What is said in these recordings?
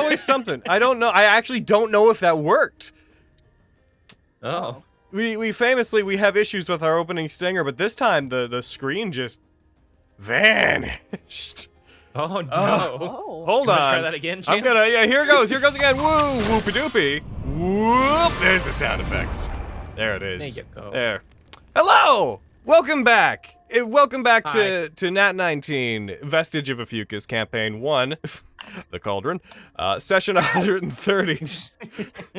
always something. I don't know. I actually don't know if that worked. Oh. We famously, we have issues with our opening stinger, but this time the screen just vanished. Oh, no. Oh. Hold You on. wanna try that again, champ? I'm gonna, yeah, here goes again. Woo, whoopie doopie. Whoop, there's the sound effects. There it is. There you go. There. Hello! Welcome back. Welcome back Hi. to Nat19 Vestige of Ophiuchus Campaign 1, the Cauldron, Session 130.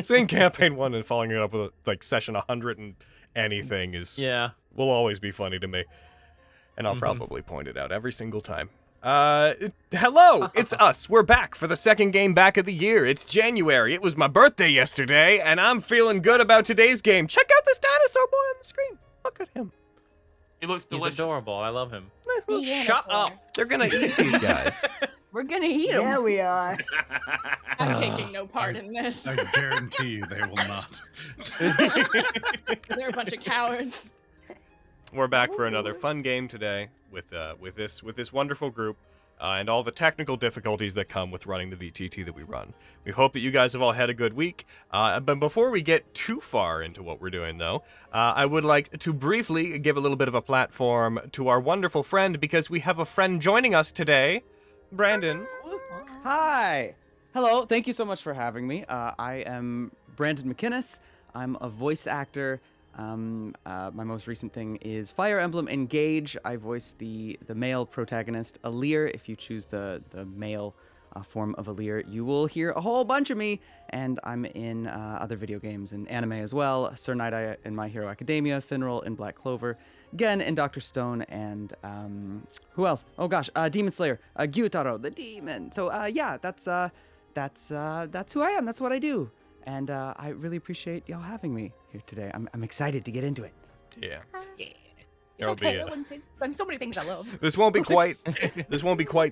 Saying Campaign 1 and following it up with, like, Session 100 and anything will always be funny to me. And I'll probably point it out every single time. Hello, it's us. We're back for the second game back of the year. It's January. It was my birthday yesterday, and I'm feeling good about today's game. Check out this dinosaur boy on the screen. Look at him. He looks He's delicious. adorable. I love him. The Shut dinosaur. up. They're gonna eat these guys. We're gonna eat them. Yeah, we are. I'm taking no part in this. I guarantee you they will not. They're a bunch of cowards. We're back for another fun game today with this wonderful group. And all the technical difficulties that come with running the VTT that we run. We hope that you guys have all had a good week. But before we get too far into what we're doing, though, I would like to briefly give a little bit of a platform to our wonderful friend, because we have a friend joining us today. Brandon. Hi. Hello. Thank you so much for having me. I am Brandon McInnes. I'm a voice actor. My most recent thing is Fire Emblem Engage. I voice the male protagonist, Alir. If you choose the male form of Alir, you will hear a whole bunch of me, and I'm in other video games and anime as well. Sir Night in My Hero Academia, Finral in Black Clover, Gen in Dr. Stone, and who else? Oh gosh, Demon Slayer, Gyutaro, the demon. So yeah, that's who I am. That's what I do. And I really appreciate y'all having me here today. I'm excited to get into it. Yeah. It's There'll okay. be There's so many things I love. This won't be quite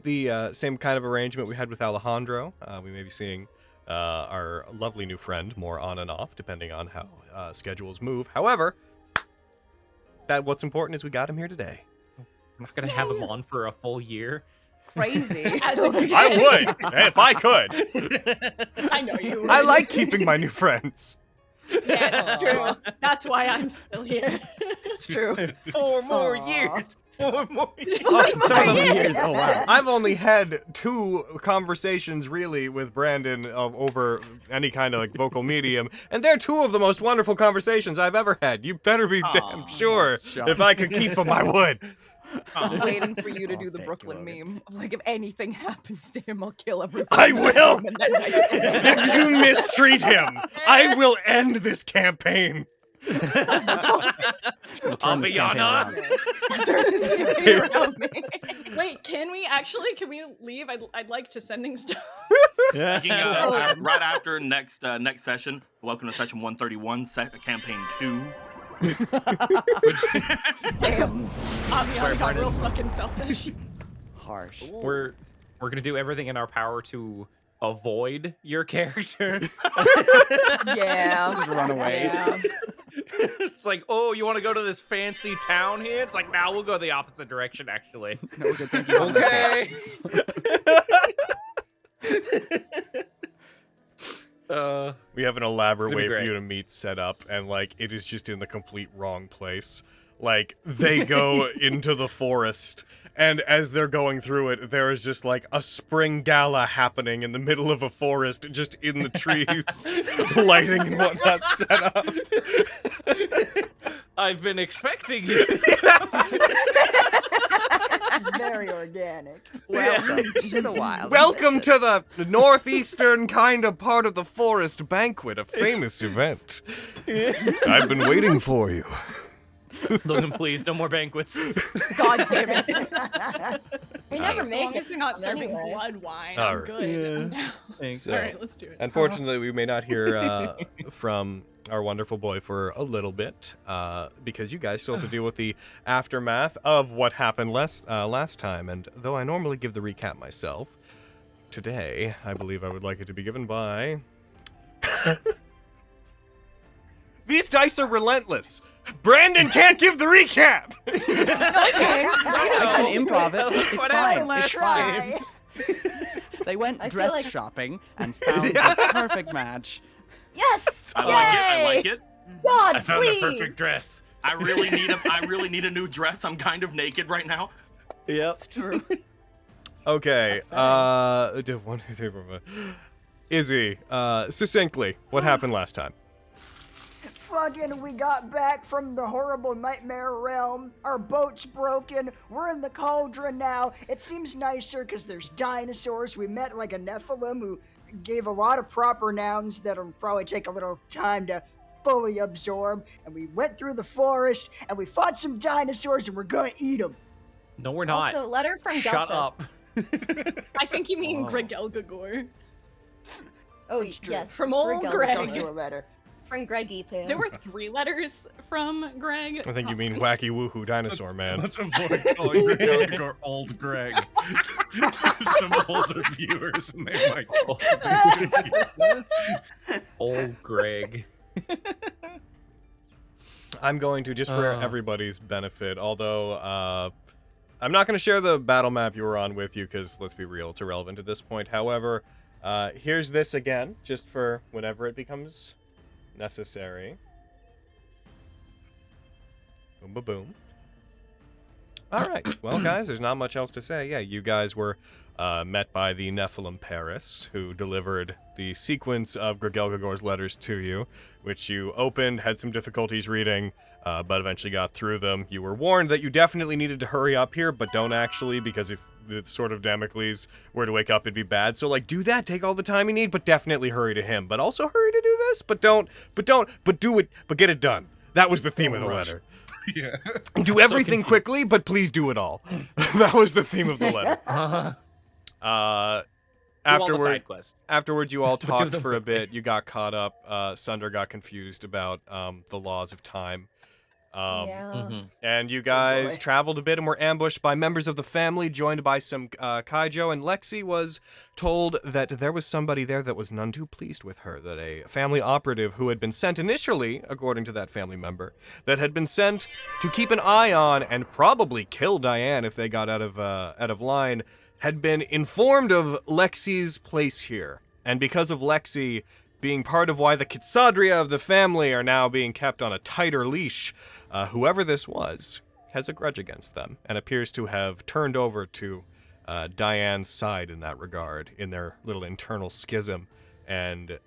the same kind of arrangement we had with Alejandro. We may be seeing our lovely new friend more on and off, depending on how schedules move. However, what's important is we got him here today. I'm not going to have him on for a full year. Crazy. As a I would, if I could. I know you would. I like keeping my new friends. Yeah, it's true. That's why I'm still here. It's true. 4 more Aw. years. 4 more years. Some of them years. Oh wow. I've only had 2 conversations really with Brandon over any kind of like vocal medium, and they're 2 of the most wonderful conversations I've ever had. You better be damn sure. Sean. If I could keep them, I would. Just waiting for you to do the thank you, Brooklyn Logan. meme. Of, like, if anything happens to him, I'll kill everyone. I will! And then If you mistreat him, I will end this campaign. Turn this campaign Aviana. around. turn this campaign around me. Wait, can we leave? I'd like to sending stuff. Right after next session. Welcome to session 131, campaign 2. Damn. Aviana got real fucking selfish. Harsh. We're going to do everything in our power to avoid your character. Yeah. Just run away. Yeah. It's like, oh, you want to go to this fancy town here? It's like, nah, we'll go the opposite direction, actually. No, good. Thank you. Okay. We have an elaborate It's gonna way be for great. you to meet set up, and like it is just in the complete wrong place. Like they go into the forest, and as they're going through it, there is just like a spring gala happening in the middle of a forest, just in the trees, lighting and whatnot set up. I've been expecting you. It's very organic. Welcome to the wild. Welcome to the northeastern kind of part of the forest banquet, a famous event. I've been waiting for you. Logan, please, no more banquets. God damn it. They never as make long it as they're not serving anyway. blood wine, All I'm right. good. I'm down. So, All right, let's do it. unfortunately, we may not hear from our wonderful boy for a little bit, because you guys still have to deal with the aftermath of what happened last time. And though I normally give the recap myself, today I believe I would like it to be given by. These dice are relentless. Brandon can't give the recap. I can improv it. It's What fine. happened It's last fine. They went I feel dress like- shopping and found the perfect match. Yes! I like it. I like it. God, I found please! the perfect dress. I really need a new dress. I'm kind of naked right now. Yep. It's true. Okay. Upsetting. 1, 2, 3, 4, 5. Izzy, succinctly, what happened last time? Fucking, we got back from the horrible nightmare realm. Our boat's broken. We're in the cauldron now. It seems nicer because there's dinosaurs. We met like a Nephilim who gave a lot of proper nouns that'll probably take a little time to fully absorb. And we went through the forest and we fought some dinosaurs and we're gonna eat them. No, we're not. Also, letter from Shut up. Delphus. I think you mean Oh. Greggelgagor. Oh, It's true. yes. From old Greg Greg. Elvis. Also a letter. From Greggy Poo. There were 3 letters from Greg. I think you mean wacky woohoo dinosaur man. Let's avoid calling Greg old Greg. Some older viewers, and they might call Old Greg. I'm going to, just for everybody's benefit, although I'm not going to share the battle map you were on with you because, let's be real, it's irrelevant at this point. However, here's this again, just for whenever it becomes necessary. Boom, boom, boom. All right. Well, guys, there's not much else to say. Yeah, you guys were met by the Nephilim Paris, who delivered the sequence of Greggelgagor's letters to you, which you opened, had some difficulties reading, but eventually got through them. You were warned that you definitely needed to hurry up here, but don't actually, because if the Sword of Damocles were to wake up, it'd be bad. So, like, do that, take all the time you need, but definitely hurry to him. But also hurry to do this, but do it, but get it done. That was the theme of the letter. Yeah. Do everything quickly, but please do it all. That was the theme of the letter. Do all the side quests. Afterwards, you all do talked them for a quickly. bit. You got caught up. Sunder got confused about the laws of time. Yeah. And you guys boy. traveled a bit and were ambushed by members of the family, joined by some Kaijo, and Lexi was told that there was somebody there that was none too pleased with her, that a family operative who had been sent initially, according to that family member, that had been sent to keep an eye on and probably kill Diane if they got out of line, had been informed of Lexi's place here. And because of Lexi being part of why the Kitsadria of the family are now being kept on a tighter leash, whoever this was has a grudge against them and appears to have turned over to Diane's side in that regard, in their little internal schism, and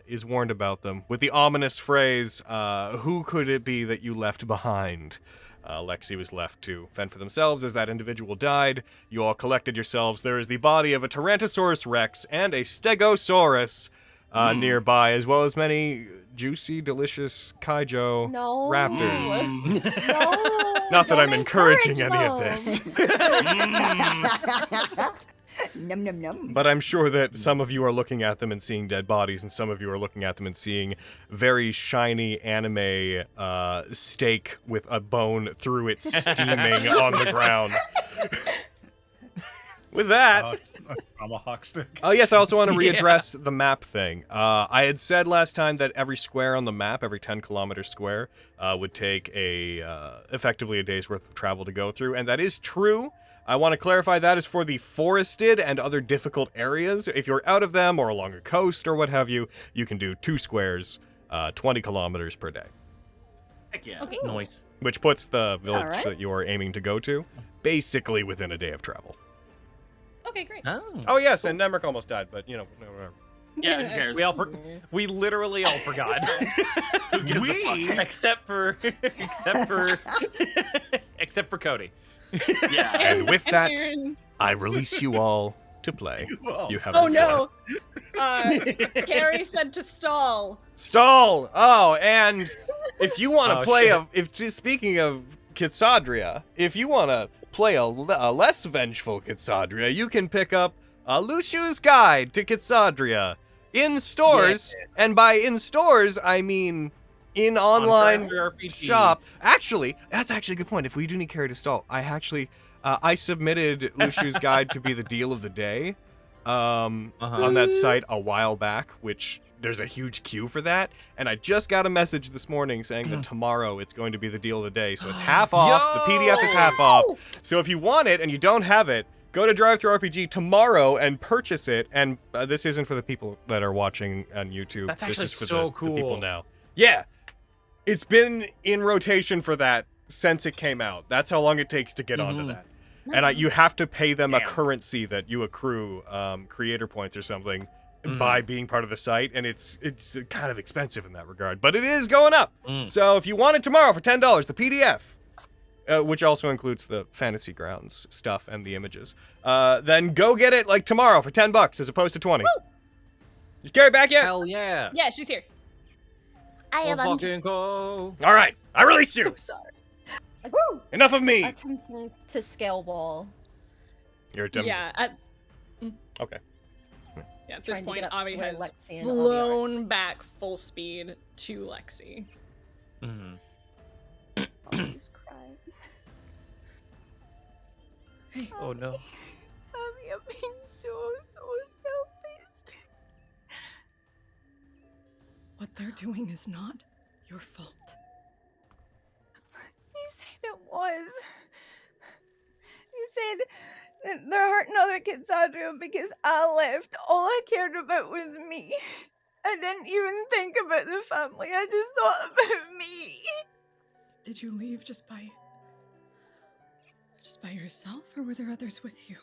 is warned about them with the ominous phrase, who could it be that you left behind? Lexi was left to fend for themselves as that individual died. You all collected yourselves. There is the body of a Tyrannosaurus Rex and a Stegosaurus nearby, as well as many juicy, delicious Kaijo No. raptors. No. Not that I'm don't encouraging any encourage of this, Num num num. but I'm sure that some of you are looking at them and seeing dead bodies, and some of you are looking at them and seeing very shiny anime steak with a bone through it steaming on the ground. With that, Tomahawk stick. oh yes, I also want to readdress the map thing. I had said last time that every square on the map, every 10-kilometer square, would take effectively a day's worth of travel to go through, and that is true. I want to clarify that is for the forested and other difficult areas. If you're out of them or along a coast or what have you, you can do 2 squares, 20 kilometers per day, Heck yeah. Okay. Noise. which puts the village Alright. that you are aiming to go to basically within a day of travel. Okay, great. Oh yes, and Nemric almost died, but you know, whatever. Yeah, who cares? We literally all forgot. Who gives a fuck? except for except for Cody. Yeah. And with that, Aaron- I release you all to play. You have Oh the no. Carrie said to stall. Stall! Oh, and if you want to Oh, play shit. speaking of Kitsadria, if you want to play a less vengeful Kitsadria, you can pick up Lushu's Guide to Kitsadria in stores, and by in stores, I mean in online RPG. shop. Actually, that's actually a good point. If we do need Carrie to stall, I submitted Lushu's Guide to be the deal of the day on that site a while back, which there's a huge queue for that, and I just got a message this morning saying that tomorrow it's going to be the deal of the day, so it's half off. The PDF is half off. So if you want it and you don't have it, Go to DriveThruRPG tomorrow and purchase it. And this isn't for the people that are watching on YouTube. That's this actually is for so the people cool. now. Yeah. It's been in rotation for that since it came out. That's how long it takes to get onto that. And you have to pay them a currency that you accrue creator points or something by being part of the site. And it's kind of expensive in that regard. But it is going up. So if you want it tomorrow for $10, the PDF, which also includes the Fantasy Grounds stuff and the images, then go get it like tomorrow for $10 as opposed to 20. Woo! Is Carrie back yet? Hell yeah. Yeah, she's here. I Let's am fucking go. All right, I release you. So sorry. Woo! Enough of me. Attempting to scale wall. You're a dumb. Yeah. Okay. Yeah, at this Trying to point, get up Avi where has Lexi and Avi are. flown back full speed to Lexi. Avi's crying. Hey. Oh no. Avi, I'm being so selfish. What they're doing is not your fault. You said it was. You said that they're hurting other kids out there because I left. All I cared about was me. I didn't even think about the family. I just thought about me. Did you leave just by yourself, or were there others with you?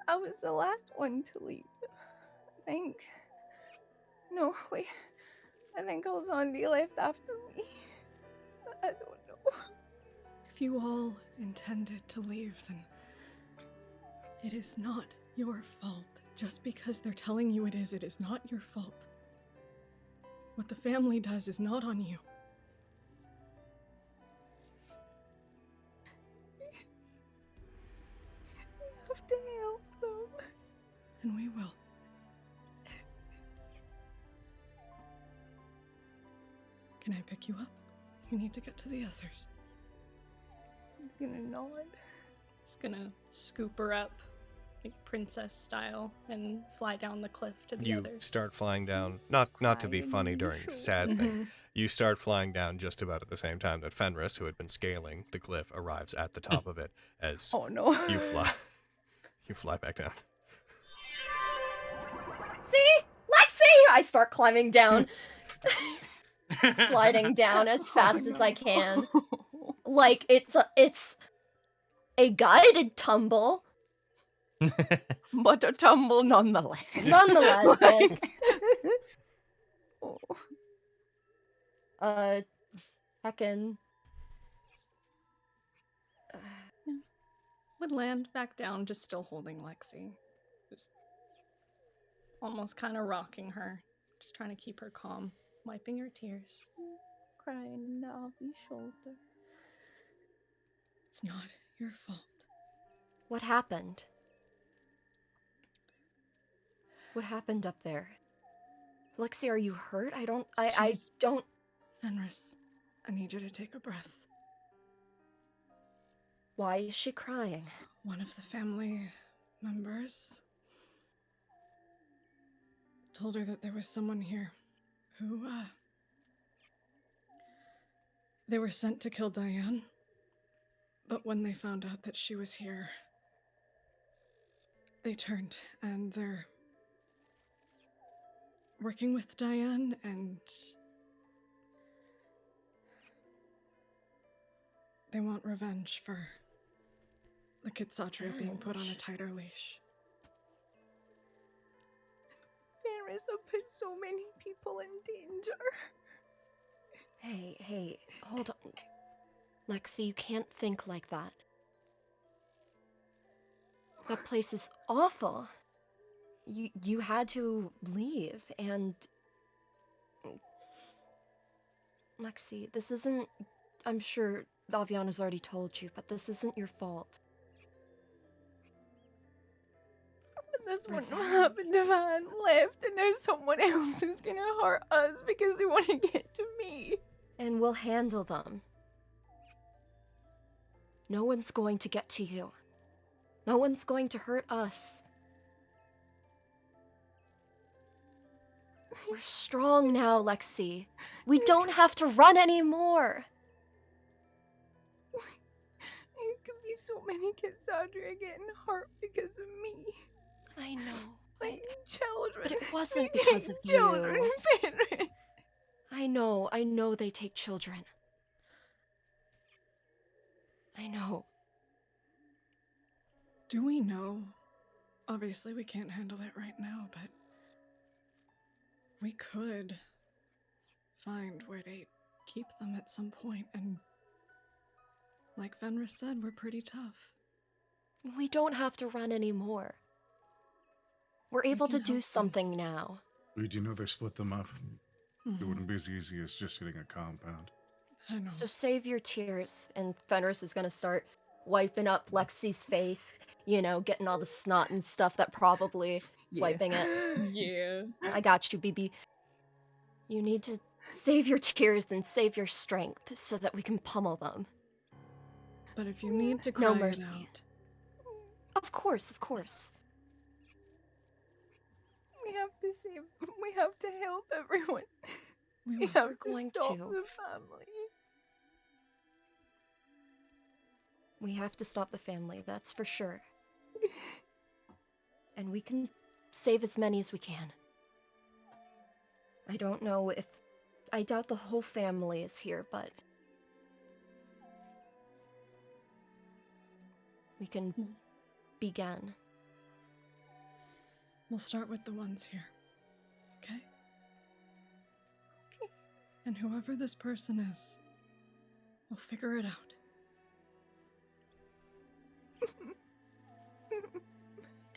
I was the last one to leave. I think. No, wait. I think Alzandi left after me. I don't know. If you all intended to leave, then it is not your fault. Just because they're telling you it is not your fault. What the family does is not on you. We have to help them. And we will. Can I pick you up? You need to get to the others. I'm gonna nod. Just gonna scoop her up, like princess style, and fly down the cliff to the You others. start flying down. Not to be funny during the sad thing. You start flying down just about at the same time that Fenris, who had been scaling the cliff, arrives at the top of it as Oh no. you fly. You fly back down. See? Lexi! I start climbing down. Sliding down as fast as I can. Like, it's a guided tumble. But a tumble nonetheless. Nonetheless, heckin'. Would land back down, just still holding Lexi. Just almost kind of rocking her. Just trying to keep her calm. Wiping her tears. Crying in the Avi's shoulder. It's not your fault. What happened? What happened up there? Lexi, are you hurt? I don't. Fenris, I need you to take a breath. Why is she crying? One of the family members told her that there was someone here who, they were sent to kill Diane, but when they found out that she was here, they turned, and they're working with Diane, and they want revenge for the Kidz being put on a tighter leash. Fenris have put so many people in danger. Hey, hold on. Lexi, you can't think like that. That place is awful. You had to leave, and... Lexi, this isn't... I'm sure Aviana's already told you, but this isn't your fault. But this wouldn't have happened if I hadn't left, and there's someone else who's gonna hurt us because they want to get to me. And we'll handle them. No one's going to get to you. No one's going to hurt us. We're strong now, Lexi. We don't have to run anymore. so many Kidsadria getting hurt because of me. I know. Like children. But it wasn't They because take of children, you. Fenris. I know they take children. I know. Do we know? Obviously, we can't handle it right now, but we could find where they keep them at some point, and like Fenris said, we're pretty tough. We don't have to run anymore. We're able to do something now. We do know they split them up. It Mhm. wouldn't be as easy as just hitting a compound. I know. So save your tears, and Fenris is gonna start wiping up Lexi's face, you know, getting all the snot and stuff that probably wiping it. Yeah. I got you, BB. You need to save your tears and save your strength so that we can pummel them. But if you need to No cry it mercy. out, Of course, of course. We have to save. We have to help everyone. we We will. have We're going to stop to. the family. We have to stop the family, that's for sure. And we can save as many as we can. I don't know if... I doubt the whole family is here, but... we can begin. We'll start with the ones here. Okay? And whoever this person is, we'll figure it out.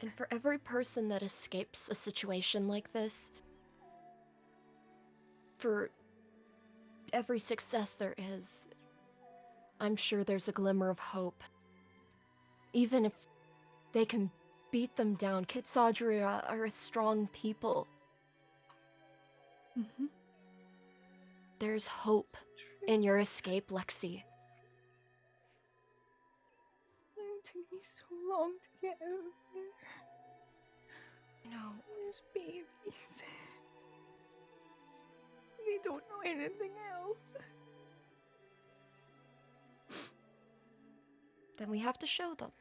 And for every person that escapes a situation like this, for every success there is, I'm sure there's a glimmer of hope. Even if they can beat them down, Kidsadria are a strong people. Mm-hmm. There's hope in your escape, Lexi. It took me so long to get out of there. No. There's babies. They don't know anything else. Then we have to show them.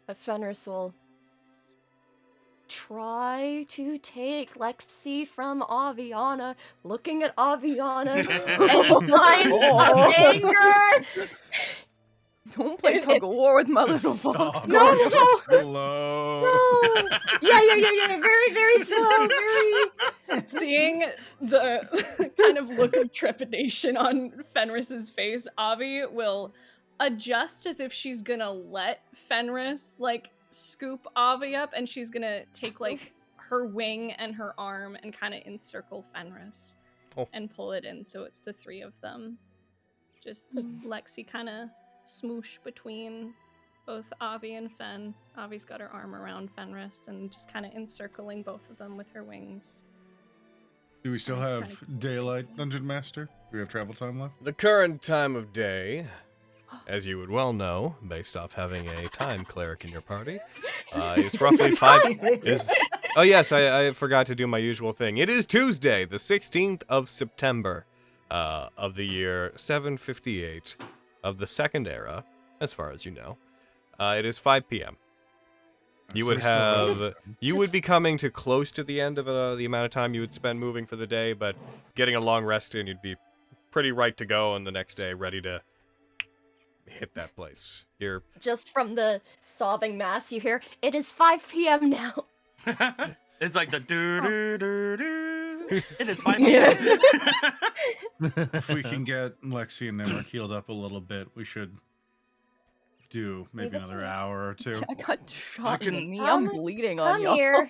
But Fenris will try to take Lexi from Aviana, looking at Aviana, and line Oh. of anger. Don't play tug of war with my little Stop. fox. No, no, no. Slow. No. Yeah. Very, very slow. Very. Seeing the kind of look of trepidation on Fenris's face, Avi will adjust as if she's gonna let Fenris like scoop Avi up, and she's gonna take like her wing and her arm and kind of encircle Fenris and pull it in, so it's the three of them. Just Lexi kind of smoosh between both Avi and Fen. Avi's got her arm around Fenris and just kind of encircling both of them with her wings. Do we still have daylight, Dungeon Master? Do we have travel time left? The current time of day, as you would well know, based off having a time cleric in your party, is roughly 5... Oh yes, I forgot to do my usual thing. It is Tuesday, the 16th of September of the year 758 of the Second Era, as far as you know. It is 5 p.m. You would have... You would be coming to close to the end of the amount of time you would spend moving for the day, but getting a long rest in, you'd be pretty right to go on the next day, ready to hit that place. You're... Just from the sobbing mass, you hear, it is 5 p.m. now. It's like the doo-doo-doo-doo. It is 5 p.m. If we can get Lexi and Nemric healed up a little bit, we should do maybe Leave it another to me. hour or two. I got shot in the can- knee. I'm bleeding on I'm y'all. here.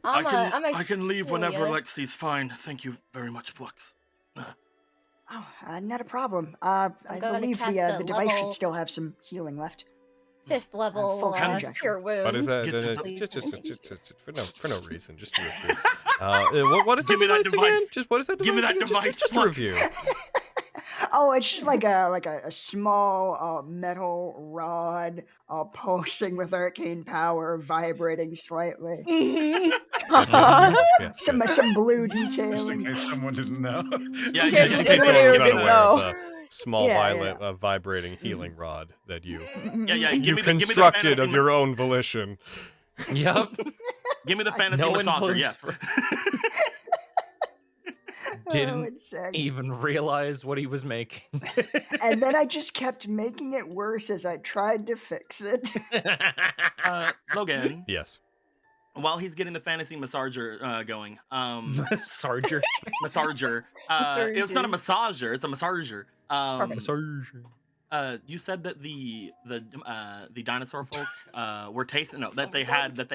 I can leave heal whenever ya. Lexi's fine. Thank you very much, Flux. Oh, not a problem. I gonna believe cast the a device level- should still have some healing left. 5th level full injection. cure wounds. What is that? Get the- Just for no reason, just to review. What is Give me that device again? device. Just what is that device? Give me that again? device, Just to Flux. review. Oh, it's just like a small metal rod pulsing with arcane power, vibrating slightly. Yes, Some yes. some blue Just in detailing. case someone didn't know. Yeah, In yeah, case In yeah. case anyone someone was here didn't unaware of know. the small Yeah, vibrating healing rod that you Yeah, yeah. you Give me the constructed fantasy of your own volition. Yep. Give me the fantasy No massager. influence Yes. Didn't Exactly. even realize what he was making. And then I just kept making it worse as I tried to fix it. Logan, Yes. while he's getting the fantasy massager going, Sarger. massager. It was not a massager; it's a massager. You said that the dinosaur folk were tasting that they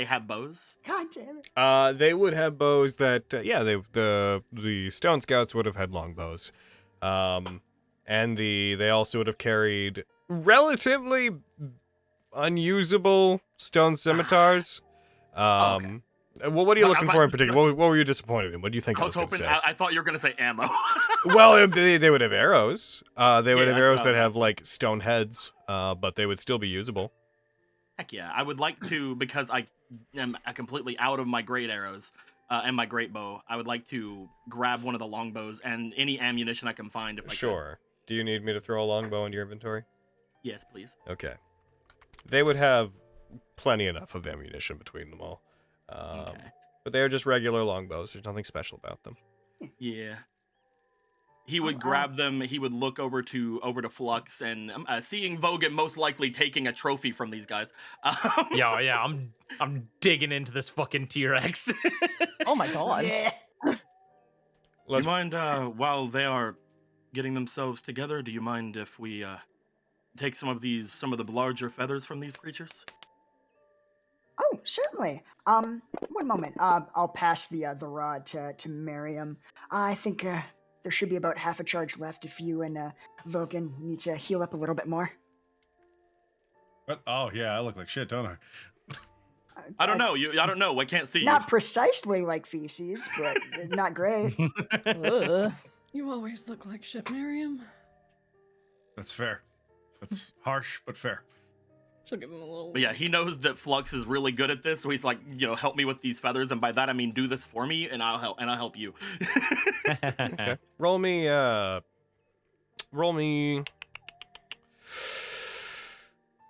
had bows. God damn it. They would have bows that the stone scouts would have had long bows, and they also would have carried relatively unusable stone scimitars. Okay. Well, what are you No, looking for in particular? What were you disappointed in? What do you think I was gonna hoping. say? I thought you were gonna say ammo. Well, they would have arrows. They would Yeah, have that's arrows what I that was have like stone heads, but they would still be usable. Heck yeah, I would like to, because I am completely out of my great arrows and my great bow. I would like to grab one of the longbows and any ammunition I can find. If I Sure. Do you need me to throw a longbow into your inventory? Could. Yes, please. Okay. They would have plenty enough of ammunition between them all. Okay. But they are just regular longbows. There's nothing special about them. Yeah. He would grab them. He would look over to Flux and seeing Vogan most likely taking a trophy from these guys. Yeah. I'm digging into this fucking T-Rex. Oh my god. Yeah. Do you mind while they are getting themselves together? Do you mind if we take some of the larger feathers from these creatures? Oh, certainly. One moment. I'll pass the rod to Miriam. I think there should be about half a charge left if you and Vogan need to heal up a little bit more. What? Oh yeah, I look like shit, don't I? I don't know. I don't know. I can't see Not you. precisely like feces, but not great. Ugh. You always look like shit, Miriam. That's fair. That's harsh, but fair. She'll give him a little. But yeah, he knows that Flux is really good at this, so he's like, help me with these feathers, and by that I mean do this for me, and I'll help you. Okay. Roll me. Are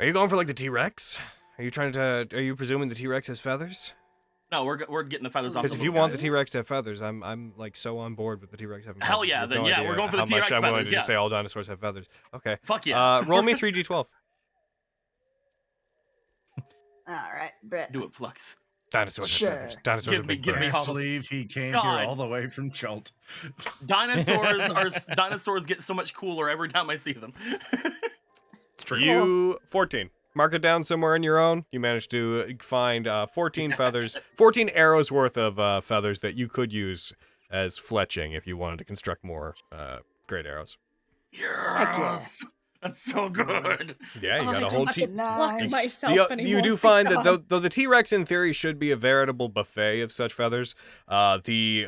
you going for like the T-Rex? Are you presuming the T-Rex has feathers? No, we're getting the feathers off. Because the if you little want the guys. T-Rex to have feathers, I'm like so on board with the T-Rex having feathers. Hell yeah, You have then no yeah, idea we're going for the how much T-Rex I'm willing feathers, to yeah. just say all dinosaurs have feathers. Okay. Fuck yeah. Roll me 3d12. All right, bet. Do it, Flux. Dinosaurs Sure. have feathers. Dinosaurs Give are me- big give me birds. Can't all- believe he came God. here all the way from Chult. Dinosaurs get so much cooler every time I see them. You 14. Mark it down somewhere in your own. You managed to find 14 feathers, 14 arrows worth of feathers that you could use as fletching if you wanted to construct more great arrows. Heck yeah. That's so good. Yeah, you Oh, got I a whole don't team. have to pluck Nice. myself anymore. You do thank find that God. though the T-Rex in theory should be a veritable buffet of such feathers, the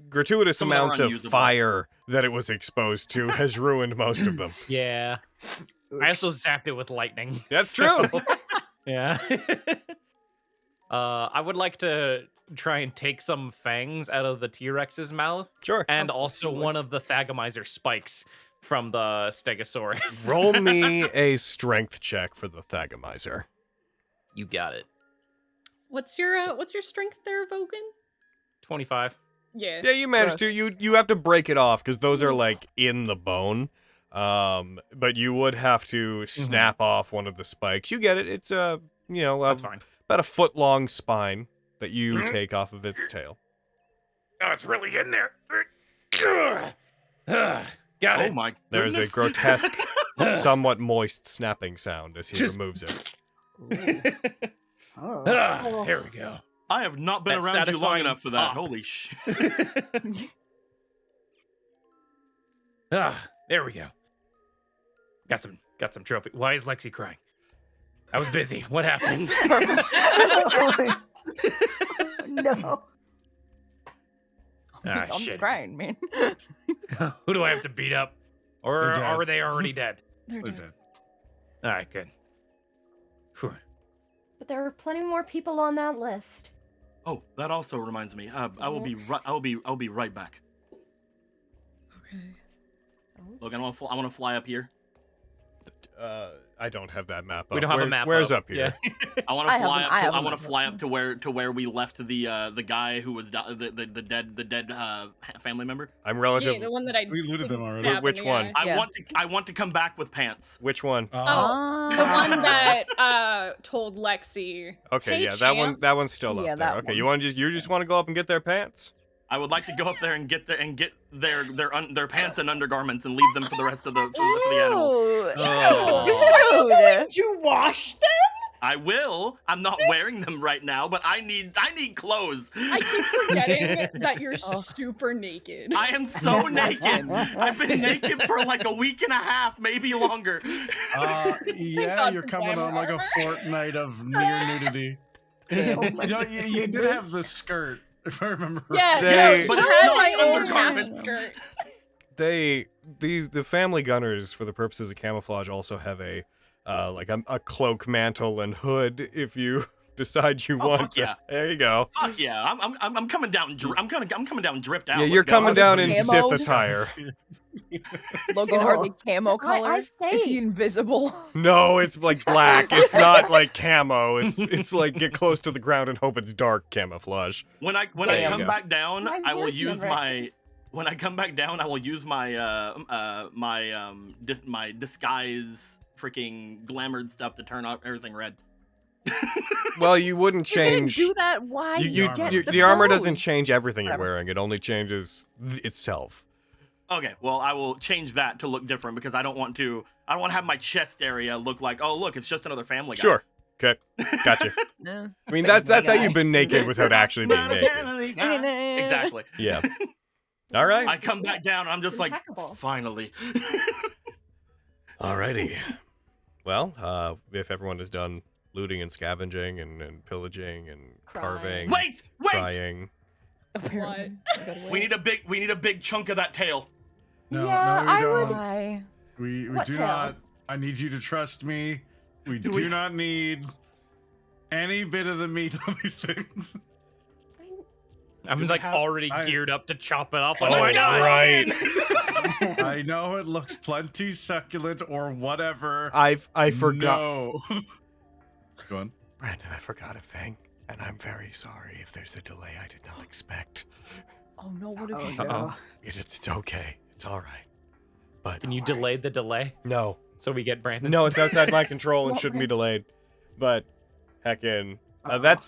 gratuitous Some of them are amounts of unusable. fire that it was exposed to has ruined most of them. Yeah. I also zapped it with lightning. That's so- true. Yeah. I would like to try and take some fangs out of the T-Rex's mouth, Sure. and also one of the Thagomizer spikes from the Stegosaurus. Roll me a strength check for the Thagomizer. You got it. What's your strength there, Vogan? 25. Yeah. Yeah, you managed to. You have to break it off because those are like in the bone. But you would have to snap off one of the spikes. You get it. It's That's fine. about a foot long spine that you take off of its tail. Oh, it's really in there. Got Oh it. my There's a goodness. grotesque, somewhat moist snapping sound as he removes it. Oh. There we go. I have not been That around you long satisfying enough for that. pop. Holy shit. There we go. Got some trophy. Why is Lexi crying? I was busy. What happened? No. Ah, I'm shit. just crying, man. Who do I have to beat up? Or They're dead. are they already dead? They're They're dead. dead. All right, good. Whew. But there are plenty more people on that list. Oh, that also reminds me. I will be right back. Okay. Logan, I want to fly up here. I don't have that map up. We don't have a map Where's up. up here? I want to fly up. I have I a want to map. fly up to where we left the guy who was the dead family member. I'm Yeah, relative. the one that I We looted them didn't already. stab in Which the one? eye. I want to come back with pants. Which one? Oh, the one that told Lexi. Okay, "Hey, yeah, champ." that one's still Yeah, up there. that Okay, one. you just want to go up and get their pants? I would like to go up there and get their pants and undergarments and leave them for the rest of the animals. Ooh, Oh. rude. Did you wash them? I will. I'm not wearing them right now, but I need clothes. I keep forgetting that you're super naked. I am so naked. I've been naked for like a week and a half, maybe longer. Yeah, God you're for coming glamour on like a armor. fortnight of near nudity. You did have the skirt, if I remember. Yeah, They- But I it's had not my own undergarments. half skirt. The family gunners, for the purposes of camouflage, also have a cloak, mantle, and hood. If you decide you Oh, want, fuck yeah. there you go. Fuck yeah, I'm coming down. I'm coming down dripped out. Yeah, Let's you're go. coming down in Camo. Sith attire. Logan, are they camo I colors? say- Is he invisible? No, it's like black. It's not like camo. It's like get close to the ground and hope it's dark camouflage. When I There you come go. back down, My I will word use never- my. When I come back down, I will use my my disguise freaking glamored stuff to turn up everything red. Well, you wouldn't You're gonna change. do that. Why? You, get the armor doesn't clothes. change everything you're Whatever. wearing. It only changes itself. Okay, well I will change that to look different because I don't want to have my chest area look like, oh look, it's just another family guy. Sure. Okay. Gotcha. No. I mean, that's how you've been naked without actually being naked. Exactly. Yeah. All right. I come back down and I'm just like, Impeccable. finally. Alrighty. Well, if everyone is done looting and scavenging and pillaging and carving, Wait! crying. Apparently. We need a big chunk of that tail. No, Yeah, no, we I don't. would- Why? We What do tail? not. I need you to trust me. We Do do we- not need any bit of the meat on these things. I'm like have- already I- geared up to chop it up. Oh, Like, why not? right. I know it looks plenty succulent or whatever. I forgot. No. Go on. Brandon, I forgot a thing, and I'm very sorry if there's a delay I did not expect. Oh no! What have Oh, you no. done? It's okay. It's all right. But Can you delay the delay no, so we get Brandon? no, it's outside my control and shouldn't be delayed. But heckin'. That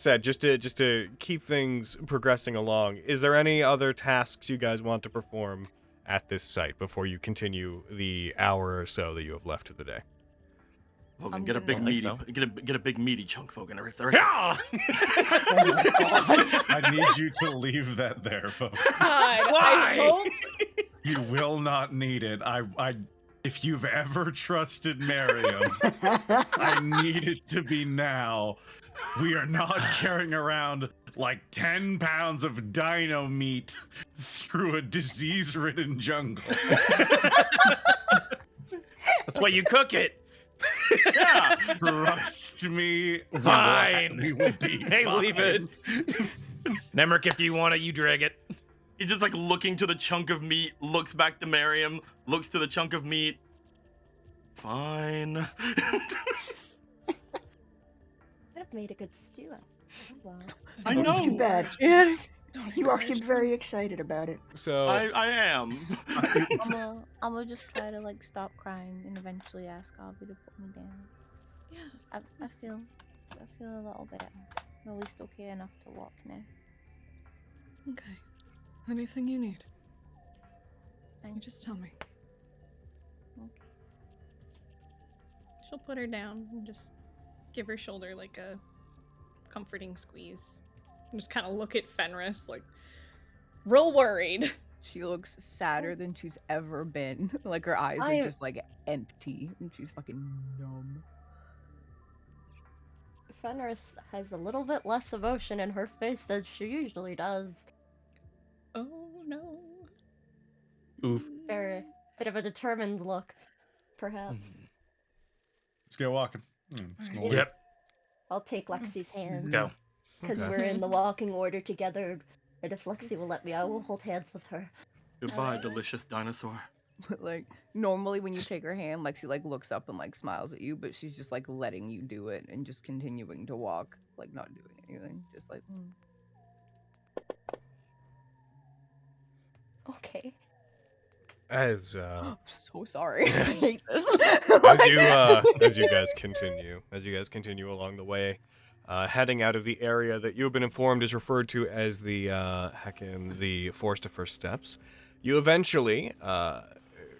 said, just to keep things progressing along, is there any other tasks you guys want to perform at this site before you continue the hour or so that you have left of the day? Logan, I'm get a gonna- big I think meaty, so. get a big meaty chunk, Logan. Right there. Yeah! I need you to leave that there, folks. God, Why? I hope You will not need it. If you've ever trusted Miriam, I need it to be now. We are not carrying around like 10 pounds of dino meat through a disease-ridden jungle. That's why you cook it. Yeah. Trust me. Fine. We will be Hey, fine. leave it. Nemric, if you want it, you drag it. He's just like looking to the chunk of meat, looks back to Miriam, looks to the chunk of meat. Fine. Could have made a good stew. Oh, well. I It's too know. bad. Yeah. You all seem very excited about it. So I am. I'm gonna just try to like stop crying and eventually ask Avi to put me down. Yeah. I feel a little better. I'm at least okay enough to walk now. Okay. Anything you need, you Thank just tell me. Okay. She'll put her down and just give her shoulder like a comforting squeeze. And just kind of look at Fenris like real worried. She looks sadder than she's ever been. Like her eyes I- are just like empty and she's fucking numb. Fenris has a little bit less emotion in her face than she usually does. Oh no. Oof. Very bit of a determined look, perhaps. Let's go walking. Just gonna Alright. leave. Yep. I'll take Lexi's hand. Go. because Okay. we're in the walking order together. And if Lexi will let me, I will hold hands with her. Goodbye, delicious dinosaur. Like normally when you take her hand, Lexi like looks up and like smiles at you, but she's just like letting you do it and just continuing to walk, like not doing anything, just like. Okay. As I'm so sorry. I hate this. as you guys continue along the way, heading out of the area that you have been informed is referred to as the the Forest of First Steps, you eventually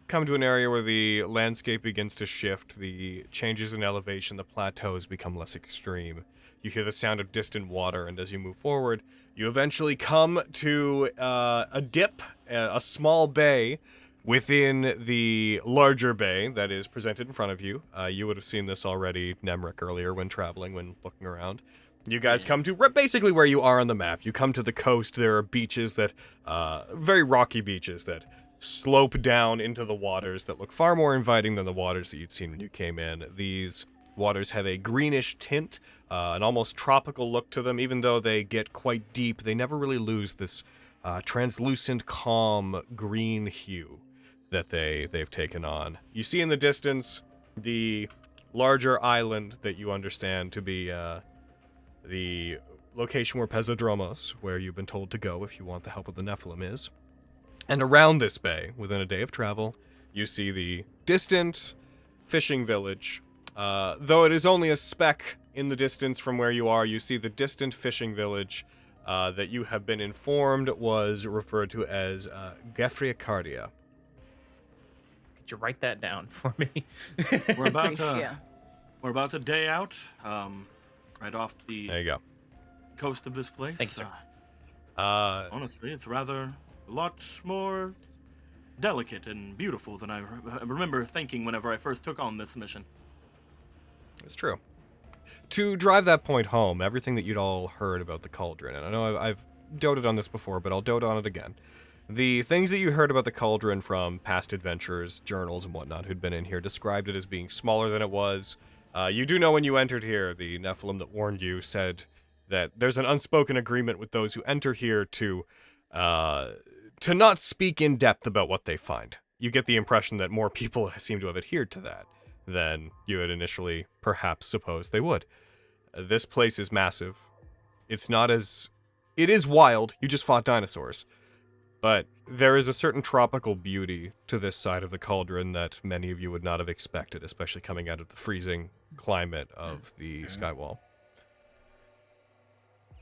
come to an area where the landscape begins to shift. The changes in elevation, the plateaus become less extreme. You hear the sound of distant water, and as you move forward, you eventually come to a dip, a small bay within the larger bay that is presented in front of you. You would have seen this already, Nemric, earlier when traveling, when looking around. You guys come to basically where you are on the map. You come to the coast. There are beaches that, very rocky beaches that slope down into the waters that look far more inviting than the waters that you'd seen when you came in. These waters have a greenish tint, an almost tropical look to them. Even though they get quite deep, they never really lose this translucent, calm green hue that they've taken on. You see in the distance the larger island that you understand to be the location where Pezodromos, where you've been told to go if you want the help of the Nephilim, is. And around this bay, within a day of travel, you see the distant fishing village. Though it is only a speck in the distance from where you are, you see the distant fishing village that you have been informed was referred to as Gefricardia. Could you write that down for me? We're about Yeah. we're about a day out, right off the There you go. coast of this place. Thank you, sir. Honestly, it's rather a lot more delicate and beautiful than I remember thinking whenever I first took on this mission. It's true. To drive that point home, everything that you'd all heard about the cauldron, and I know I've doted on this before, but I'll dote on it again. The things that you heard about the cauldron from past adventurers, journals, and whatnot who'd been in here described it as being smaller than it was. You do know when you entered here, the Nephilim that warned you said that there's an unspoken agreement with those who enter here to not speak in depth about what they find. You get the impression that more people seem to have adhered to that than you had initially perhaps supposed they would. This place is massive. It's not as... It is wild. You just fought dinosaurs. But there is a certain tropical beauty to this side of the cauldron that many of you would not have expected, especially coming out of the freezing climate of the skywall.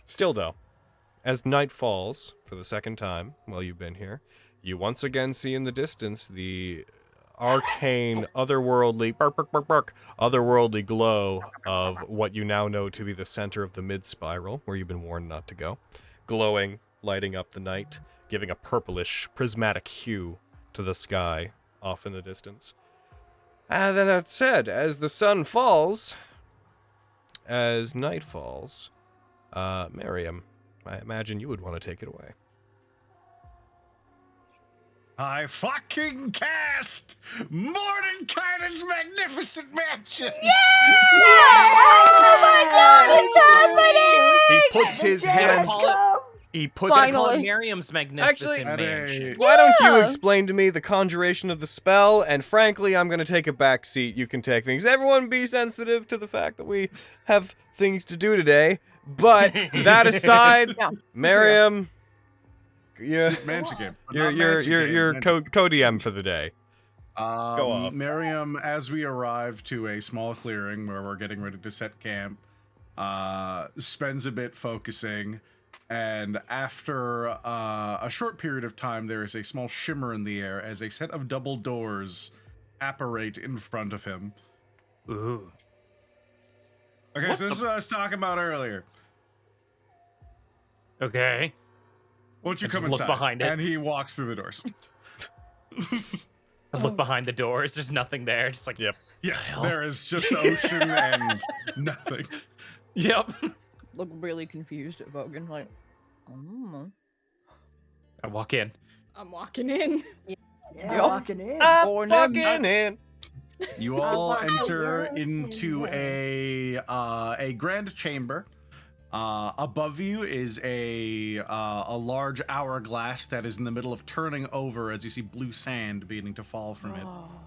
Still, though, as night falls for the second time while you've been here, you once again see in the distance the arcane, otherworldly, otherworldly glow of what you now know to be the center of the mid-spiral, where you've been warned not to go. Glowing, lighting up the night, giving a purplish, prismatic hue to the sky off in the distance. And then that said, as the sun falls, as night falls, Miriam, I imagine you would want to take it away. I fucking cast Mordenkainen's Magnificent Mansion! Oh my god, it's happening! He puts his hands... He puts... I call it Finally. Miriam's magnificent Actually, mansion. why don't you Yeah. explain to me the conjuration of the spell? And frankly, I'm going to take a back seat. You can take things. Everyone be sensitive to the fact that we have things to do today. But that aside, Yeah. Miriam, yeah, Mansion game. but you're not Mansion game, you're Mansion co-DM for the day. Go off. Miriam, as we arrive to a small clearing where we're getting ready to set camp, spends a bit focusing, and after a short period of time, there is a small shimmer in the air as a set of double doors apparate in front of him. Ooh. Okay, so this is what I was talking about earlier. Okay. Won't you I come just look inside? behind it. And he walks through the doors. I look behind the doors. There's nothing there. Just like, Yep. Yes, hell? there is just ocean and nothing. Yep. Look really confused at Vogan, like, I walk in. I'm walking in. Yeah, Yup. walking in. Born in. Fucking in. You all want the enter world into in a grand chamber. Above you is a large hourglass that is in the middle of turning over as you see blue sand beginning to fall from it.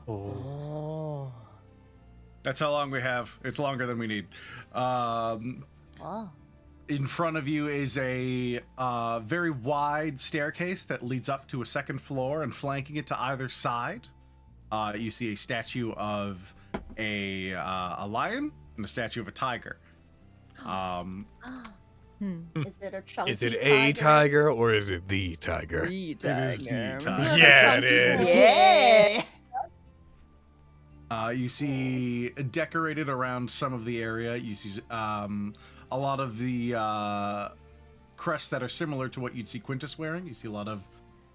Oh. That's how long we have. It's longer than we need. Wow. In front of you is a very wide staircase that leads up to a second floor, and flanking it to either side, you see a statue of a lion and a statue of a tiger. Is it a chunky Is it a tiger or is it the tiger? The It is the tiger. tiger. Yeah, it is. Yeah. You see decorated around some of the area. You see a lot of the crests that are similar to what you'd see Quintus wearing. You see a lot of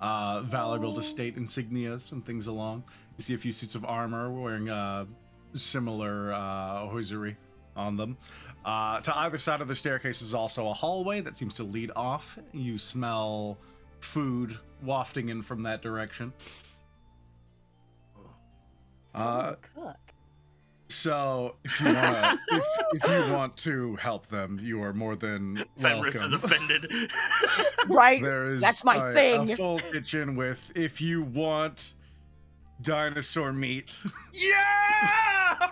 Valagold estate insignias and things along. You see a few suits of armor wearing similar hosiery on them. To either side of the staircase is also a hallway that seems to lead off. You smell food wafting in from that direction. Cook. So if you want if you want to help them, you are more than Fenris is welcome. offended. Right? There is That's my a thing. full kitchen with, if you want dinosaur meat, Yeah!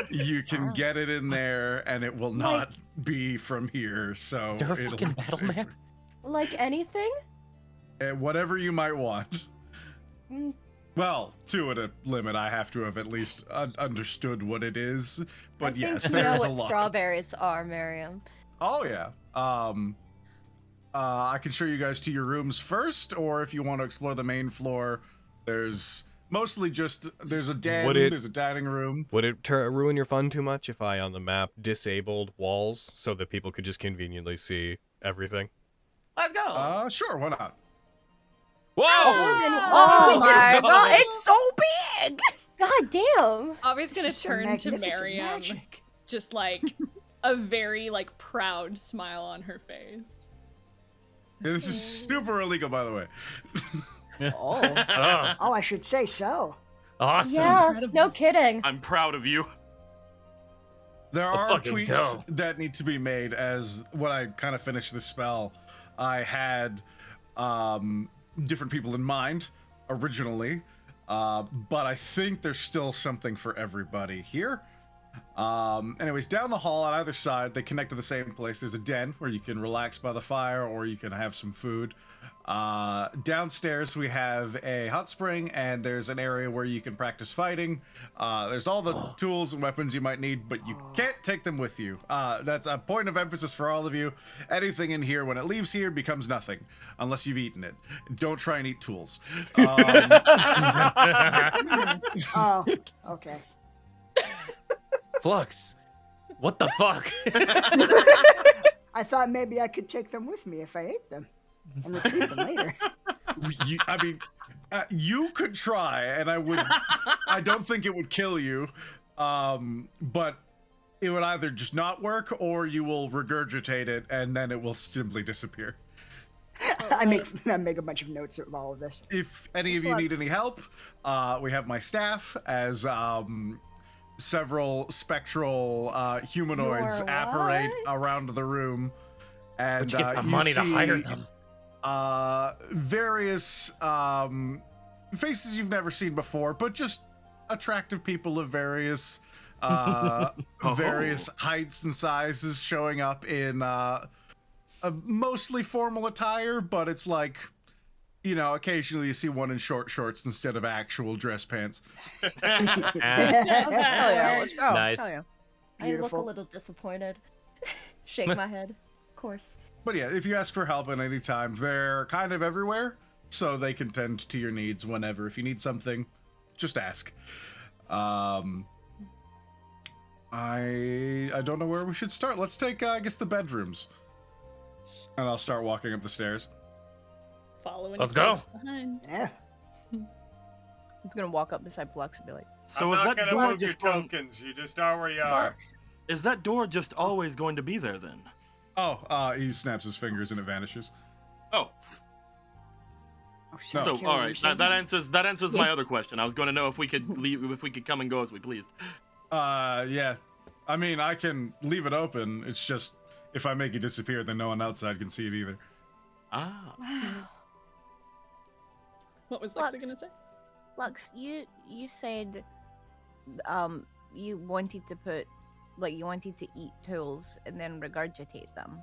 you can get it in there, and it will not be from here. So Is there a it'll fucking be battle safe. map? Like anything? Whatever you might want. Mm, Well, to a limit, I have to have at least understood what it is. But I yes, think you know there's a what lot. strawberries are, Miriam. Oh yeah. I can show you guys to your rooms first, or if you want to explore the main floor, there's mostly just there's a den, there's a dining room. Would it ruin your fun too much if I on the map disabled walls so that people could just conveniently see everything? Let's go. Sure, why not? Whoa! Oh my god, it's so big! God damn! Avi's gonna She's so turn to magnificent Miriam, magic. just like a very like proud smile on her face. Yeah, this is super illegal, by the way. Oh. Oh, I should say so. Awesome. Yeah, Incredible. no kidding. I'm proud of you. There Let's are fucking tweaks go. that need to be made. As when I kind of finished the spell, I had different people in mind originally, but I think there's still something for everybody here. Anyways, down the hall on either side, they connect to the same place. There's a den where you can relax by the fire, or you can have some food. Downstairs we have a hot spring, and there's an area where you can practice fighting. There's all the tools and weapons you might need, but you can't take them with you. That's a point of emphasis for all of you. Anything in here, when it leaves here, becomes nothing, unless you've eaten it. Don't try and eat tools. Oh, okay. Flux. What the fuck? I thought maybe I could take them with me if I ate them and retrieve them later. You could try, and I don't think it would kill you, but it would either just not work, or you will regurgitate it, and then it will simply disappear. I make a bunch of notes of all of this. If any of you need any help, we have my staff as several spectral humanoids Your apparate what? around the room, and Where'd you get the you money to see hire them? various faces you've never seen before, but just attractive people of various various heights and sizes showing up in a mostly formal attire, but it's like, you know, occasionally you see one in short shorts instead of actual dress pants. Hell yeah, let's go. Nice. Hell yeah. I look a Beautiful. little disappointed. Shake my head. Of course. But yeah, if you ask for help at any time, they're kind of everywhere, so they can tend to your needs whenever. If you need something, just ask. I don't know where we should start. Let's take, I guess, the bedrooms. And I'll start walking up the stairs. Following Let's close go. behind. Yeah. I'm gonna walk up beside Flux and be like, So is that door just tokens. You just are where you are. is that door just always going to be there then? Oh, he snaps his fingers and it vanishes. Oh, Oh, No. so Kelly, all you're right, saying that answers my other question. I was going to know if we could leave, if we could come and go as we pleased. Yeah. I mean, I can leave it open. It's just, If I make you disappear, then no one outside can see it either. Ah. Wow. What was Lexi Lux. gonna say? Lux, you said you wanted to put you wanted to eat tools and then regurgitate them.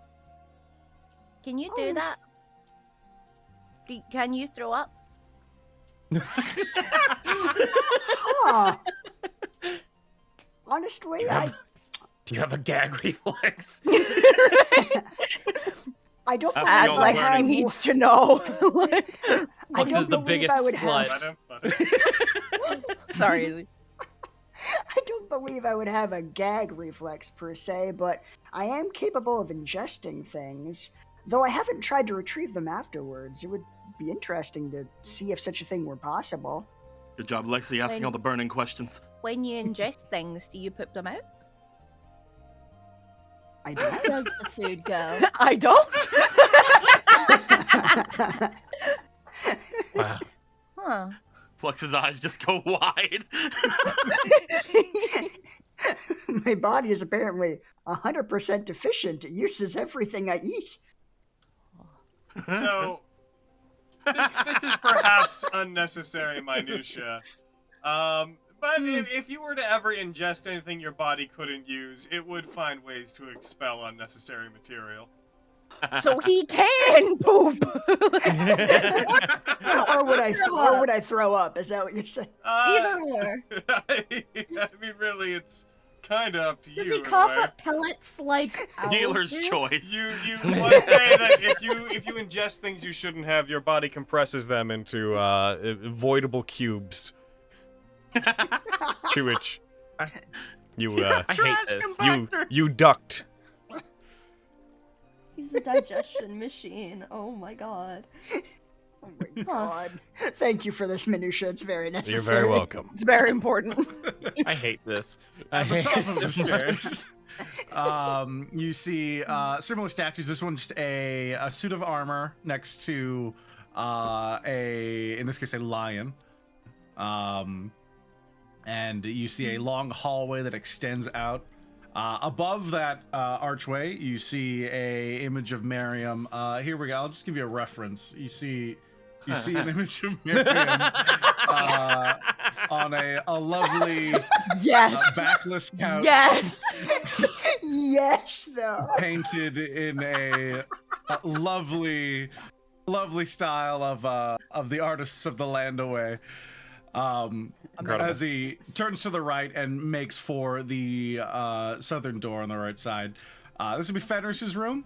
Can you do Oh. that? Can you throw up? Huh. Honestly, Do you have a gag reflex? I don't That's believe the I only have. learning. needs to know. I Lux don't is the believe biggest I would slut. have. Sorry. I don't believe I would have a gag reflex per se, but I am capable of ingesting things. Though I haven't tried to retrieve them afterwards. It would be interesting to see if such a thing were possible. Good job, Lexi, asking When- all the burning questions. When you ingest things, do you poop them out? I Where do. does the food go? I don't. Wow. Huh. Flux's eyes just go wide. My body is apparently 100% deficient. It uses everything I eat. So, this is perhaps unnecessary minutia. But if you were to ever ingest anything your body couldn't use, it would find ways to expel unnecessary material. So he can poop. Or would I throw up? Is that what you're saying? Either or. I mean, really, it's kind of up to Does you. he in a cough way. up pellets like owls Dealer's do? choice. You must say that if you ingest things you shouldn't have, your body compresses them into voidable cubes. To which you I hate this. you duct. He's a digestion machine. Oh my god. Oh my god. Thank you for this minutia. It's very necessary. You're very welcome. It's very important. I hate this. At the hate top it of the so much. stairs, you see similar statues. This one's just a suit of armor next to in this case, a lion. And you see a long hallway that extends out. Above that archway, you see a image of Miriam. Here we go. I'll just give you a reference. You see an image of Miriam on a lovely Yes. backless couch. Yes. Yes, though. Painted in a lovely style of the artists of the land away. Incredible. As he turns to the right and makes for the southern door on the right side. This would be Fenris's room.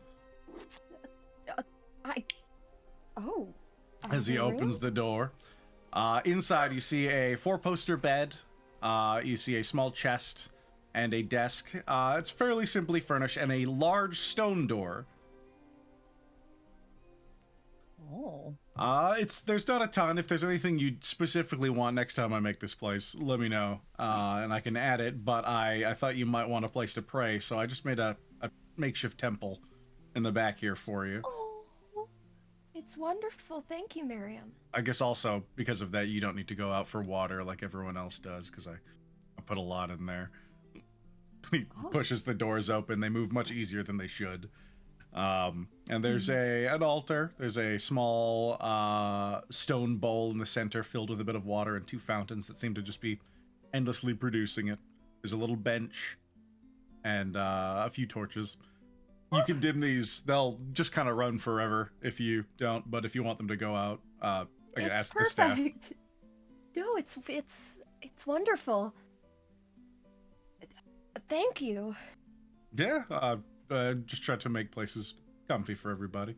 Oh. As he opens the door. Inside, you see a 4-poster bed. You see a small chest and a desk. It's fairly simply furnished, and a large stone door. Oh. There's not a ton. If there's anything you specifically want next time I make this place, let me know, and I can add it. But I thought you might want a place to pray, so I just made a makeshift temple in the back here for you. Oh. It's wonderful. Thank you, Miriam. I guess also because of that, you don't need to go out for water like everyone else does, because I put a lot in there. He pushes the doors open. They move much easier than they should. And there's an altar. There's a small stone bowl in the center filled with a bit of water and 2 fountains that seem to just be endlessly producing it. There's a little bench and a few torches. You can dim these. They'll just kind of run forever if you don't, but if you want them to go out, I can It's ask the staff. perfect. No, it's wonderful. Thank you. Yeah, just try to make places comfy for everybody.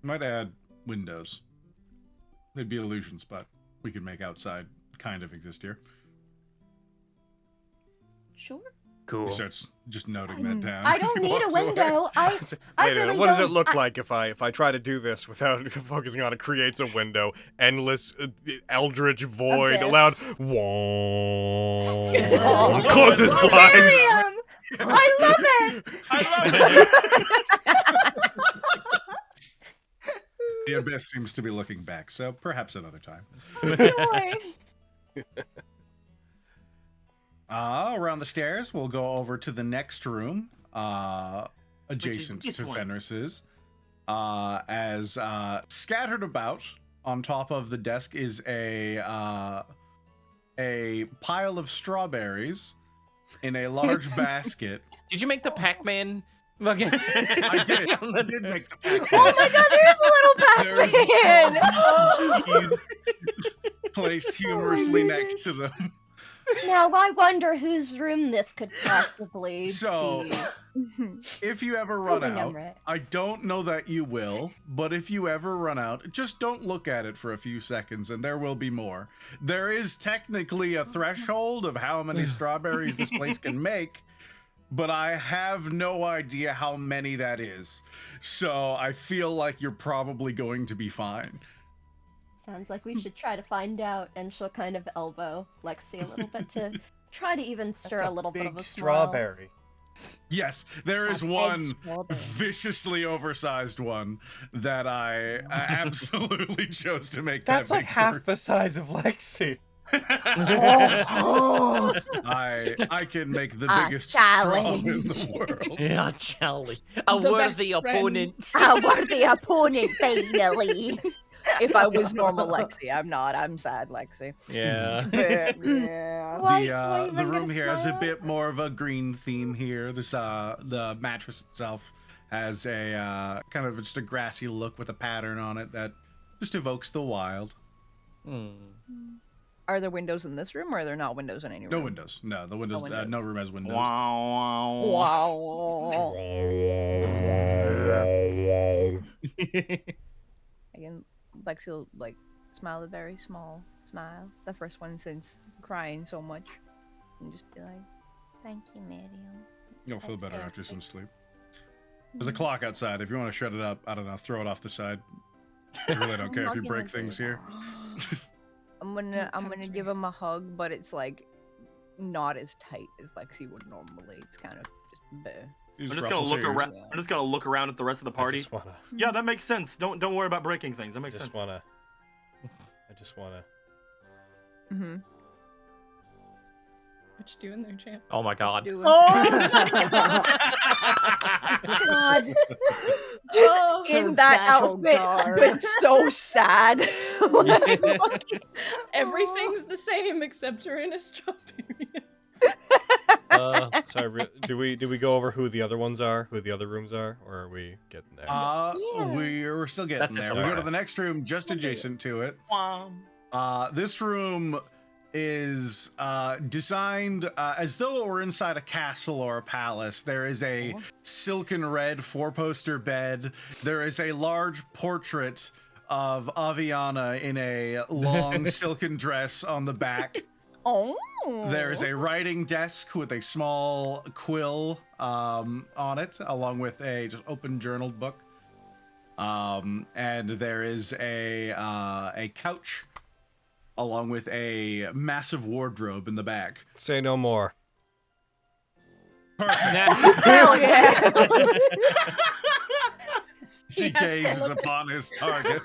Might add windows. They'd be illusions, but we could make outside kind of exist here. Sure. Cool. He starts just noting that down. I as don't he need a walks away. window. I Wait a really minute, what does it don't- look like if I try to do this without focusing on it? Creates a window, endless eldritch void, Abyss. a loud whoa. Closes blinds. Miriam! I love it! The abyss seems to be looking back, so perhaps another time. Joy. Around the stairs, we'll go over to the next room. adjacent which to one? Fenris's. As scattered about on top of the desk is a pile of strawberries in a large basket. Did you make the Pac-Man? Fucking... I did make the Pac-Man. Oh my god, there's a little Pac-Man! Cheese placed humorously next to them. Now I wonder whose room this could possibly So, be. if you ever run Holding out, Emirates. I don't know that you will, but if you ever run out, just don't look at it for a few seconds and there will be more. There is technically a threshold of how many strawberries this place can make, but I have no idea how many that is. So I feel like you're probably going to be fine. Sounds like we should try to find out, and she'll kind of elbow Lexi a little bit to try to even stir a little bit of a smile. strawberry. Yes, there is A big one strawberry. viciously oversized one that I absolutely chose to make That's that like big half for. the size of Lexi. I can make the A biggest straw in challenge. the world. Yeah, Charlie. A The worthy best friend. opponent. I were the opponent, finally. If I was normal Lexi, I'm not. I'm sad Lexi. Yeah. Yeah. Why The even room get a here has a smile? bit more of a green theme here. This the mattress itself has a kind of just a grassy look with a pattern on it that just evokes the wild. Hmm. Are there windows in this room, or are there not windows in any room? No windows. No, the windows. windows. No room has windows. Wow. Wow. Again, Lexi will like smile a very small smile. The first one since crying so much, and just be like, "Thank you, Miriam." You'll feel That's better after some perfect. sleep. There's a clock outside. If you want to shut it up, I don't know, throw it off the side. I really don't care if you not break gonna do things here. I'm gonna give him a hug, but it's like not as tight as Lexi would normally. It's kind of just bare. You I'm just ruffle gonna look sleeves. around. Yeah. I'm just gonna look around at the rest of the party. I just wanna. Yeah, that makes sense. Don't worry about breaking things. That I makes just sense. wanna. I just wanna. Mm-hmm. What you doing there, champ? Oh my god. Doing- God. Just Oh, in that battle outfit, garb. but so sad. Everything's the same except you're in a strawberry. Sorry, do we go over who the other ones are, who the other rooms are, or are we getting there? We're still getting That's its there. We go to order. the next room just adjacent to it. Wow. This room is designed as though it were inside a castle or a palace. There is a silken red four-poster bed. There is a large portrait of Aviana in a long silken dress on the back. Oh. There is a writing desk with a small quill on it, along with a just open journaled book. And there is a couch, along with a massive wardrobe in the back. Say no more. Hell yeah. He gazes upon his target.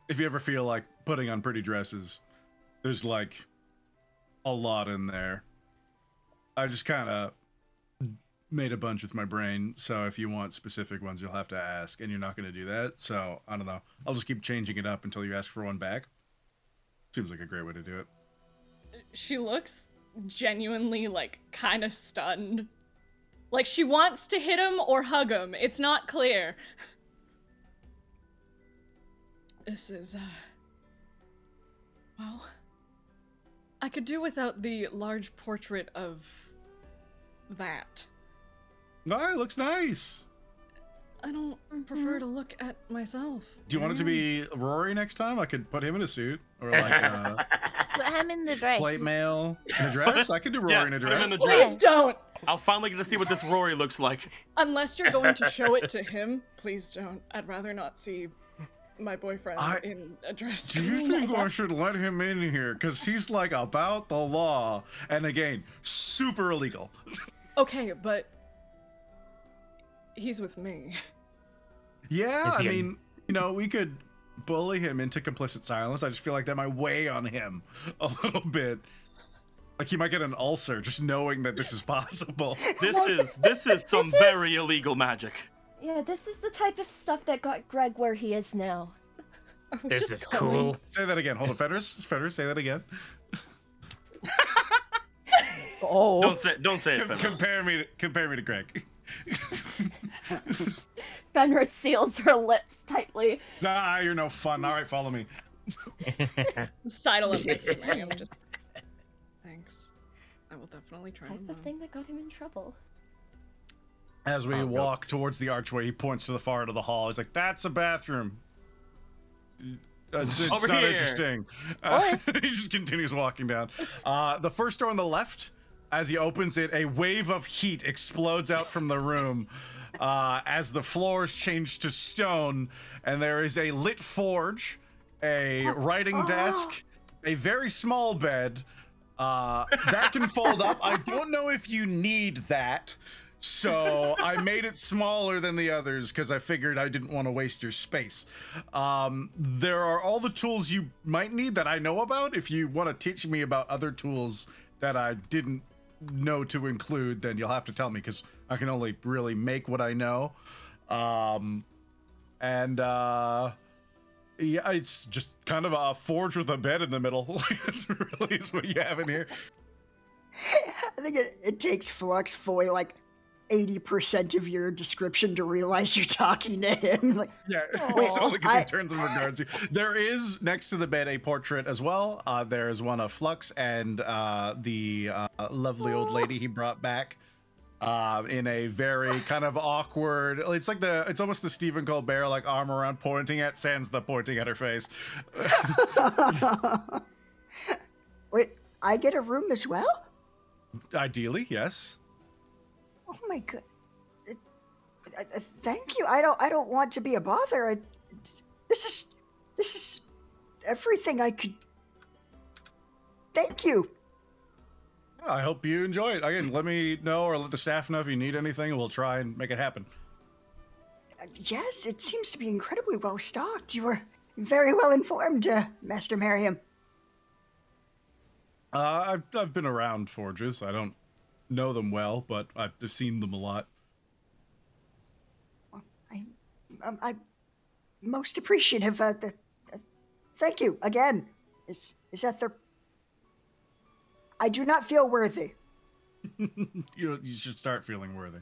If you ever feel like putting on pretty dresses, there's like a lot in there. I just kind of made a bunch with my brain, so if you want specific ones, you'll have to ask, and you're not going to do that, so I don't know. I'll just keep changing it up until you ask for one back. Seems like a great way to do it. She looks genuinely like kind of stunned. Like she wants to hit him or hug him. It's not clear. This is well, I could do without the large portrait of that. No, it looks nice. I don't prefer to look at myself. Do you want it to be Rory next time? I could put him in a suit, or like Put him in the dress. plate mail in a dress. I could do Rory Yes, in a put him dress. in the Please dress. don't! I'll finally get to see what this Rory looks like. Unless you're going to show it to him, please don't. I'd rather not see my boyfriend in a dress. Do you think I should let him in here? Because he's like about the law, and again, super illegal. Okay, but he's with me. Yeah, Is I he a- mean, you know, we could bully him into complicit silence. I just feel like that might weigh on him a little bit. Like he might get an ulcer just knowing that this is possible. This is some very illegal magic. Yeah, this is the type of stuff that got Greg where he is now. This is cool. Say that again. Hold on, Fetters, say that again. Oh. Don't say it. Compare me to Greg. Fenris seals her lips tightly. Nah, you're no fun. All right, follow me. Sidle up next to Miriam. Just thanks. I will definitely try Type them of on. thing that got him in trouble. As we walk towards the archway, he points to the far end of the hall. He's like, "That's a bathroom." It's Over not here. interesting. He just continues walking down. The first door on the left, as he opens it, a wave of heat explodes out from the room as the floors change to stone, and there is a lit forge, a writing desk, a very small bed that can fold up. I don't know if you need that. So I made it smaller than the others because I figured I didn't want to waste your space. There are all the tools you might need that I know about. If you want to teach me about other tools that I didn't know to include, then you'll have to tell me because I can only really make what I know. Yeah, it's just kind of a forge with a bed in the middle. That's really is what you have in here. I think it takes Flux fully like 80% of your description to realize you're talking to him. Like, yeah, wait, it's only because he turns and regards you. There is next to the bed a portrait as well. There is one of Flux and the lovely old lady he brought back in a very kind of awkward. It's almost the Stephen Colbert like arm around pointing at Sans the pointing at her face. wait, I get a room as well? Ideally, yes. Oh my god! Thank you. I don't want to be a bother. This is everything I could. Thank you. I hope you enjoy it. Again, let me know or let the staff know if you need anything, and we'll try and make it happen. Yes, it seems to be incredibly well stocked. You were very well informed, Master Merriam. I've been around forges. I don't know them well, but I've seen them a lot. I'm most appreciative. Thank you again. Is that the? I do not feel worthy. You should start feeling worthy.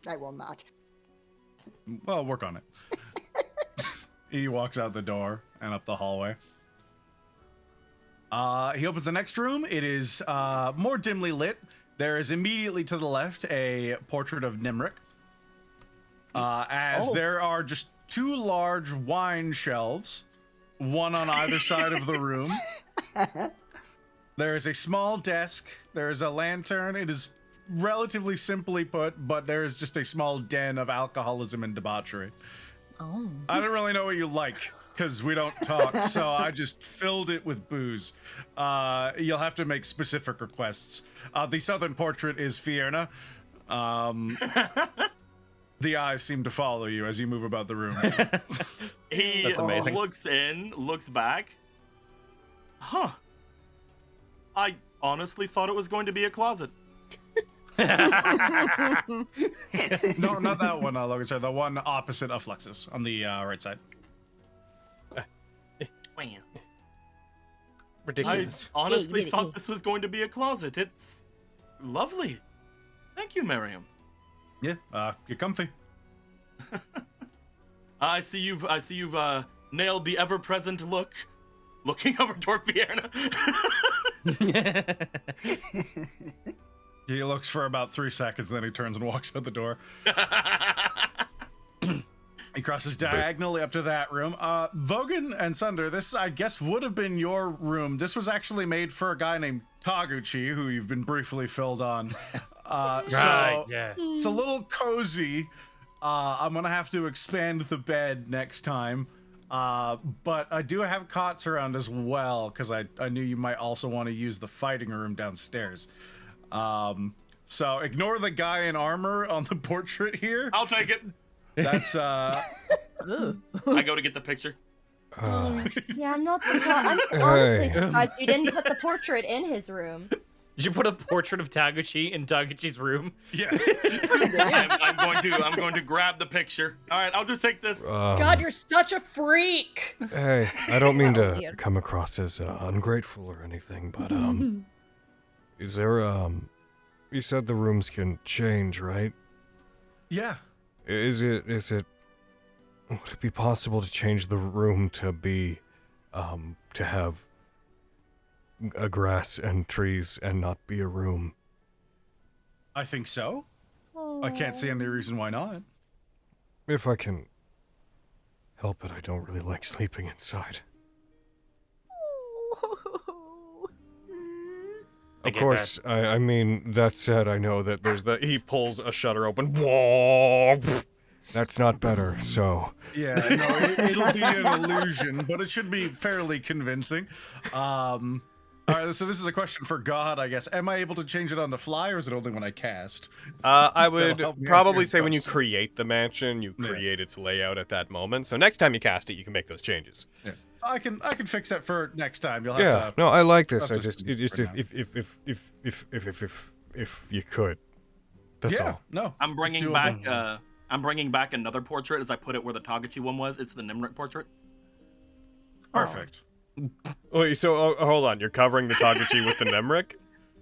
I will not. Well, work on it. He walks out the door and up the hallway. He opens the next room. It is more dimly lit. There is immediately to the left a portrait of Nimric. There are just two large wine shelves, one on either side of the room. There is a small desk. There is a lantern. It is relatively simply put, but there is just a small den of alcoholism and debauchery. Oh. I don't really know what you like, because we don't talk, so I just filled it with booze. You'll have to make specific requests. The southern portrait is Fierna. The eyes seem to follow you as you move about the room. He That's amazing. looks in, looks back. Huh. I honestly thought it was going to be a closet. No, not that one, Logan. Sorry, the one opposite of Fluxus on the right side. Ridiculous. I honestly thought this was going to be a closet. It's lovely. Thank you, Miriam. Yeah, get comfy. I see you've nailed the ever-present look. Looking over toward Vienna. He looks for about 3 seconds, then he turns and walks out the door. He crosses diagonally up to that room. Vogan and Sunder, this, I guess, would have been your room. This was actually made for a guy named Taguchi, who you've been briefly filled on. Right, yeah. It's a little cozy. I'm going to have to expand the bed next time. But I do have cots around as well, because I knew you might also want to use the fighting room downstairs. So ignore the guy in armor on the portrait here. I'll take it. That's I go to get the picture. Yeah, I'm not surprised. I'm honestly surprised you didn't put the portrait in his room. Did you put a portrait of Taguchi in Taguchi's room? Yes. I'm going to grab the picture. All right, I'll just take this. God, you're such a freak. Hey, I don't mean to come across as ungrateful or anything, but is there you said the rooms can change, right? Yeah. Is it would it be possible to change the room to be to have a grass and trees and not be a room? I think so. I can't see any reason why not. If I can help it, I don't really like sleeping inside. Of course, I mean, that said, I know that there's he pulls a shutter open. Whoa! That's not better, so... Yeah, no, it'll be an illusion, but it should be fairly convincing. All right, so this is a question for God, I guess. Am I able to change it on the fly, or is it only when I cast? I would probably say when you create the mansion, you create its layout at that moment. So next time you cast it, you can make those changes. Yeah. I can fix that for next time. You'll have to... no, I like this. I just if you could. That's all. No. I'm bringing back another portrait as I put it where the Taguchi one was. It's the Nimrik portrait. Perfect. Wait, so hold on. You're covering the Taguchi with the Nemric?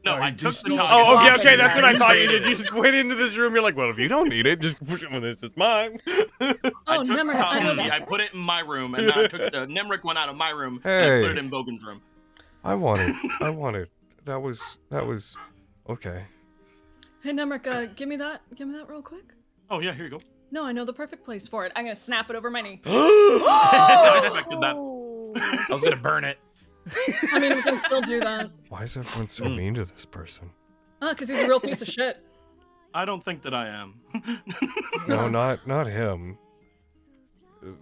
No, I took the Taguchi. Oh, okay, that's what I thought you did. You just went into this room. You're like, well, if you don't need it, just push it when it's mine. Nemric, I know that. I put it in my room, and then I took the Nimrik one out of my room and I put it in Vogan's room. I wanted. That was okay. Hey, Nemric, give me that real quick. Oh yeah, here you go. No, I know the perfect place for it. I'm gonna snap it over my knee. I expected that. I was gonna burn it. I mean, we can still do that. Why is everyone so mean to this person? Because he's a real piece of shit. I don't think that I am. No, not him.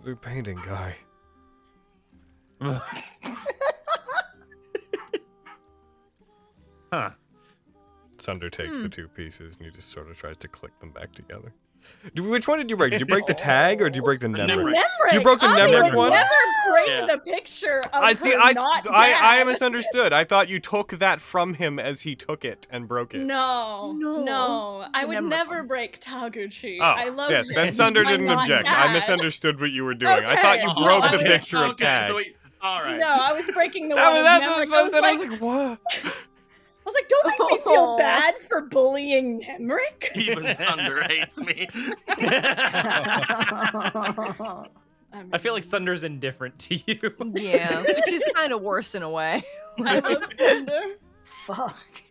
The painting guy. Huh. Sunder takes the two pieces and he just sort of tries to click them back together. Which one did you break? Did you break the tag or did you break the Nemric? You broke the Nemric one? Never break the picture of I misunderstood. I thought you took that from him as he took it and broke it. No. I would never break Taguchi. Oh, I love you. Then Sunder didn't object. I misunderstood what you were doing. I thought you broke the picture of tag. All right. No, I was breaking the one of Nemric. I was like, what? I was like, don't make me feel bad for bullying Nemric. Even Sunder hates me. I feel like Sunder's indifferent to you. Yeah, which is kind of worse in a way. I love Sunder. Fuck.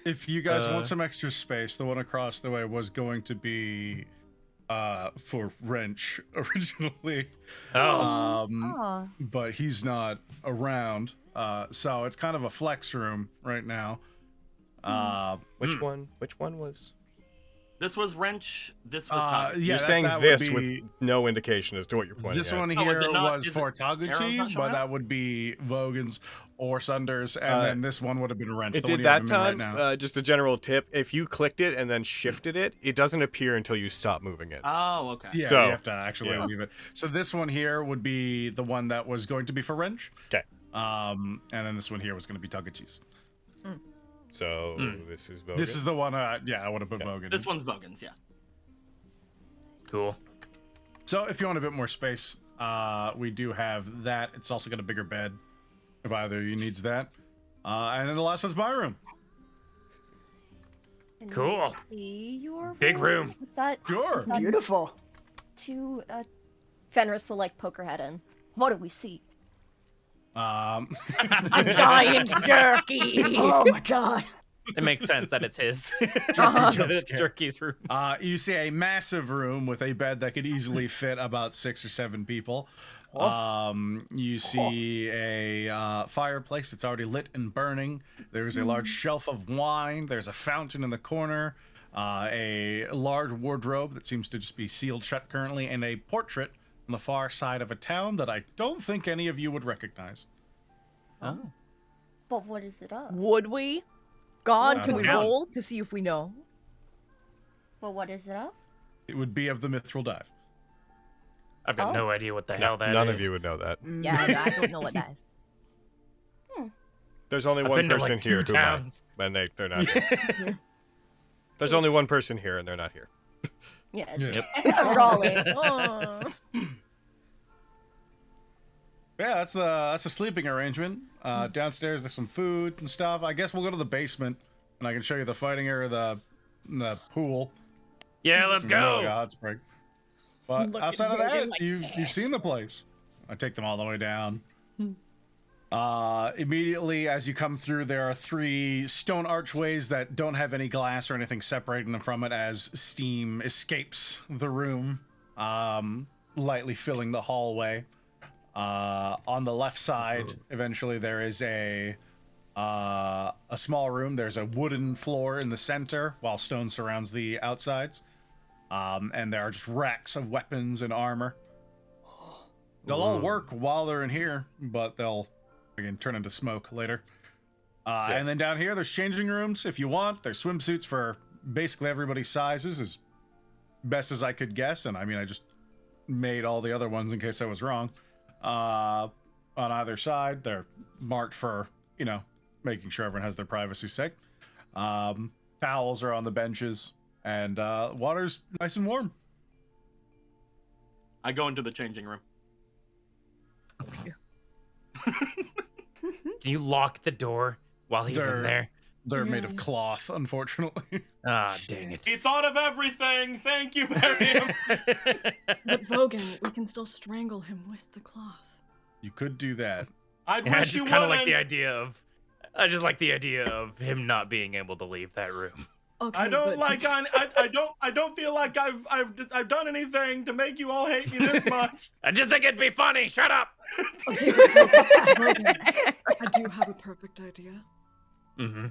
If you guys want some extra space, the one across the way was going to be for Wrench originally. But he's not around. So it's kind of a flex room right now. Which one was? This was Wrench. This was you're saying this with no indication as to what you're pointing This at. one here was for Taguchi, but that would be Vogan's or Sunder's, and then this one would have been Wrench. It did that time. Just a general tip: if you clicked it and then shifted it, it doesn't appear until you stop moving it. Oh, okay. Yeah, so you have to actually leave it. So this one here would be the one that was going to be for Wrench. Okay. And then this one here was going to be Taguchi's. So this is Vogan. This is the one. I would have put Vogan. This one's Vogan's. Yeah. Cool. So if you want a bit more space, we do have that. It's also got a bigger bed, if either of you needs that. And then the last one's my room. Cool. See your Big room. What's that? Sure. Is that Beautiful. Fenris will like poke her head in. What do we see? A giant jerky. Oh my god. It makes sense that it's his. Jerky's room. You see a massive room with a bed that could easily fit about 6 or 7 people. You see a fireplace that's already lit and burning. There's a large shelf of wine. There's a fountain in the corner. A large wardrobe that seems to just be sealed shut currently, and a portrait on the far side of a town that I don't think any of you would recognize. Oh. But what is it of? Would we? God, can we roll to see if we know? But what is it of? It would be of the Mithril Dive. I've got no idea what the hell that is. None of you would know that. Yeah, I don't know what that is. There's only I've one been to, person like, here 2 who might, towns. and they're not here. There's only one person here, and they're not here. Yeah. Yep. Raleigh. Oh. Yeah, that's a sleeping arrangement. Downstairs there's some food and stuff. I guess we'll go to the basement, and I can show you the fighting area, the pool. Yeah, let's go. Yeah, hot spring. But Look at outside of Virgin that, like you've this. seen the place. I take them all the way down. Immediately as you come through, there are 3 stone archways that don't have any glass or anything separating them from it as steam escapes the room, lightly filling the hallway. On the left side, eventually there is a small room. There's a wooden floor in the center while stone surrounds the outsides. And there are just racks of weapons and armor. They'll all work while they're in here, but they'll, again, turn into smoke later. And then down here, there's changing rooms if you want. There's swimsuits for basically everybody's sizes, as best as I could guess. And I mean, I just made all the other ones in case I was wrong. On either side, they're marked for, you know, making sure everyone has their privacy sake. Towels are on the benches, and water's nice and warm. I go into the changing room. Can you lock the door while he's in there? They're made of cloth, unfortunately. Ah, dang it. He thought of everything. Thank you, Miriam. But Vogan, we can still strangle him with the cloth. You could do that. I'd I wish you just kind of like wouldn't. the idea of. I just like the idea of him not being able to leave that room. Okay, I don't but- like. I don't feel like I've done anything to make you all hate me this much. I just think it'd be funny. Shut up. Okay, but Vogan, I do have a perfect idea. Mm-hmm.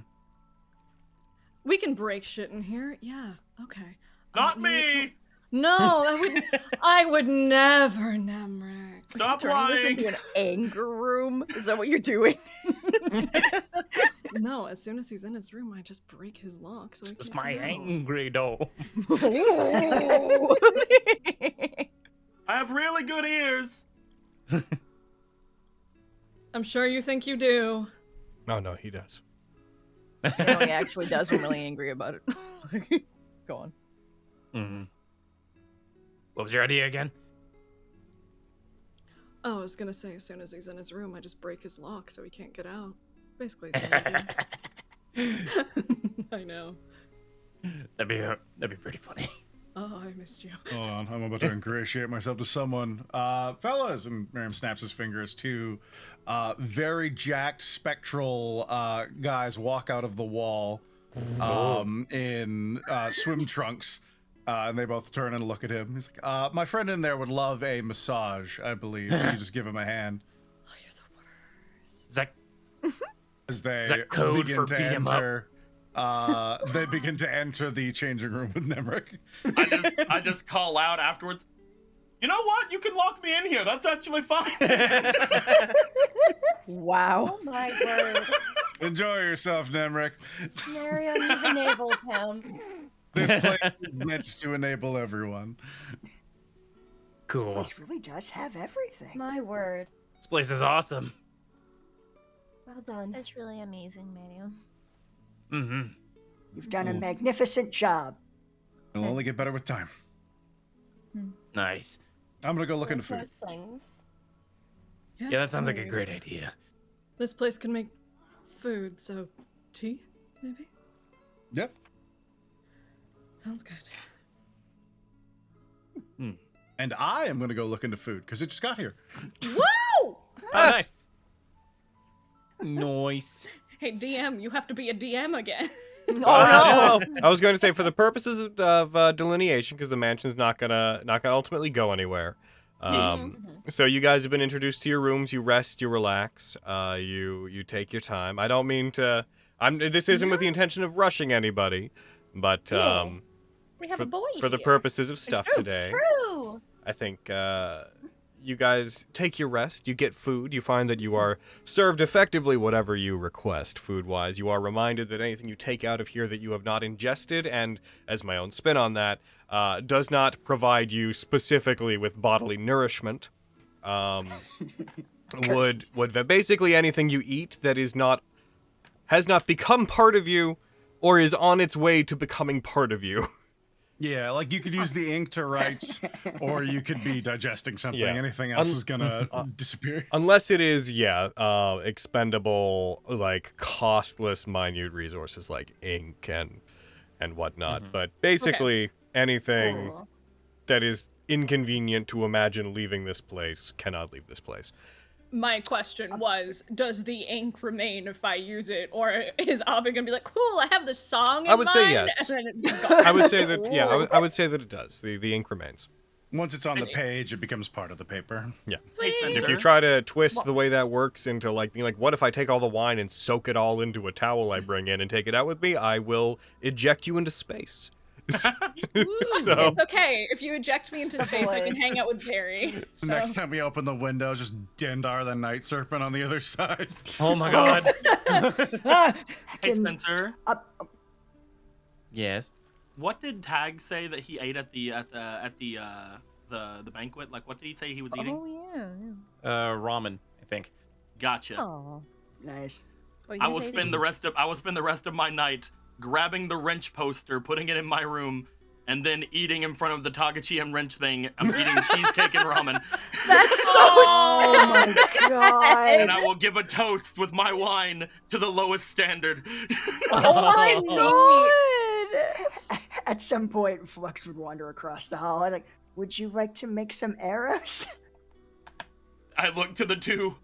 We can break shit in here. Yeah. Okay. Not we need to- me. No, I wouldn't. I would never, Nemric. Stop Turning this lying. into an anger room? Is that what you're doing? No, as soon as he's in his room, I just break his lock. So It's he my can't go. angry doll. I have really good ears. I'm sure you think you do. Oh, no, he does. No, he actually does. I'm really angry about it. Go on. Mm-hmm. What was your idea again? Oh, I was gonna say, as soon as he's in his room, I just break his lock so he can't get out. Basically, same idea. I know. That'd be pretty funny. Oh, I missed you. Hold on, I'm about to ingratiate myself to someone. Fellas, and Miriam snaps his fingers, 2 very jacked spectral guys walk out of the wall in swim trunks. And they both turn and look at him. He's like, my friend in there would love a massage, I believe. You just give him a hand. Oh, you're the worst. Is that As they Is that code begin for to beat 'em up? enter, they begin to enter the changing room with Nemric. I just call out afterwards. You know what? You can lock me in here. That's actually fine. Wow. Oh my word. Enjoy yourself, Nemric. Mario, you've enabled him. This place is meant to enable everyone. cool? This really does have everything. My word. This place is awesome. Well done. That's really amazing, Mario. Mm-hmm. You've done a magnificent job. It'll only get better with time. Nice. I'm gonna go look into food. Those things. Yes, Yeah, that sounds like a please. great idea. This place can make food, so tea, maybe? Yep. Sounds good. And I am gonna go look into food because it just got here. Woo! Oh, nice. Nice. Hey, DM, you have to be a DM again. Oh no! I was going to say, for the purposes of delineation, because the mansion's not gonna ultimately go anywhere. So you guys have been introduced to your rooms. You rest, you relax, you take your time. I don't mean to. This isn't with the intention of rushing anybody, but We have a boy for the here. purposes of stuff It's today, true. I think you guys take your rest, you get food, you find that you are served effectively whatever you request food-wise. You are reminded that anything you take out of here that you have not ingested, and as my own spin on that, does not provide you specifically with bodily nourishment. Would basically anything you eat that has not become part of you or is on its way to becoming part of you. Yeah, like you could use the ink to write, or you could be digesting something. Yeah. Anything else is gonna disappear. Unless it is, expendable, like costless, minute resources like ink and whatnot. But basically, anything that is inconvenient to imagine leaving this place cannot leave this place. My question was, does the ink remain if I use it, or is Avi gonna be like, cool, I have the song in I would say mind, yes. and then it's gone? I would say that, I would say that it does. The ink remains. Once it's on the page, it becomes part of the paper. Yeah. Sweet. If you try to twist the way that works into like being like, what if I take all the wine and soak it all into a towel I bring in and take it out with me? I will eject you into space. It's okay. If you eject me into space, I can hang out with Barry. So. Next time we open the window, just Dendar the Night Serpent on the other side. Oh my god. Hey, Spencer. Yes. What did Tag say that he ate at the banquet? Like, what did he say he was eating? Oh yeah. Ramen, I think. Gotcha. Oh, Nice. I will spend the rest of my night grabbing the wrench poster, putting it in my room, and then eating in front of the Tagachi and wrench thing. I'm eating cheesecake and ramen. That's so Oh my god. And I will give a toast with my wine to the lowest standard. Oh my god! At some point, Flux would wander across the hall. I'm like, would you like to make some arrows? I look to the two.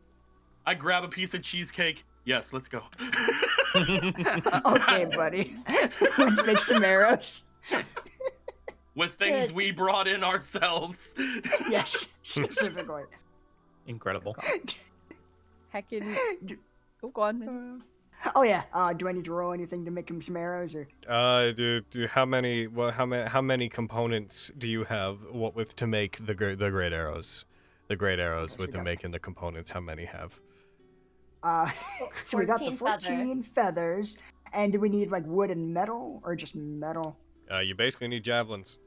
I grab a piece of cheesecake. Yes, let's go. Okay, buddy. Let's make some arrows. With things we brought in ourselves. Yes, specifically. Incredible. Heckin'. Oh, go on, man. Oh yeah. Do I need to roll anything to make him some arrows, or? How many components do you have? What with to make the great arrows? The great arrows with the making the components. How many have? So we got the 14 feathers, and do we need like wood and metal, or just metal? You basically need javelins.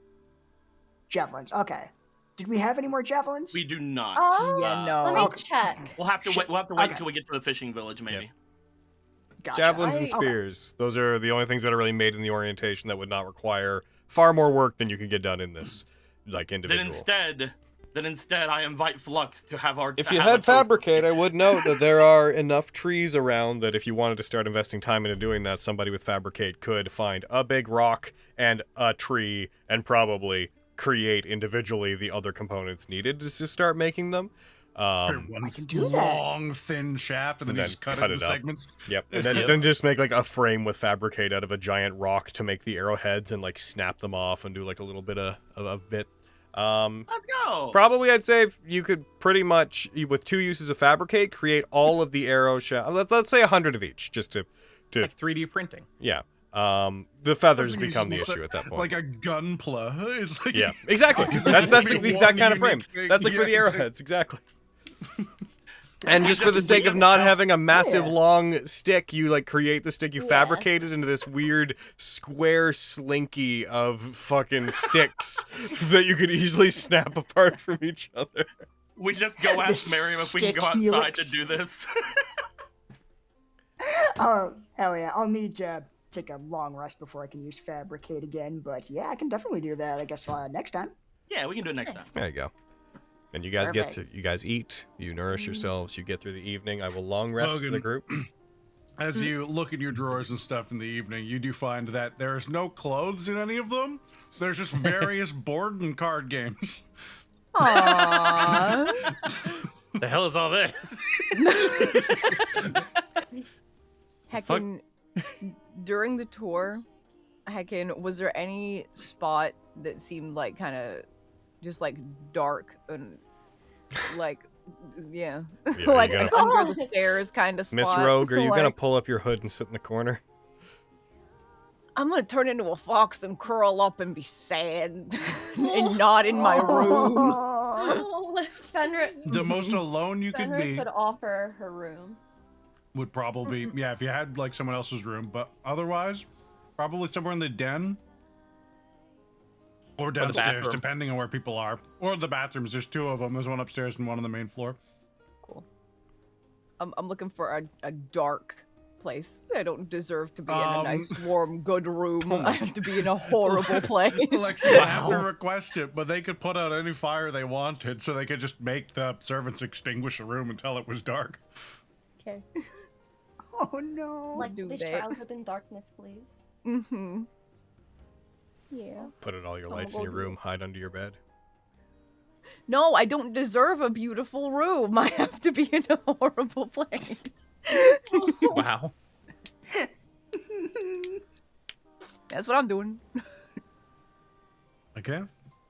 Javelins. Okay. Did we have any more javelins? We do not. Yeah, no. Let me Okay. check. We'll have to wait. We'll have to wait Okay. until we get to the fishing village, maybe. Yep. Gotcha. Javelins and Okay. spears. Those are the only things that are really made in the orientation that would not require far more work than you could get done in this, like, individual. Then instead, I invite Flux to have our. If you have a had toast. fabricate, I would note that there are enough trees around that if you wanted to start investing time into doing that, somebody with fabricate could find a big rock and a tree and probably create individually the other components needed to just start making them. One I can do that. long, thin shaft, and then you just cut it into up. segments. Yep, and then just make like a frame with fabricate out of a giant rock to make the arrowheads and like snap them off and do like a little bit of a bit. Let's go. Probably I'd say you could pretty much, with 2 uses of fabricate, create all of the arrow let's say 100 of each, just to Like 3D printing. yeah. The feathers Doesn't become the use issue at that point. Like a gunpla. It's like Yeah, exactly. That's It'd be the exact one kind of frame. unique thing. That's like for the Yeah, arrowheads, exactly. And just for the sake of not having a massive long stick, you like create the stick, you fabricate it into this weird square slinky of fucking sticks that you could easily snap apart from each other. We just go ask This Miriam if we can go stick outside helix. to do this. Oh, hell yeah. I'll need to take a long rest before I can use fabricate again, but yeah, I can definitely do that, I guess, next time. Yeah, we can do it next time. There you go. And you guys you guys eat, you nourish yourselves, you get through the evening. I will long rest Logan. the group. As you look in your drawers and stuff in the evening, you do find that there is no clothes in any of them. There's just various board and card games. Aww. The hell is all this? Heckin', during the tour, Heckin', was there any spot that seemed like kind of just like dark and like, yeah, Yeah, like you an gonna- under the stairs kind of spot? Miss Rogue, are you gonna like, pull up your hood and sit in the corner? I'm gonna turn into a fox and curl up and be sad and not in my room. Oh, Fenris, The most alone you could Fenris be would offer her room. would probably, yeah, if you had like someone else's room, but otherwise, probably somewhere in the den or downstairs, bathroom. depending on where people are, or the bathrooms. There's two of them. There's one upstairs and one on the main floor. Cool. I'm looking for a dark place. I don't deserve to be in a nice, warm, good room. I have to be in a horrible place. Lexi, I have to request it, but they could put out any fire they wanted, so they could just make the servants extinguish a room until it was dark. Okay. Oh no. Like do this that. childhood in darkness, please. Mm-hmm. Yeah. Put all your I'm lights in gonna your go do room, hide under your bed. No, I don't deserve a beautiful room. I have to be in a horrible place. Wow. That's what I'm doing. Okay.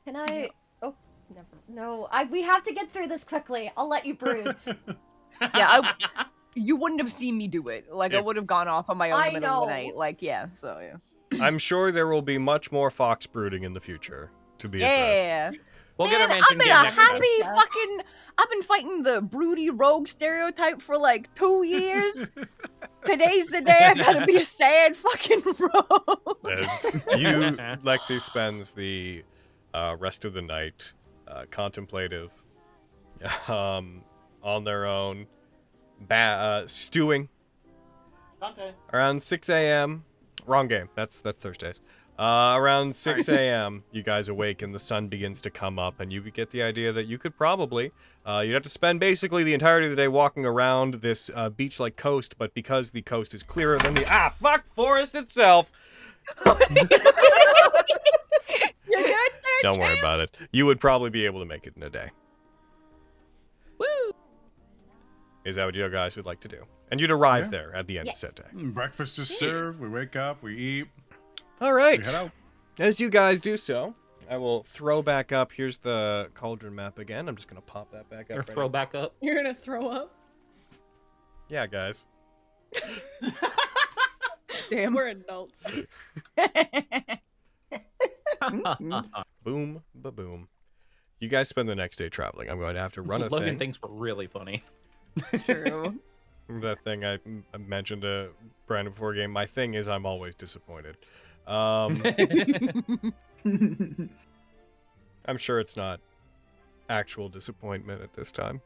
Can I? Oh, never. No, we have to get through this quickly. I'll let you brood. Yeah, you wouldn't have seen me do it. Like, I If- would have gone off on my own I in the middle of the know. night. Like, yeah, so, yeah. I'm sure there will be much more fox brooding in the future to be addressed. Yeah. We'll Man, get her I've mentioned been again a next time. happy fucking... I've been fighting the broody rogue stereotype for, like, 2 years. Today's the day I gotta be a sad fucking rogue. As you, Lexi spends the rest of the night contemplative, on their own, stewing. Dante. Around 6 a.m. Wrong game. That's Thursdays. Around 6 a.m. you guys awake and the sun begins to come up, and you get the idea that you could probably you'd have to spend basically the entirety of the day walking around this beach-like coast, but because the coast is clearer than the forest itself. You're good there, Don't worry about it. You would probably be able to make it in a day. Woo! Is that what you guys would like to do? And you'd arrive Yeah. there at the end Yes. of said day. Breakfast is served. We wake up. We eat. All We right. head out. As you guys do so, I will throw back up. Here's the cauldron map again. I'm just going to pop that back up. Or right throw now. back up. You're gonna throw up? Yeah, guys. Damn. We're adults. Boom, ba-boom. You guys spend the next day traveling. I'm going to have to run a Logan thing. thinks we're really funny. It's true. That thing I mentioned to Brandon before game. My thing is I'm always disappointed. I'm sure it's not actual disappointment at this time.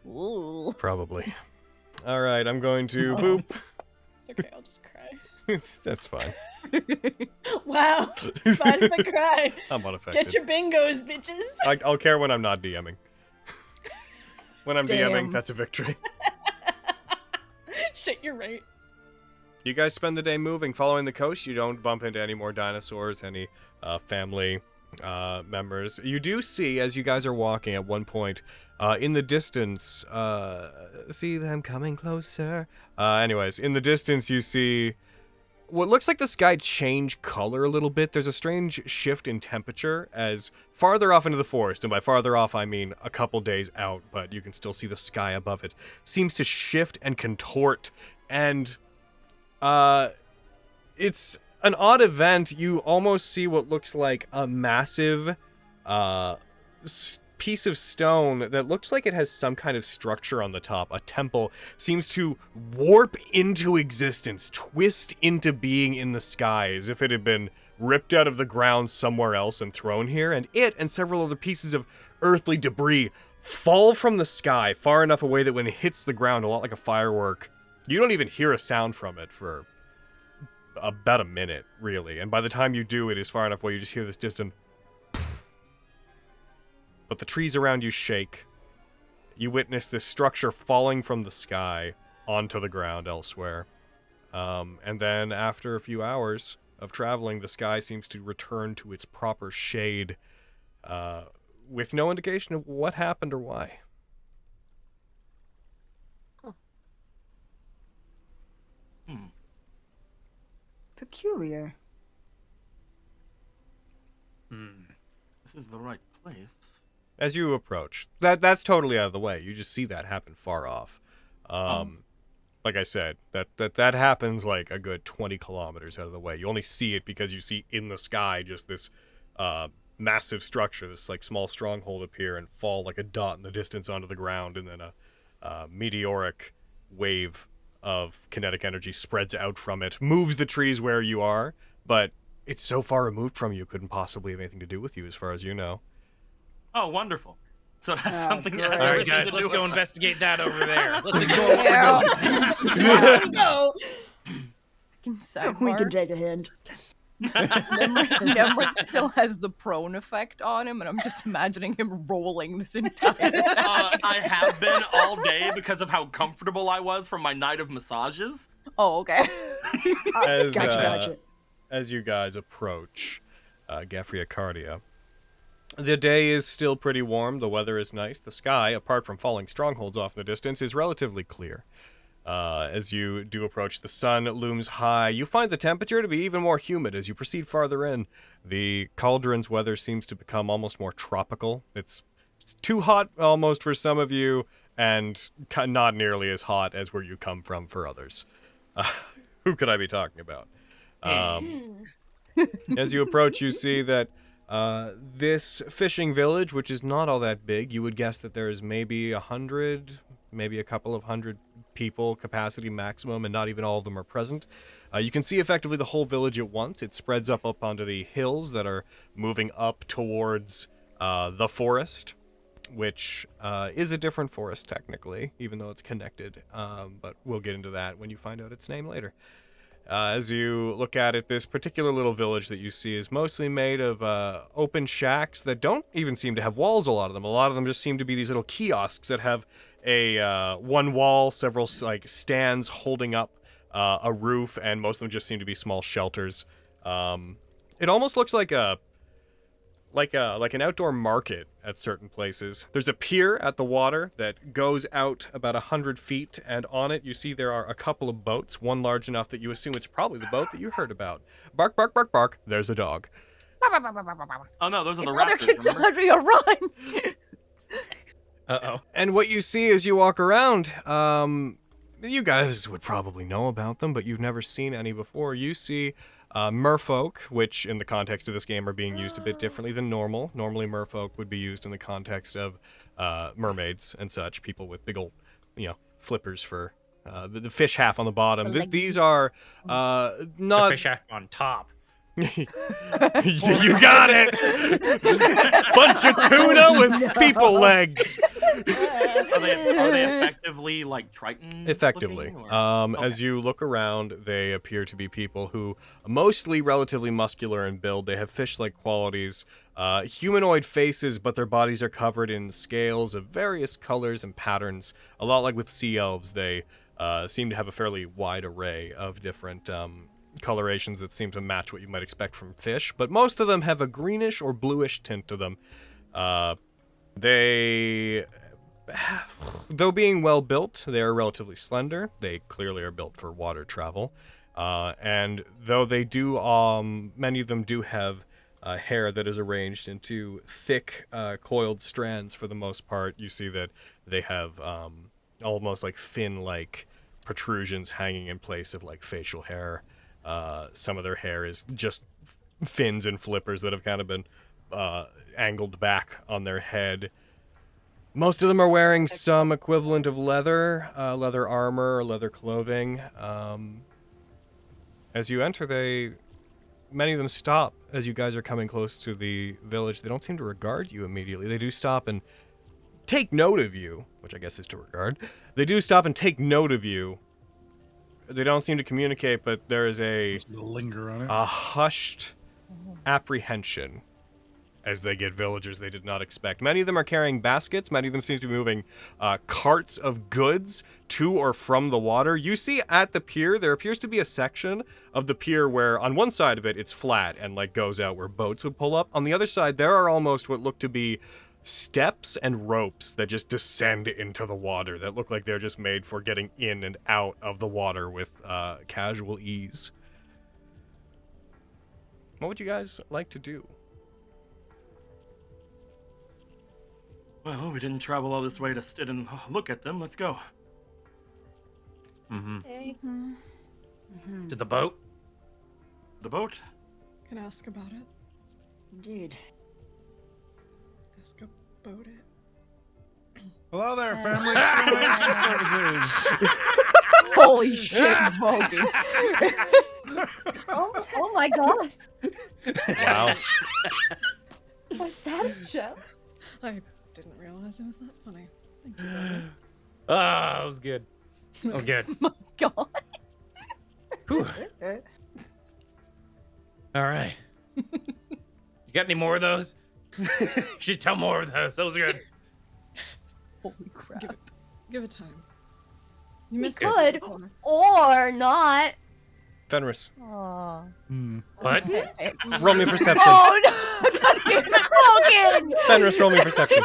Ooh. Probably. All right, I'm going to boop. It's okay, I'll just cry. That's fine. Wow, it's fine if I cry. I'm unaffected. Get your bingos, bitches. I'll care when I'm not DMing. When I'm DMing, Damn. that's a victory. Shit, you're right. You guys spend the day moving, following the coast. You don't bump into any more dinosaurs, any family members. You do see, as you guys are walking at one point, in the distance, see them coming closer. Anyways, in the distance, you see what looks like the sky change color a little bit. There's a strange shift in temperature as farther off into the forest, and by farther off, I mean a couple days out, but you can still see the sky above it, seems to shift and contort, and it's an odd event. You almost see what looks like a massive piece of stone that looks like it has some kind of structure on the top. A temple seems to warp into existence, twist into being in the sky as if it had been ripped out of the ground somewhere else and thrown here, and it and several other pieces of earthly debris fall from the sky far enough away that when it hits the ground, a lot like a firework, you don't even hear a sound from it for about a minute, really. And by the time you do, it is far enough away, you just hear this distant. But the trees around you shake. You witness this structure falling from the sky onto the ground elsewhere. And then after a few hours of traveling, the sky seems to return to its proper shade, with no indication of what happened or why. Peculiar. This is the right place. As you approach, that's totally out of the way. You just see that happen far off. Like I said, that happens like a good 20 kilometers out of the way. You only see it because you see in the sky just this massive structure, this like small stronghold appear and fall like a dot in the distance onto the ground, and then a meteoric wave of kinetic energy spreads out from it, moves the trees where you are, but it's so far removed from you, couldn't possibly have anything to do with you as far as you know. Oh, wonderful. So that's something that has All right, everything guys, to do let's go with- investigate that over there. Let's ignore what we're doing. No. We can take a hint. Nemric still has the prone effect on him, and I'm just imagining him rolling this entire time. I have been all day because of how comfortable I was from my night of massages. Oh, okay. Gotcha. As you guys approach Gefricardia, the day is still pretty warm, the weather is nice, the sky, apart from falling strongholds off in the distance, is relatively clear. As you do approach, the sun looms high. You find the temperature to be even more humid as you proceed farther in. The cauldron's weather seems to become almost more tropical. It's too hot almost for some of you, and not nearly as hot as where you come from for others. Who could I be talking about? As you approach, you see that this fishing village, which is not all that big, you would guess that there is maybe 100, maybe a couple of hundred people capacity maximum, and not even all of them are present. You can see effectively the whole village at once. It spreads up onto the hills that are moving up towards the forest, which is a different forest technically, even though it's connected. But we'll get into that when you find out its name later. As you look at it, this particular little village that you see is mostly made of open shacks that don't even seem to have walls, a lot of them. A lot of them just seem to be these little kiosks that have a one wall, several like stands holding up a roof, and most of them just seem to be small shelters. It almost looks like an outdoor market at certain places. There's a pier at the water that goes out about 100 feet, and on it you see there are a couple of boats, one large enough that you assume it's probably the boat that you heard about. Bark, bark, bark, bark. There's a dog. Oh no, those are the It's other raptors. kids remember? Adria, run! Uh-oh. And what you see as you walk around, you guys would probably know about them, but you've never seen any before. You see merfolk, which in the context of this game are being used a bit differently than normal. Normally merfolk would be used in the context of mermaids and such, people with big old, flippers for the fish half on the bottom. These are It's a not... fish half on top. You got it! Bunch of tuna with people legs. Are they effectively like Triton? Effectively. looking, or- As you look around, they appear to be people who mostly relatively muscular in build. They have fish-like qualities, humanoid faces, but their bodies are covered in scales of various colors and patterns. A lot like with sea elves, they seem to have a fairly wide array of different colorations that seem to match what you might expect from fish, but most of them have a greenish or bluish tint to them. Though being well built, they are relatively slender. They clearly are built for water travel. And though they do, many of them do have hair that is arranged into thick, coiled strands for the most part, you see that they have almost like fin-like protrusions hanging in place of like facial hair. Some of their hair is just fins and flippers that have kind of been angled back on their head. Most of them are wearing some equivalent of leather armor or leather clothing. As you enter, many of them stop as you guys are coming close to the village. They don't seem to regard you immediately. They do stop and take note of you, which I guess is to regard. They do stop and take note of you. They don't seem to communicate, but there is a linger on it. hushed apprehension as they get villagers they did not expect. Many of them are carrying baskets. Many of them seem to be moving carts of goods to or from the water. You see at the pier, there appears to be a section of the pier where on one side of it, it's flat and like goes out where boats would pull up. On the other side, there are almost what look to be steps and ropes that just descend into the water that look like they're just made for getting in and out of the water with casual ease. What would you guys like to do? Well, we didn't travel all this way to sit and look at them. Let's go. Mm-hmm. To the boat? The boat? Can I ask about it? Indeed. ask about it. Hello there, family extermination services. Holy shit, Vogue. Oh my god. Wow. Was that a joke? I didn't realize it was that funny. Thank you, Bobby. Ah, that was good. That was good. My god. Whew. All right. You got any more of those? You should tell more of those. That was good. Holy crap. Give it time. You missed Could it before. or not. Fenris, Aw. What? roll me perception. Oh no! God damn it, Logan! Fenris, roll me perception.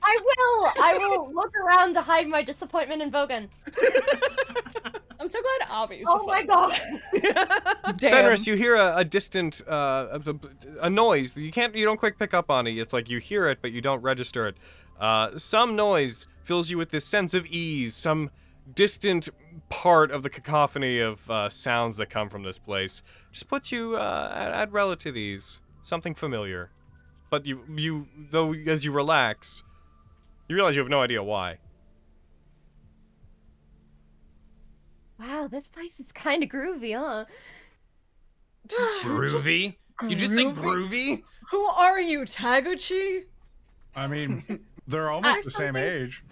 I will look around to hide my disappointment in Vogan. I'm so glad Avi's Oh my god. Damn. Fenris, you hear a distant a noise. You don't quick pick up on it. It's like you hear it, but you don't register it. Some noise fills you with this sense of ease. Some distant part of the cacophony of sounds that come from this place just puts you at relative ease. Something familiar, but you though as you relax, you realize you have no idea why. Wow, this place is kind of groovy, huh? Groovy? You just say groovy? Who are you, Taguchi? I mean, they're almost the same something- age.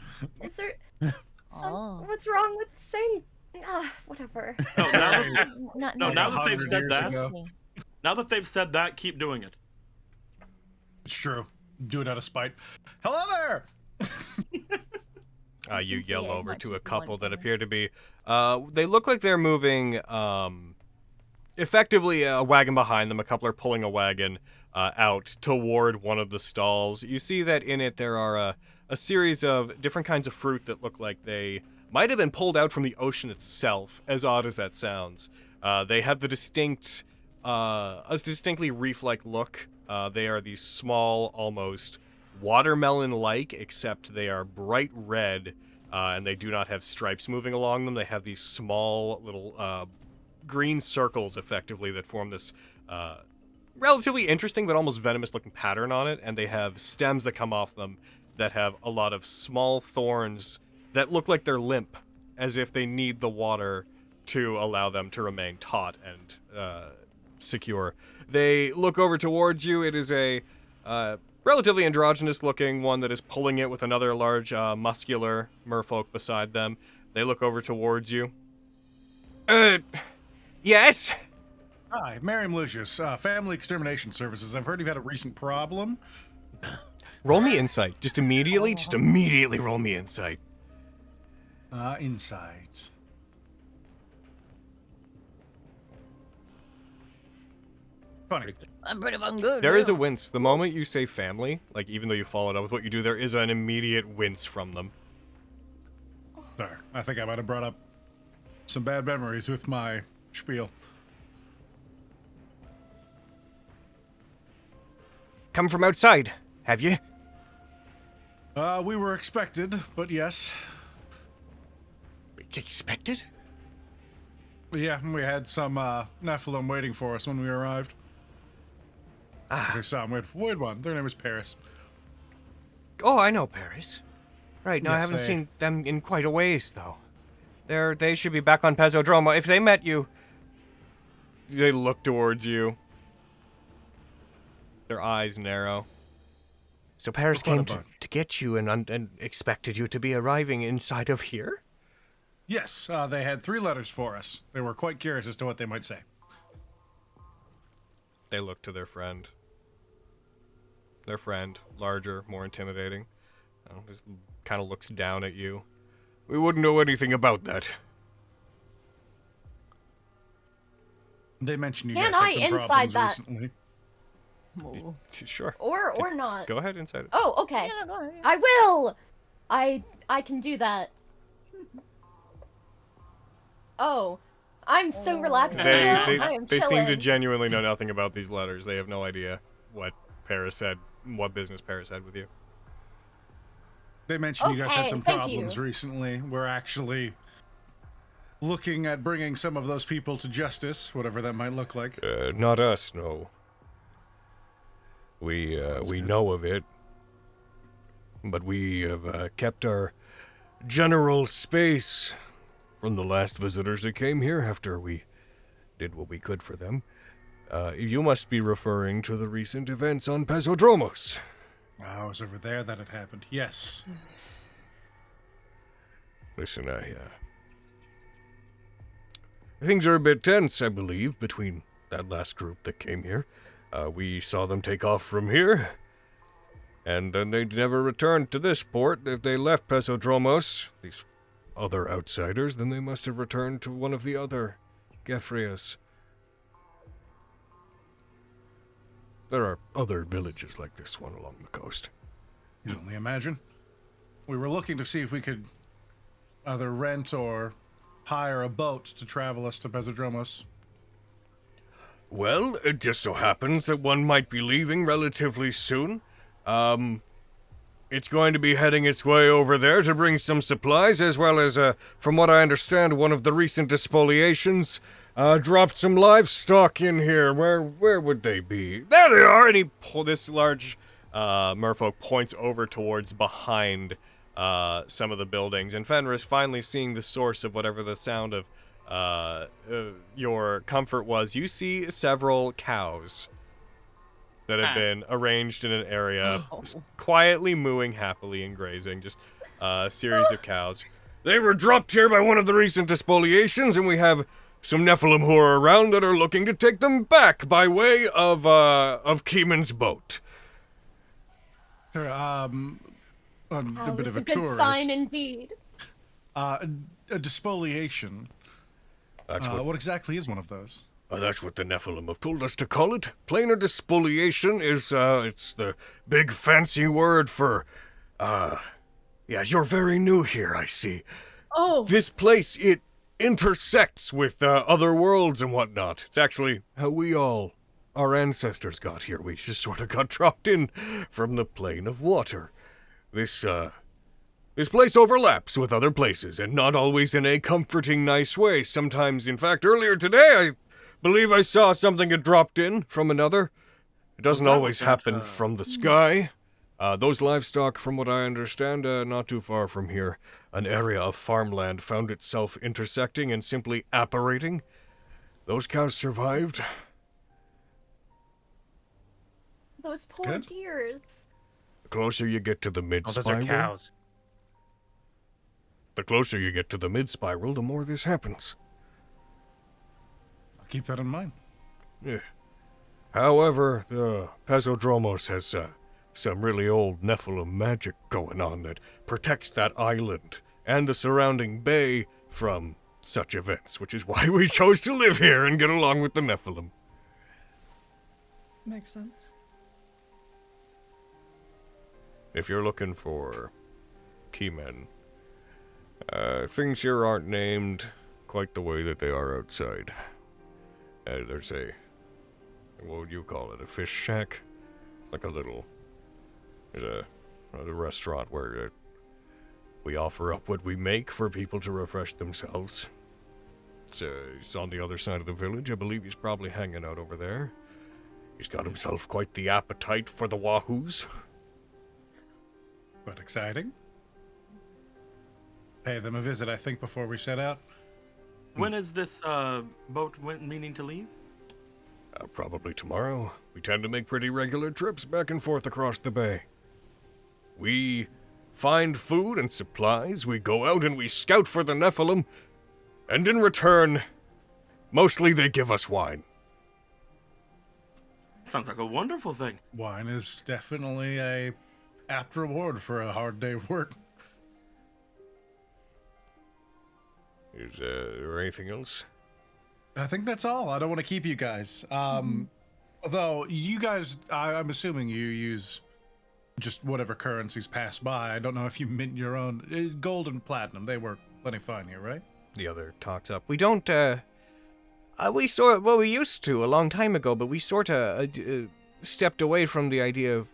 Is there Oh. what's wrong with saying whatever. No, now, Not no, not- now that they've 100 said years that, ago. now that they've said that, keep doing it. It's true. Do it out of spite. Hello there. You can say yell as over much to a as you couple want, that Fenris. appear to be. They look like they're moving. Effectively, a wagon behind them. A couple are pulling a wagon out toward one of the stalls. You see that in it there are a series of different kinds of fruit that look like they might have been pulled out from the ocean itself. As odd as that sounds, they have the distinctly reef-like look. They are these small, almost watermelon-like, except they are bright red, and they do not have stripes moving along them. They have these small little green circles, effectively, that form this relatively interesting but almost venomous-looking pattern on it, and they have stems that come off them that have a lot of small thorns that look like they're limp, as if they need the water to allow them to remain taut and secure. They look over towards you. It is a relatively androgynous looking one that is pulling it with another large muscular merfolk beside them. They look over towards you. Yes? Hi, Miriam Lucius, Family Extermination Services. I've heard you've had a recent problem. Roll me insight. Just immediately roll me insight. Insights. Funny. I'm pretty fucking good. There is a now. wince. The moment you say family, like even though you followed up with what you do, there is an immediate wince from them. Sorry, I think I might have brought up some bad memories with my spiel. Come from outside, have you? We were expected, but yes. Expected? Yeah, we had some Nephilim waiting for us when we arrived. I saw them. Weird one. Their name is Paris. Oh, I know Paris. Right, no, I Yes, haven't they- seen them in quite a ways, though. They should be back on Pezzodromo. If they met you... They look towards you. Their eyes narrow. So Paris Look what came a to bunch. get you and expected you to be arriving inside of here? Yes, they had 3 letters for us. They were quite curious as to what they might say. They look to their friend. Their friend, larger, more intimidating. Just kind of looks down at you. We wouldn't know anything about that. They mentioned you Can guys I had some inside problems that? recently. Oh. Sure. Or not. Go ahead inside it. Oh, okay. Yeah, go ahead. I will. I can do that. Oh, I'm so relaxed. right now. I am They seem to chilling. genuinely know nothing about these letters. They have no idea what Paris said, what business Paris had with you. They mentioned you guys had Okay, some thank problems you. recently. We're actually looking at bringing some of those people to justice, whatever that might look like. Not us, no. We That's good. know of it. but we have kept our general space from the last visitors that came here after we did what we could for them. You must be referring to the recent events on Pezodromos. I was over there that it happened. Yes. Listen, things are a bit tense, I believe, between that last group that came here. We saw them take off from here, and then they never returned to this port. If they left Pezodromos, these other outsiders, then they must have returned to one of the other Gefrias. There are other villages like this one along the coast. You can only imagine. We were looking to see if we could either rent or hire a boat to travel us to Pezodromos. Well, it just so happens that one might be leaving relatively soon. It's going to be heading its way over there to bring some supplies, as well as, from what I understand, one of the recent disfoliations dropped some livestock in here. Where would they be? There they are! And this large merfolk points over towards behind some of the buildings. And Fenris, finally seeing the source of whatever the sound of your comfort was, you see several cows that have been arranged in an area, quietly mooing happily and grazing, just a series of cows. They were dropped here by one of the recent disfoliations, and we have some Nephilim who are around that are looking to take them back by way of Keeman's boat. Sure, a bit of a good tourist. sign indeed. A disfoliation. That's what exactly is one of those? That's what the Nephilim have told us to call it. Planar disfoliation is, it's the big fancy word for, yeah, you're very new here, I see. Oh. This place, it intersects with, other worlds and whatnot. It's actually how our ancestors got here. We just sort of got dropped in from the plane of water. This place overlaps with other places, and not always in a comforting, nice way. Sometimes, in fact, earlier today, I believe I saw something get dropped in from another. It doesn't always happen from the sky. Those livestock, from what I understand, not too far from here, an area of farmland found itself intersecting and simply apparating. Those cows survived. Those poor deers. The closer you get to the mid-spiral... those are cows. The closer you get to the mid-spiral, the more this happens. I'll keep that in mind. Yeah. However, the Pezodromos has some really old Nephilim magic going on that protects that island and the surrounding bay from such events, which is why we chose to live here and get along with the Nephilim. Makes sense. If you're looking for keymen, things here aren't named quite the way that they are outside. There's what would you call it, a fish shack? Like there's a restaurant where we offer up what we make for people to refresh themselves. It's on the other side of the village. I believe he's probably hanging out over there. He's got himself quite the appetite for the wahoos. But exciting. Pay them a visit, I think, before we set out. When is this boat meaning to leave? Probably tomorrow. We tend to make pretty regular trips back and forth across the bay. We find food and supplies, we go out and we scout for the Nephilim, and in return, mostly they give us wine. Sounds like a wonderful thing. Wine is definitely a apt reward for a hard day of work. Is there anything else? I think that's all. I don't want to keep you guys. Although you guys, I'm assuming you use just whatever currencies pass by. I don't know if you mint your own. Gold and platinum, they work plenty fine here, right? The other talks up. We don't, we used to a long time ago, but we sort of stepped away from the idea of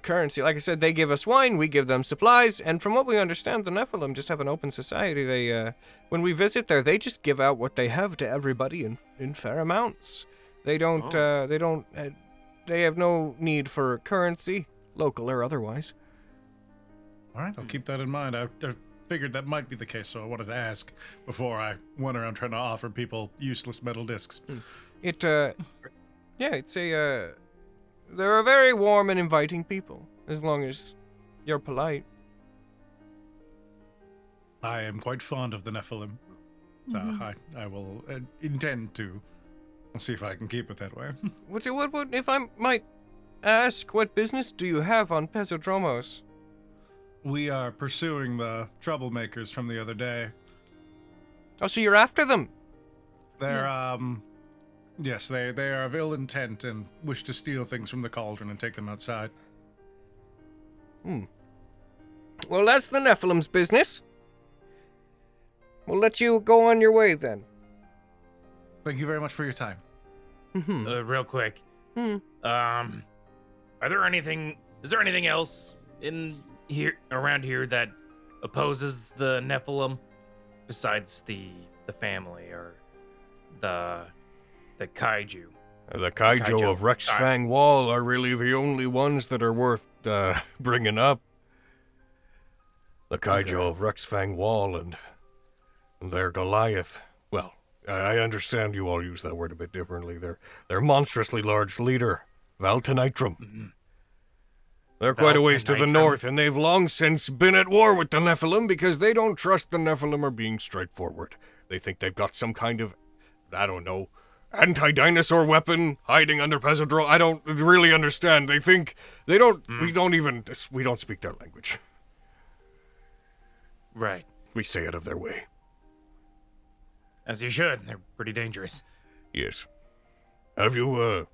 currency. Like I said, they give us wine, we give them supplies, and from what we understand, the Nephilim just have an open society. They, when we visit there, they just give out what they have to everybody in fair amounts. They don't, they have no need for currency, local or otherwise. All right, I'll keep that in mind. I figured that might be the case, so I wanted to ask before I went around trying to offer people useless metal discs. Yeah, it's a, they're a very warm and inviting people, as long as you're polite. I am quite fond of the Nephilim, so I will intend to. I'll see if I can keep it that way. What, if I might ask, what business do you have on Pesodromos? We are pursuing the troublemakers from the other day. Oh, so you're after them? They're, yes, they are of ill intent and wish to steal things from the cauldron and take them outside. Well, that's the Nephilim's business. We'll let you go on your way, then. Thank you very much for your time. Real quick. Is there anything else in here, around here, that opposes the Nephilim, besides the family or the kaiju? The kaiju of Rexfang Wall are really the only ones that are worth bringing up. The kaiju of Rexfang Wall and their Goliath. Well, I understand you all use that word a bit differently. Their monstrously large leader, Valtanitrum. They're quite a ways to the north, and they've long since been at war with the Nephilim because they don't trust the Nephilim are being straightforward. They think they've got some kind of, I don't know, anti-dinosaur weapon hiding under Pesodro. I don't really understand. They think, we don't speak their language. Right. We stay out of their way. As you should. They're pretty dangerous. Yes. Have you,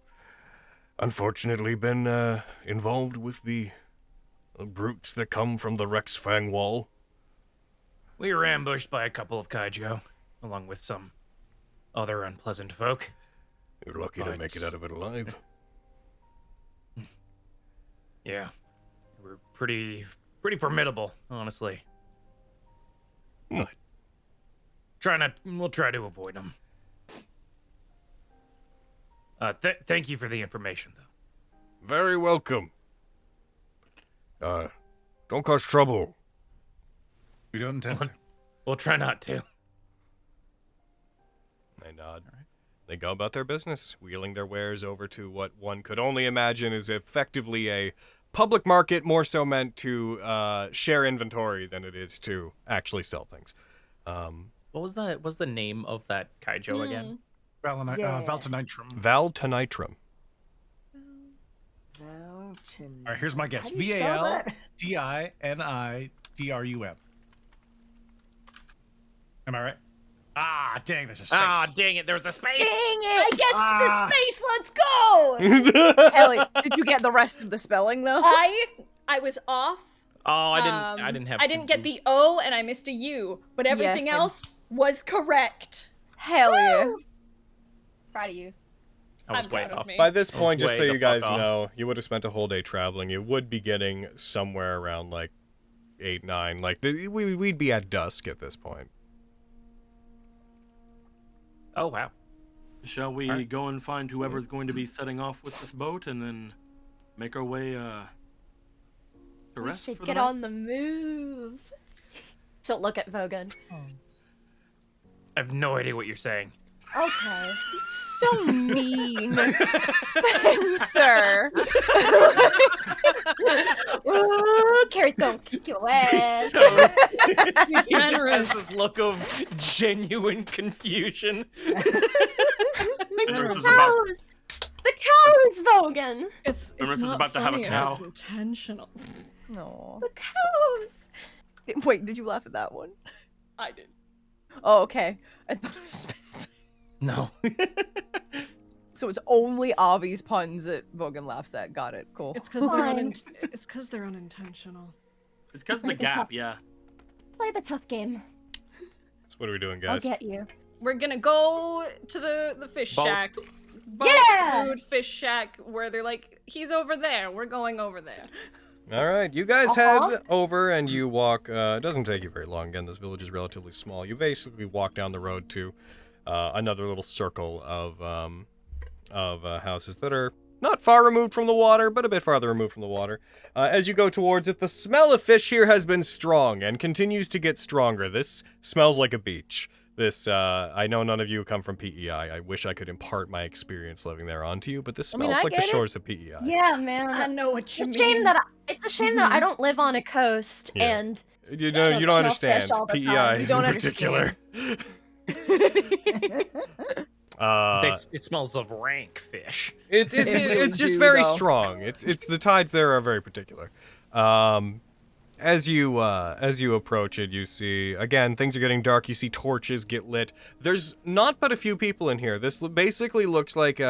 unfortunately been, involved with the brutes that come from the Rexfang Wall? We were ambushed by a couple of kaiju, along with some other unpleasant folk. You're lucky to make it out of it alive. Yeah. We're pretty formidable, honestly. But we'll try to avoid them. Thank you for the information, though. Very welcome. Don't cause trouble. We don't intend to. We'll try not to. They nod. They go about their business, wheeling their wares over to what one could only imagine is effectively a public market, more so meant to share inventory than it is to actually sell things. What was the name of that kaiju again? Valtanitrum. Valtanitrum. All right, here's my guess. How do you spell that? Valtinidrum. Am I right? Ah, dang, there's a space. Ah, dang it, there's a space! Dang I it! guessed the space. Let's go. Ellie, did you get the rest of the spelling though? I was off. Oh, I didn't have. I didn't get the O and I missed a U, but everything Yes, else was correct. Hell yeah. Proud of you. I was I'm way proud of off. me. By this point, just so way the you guys fuck off. know, you would have spent a whole day traveling. You would be getting somewhere around like 8, 9. Like we'd be at dusk at this point. Oh wow. Shall we go and find whoever's going to be setting off with this boat and then make our way to We rest should for the get night? on the move. She'll look at Vogan. I have no idea what you're saying. Okay. So mean. Sir. Ooh, Carrie's gonna kick your ass. So he just has this look of genuine confusion. Marissa's about, The cows, Vogan. It's Marissa's not about to have a funny if cow. it's intentional. No. The cows. Wait, did you laugh at that one? I did. Oh, okay. I thought it was Spencer. No. So it's only Avi's puns that Vogan laughs at. Got it. Cool. It's because Fine. they're unintentional. it's because of the Like a gap, top- yeah. Play the tough game. So what are we doing, I'll guys? get you. We're gonna go to the fish Boat. shack. Boat, Yeah! food, fish shack, where they're like, he's over there. We're going over there. All right, you guys head over and you walk. It doesn't take you very long. Again, this village is relatively small. You basically walk down the road to another little circle of houses that are not far removed from the water, but a bit farther removed from the water. As you go towards it, the smell of fish here has been strong and continues to get stronger. This smells like a beach. This, I know none of you come from PEI. I wish I could impart my experience living there onto you, but this smells like the shores of PEI. Yeah, man. I know what you It's a mean. shame that it's a shame that I don't live on a coast Yeah. and You don't smell understand. fish all the PEI time. You in don't particular. It smells of rank fish. It's really just do, very though. strong. It's the tides there are very particular. As you approach it, you see again things are getting dark. You see torches get lit. There's not but a few people in here. This basically looks like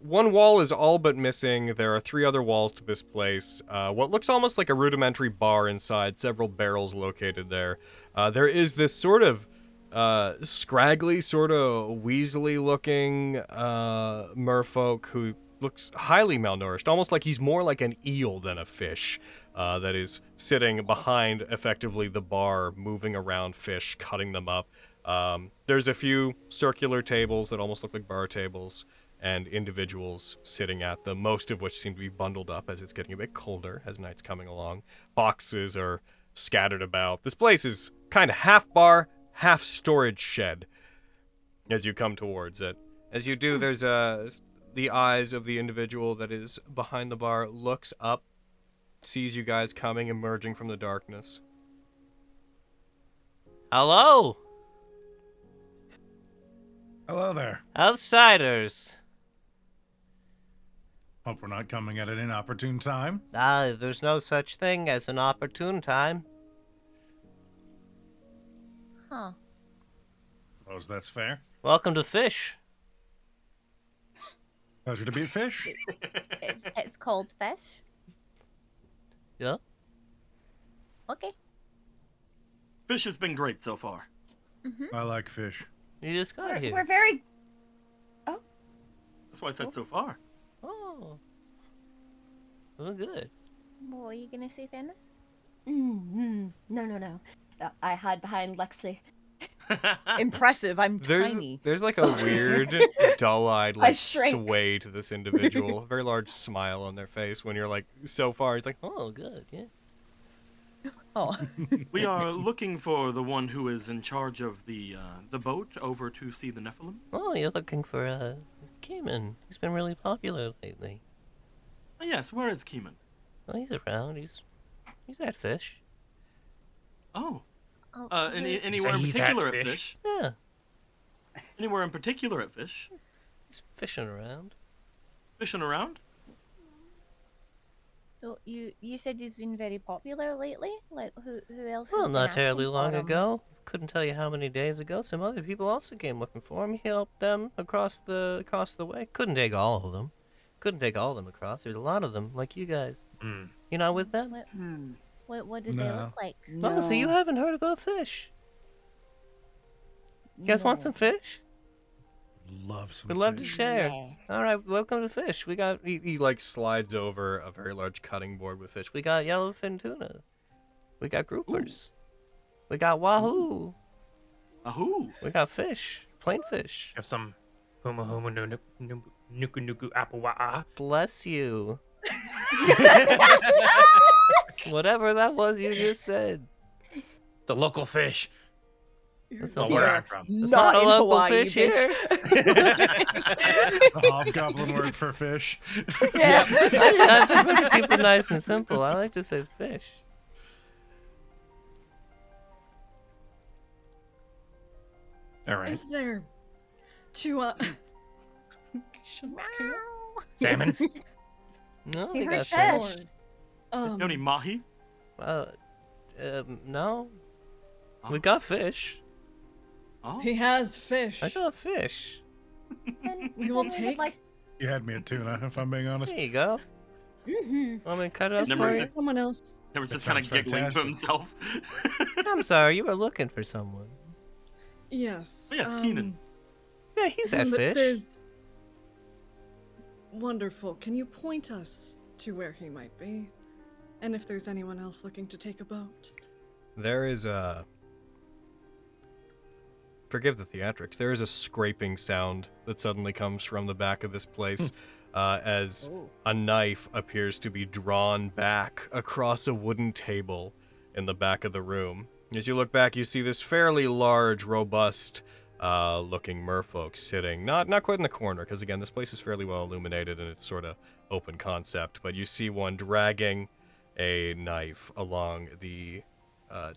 one wall is all but missing. There are 3 other walls to this place. What looks almost like a rudimentary bar inside. Several barrels located there. There is this sort of scraggly, sort of weaselly-looking merfolk who looks highly malnourished, almost like he's more like an eel than a fish. That is sitting behind, effectively, the bar, moving around fish, cutting them up. There's a few circular tables that almost look like bar tables, and individuals sitting at them, most of which seem to be bundled up as it's getting a bit colder as night's coming along. Boxes are scattered about. This place is kind of half bar, half storage shed as you come towards it. As you do, there's the eyes of the individual that is behind the bar looks up, sees you guys coming, emerging from the darkness. Hello? Hello there. Outsiders. Hope we're not coming at an inopportune time. There's no such thing as an opportune time. Huh. Suppose that's fair. Welcome to Fish. Pleasure to be a fish. It's called fish. Yeah? Okay. Fish has been great so far. I like fish. You just got here. We're very. That's why I said so far. Oh. Well, good. What were you gonna say, Fenris? No. I hide behind Lexi. Impressive. I'm tiny. There's like a weird, dull-eyed, I like shrink. sway to this individual. A very large smile on their face when you're like so far. He's like, Oh, good. Yeah. Oh. We are looking for the one who is in charge of the boat over to see the Nephilim. Oh, you're looking for Keeman. He's been really popular lately. Oh, yes, where is Keeman? Oh, he's around. He's at Fish. Oh. Oh, Anywhere in he's at particular at Fish? Fish? Yeah. Anywhere in particular at Fish? He's fishing around. Fishing around? So you said he's been very popular lately? Like who else? Well, has been not asking terribly for long him? ago. Couldn't tell you how many days ago. Some other people also came looking for him. He helped them across the way. Couldn't take all of them. Couldn't take all of them across. There's a lot of them, like you guys. You not with them? What did they No. look like? Oh, so you haven't heard about fish? You guys want some fish? Love some We'd love to fish. share. Yes. All right, welcome to Fish. We got he like slides over a very large cutting board with fish. we got yellowfin tuna. We got groupers. We got wahoo. Ahoo! We got fish. Plain fish. Have some nuku nuku apple wa'a. Bless you. Whatever that was you just said. It's a local fish. That's Well, a where lo- I'm from. That's Not not a in local Hawaii, fish bitch. here. The hobgoblin word for fish. Yeah. I prefer to keep it nice and simple. I like to say fish. All right. Is there two Salmon. No, He we heard got fish. fish. You know any mahi? No. We got fish. Oh. He has fish. I got fish. We will Then we would take. like. You had me at tuna, if I'm being honest. There you go. Want me to cut it up Is for Never you? there someone else? There was That just kind of sounds giggling to fantastic. himself. I'm sorry, you were looking for someone. Yes. Yes, Keenan. Yeah, he's at fish. There's. Wonderful. Can you point us to where he might be? And if there's anyone else looking to take a boat? There is a. Forgive the theatrics. There is a scraping sound that suddenly comes from the back of this place. as a knife appears to be drawn back across a wooden table in the back of the room. As you look back, you see this fairly large, robust looking merfolk sitting, not quite in the corner, because again, this place is fairly well illuminated and it's sort of open concept, but you see one dragging a knife along the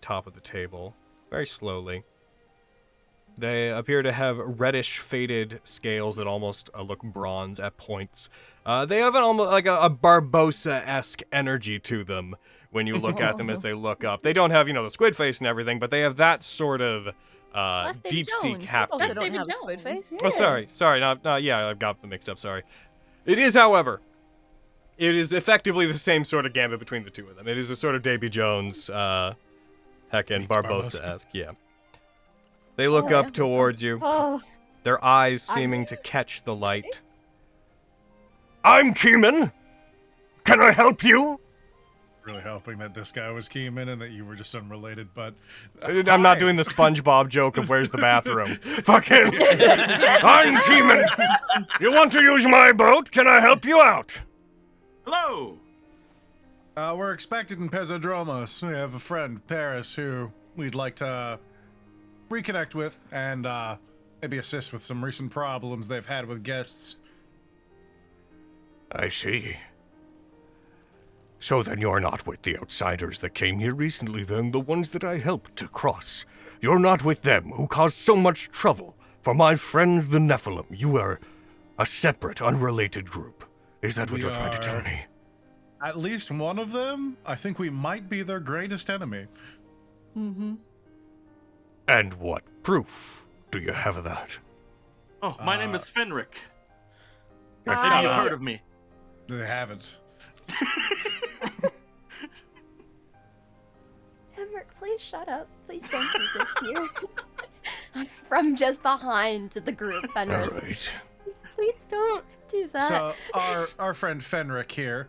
top of the table, very slowly. They appear to have reddish, faded scales that almost look bronze at points. They have an almost like a Barbossa-esque energy to them when you look at them as they look up. They don't have, the squid face and everything, but they have that sort of deep sea captain. They don't have a squid face. Oh, sorry, yeah, I've got them mixed up. Sorry. It is, however, it is effectively the same sort of gambit between the two of them. It is a sort of Davy Jones, heckin' Barbossa-esque, yeah. They look up towards you, their eyes seeming to catch the light. I'm Keeman. Can I help you? Really hoping that this guy was Keeman and that you were just unrelated, but... I'm not doing the SpongeBob joke of where's the bathroom. Fucking... I'm Keeman. You want to use my boat? Can I help you out? Hello. We're expected in Pezodromos. We have a friend, Paris, who we'd like to reconnect with and maybe assist with some recent problems they've had with guests. I see. So then you're not with the outsiders that came here recently then, the ones that I helped to cross. You're not with them who caused so much trouble for my friends the Nephilim. You are a separate, unrelated group. Is that what you're trying to tell me? At least one of them? I think we might be their greatest enemy. Mm-hmm. And what proof do you have of that? Oh, my name is Fenric. Maybe Maybe you've heard of me. They haven't. Emmerich, please shut up. Please don't do this here. From just behind the group, Fenris. All right. Please don't do that. So, our friend Fenric here,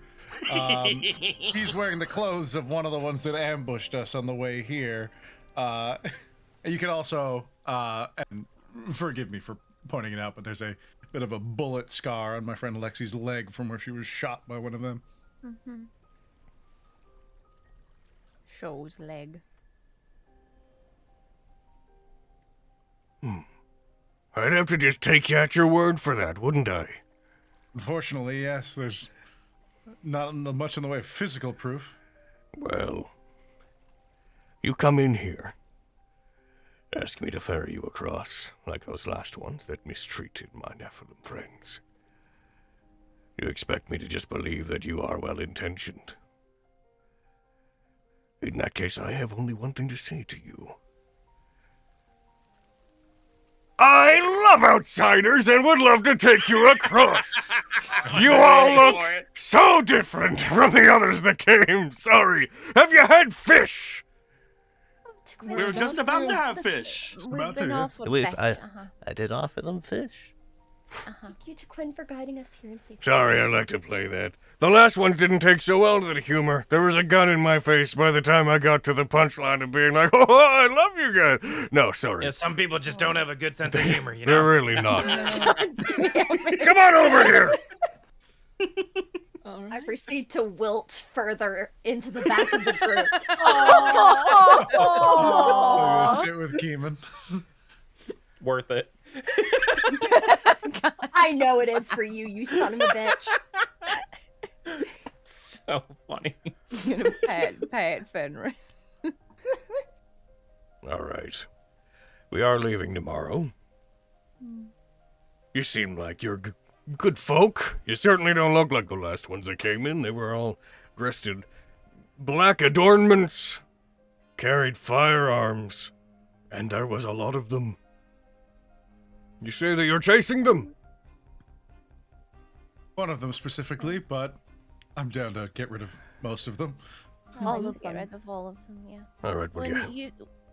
he's wearing the clothes of one of the ones that ambushed us on the way here. You can also, and forgive me for pointing it out, but there's a bit of a bullet scar on my friend Lexi's leg from where she was shot by one of them. Mm-hmm. Show's leg. I'd have to just take you at your word for that, wouldn't I? Unfortunately, yes, there's not much in the way of physical proof. Well, you come in here. Ask me to ferry you across, like those last ones that mistreated my Nephilim friends. You expect me to just believe that you are well-intentioned? In that case, I have only one thing to say to you. I love outsiders and would love to take you across. You all look so different from the others that came. Sorry. Have you had fish? We were just about to have fish. We've been offered Wait, fish. I did offer them fish. Thank you to Quinn for guiding us here and safety. Sorry, I like to play that. The last one didn't take so well to the humor. There was a gun in my face by the time I got to the punchline of being like, oh, I love you guys. No, sorry. Yeah, some people just don't have a good sense of humor, you know? They're really not. Come on over here! I proceed to wilt further into the back of the group. I'm gonna sit with Keeman. Worth it. I know it is for you, you son of a bitch. So funny. I'm gonna pat Fenris. All right. We are leaving tomorrow. You seem like you're good folk. You certainly don't look like the last ones that came in. They were all dressed in black adornments, carried firearms, and there was a lot of them. You say that you're chasing them? One of them specifically, but I'm down to get rid of most of them. All of get rid of all of them, yeah. All right, well,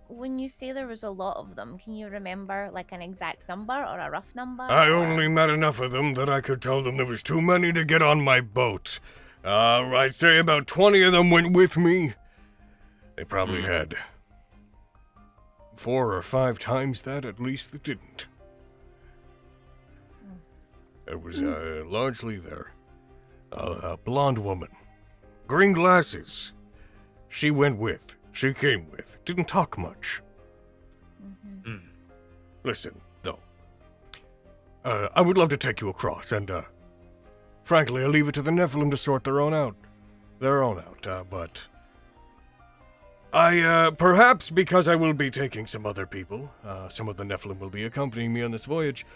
When you say there was a lot of them, can you remember like an exact number or a rough number? I only met enough of them that I could tell them there was too many to get on my boat. I'd say about 20 of them went with me. They probably had 4 or 5 times that at least that didn't. It was largely there. A blonde woman. Green glasses. She came with. Didn't talk much. Listen, though. I would love to take you across, and, frankly, I'll leave it to the Nephilim to sort their own out. But perhaps because I will be taking some other people, some of the Nephilim will be accompanying me on this voyage,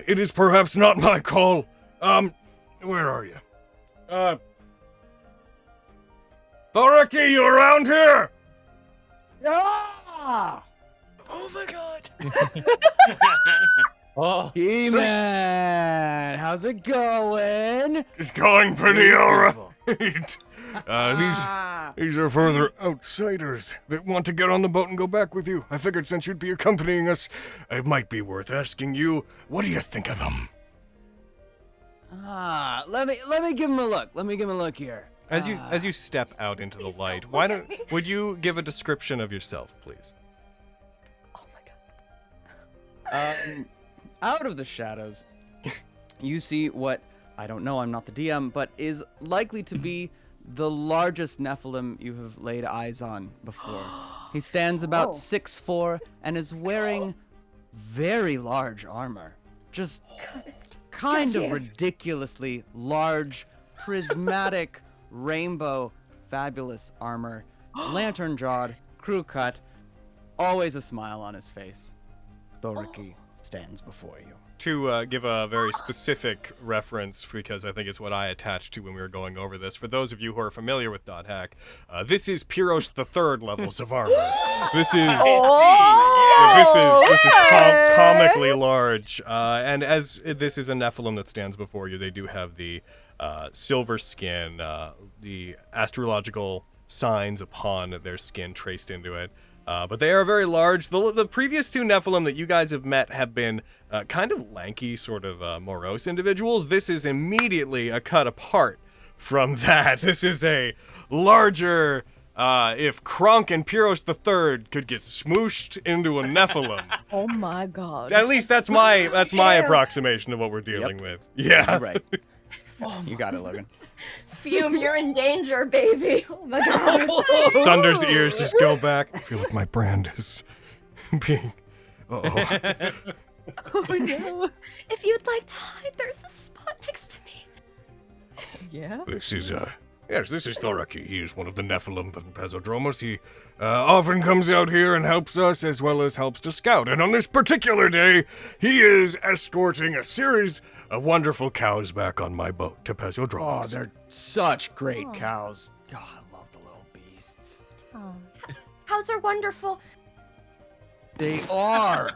it is perhaps not my call. Where are you? Thoraki, you around here? Ah! Oh my god. Oh, He-Man, how's it going? It's going pretty alright. These are further outsiders that want to get on the boat and go back with you. I figured since you'd be accompanying us, it might be worth asking you, what do you think of them? Let me give him a look. Let me give him a look here. As you step out into the light, would you give a description of yourself, please? Out of the shadows, you see what, I don't know, I'm not the DM, but is likely to be the largest Nephilim you have laid eyes on before. He stands about 6'4" and is wearing very large armor. Just kind of ridiculously large, prismatic, rainbow, fabulous armor. Lantern-jawed, crew-cut, always a smile on his face. Thoraki stands before you. To give a very specific reference, because I think it's what I attached to when we were going over this. For those of you who are familiar with .hack, this is Pyros III levels of armor. This is comically large. And as this is a Nephilim that stands before you, they do have the silver skin, the astrological signs upon their skin traced into it. But they are very large. The previous two Nephilim that you guys have met have been kind of lanky, sort of morose individuals. This is immediately a cut apart from that. This is a larger, if Kronk and Pyros III could get smooshed into a Nephilim. Oh my god. At least that's my approximation of what we're dealing with. Yeah. You're right. You got it, Logan. Fume, you're in danger, baby. Oh my god. Sunder's ears just go back. I feel like my brand is being... Uh-oh. Oh no. If you'd like to hide, there's a spot next to me. Yeah? This is Thoraki. He is one of the Nephilim from Pezodromos. He often comes out here and helps us, as well as helps to scout. And on this particular day, he is escorting a series of wonderful cows back on my boat to Pezodromos. Oh, they're such great cows. God, I love the little beasts. Oh. Cows are wonderful. They are.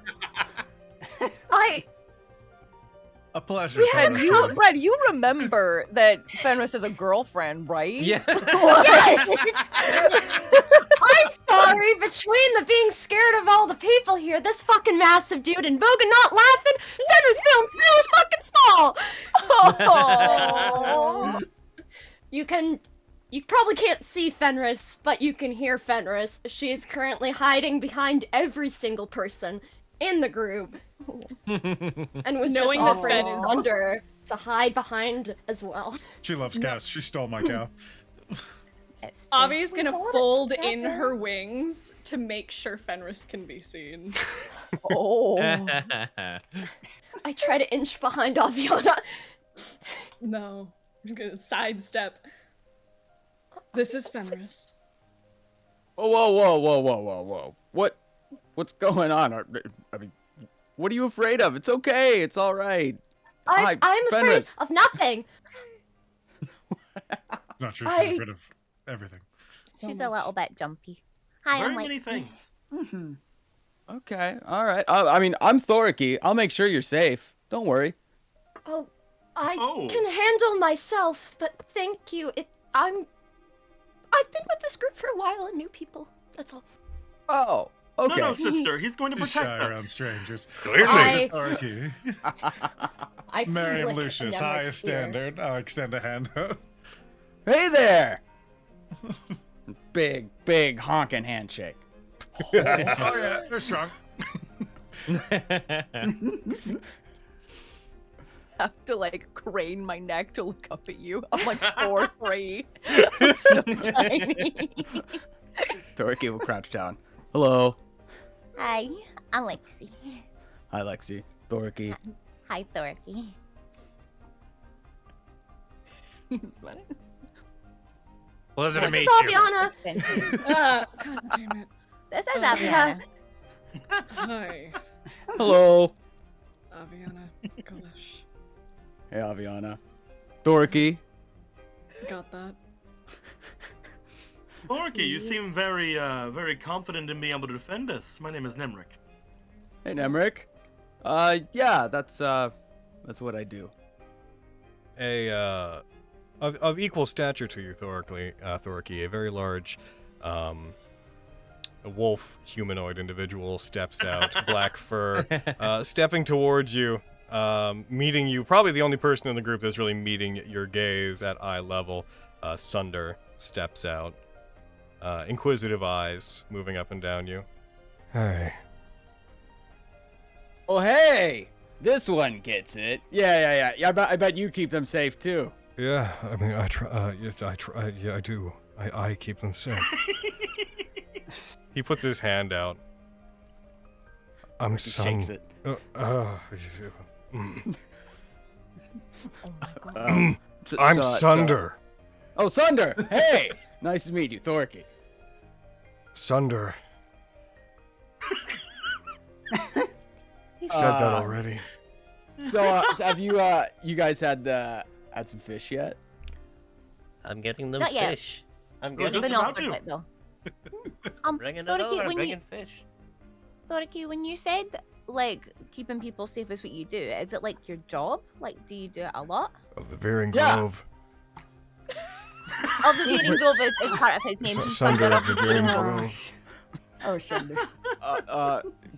A pleasure. Brad, you remember that Fenris has a girlfriend, right? Yeah. Yes! I'm sorry, between the being scared of all the people here, this fucking massive dude, and Bogan not laughing, Fenris feeling fucking small! You probably can't see Fenris, but you can hear Fenris. She is currently hiding behind every single person in the group. And was Knowing just that offering Fen is- Sunder to hide behind as well. She loves cows. She stole my cow. Avi's gonna fold in her wings to make sure Fenris can be seen. Oh. I try to inch behind Aviana. No. I'm gonna sidestep. This is Fenris. Whoa. What's going on? I mean, what are you afraid of? It's okay. It's all right. I'm afraid Fenris. of nothing. It's not true. She's afraid of everything. She's a little bit jumpy. Hi, Very I'm many Lexi. things. Okay, all right. I mean, I'm Thoraki. I'll make sure you're safe. Don't worry. Oh, I can handle myself, but thank you. I've been with this group for a while and new people. That's all. Oh, okay. No, sister. He's going to He's protect shy us. around strangers. Clearly. Thoraki. I Miriam feel like Lucius, I'm highest next standard. I'll extend a hand out. Hey there. Big honking handshake. Oh yeah, they're strong. have to like crane my neck to look up at you. I'm like 4'3". I'm so tiny. Thorky will crouch down. Hello. Hi, I'm Lexi. Hi, Lexi. Thorky. Hi, Thorky. Pleasure to This meet is you. Aviana. God damn it. This is Aviana. Hi, Hello. Aviana. Gosh, Hey, Aviana. Thorky. got that. Orky, you seem very, very confident in being able to defend us. My name is Nemric. Hey, Nemric. Yeah, that's what I do. Of equal stature to you, Thorky, a very large, a wolf humanoid individual steps out, black fur, stepping towards you, meeting you. Probably the only person in the group that's really meeting your gaze at eye level. Sunder steps out, inquisitive eyes moving up and down you. Hey. Oh, hey! This one gets it. Yeah. I bet you keep them safe too. Yeah, I mean, I try. Yeah, I do. I keep them safe. He puts his hand out. I'm He shakes it. I'm Sunder. Oh, Sunder! Hey! Nice to meet you, Thorky. Sunder. Said that already. So, have you guys had some fish yet? I'm getting them Not yet. fish. I'm Well, getting just Been about offered to. it though. bringing it Thorky, over, when bringing you fish. Thorky, when you said like keeping people safe is what you do, is it like your job? Like, do you do it a lot? Of the Veering Yeah. Grove. Of the Veering Grove is part of his name. He's Sunder Sunder of the Veering Grove. Oh, Sunder.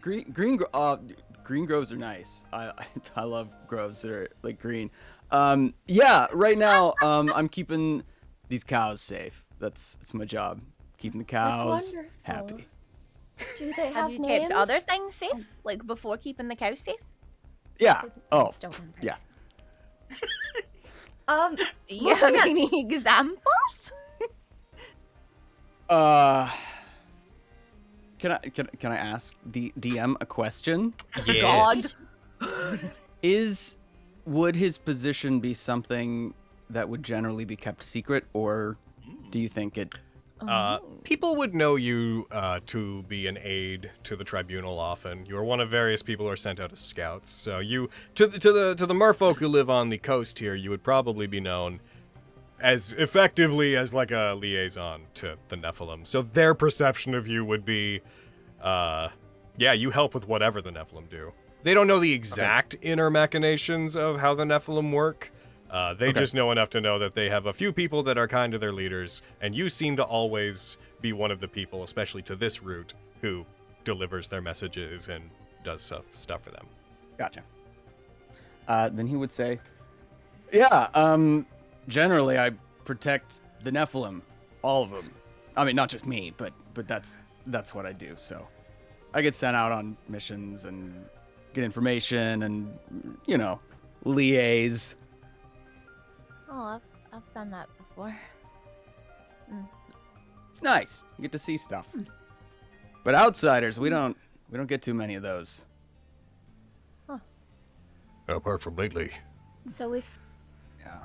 Green groves are nice. I love groves that are like green. Yeah, right now I'm keeping these cows safe. That's my job. Keeping the cows wonderful. happy. Do they Have have you names? kept other things safe, like before keeping the cows safe? Yeah. Oh, Don't whimper. yeah. Do you have any examples? Can I ask the DM a question? Yes. Would his position be something that would generally be kept secret, or do you think it? People would know you to be an aide to the tribunal often. You are one of various people who are sent out as scouts. So you, to the merfolk who live on the coast here, you would probably be known as effectively as like a liaison to the Nephilim. So their perception of you would be, yeah, you help with whatever the Nephilim do. They don't know the exact inner machinations of how the Nephilim work. They just know enough to know that they have a few people that are kind of their leaders, and you seem to always be one of the people, especially to this route, who delivers their messages and does stuff for them. Gotcha. Then he would say, yeah, generally I protect the Nephilim, all of them. I mean, not just me, but that's what I do. So I get sent out on missions and get information and, liaise. Oh, I've done that before. It's nice. You get to see stuff. But outsiders, we don't get too many of those. Apart from lately. So if Yeah.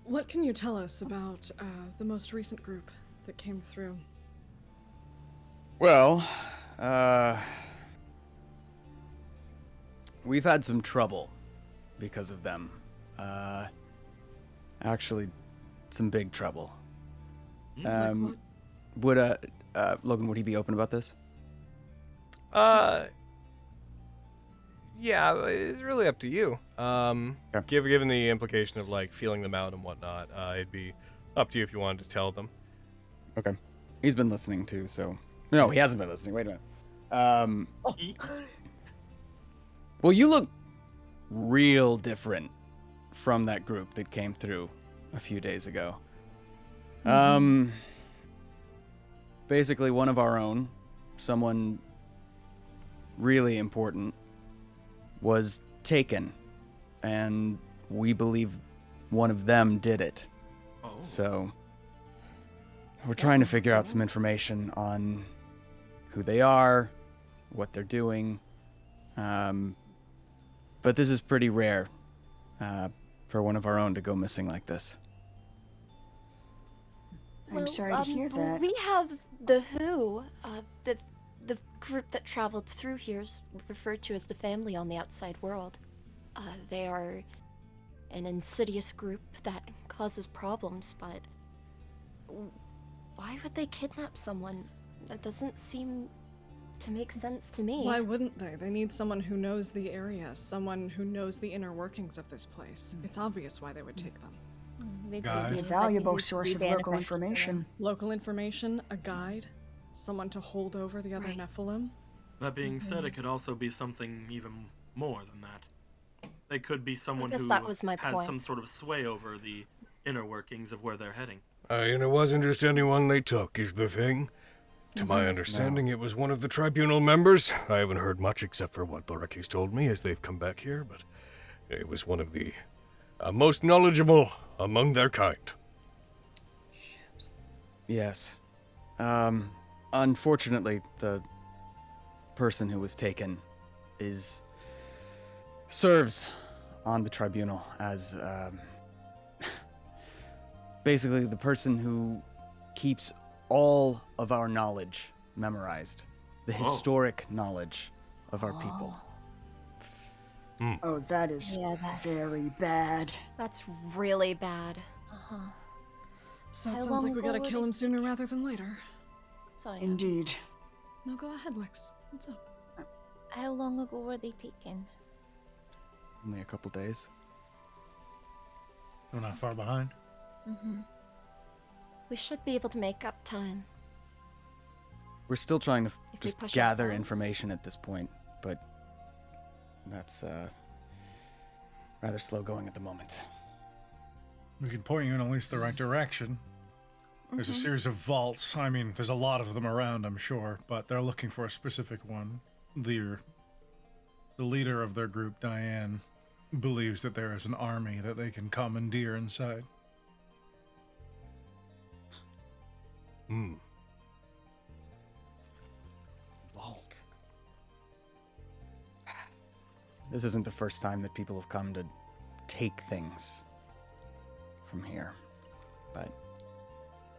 What can you tell us about the most recent group that came through? Well, we've had some trouble because of them. Actually, some big trouble. Logan, would he be open about this? Yeah, it's really up to you. Given the implication of like feeling them out and whatnot, it'd be up to you if you wanted to tell them. Okay. He's been listening too, so. No, he hasn't been listening. Wait a minute. Well, you look real different from that group that came through a few days ago. Basically, one of our own, someone really important was taken, and we believe one of them did it. Oh. So we're trying to figure out some information on who they are, what they're doing. But this is pretty rare for one of our own to go missing like this. I'm sorry to hear that. We have the Who, the group that traveled through here is referred to as the family on the outside world. They are an insidious group that causes problems, but why would they kidnap someone? That doesn't seem to make sense to me. Why wouldn't they? They need someone who knows the area, someone who knows the inner workings of this place. It's obvious why they would take them. They'd be a valuable source of local information. Local information, a guide, someone to hold over the other Nephilim. That being said, it could also be something even more than that. They could be someone guess who that was my has point. some sort of sway over the inner workings of where they're heading. And it wasn't just anyone they took, is the thing. To my understanding, it was one of the tribunal members. I haven't heard much except for what Thoraki's told me as they've come back here, but it was one of the most knowledgeable among their kind. Yes. Unfortunately, the person who was taken serves on the tribunal as basically the person who keeps all of our knowledge memorized, the historic knowledge of our people. Oh, that is very bad. That's really bad. So How it sounds long like we gotta ago kill were him sooner rather than later. Sorry. Indeed. No, go ahead, Lex. What's up? How long ago were they taken? Only a couple days. We're not far behind. We should be able to make up time. We're still trying to If we just push gather ourselves. information at this point, but that's rather slow going at the moment. We can point you in at least the right direction. There's a series of vaults. I mean, there's a lot of them around, I'm sure, but they're looking for a specific one. The leader of their group, Diane, believes that there is an army that they can commandeer inside. Vault. This isn't the first time that people have come to take things from here, but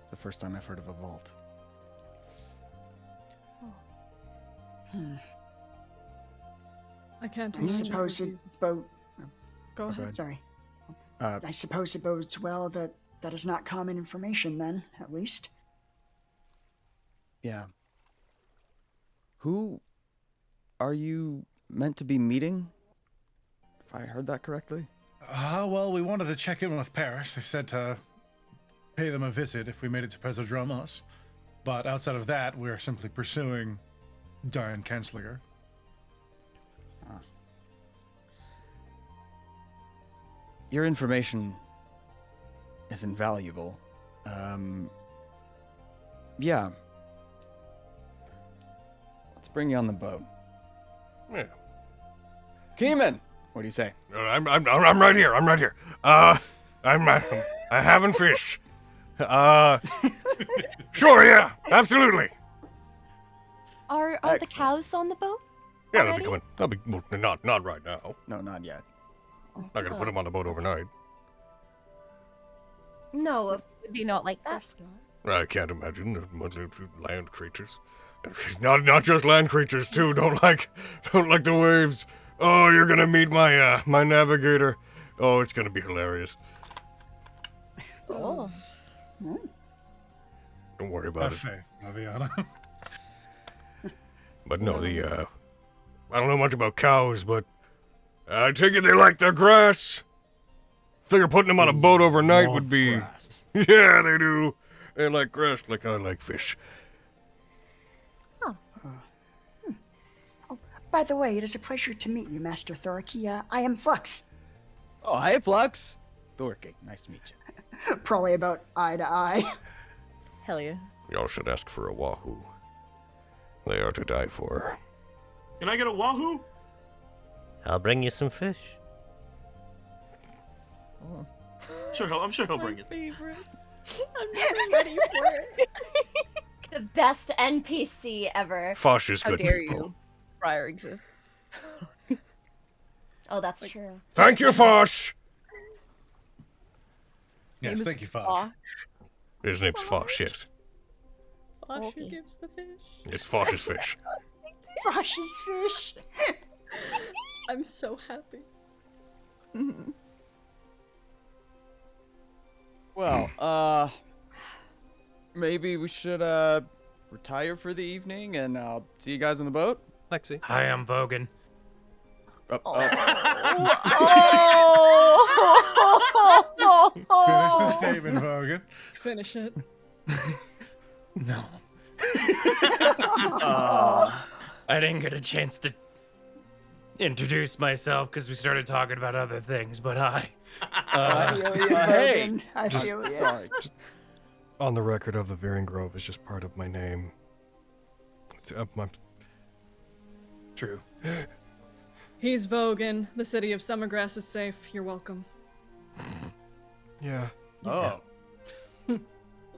the first time I've heard of a vault. I can't I imagine. suppose it bodes. Go ahead. Sorry. I suppose it bodes well that that is not common information then, at least. Yeah. Who are you meant to be meeting? If I heard that correctly? Well, we wanted to check in with Paris. They said to pay them a visit if we made it to Pesodromos. But outside of that, we're simply pursuing Diane Kenslinger. Your information is invaluable. Yeah. Let's bring you on the boat. Yeah. Keeman! What do you say? I'm right here. I'm right here. I'm having fish. Sure, yeah, absolutely. Are the cows on the boat? Yeah, they'll be coming. They'll be well, not right now. No, not yet. Not gonna put them on the boat overnight. No, of Would they not like that? course not. I can't imagine land creatures. Not just land creatures too. Don't like the waves. Oh, you're gonna meet my my navigator. Oh, it's gonna be hilarious. Oh. Don't worry about Have it. faith, Aviana. But no, I don't know much about cows, but I take it they like their grass. Figure putting them on a boat overnight would be. Grass. Yeah, they do. They like grass like I like fish. By the way, it is a pleasure to meet you, Master Thoraki. I am Flux. Oh, hi, Flux. Thorky, nice to meet you. Probably about eye to eye. Hell yeah. Y'all should ask for a wahoo. They are to die for. Can I get a wahoo? I'll bring you some fish. I'm sure he'll bring it. Favorite. I'm never ready for it. The best NPC ever. Fosh is How good dare people. you? Friar exists. Oh, that's true. Thank you, Fosh. Yes, thank you, Fosh. His name's Fosh, yes. Fosh who gives the fish. It's Fosh's fish. Fosh's fish. I'm so happy. Well, maybe we should retire for the evening, and I'll see you guys on the boat. Lexi. Hi, I'm Bogan. Finish the statement, Vogan. Finish it. No. I didn't get a chance to introduce myself because we started talking about other things, but hi. I feel you, Bogan. I just- feel you. Sorry. On the record of the Veering Grove is just part of my name. It's my... True. He's Vogan. The city of Summergrass is safe. You're welcome. Yeah. Oh.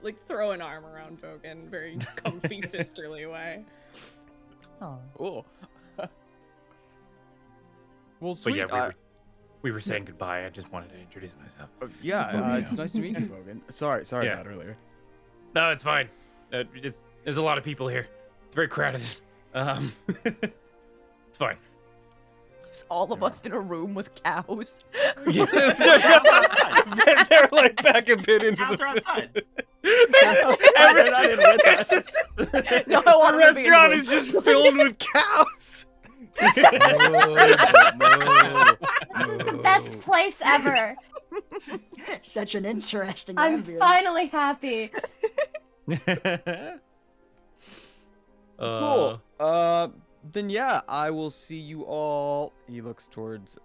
Like, throw an arm around Vogan. Very comfy, sisterly way. Oh. Cool. Well, But sweet. yeah, we were saying goodbye. I just wanted to introduce myself. It's nice to meet you, Vogan. Sorry Yeah. about earlier. No, it's fine. There's a lot of people here. It's very crowded. It's fine. Just all of us in a room with cows. They're like back a bit into Cows the are outside. No, I want The to be in the restaurant room. is just filled with cows. This is the best place ever. Such an interesting I'm ambience. finally happy. Cool. Then yeah, I will see you all. He looks towards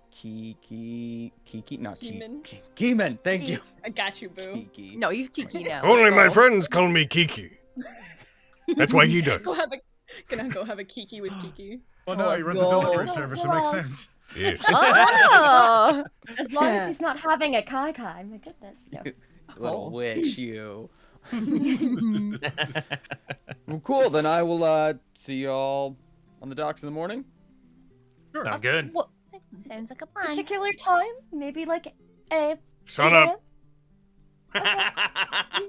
Kiki, not Keeman. Keeman. Thank you. I got you, boo. Kiki. No, you Kiki now. Only Let's my go. friends call me Kiki. That's why he does. Gonna go have a Kiki with Kiki. Well, no, he Let's runs a go. delivery service. It makes Well. sense. Yes. Ah! As long as he's not having a kai kai, my goodness. No. Little witch, you. Well, cool. Then I will see you all on the docks in the morning. Sounds good. What Sounds like a plan. particular time? Maybe like a Sun up.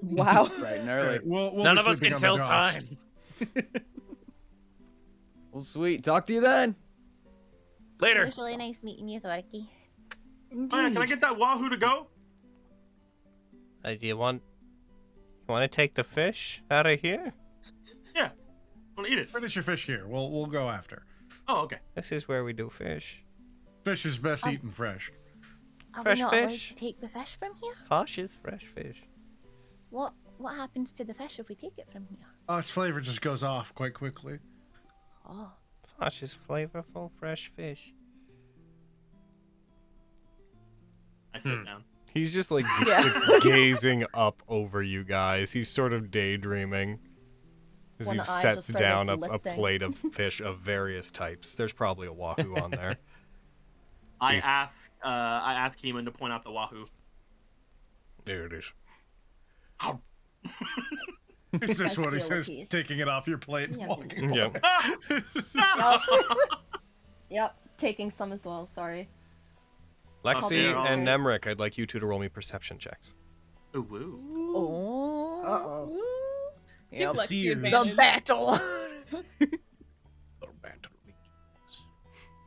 Wow. Bright and early. We'll None be of us sleeping can on the tell docks. time. Well, sweet. Talk to you then. It Later. was really nice meeting you, Thorky. Indeed. Oh, yeah, can I get that wahoo to go? Do you want to take the fish out of here? Yeah. I want to eat it. Finish your fish here. We'll go after. Oh, okay. This is where we do fish. Fish is best eaten fresh. Are Fresh we not allowed fish? to take the fish from here? Fosh is fresh fish. What happens to the fish if we take it from here? Oh, its flavor just goes off quite quickly. Oh. Fosh is flavorful fresh fish. I sit down. He's just like Yeah. gazing up over you guys. He's sort of daydreaming as One he eye sets just down a started listing. plate of fish of various types. There's probably a wahoo on there. I ask Heeman to point out the wahoo. There it is. It's just what he steal a says, piece. taking it off your plate and Yeah. walking Yeah. away. Yep, taking some as well. Sorry. Lexi yeah. and Nemric, I'd like you two to roll me perception checks. Ooh, woo. Oh. Uh-oh. Give Yep. Lexi Sears. advantage. The battle.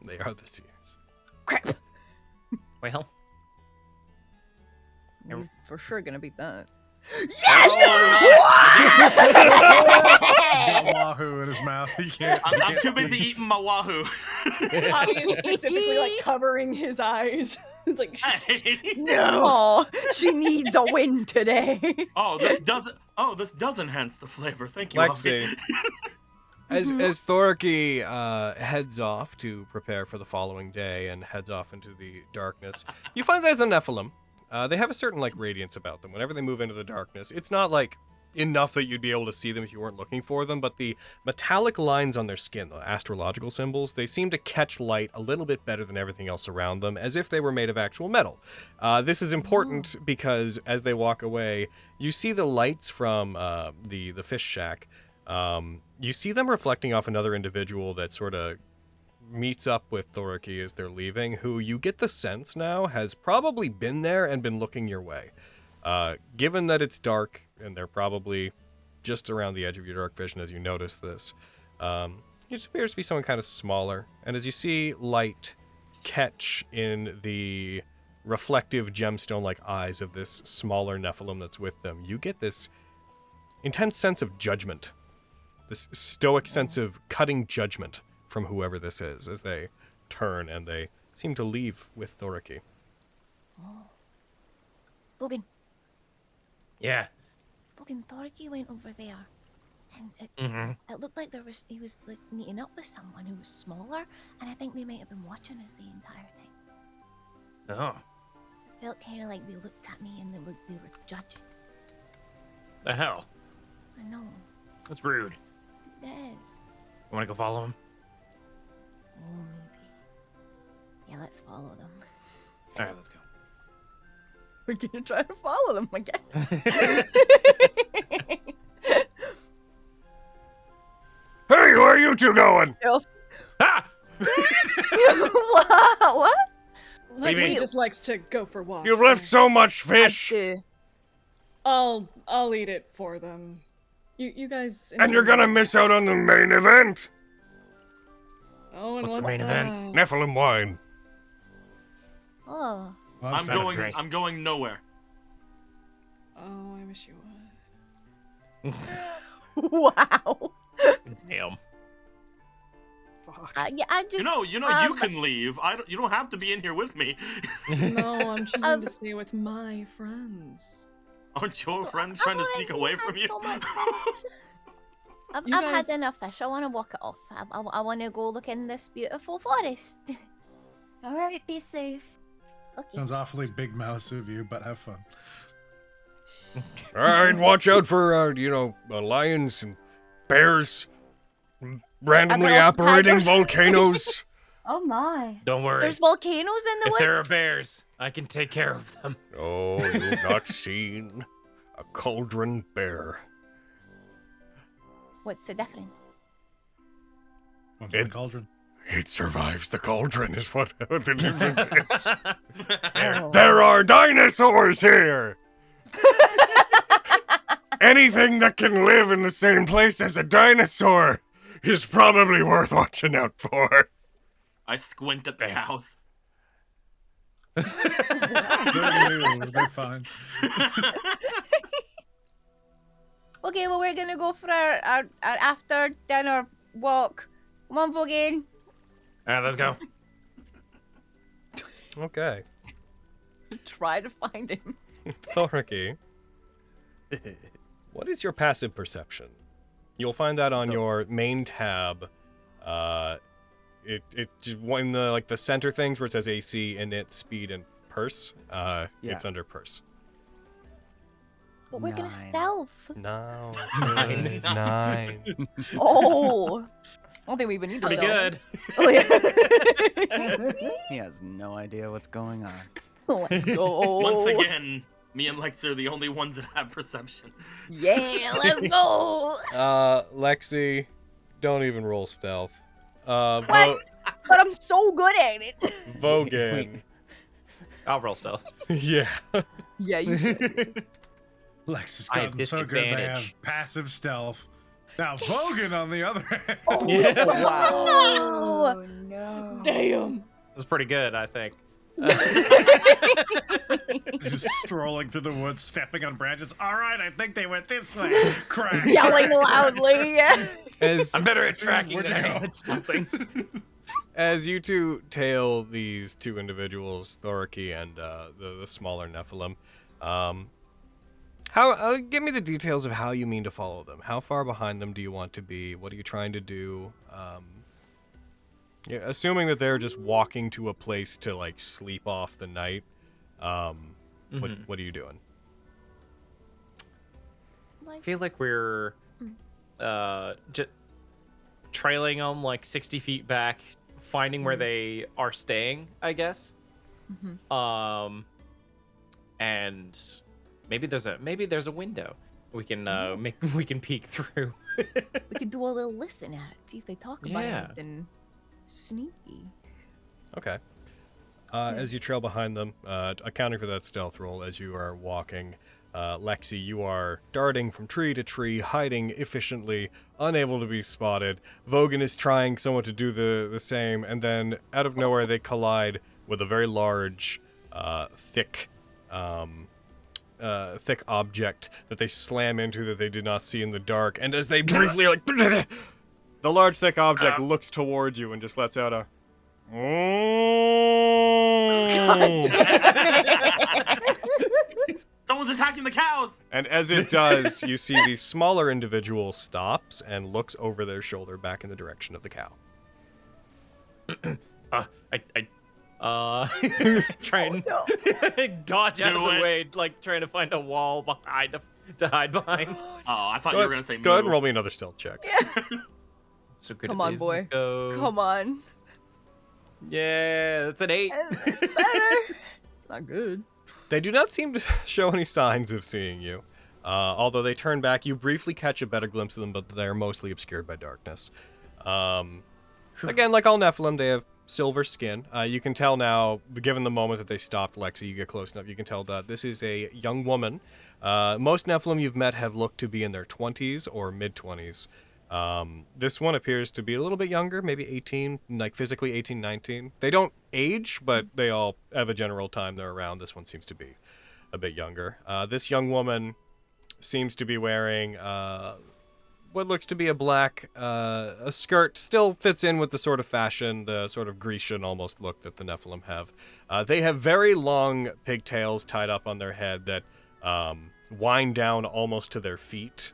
They are the seers. Crap. Well, He's for sure gonna beat that. Got wahoo in his mouth. He can't. I'm too busy eating my wahoo. Bobby is specifically like covering his eyes. It's like, No, she needs a win today. this does enhance the flavor. Thank you, Lexi. Avi. As Thorky heads off to prepare for the following day and heads off into the darkness, you find there's a Nephilim. They have a certain like radiance about them. Whenever they move into the darkness, it's not like enough that you'd be able to see them if you weren't looking for them, but the metallic lines on their skin, the astrological symbols, they seem to catch light a little bit better than everything else around them, as if they were made of actual metal. This is important because as they walk away, you see the lights from the fish shack. You see them reflecting off another individual that sort of meets up with Thoraki as they're leaving, who you get the sense now has probably been there and been looking your way. Given that it's dark, and they're probably just around the edge of your dark vision as you notice this, it appears to be someone kind of smaller. And as you see light catch in the reflective gemstone-like eyes of this smaller Nephilim that's with them, you get this intense sense of judgment, this stoic sense of cutting judgment from whoever this is as they turn and they seem to leave with Thoraki. Logan. Yeah. Logan, Thoraki went over there, and it looked like he was like meeting up with someone who was smaller, and I think they might have been watching us the entire thing. Oh. It felt kind of like they looked at me and they were judging. The hell? I know. That's rude. It is. You want to go follow him? Oh, maybe. Yeah, let's follow them. All right, let's go. We're gonna try to follow them again. Hey, where are you two going? Ah! What? Lexi just likes to go for walks. You've left so much fish. I'll eat it for them. You guys. And you're gonna miss out on the main event. Oh, and What's the what's main that? event? Nephilim wine. Oh. I'm going nowhere. Oh, I wish you would. Wow. Damn. Yeah, I just. You can leave. You don't have to be in here with me. No, I'm choosing to stay with my friends. Aren't your friends trying to sneak away from you? So much I've guys- had enough fish. I want to walk it off. I want to go look in this beautiful forest. All right, be safe. Okay. Sounds awfully big mouse of you, but have fun. Alright, watch out for, lions and bears, randomly operating volcanoes. Oh my. Don't worry. There's volcanoes in the if woods. there are bears, I can take care of them. Oh, you've not seen a cauldron bear. What's the difference? One's in the cauldron. It survives the cauldron is what the difference is. Oh. There are dinosaurs here! Anything that can live in the same place as a dinosaur is probably worth watching out for. I squint at the cows. They're fine. Okay, well, we're gonna go for our after dinner walk. Come on, Vogan. All right, let's go. Okay. Try to find him. Thoraki, what is your passive perception? You'll find that on your main tab. It in the center things where it says AC, init, speed, and purse. It's under purse. But we're gonna stealth. No. 9. Oh. I don't think we even need to Pretty stealth. good. Oh, yeah. He has no idea what's going on. Let's go. Once again, me and Lexi are the only ones that have perception. Yeah, let's go. Lexi, don't even roll stealth. What? But I'm so good at it. Vogan. I'll roll stealth. Yeah. Yeah, you Lex has I have gotten so good they have disadvantage. passive stealth. Now Vogan, on the other hand. Wow. Oh no. Damn. That's pretty good, I think. Just strolling through the woods, stepping on branches. All right, I think they went this way. Crash. Yelling loudly. As I'm better at tracking Where'd than you I am go? at stealthing. as you two tail these two individuals, Thoraki and the smaller Nephilim, give me the details of how you mean to follow them. How far behind them do you want to be? What are you trying to do? Yeah, assuming that they're just walking to a place to like sleep off the night. What are you doing? Like, I feel like we're just trailing them like 60 feet back, finding where they are staying, I guess. And maybe there's a window we can we can peek through. we could do a little listen at it, see if they talk about anything sneaky. Okay. As you trail behind them, accounting for that stealth roll as you are walking, Lexi, you are darting from tree to tree, hiding efficiently, unable to be spotted. Vogan is trying somewhat to do the same, and then out of nowhere they collide with a very large, thick object that they slam into that they did not see in the dark. And as they briefly the large thick object looks towards you and just lets out a Someone's attacking the cows! And as it does, you see the smaller individual stops and looks over their shoulder back in the direction of the cow. Try and dodge out of the way, like trying to find a wall to hide behind. Oh, I thought you were gonna say. Go ahead and roll me another stealth check. So good. Come on, boy. Come on. Yeah, that's an 8. It's better. It's not good. They do not seem to show any signs of seeing you. Although they turn back, you briefly catch a better glimpse of them, but they are mostly obscured by darkness. Again, like all Nephilim, they have silver skin. You can tell now, given the moment that they stopped Lexi, you get close enough, you can tell that this is a young woman. Most Nephilim you've met have looked to be in their 20s or mid-20s. This one appears to be a little bit younger, maybe 18, like physically 18, 19. They don't age, but they all have a general time they're around. This one seems to be a bit younger. This young woman seems to be wearing what looks to be a black a skirt. Still fits in with the sort of fashion, the sort of Grecian almost look that the Nephilim have. They have very long pigtails tied up on their head that wind down almost to their feet.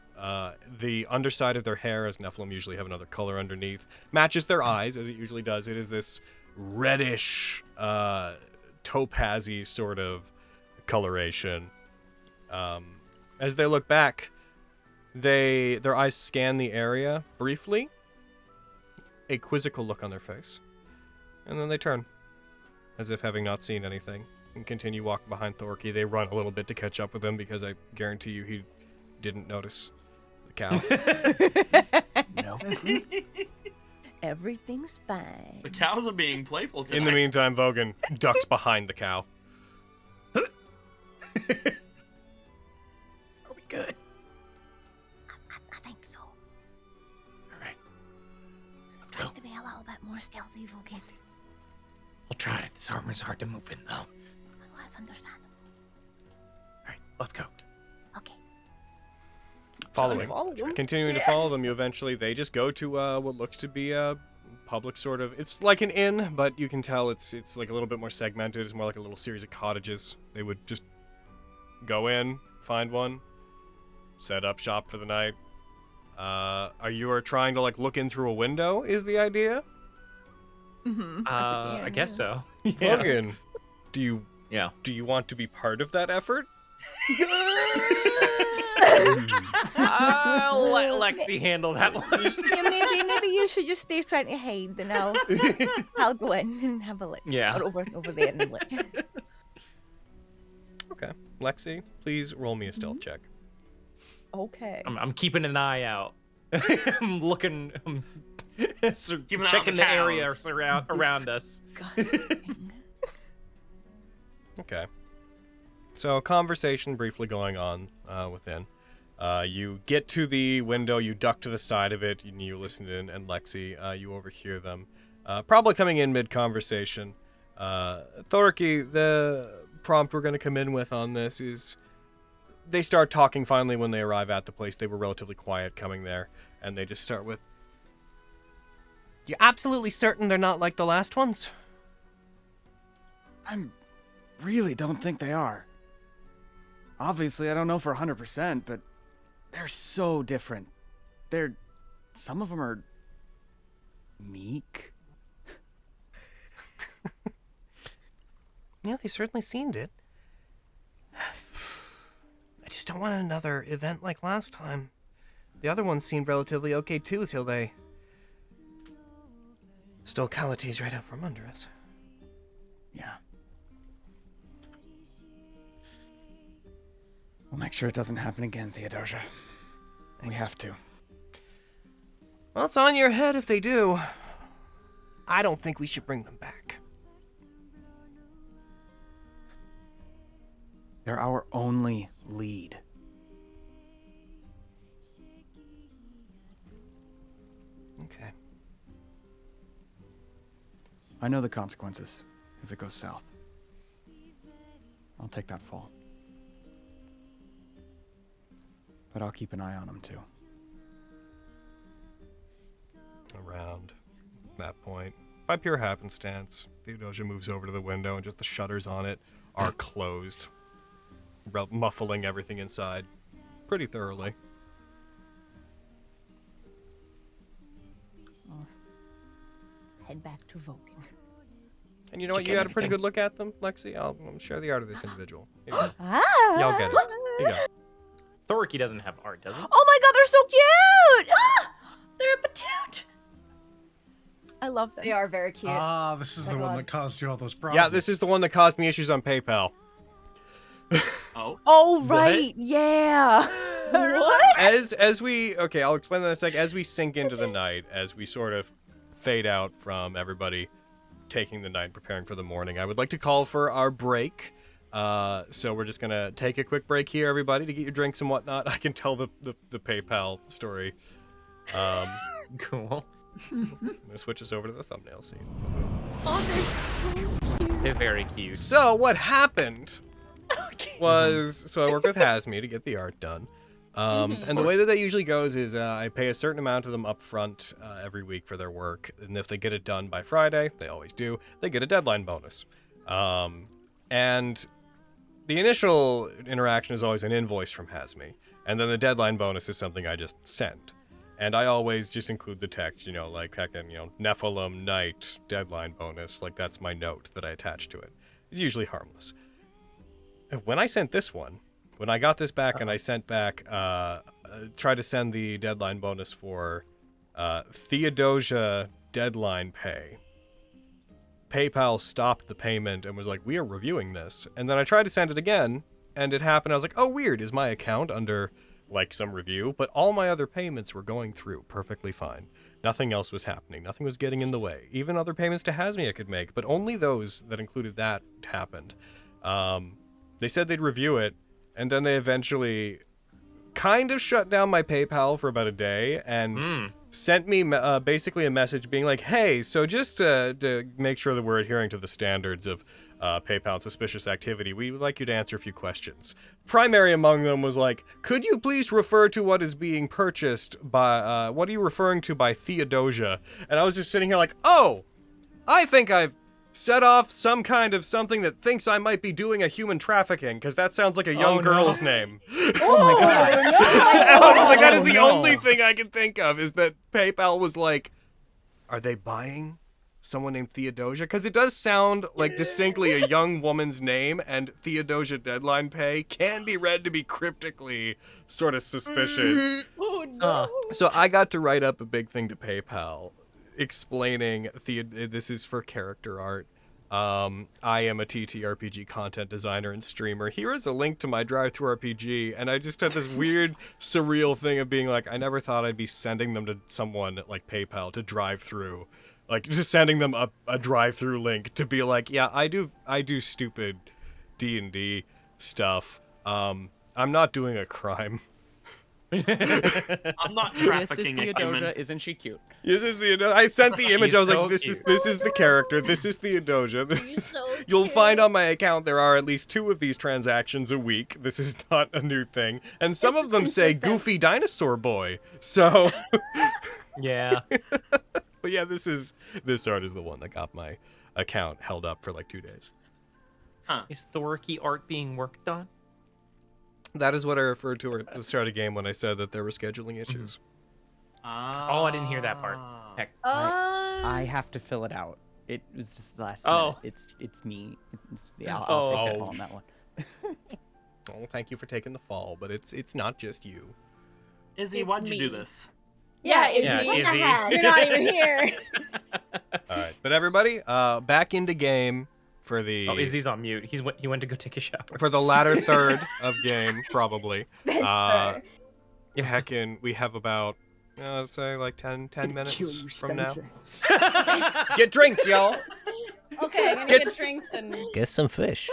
The underside of their hair, as Nephilim usually have another color underneath, matches their eyes, as it usually does. It is this reddish, topazy sort of coloration. As they look back, their eyes scan the area briefly, a quizzical look on their face, and then they turn, as if having not seen anything, and continue walking behind Thorky. They run a little bit to catch up with him, because I guarantee you he didn't notice the cow. No. Everything's fine. The cows are being playful tonight. In the meantime, Vogan ducks behind the cow. Are we good? I think so. All right. Let's Try go. to be a little bit more stealthy, Vogan. I'll try. This armor's hard to move in, though. That's understandable. All right, let's go. Okay. Continuing to follow them, you eventually, they just go to what looks to be a public sort of, it's like an inn, but you can tell it's like a little bit more segmented. It's more like a little series of cottages. They would just go in, find one, set up shop for the night. Are you trying to like look in through a window is the idea? I guess so. Logan, do you Yeah. Do you want to be part of that effort? I'll let Lexi handle that one. Yeah, maybe you should just stay trying to hide, and I'll go in and have a look. Yeah. Or over there and look. Okay, Lexi, please roll me a stealth check. Okay. I'm keeping an eye out. I'm looking. I'm Keeping an eye on checking the the area cows. around us. Okay. So, conversation briefly going on within. You get to the window, you duck to the side of it, and you listen in, and Lexi, you overhear them. Probably coming in mid-conversation. Thorky, the prompt we're going to come in with on this is... They start talking finally when they arrive at the place. They were relatively quiet coming there, and they just start with... You're absolutely certain they're not like the last ones? I really don't think they are. Obviously, I don't know for 100%, but they're so different. Some of them are meek. Yeah, they certainly seemed it. just don't want another event like last time. The other ones seemed relatively okay too, till they stole Calates right out from under us. Yeah. We'll make sure it doesn't happen again, Theodosia. We have to. Well, it's on your head if they do. I don't think we should bring them back. They're our only lead. Okay. I know the consequences if it goes south. I'll take that fall. But I'll keep an eye on them too. Around that point, by pure happenstance, Theodosia moves over to the window and just the shutters on it are closed, muffling everything inside pretty thoroughly. Head back to Vulcan. And you know what? You had a pretty good look at them, Lexi. I'll share the art of this individual. Here you go. Ah! Y'all get it. Here you go. Thorky doesn't have art, does he? Oh my god, they're so cute! Ah! They're a patoot! I love them. They are very cute. Ah, this is the one that caused you all those problems. Yeah, this is the one that caused me issues on PayPal. Oh, right, yeah. What? As we I'll explain that in a sec. As we sink into the night, as we sort of fade out from everybody taking the night, preparing for the morning, I would like to call for our break. So we're just gonna take a quick break here, everybody, to get your drinks and whatnot. I can tell the PayPal story. Cool. I'm gonna switch us over to the thumbnail scene. Oh, they're so cute. They're very cute. So what happened was, so I work with Hasmi to get the art done. And the way that usually goes is I pay a certain amount to them up front every week for their work. And if they get it done by Friday, they always do, they get a deadline bonus. And the initial interaction is always an invoice from Hasmi. And then the deadline bonus is something I just send. And I always just include the text, you know, like, heckin', you know, Nephilim night deadline bonus. Like, that's my note that I attach to it. It's usually harmless. When I sent this one, when I got this back and I sent back, tried to send the deadline bonus for Theodosia deadline pay, PayPal stopped the payment and was like, we are reviewing this. And then I tried to send it again, and it happened. I was like, oh, weird. Is my account under, like, some review? But all my other payments were going through perfectly fine. Nothing else was happening. Nothing was getting in the way. Even other payments to Hasmi I could make, but only those that included that happened. They said they'd review it, and then they eventually kind of shut down my PayPal for about a day and sent me basically a message being like, hey, so just to make sure that we're adhering to the standards of PayPal and suspicious activity, we would like you to answer a few questions. Primary among them was like, could you please refer to what is being purchased by, what are you referring to by Theodosia? And I was just sitting here like, oh, I think I've set off some kind of something that thinks I might be doing a human trafficking, because that sounds like a young girl's name. Oh my god. I was like, that is the only thing I can think of, is that PayPal was like, are they buying someone named Theodosia? Because it does sound like distinctly a young woman's name, and Theodosia deadline pay can be read to be cryptically sort of suspicious. Oh no. So I got to write up a big thing to PayPal explaining this is for character art. I am a TTRPG content designer and streamer. Here is a link to my drive-thru RPG, and I just had this weird, surreal thing of being like, I never thought I'd be sending them to someone like PayPal to drive through, like just sending them a drive-through link to be like, yeah, I do stupid D&D stuff. I'm not doing a crime. I'm not trafficking This is a human. Theodosia, isn't she cute? This is Theodosia. I sent the image. I was so like, this cute. is the character. This is Theodosia. She's so You'll cute. find on my account there are at least 2 of these transactions a week. This is not a new thing, and some This of is them say consistent. "Goofy Dinosaur Boy." So, Yeah. but yeah, this art is the one that got my account held up for like 2 days. Is Thorky art being worked on? That is what I referred to at the start of the game when I said that there were scheduling issues. Oh, I didn't hear that part. Heck. I have to fill it out. It was just last Oh. minute. It's me. Yeah, I'll take the Oh. fall on that one. thank you for taking the fall, but it's not just you. Izzy, It's why'd you do me. this? Yeah, Izzy. Yeah, What the Izzy. heck? You're not even here. All right, but everybody, back into game for the Oh, Izzy's on mute. He went to go take a shower. for the latter third of game, probably. Spencer. Heckin', we have about let's say like 10 minutes Kill you, from now. Spencer. Get drinks, y'all. Okay, I'm gonna Get get drinks and Get some fish.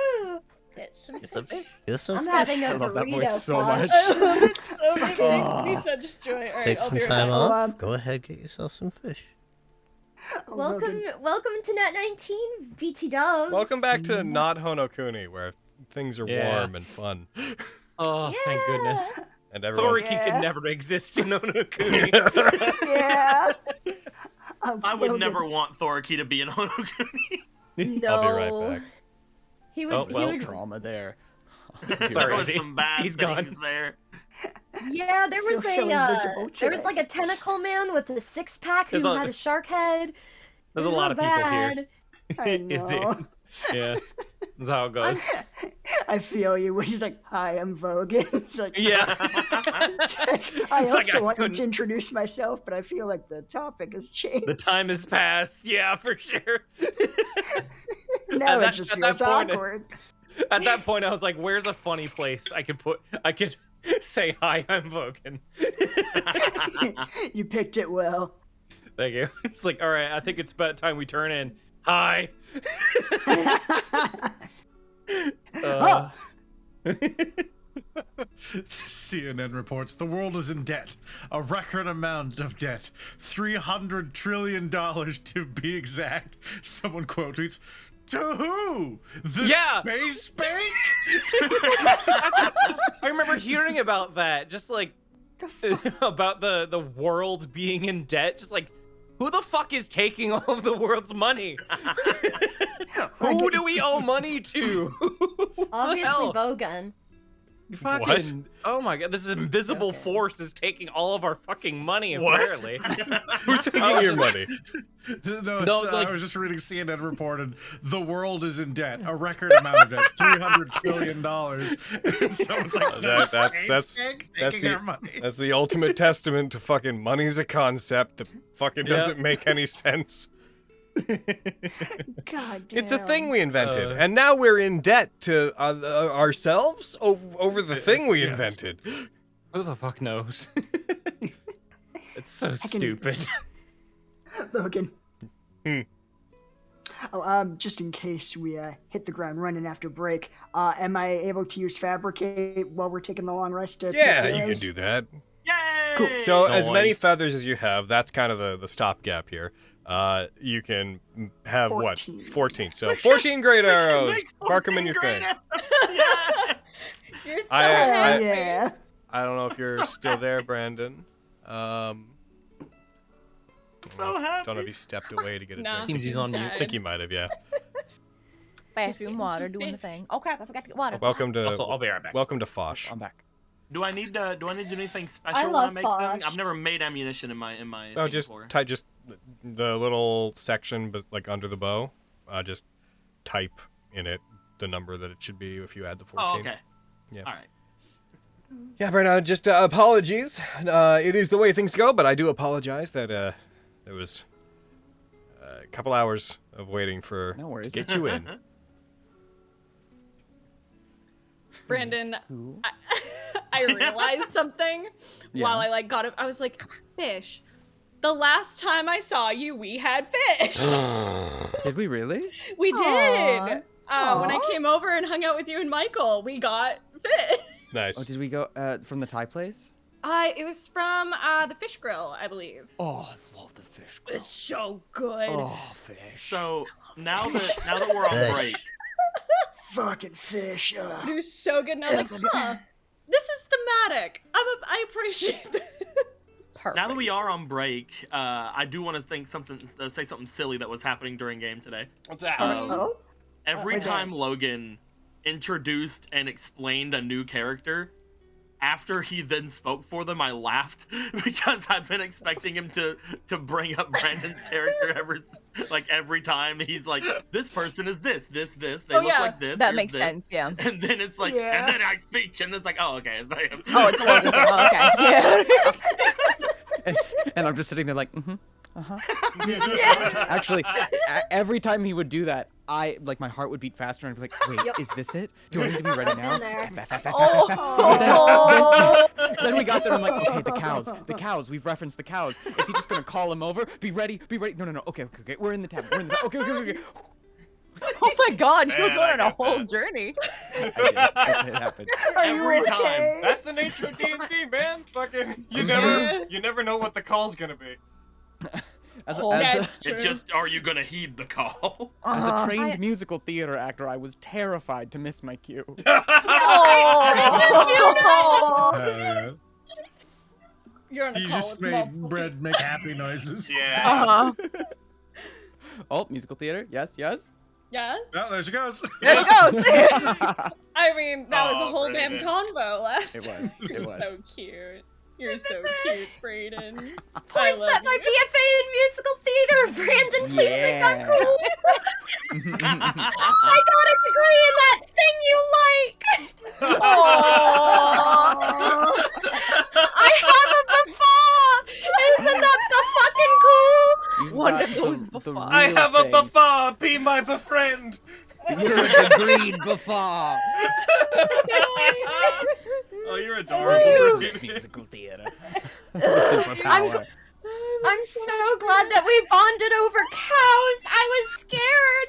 get some It's a fish. Get some I'm fish. having a I love that burrito. voice so Fosh. much. I love it so much. Oh. He's such joy. All right, Take I'll some be right time back. off. Go ahead, get yourself some fish. Welcome to Nat19 VT Dubs. Welcome back to Not Honokuni, where things are Yeah. warm and fun. Oh, thank goodness. And everyone. Thoriki could never exist in Onokuni. Yeah. I would never want Thoriki to be in Honokuni. No. I'll be right back. He would. Oh, he well. would Drama there. Sorry, There was Izzy. some bad He's things gone. there. Yeah, there was Feel so invisible there was today. like a tentacle man with a 6-pack who There's a- had a shark head. There's They a lot were of people here. bad. I Izzy. know. Yeah. That's how it goes. I feel you when he's like, "Hi, I'm Vogan." It's like, Yeah. I It's like also I wanted couldn't- to introduce myself, but I feel like the topic has changed. The time has passed. Yeah, for sure. Now At it that- just at that feels point, awkward. At that point, I was like, "Where's a funny place I could say hi, I'm Vogan." You picked it well. Thank you. It's like, all right, I think it's about time we turn in. Hi. CNN reports the world is in debt, a record amount of debt, $300 trillion to be exact. Someone quote tweets, "To who? The Yeah. space bank?" I remember hearing about that, just like about the world being in debt. Just like, who the fuck is taking all of the world's money? Who do we owe money to? Obviously, hell? Vogan. Fucking, oh my god, this invisible force is taking all of our fucking money, apparently. Who's taking I was your just- money? No, like- I was just reading CNN reported the world is in debt, a record amount of debt, $300 trillion. And someone's like, That's taking our money. that's the ultimate testament to fucking money's a concept that fucking Yeah. doesn't make any sense. God damn. It's a thing we invented, and now we're in debt to ourselves over the thing we Yes. invented. Who the fuck knows? It's so stupid. Logan. Hmm. Oh, just in case we hit the ground running after break, am I able to use Fabricate while we're taking the long rest? To Yeah, make you can arrows? do that. Yay! Cool. So as many Nice. feathers as you have, that's kind of the stopgap here. You can have 14. what? 14. So 14 great arrows. Mark them in your thing. You're so I- happy. Yeah. I don't know if you're still there, Brandon. So happy. Don't know if he stepped away to get a Nah. drink. Seems he's on mute. I think he might have, yeah. Fast food and water, doing the thing. Oh crap! I forgot to get water. Welcome to Also, I'll be right back. welcome to Fosh. I'm back. Do I need to do anything special when I love make Fosh. them? I've never made ammunition in my Oh, thing just before. type just the little section, but like under the bow. Just type in it the number that it should be if you add the 14. Oh, okay. Yeah. All right. Yeah, Brandon. Just apologies. It is the way things go, but I do apologize that there was a couple hours of waiting for No worries. to get you in. Brandon, Cool. I realized something while Yeah. I got it. I was like, fish. The last time I saw you, we had fish. Did we really? We did. When I Aw. came over and hung out with you and Michael, we got fish. Nice. Oh, did we go from the Thai place? It was from the fish grill, I believe. Oh, I love the fish. Grill. It's so good. Oh, fish. So now that we're on Fish. break, Fucking fish. It was so good, and I was like, huh, this is thematic. I appreciate this. now that we are on break, I do want to say something silly that was happening during game today. What's that? Oh? Every what's that? time Logan introduced and explained a new character, after he then spoke for them, I laughed because I've been expecting him to bring up Brandon's character every time. He's like, this person is this. They look like this. That here's makes this. sense, yeah. And then it's like, and then I speak, and it's like, oh, okay, it's like him. Oh, it's a Logan. Oh, okay. And I'm just sitting there like, Actually, every time he would do that, my heart would beat faster, and I'd be like, wait, is this it? Do I need to be ready now? Then we got there, and I'm like, okay, the cows, we've referenced the cows. Is he just gonna call him over? Be ready. No, okay, we're in the town, okay. Oh my god, you were going on a whole journey. It happened. Every time. That's the nature of D&D, man. Fucking, you never know what the call's gonna be. Are you gonna heed the call? As a trained musical theater actor, I was terrified to miss my cue. You're on a You call just with made multiple Bread make happy noises. Yeah. Oh, musical theater. Yes. Yes? Oh, there she goes. There she goes. I mean, that was a whole Brayden. damn convo last It time. was. You're so cute. You're so cute, Brayden. Points at my BFA in musical theater. Brandon, please think I'm cool. I got a degree in that thing you like. I have a buffa. Isn't that the fucking cool? One of those buffa. I have a buffa. Be my befriend. You're a green buffa. Oh, you're adorable. Musical theater. I'm Superpower. so glad that we bonded over cows. I was scared.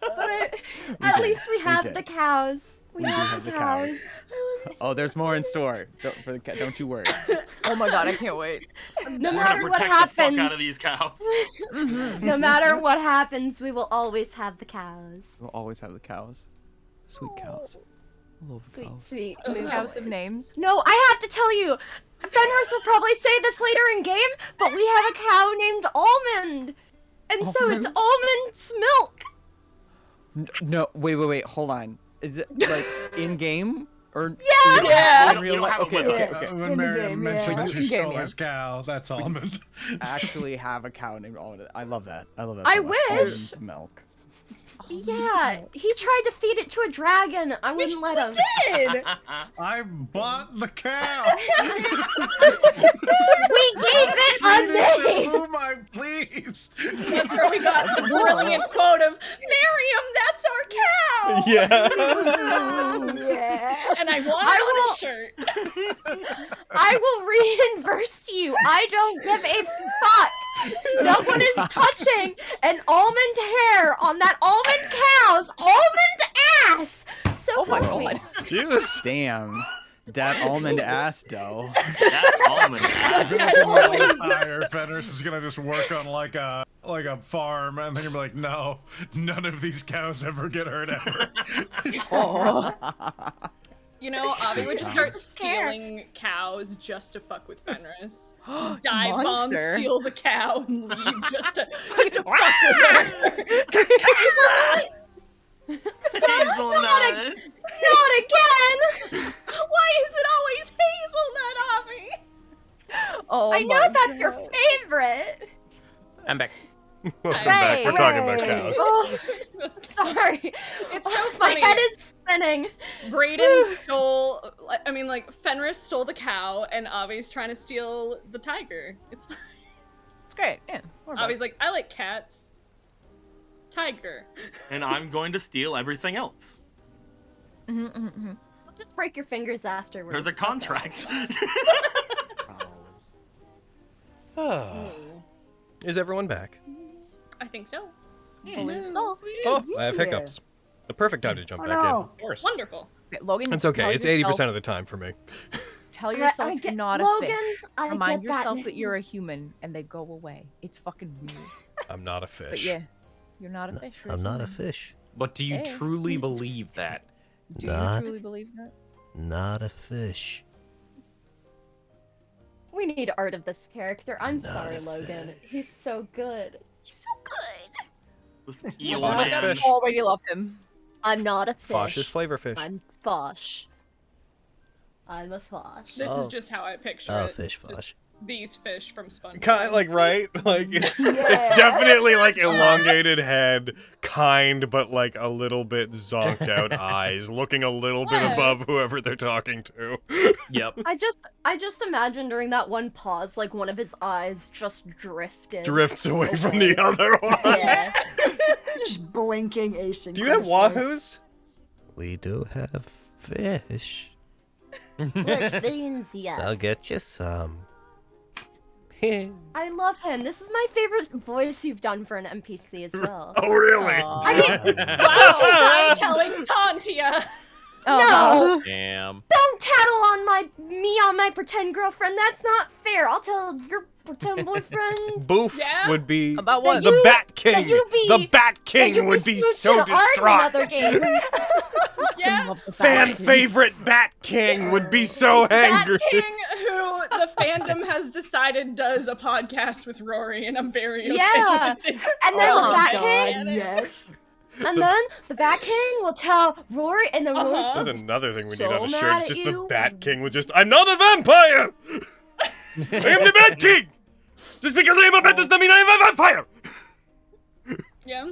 But at least we have the cows. We have the cows. Oh, there's more in store. Don't you worry. Oh my god, I can't wait. No We're matter gonna what protect the fuck happens, out of these cows. no matter what happens, we will always have the cows. We'll always have the cows. Sweet cows. I love the cows. Sweet. Cows of names. No, I have to tell you, Fenris will probably say this later in game, but we have a cow named Almond, and so it's Almond's milk. No, wait, hold on. Is it like in game or Yeah. in real life? Okay. When Miriam mentioned that she In-game, stole yeah. his cow, that's Almond. Actually have a cow named Almond. I love that. I so much. wish. Almond's milk. Yeah, he tried to feed it to a dragon. I wouldn't let him. Did. I bought the cow. We gave it a Feed it to name. whom I please. That's where we got the brilliant quote of Miriam, that's our cow! Yeah. Yeah. And I want it on a shirt. I will reimburse you. I don't give a fuck. No one is touching an almond hair on that almond cow's almond ass. So Oh my help me. god. Jesus. Damn. That almond ass dough. That almond. Fire Fenris is gonna just work on like a farm, and then you're like, no, none of these cows ever get hurt ever. You know, Avi would just start stealing cows just to fuck with Fenris. Just dive bomb, Monster. steal the cow, and leave just to fuck with her. Hazelnut. Not again. Why is it always hazelnut, Avi? Oh I know my that's your God. favorite. I'm back. Welcome back. We're talking about Hooray. cows. Oh, sorry. It's so My funny. head is spinning. Brayden stole, Fenris stole the cow, and Avi's trying to steal the tiger. It's fine. It's great. Yeah. Avi's like, I like cats. Tiger. And I'm going to steal everything else. We'll just break your fingers afterwards. There's a That's all. contract. Is everyone back? I think so. Oh, I have hiccups. The perfect time to jump back in. Of course. Wonderful. Okay, Logan, It's okay. tell It's yourself- 80% of the time for me. Tell I yourself get- you're not a Logan, fish. I Remind get that yourself that name. you're a human, and they go away. It's fucking weird. I'm not a But fish. yeah, you're not a fish. you're I'm not a human. fish. But do you Hey. truly believe that? Do Not- you truly believe that? Not a fish. We need art of this character. I'm Not sorry, a Logan. fish. He's so good. He's so good. This Oh eel my man. God, I already love him. I'm not a fish. Fosh is flavor fish. I'm Fosh. I'm a Fosh. This is just how I picture Oh, it. fish Just Fosh. These fish from SpongeBob. Kind of like, right? Like, it's definitely like elongated head, kind, but like a little bit zonked out eyes, looking a little bit above whoever they're talking to. Yep. I just imagine during that one pause, like one of his eyes just drifted. Drifts away from the other one. Yeah. Just blinking asynchronously. Do you have wahoos? We do have fish. Which things, yes. I'll get you some. I love him. This is my favorite voice you've done for an NPC as well. Oh, really? I mean, Wow, I'm telling Tantia. No! Damn. Don't tattle on me on my pretend girlfriend. That's not fair. I'll tell your pretend boyfriend. Boof Yeah? would be About what? the Bat King. you be- The Bat that King you would be so smooching art in another distraught. game. Yeah. Fan favorite Bat King would be so angry. That King, who the fandom has decided does a podcast with Rory, and I'm very okay Yeah. with it. And then Oh the Bat God, King, yes. and then the Bat King will tell Rory, and then Rory's There's another thing we so need on the shirt. mad It's at just the you. Bat King with just, I'm not a vampire! I am the Bat King! Just because I am a bat does not mean I am a vampire! Yeah.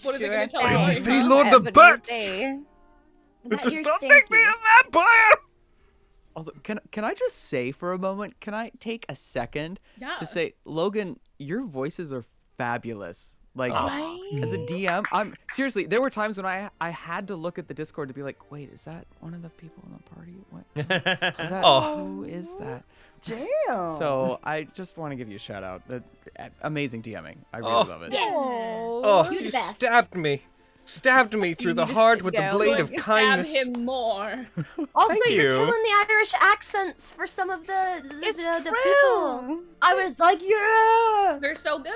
What are they Sure going to tell thing. Rory? They huh? lord the Everybody bats! say. It does you're not make me a vampire! Also, can I just say for a moment? Can I take a second Yeah. to say, Logan, your voices are fabulous. Like, as a DM, I'm seriously. There were times when I had to look at the Discord to be like, wait, is that one of the people in the party? What? Is that, who is that? Damn. So I just want to give you a shout out. Amazing DMing. I really love it. Yes. Oh, You're you the best. stabbed me. Stabbed me through the need to heart sit with the down. blade Going of to kindness. Stab him more. Also, Thank you're you. killing the Irish accents for some of the It's the true. people. I was like, yeah. They're so good.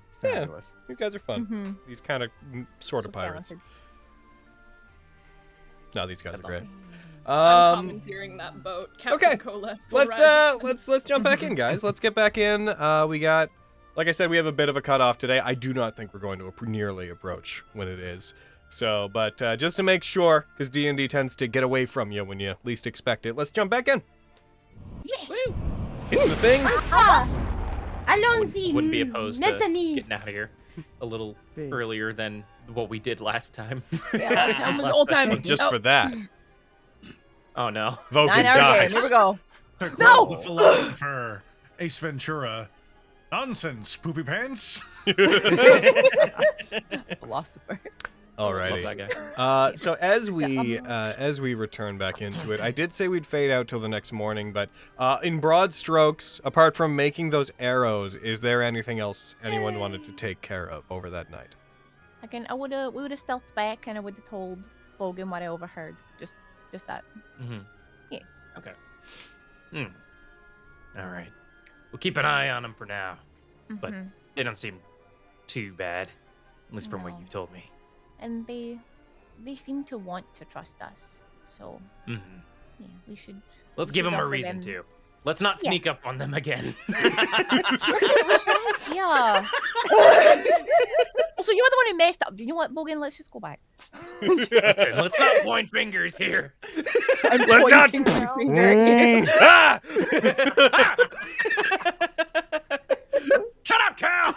It's fabulous. You guys are fun. Mhm. These kind of sort of So pirates. talented. No, these guys are great. I'm commandeering that boat. Captain okay. Cola. will rise. Let's jump back in, guys. Let's get back in. We got, like I said, we have a bit of a cutoff today. I do not think we're going to nearly approach when it is. So, but just to make sure, because D&D tends to get away from you when you least expect it, let's jump back in. Woo. Into the thing. Allons-y. Wouldn't be opposed to mes getting out of here a little earlier than what we did last time. Yeah, last time was old time. Well, just for that, Oh no. Vogan 9-hour game. dies. Here we go. To quote the philosopher Ace Ventura, nonsense, poopy pants. Philosopher. Alrighty. Love that guy. So as we return back into it, I did say we'd fade out till the next morning, but in broad strokes, apart from making those arrows, is there anything else anyone wanted to take care of over that night? We would have stealthed back and I would have told Logan what I overheard. Just that. Mm-hmm. Yeah. Okay. All right. We'll keep an eye on them for now, but Mhm. they don't seem too bad, at least from what No. you've told me. And they seem to want to trust us. So Mm-hmm. yeah, we should. Let's we give should them a offer reason them- to. Let's not Yeah. sneak up on them again. Yeah. Also, you were the one who messed up. Do you know what, Logan? Let's just go back. Listen, let's not point fingers here. I'm Let's not- pointing my finger. Ah! Shut up, cow!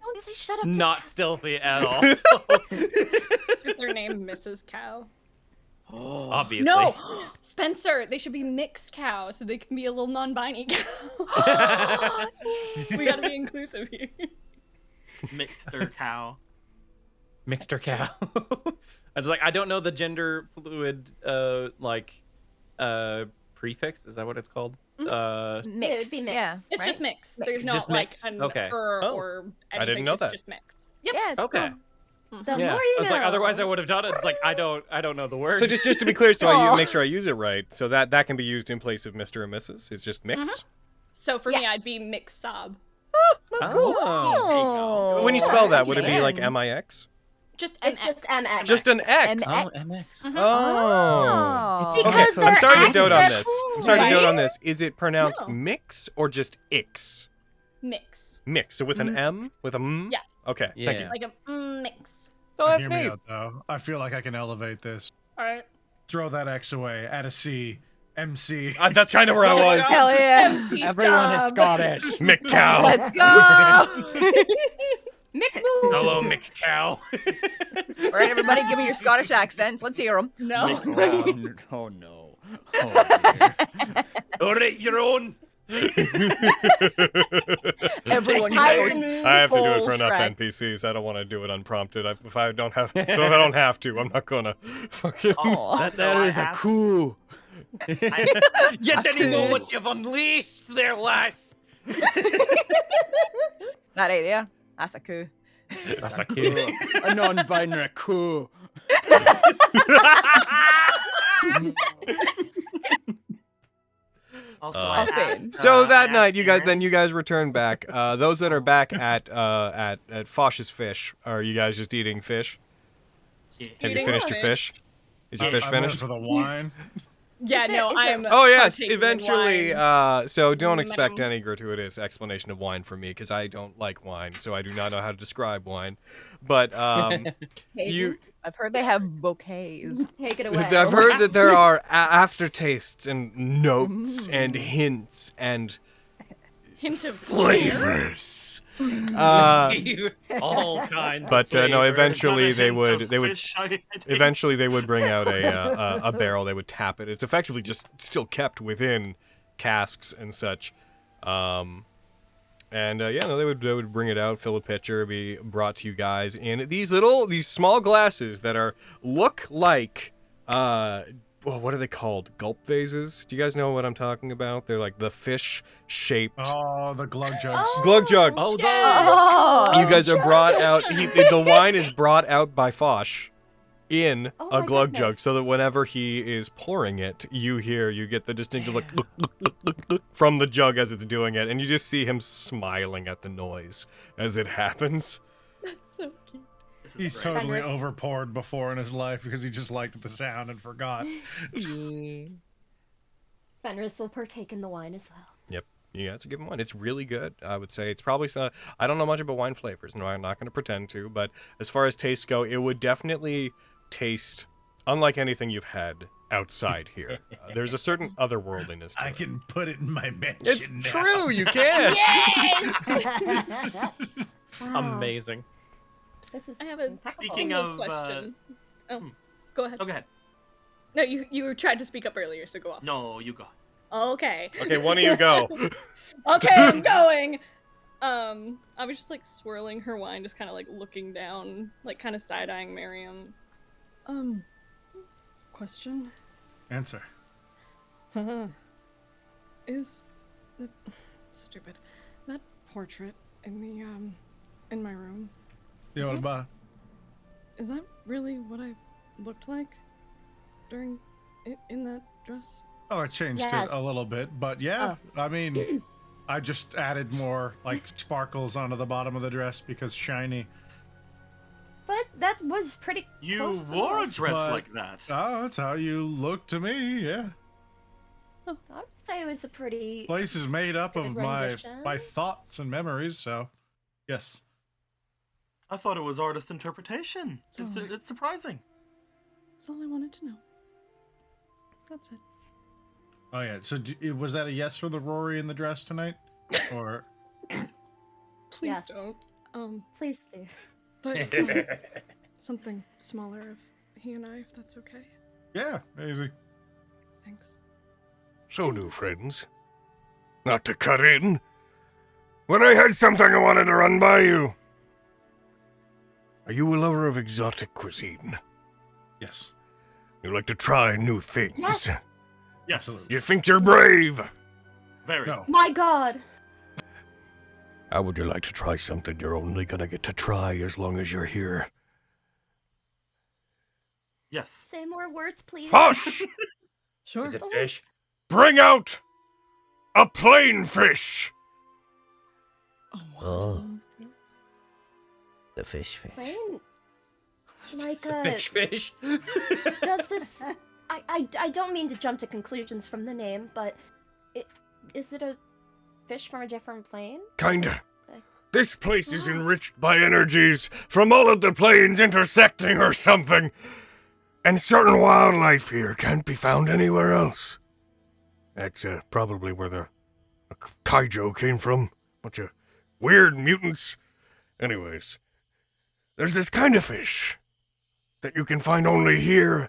Don't say shut up. to Not cats. stealthy at all. Is their name Mrs. Cow? Obviously. No! Spencer, they should be mixed cow so they can be a little non-binary cow. We gotta be inclusive here. Mixter cow. Mixed cow. I was like, I don't know the gender fluid prefix. Is that what it's called? Mix. It would be mixed. Yeah. It's right? just mixed. Mixed. There's not Just like mixed? an Okay. or Oh. or I didn't anything. know It's that. just mixed. Yep. Yeah. Okay. The Yeah. more I you was like, know. otherwise I would have done it. It's like I don't know the word. So just to be clear, so I Aw. make sure I use it right, so that can be used in place of Mr. and Mrs. It's just mix. So for Yeah. me, I'd be mixed sob. That's cool. Oh. When you spell that, would it be Okay. like MIX? Just It's MX. just MX. Just an X. MX. MX. Mhm. Oh. Because Okay, so I'm they're sorry to dote on extra this. I'm sorry to dote Right? on this. Is it pronounced No. mix or just ix? Mix. Mix. So with an M? With a M? Yeah. Okay, thank you. Yeah. Like a mix. Oh, that's Hear me neat. out, though. I feel like I can elevate this. All right. Throw that X away. Add a C. MC. That's kind of where I was. Hell yeah. MC Everyone is sub. Scottish. McCow. Let's go. Mick Moo. Hello, McCow. All right, everybody, give me your Scottish accents. Let's hear them. No. Oh no. All right, your own. Everyone I knows. have to do it for Full enough shred. NPCs. I don't want to do it unprompted. If I don't have to, I'm not gonna. Fucking. Oh, That is a coup. You didn't know what you've unleashed there, lass. that ain't yeah. That's a coup. That's a coup. A non-binary coup. Also, Uh, I Okay. asked, So I that asked night, you Aaron- guys return back. Those that are back at Fosh's fish, are you guys just eating fish? Yeah. Have you Eating finished your fish? Is your fish I'm in finished? for the wine. Yeah, Is there- no, is there- I'm. Oh yes, partaking in eventually. wine. So don't expect Minimum. any gratuitous explanation of wine from me because I don't like wine, so I do not know how to describe wine. But you, I've heard they have bouquets. Take it away. I've heard that there are aftertastes and notes and hints and Hint of flavors. All kinds. But of no, flavor. eventually they Hint would of they would fish I taste. eventually they would bring out a barrel. They would tap it. It's effectively just still kept within casks and such. And yeah, no, they would bring it out, fill a pitcher, be brought to you guys in these small glasses that look like what are they called? Gulp vases? Do you guys know what I'm talking about? They're like the fish shaped Oh, the glug jugs. glug jugs. Oh, Oh, You guys are brought out. The wine is brought out by Fosh in Oh a my glug jug, goodness. so that whenever he is pouring it, you get the distinctive look from the jug as it's doing it, and you just see him smiling at the noise as it happens. That's so cute. This is He's great. totally Fenris. overpoured before in his life because he just liked the sound and forgot. Fenris will partake in the wine as well. Yep. Yeah, it's a good one. It's really good. I would say it's probably I don't know much about wine flavors. No, I'm not going to pretend to. But as far as tastes go, it would definitely taste unlike anything you've had outside here. There's a certain otherworldliness to I it. can put it in my mansion It's now. true. You can. Yes! Wow. Amazing. This is I have a impeccable. Speaking single of, question. Oh, hmm. go ahead. Oh, go ahead. No, you tried to speak up earlier, so go off. No, you go. Okay. Okay, one of you go. Okay, I'm going. I was just like swirling her wine, just kind of like looking down, like kind of side-eyeing Miriam. Question. Answer. Is that stupid? That portrait in the in my room. Yeah, Is what that- about it? Is that really what I looked like during in that dress? Oh, I changed Yes. it a little bit, but yeah, I mean, I just added more like sparkles onto the bottom of the dress because shiny. But that was pretty. You close to wore a life. dress But- like that. Oh, that's how you look to me. Yeah, I would say it was a pretty. place is made up of Good my rendition. thoughts and memories. So, yes. I thought it was artist interpretation. It's surprising. That's all I wanted to know. That's it. Oh yeah. So was that a yes for the Rory in the dress tonight, or? Please Yes. don't. Please do. But something smaller of he and I, if that's okay. Yeah, easy. Thanks. So, new friends, not to cut in, but I had something I wanted to run by you. Are you a lover of exotic cuisine? Yes. You like to try new things? Yes. Yes. You think you're brave? Very. No. My God. How would you like to try something you're only gonna get to try as long as you're here? Yes. Say more words, please. Fosh! Sure. Is it fish? Bring out a plain fish! Oh. The fish. Plain. Like a. Fish. Does this? I don't mean to jump to conclusions from the name, but is it a fish from a different plane? Kinda. This place is enriched by energies from all of the planes intersecting or something. And certain wildlife here can't be found anywhere else. That's probably where the Kaijo came from. Bunch of weird mutants. Anyways, there's this kind of fish that you can find only here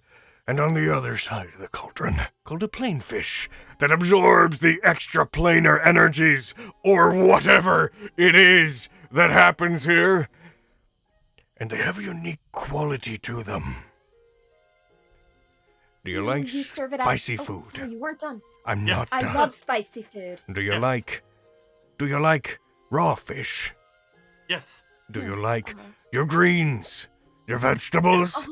and on the other side of the cauldron, called a planefish, that absorbs the extraplanar energies, or whatever it is that happens here. And they have a unique quality to them. Do you like You serve it spicy out. food? Sorry, you weren't done. I'm not I done. love spicy food. Do you like raw fish? Yes. Do you like your greens, your vegetables?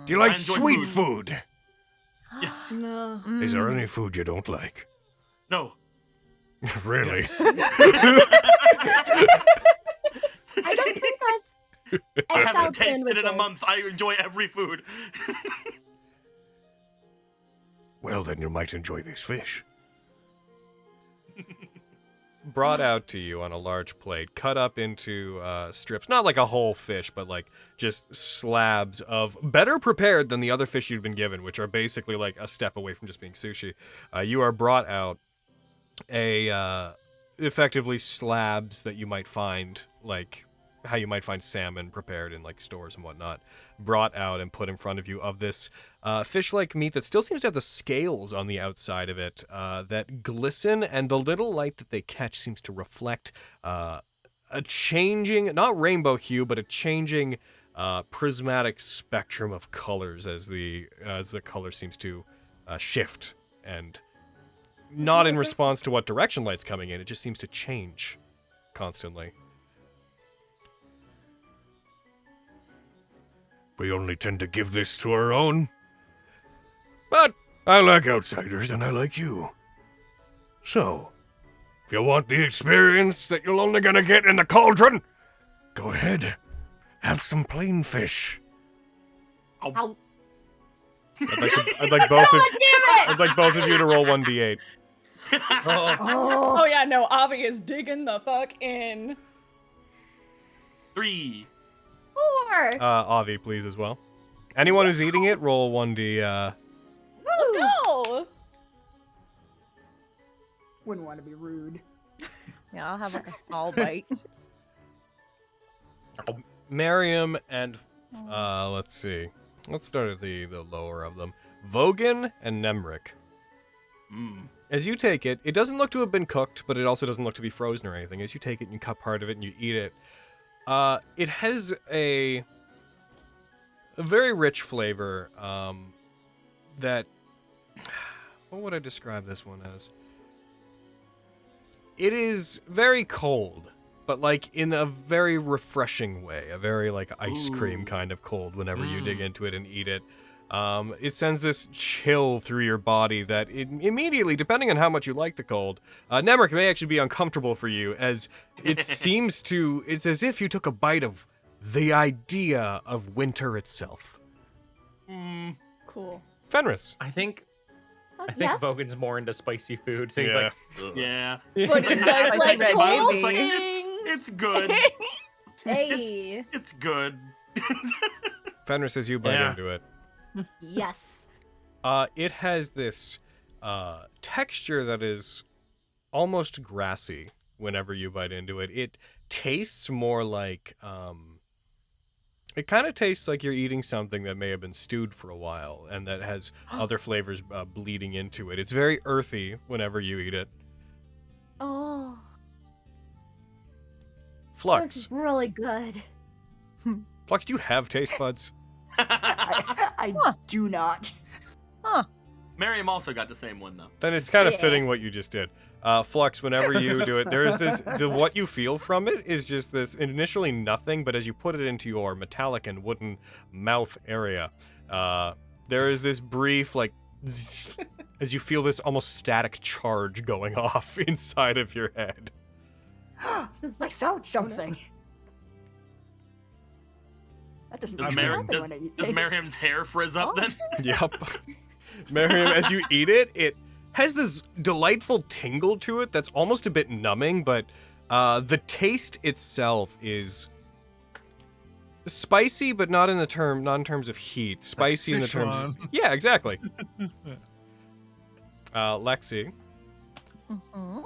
Do you like sweet food? Yes. No. Is there any food you don't like? No. Really? I don't think I've I X haven't out tasted it in a sandwiches. month. I enjoy every food. Well, then you might enjoy this fish. Brought out to you on a large plate, cut up into strips, not like a whole fish, but like just slabs of better prepared than the other fish you've been given, which are basically like a step away from just being sushi. You are brought out effectively slabs that you might find, like how you might find salmon prepared in like stores and whatnot, brought out and put in front of you of this fish-like meat that still seems to have the scales on the outside of it that glisten, and the little light that they catch seems to reflect a changing, not rainbow hue, but a changing prismatic spectrum of colors as the color seems to shift, and not in response to what direction light's coming in, it just seems to change constantly. We only tend to give this to our own. But I like outsiders and I like you. So, if you want the experience that you're only gonna get in the cauldron, go ahead. Have some plain fish. Ow. I'd like both of you to roll 1d8. Oh yeah, no, Avi is digging the fuck in. 3. 4. Avi, please, as well. Anyone who's eating it, roll 1d. Let's go! Wouldn't want to be rude. Yeah, I'll have like a small bite. Miriam and let's see. Let's start at the lower of them. Vogan and Nemric. As you take it, it doesn't look to have been cooked, but it also doesn't look to be frozen or anything. As you take it and you cut part of it and you eat it, it has a very rich flavor that... What would I describe this one as? It is very cold, but like in a very refreshing way, a very like ice cream kind of cold whenever you dig into it and eat it. It sends this chill through your body that immediately, depending on how much you like the cold, Nemric may actually be uncomfortable for you, as it seems to, it's as if you took a bite of the idea of winter itself. Cool. Fenris. I think Yes? Vogan's more into spicy food, so he's Yeah. like, Yeah. But he does like red cold baby. things. It's good. Hey. It's good. Fenris, as you bite Yeah. into it. Yes. It has this texture that is almost grassy whenever you bite into it. It tastes more like, it kind of tastes like you're eating something that may have been stewed for a while and that has other flavors bleeding into it. It's very earthy whenever you eat it. Oh. Flux. Looks really good. Flux, do you have taste buds? I do not. Miriam also got the same one, though. Then it's kind of Yeah. fitting what you just did. Flux, whenever you do it, there is this, what you feel from it is just this, initially nothing, but as you put it into your metallic and wooden mouth area, there is this brief, like, as you feel this almost static charge going off inside of your head. I felt something. That doesn't Does, usually Mar- happen does, when I eat does things. Miriam's hair frizz up then? Yep. Miriam, as you eat it, it has this delightful tingle to it that's almost a bit numbing, but The taste itself is spicy, but not in terms of heat. Spicy in the terms. Yeah, exactly. Lexi.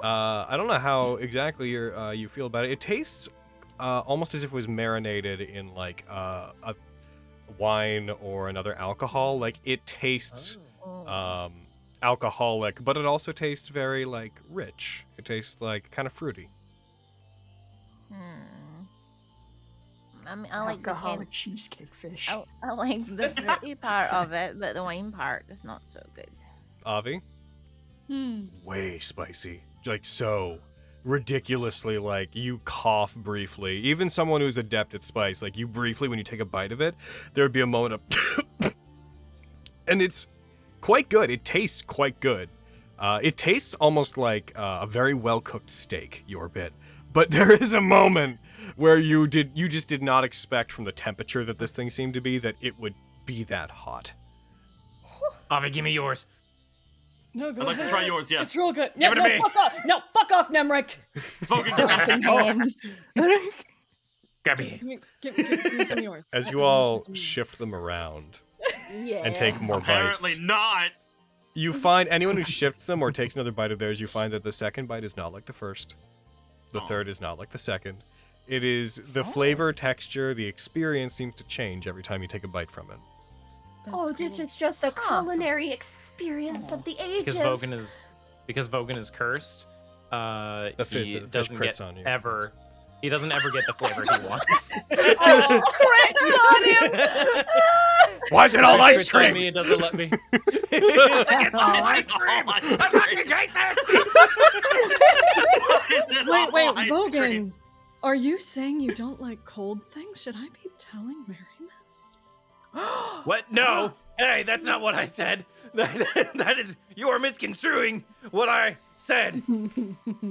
I don't know how exactly you feel about it. It tastes almost as if it was marinated in like a wine or another alcohol. Like it tastes alcoholic, but it also tastes very like rich. It tastes like kind of fruity. I mean, I like alcoholic cheesecake fish. I like the fruity part of it, but the wine part is not so good. Avi? Way spicy. Like so ridiculously, like you cough briefly. Even someone who's adept at spice, like you briefly, when you take a bite of it, there would be a moment of and it's quite good. It tastes quite good. It tastes almost like a very well-cooked steak, your bit. But there is a moment where you just did not expect from the temperature that this thing seemed to be that it would be that hot. Avi, give me yours. No, go I'd like ahead. to try yours, yes. It's real good. Give it to me. Fuck off. No, fuck off, Nemric. Grab me. Give me some of yours. As you all shift them around and take more Apparently bites. not. You find anyone who shifts them or takes another bite of theirs, you find that the second bite is not like the first. The third is not like the second. It is the flavor, texture, the experience seems to change every time you take a bite from it. This is just a culinary experience of the ages. Because Vogan is cursed. The He fish doesn't crits get on you. He doesn't ever get the flavor he wants. Crits on him! Why is it all ice Crits on cream? me, it doesn't let me. It's all ice cream. I fucking hate this. Wait, Vogan. Are you saying you don't like cold things? Should I be telling Mary Mist? What? No. Hey, that's not what I said. That is, you are misconstruing what I said.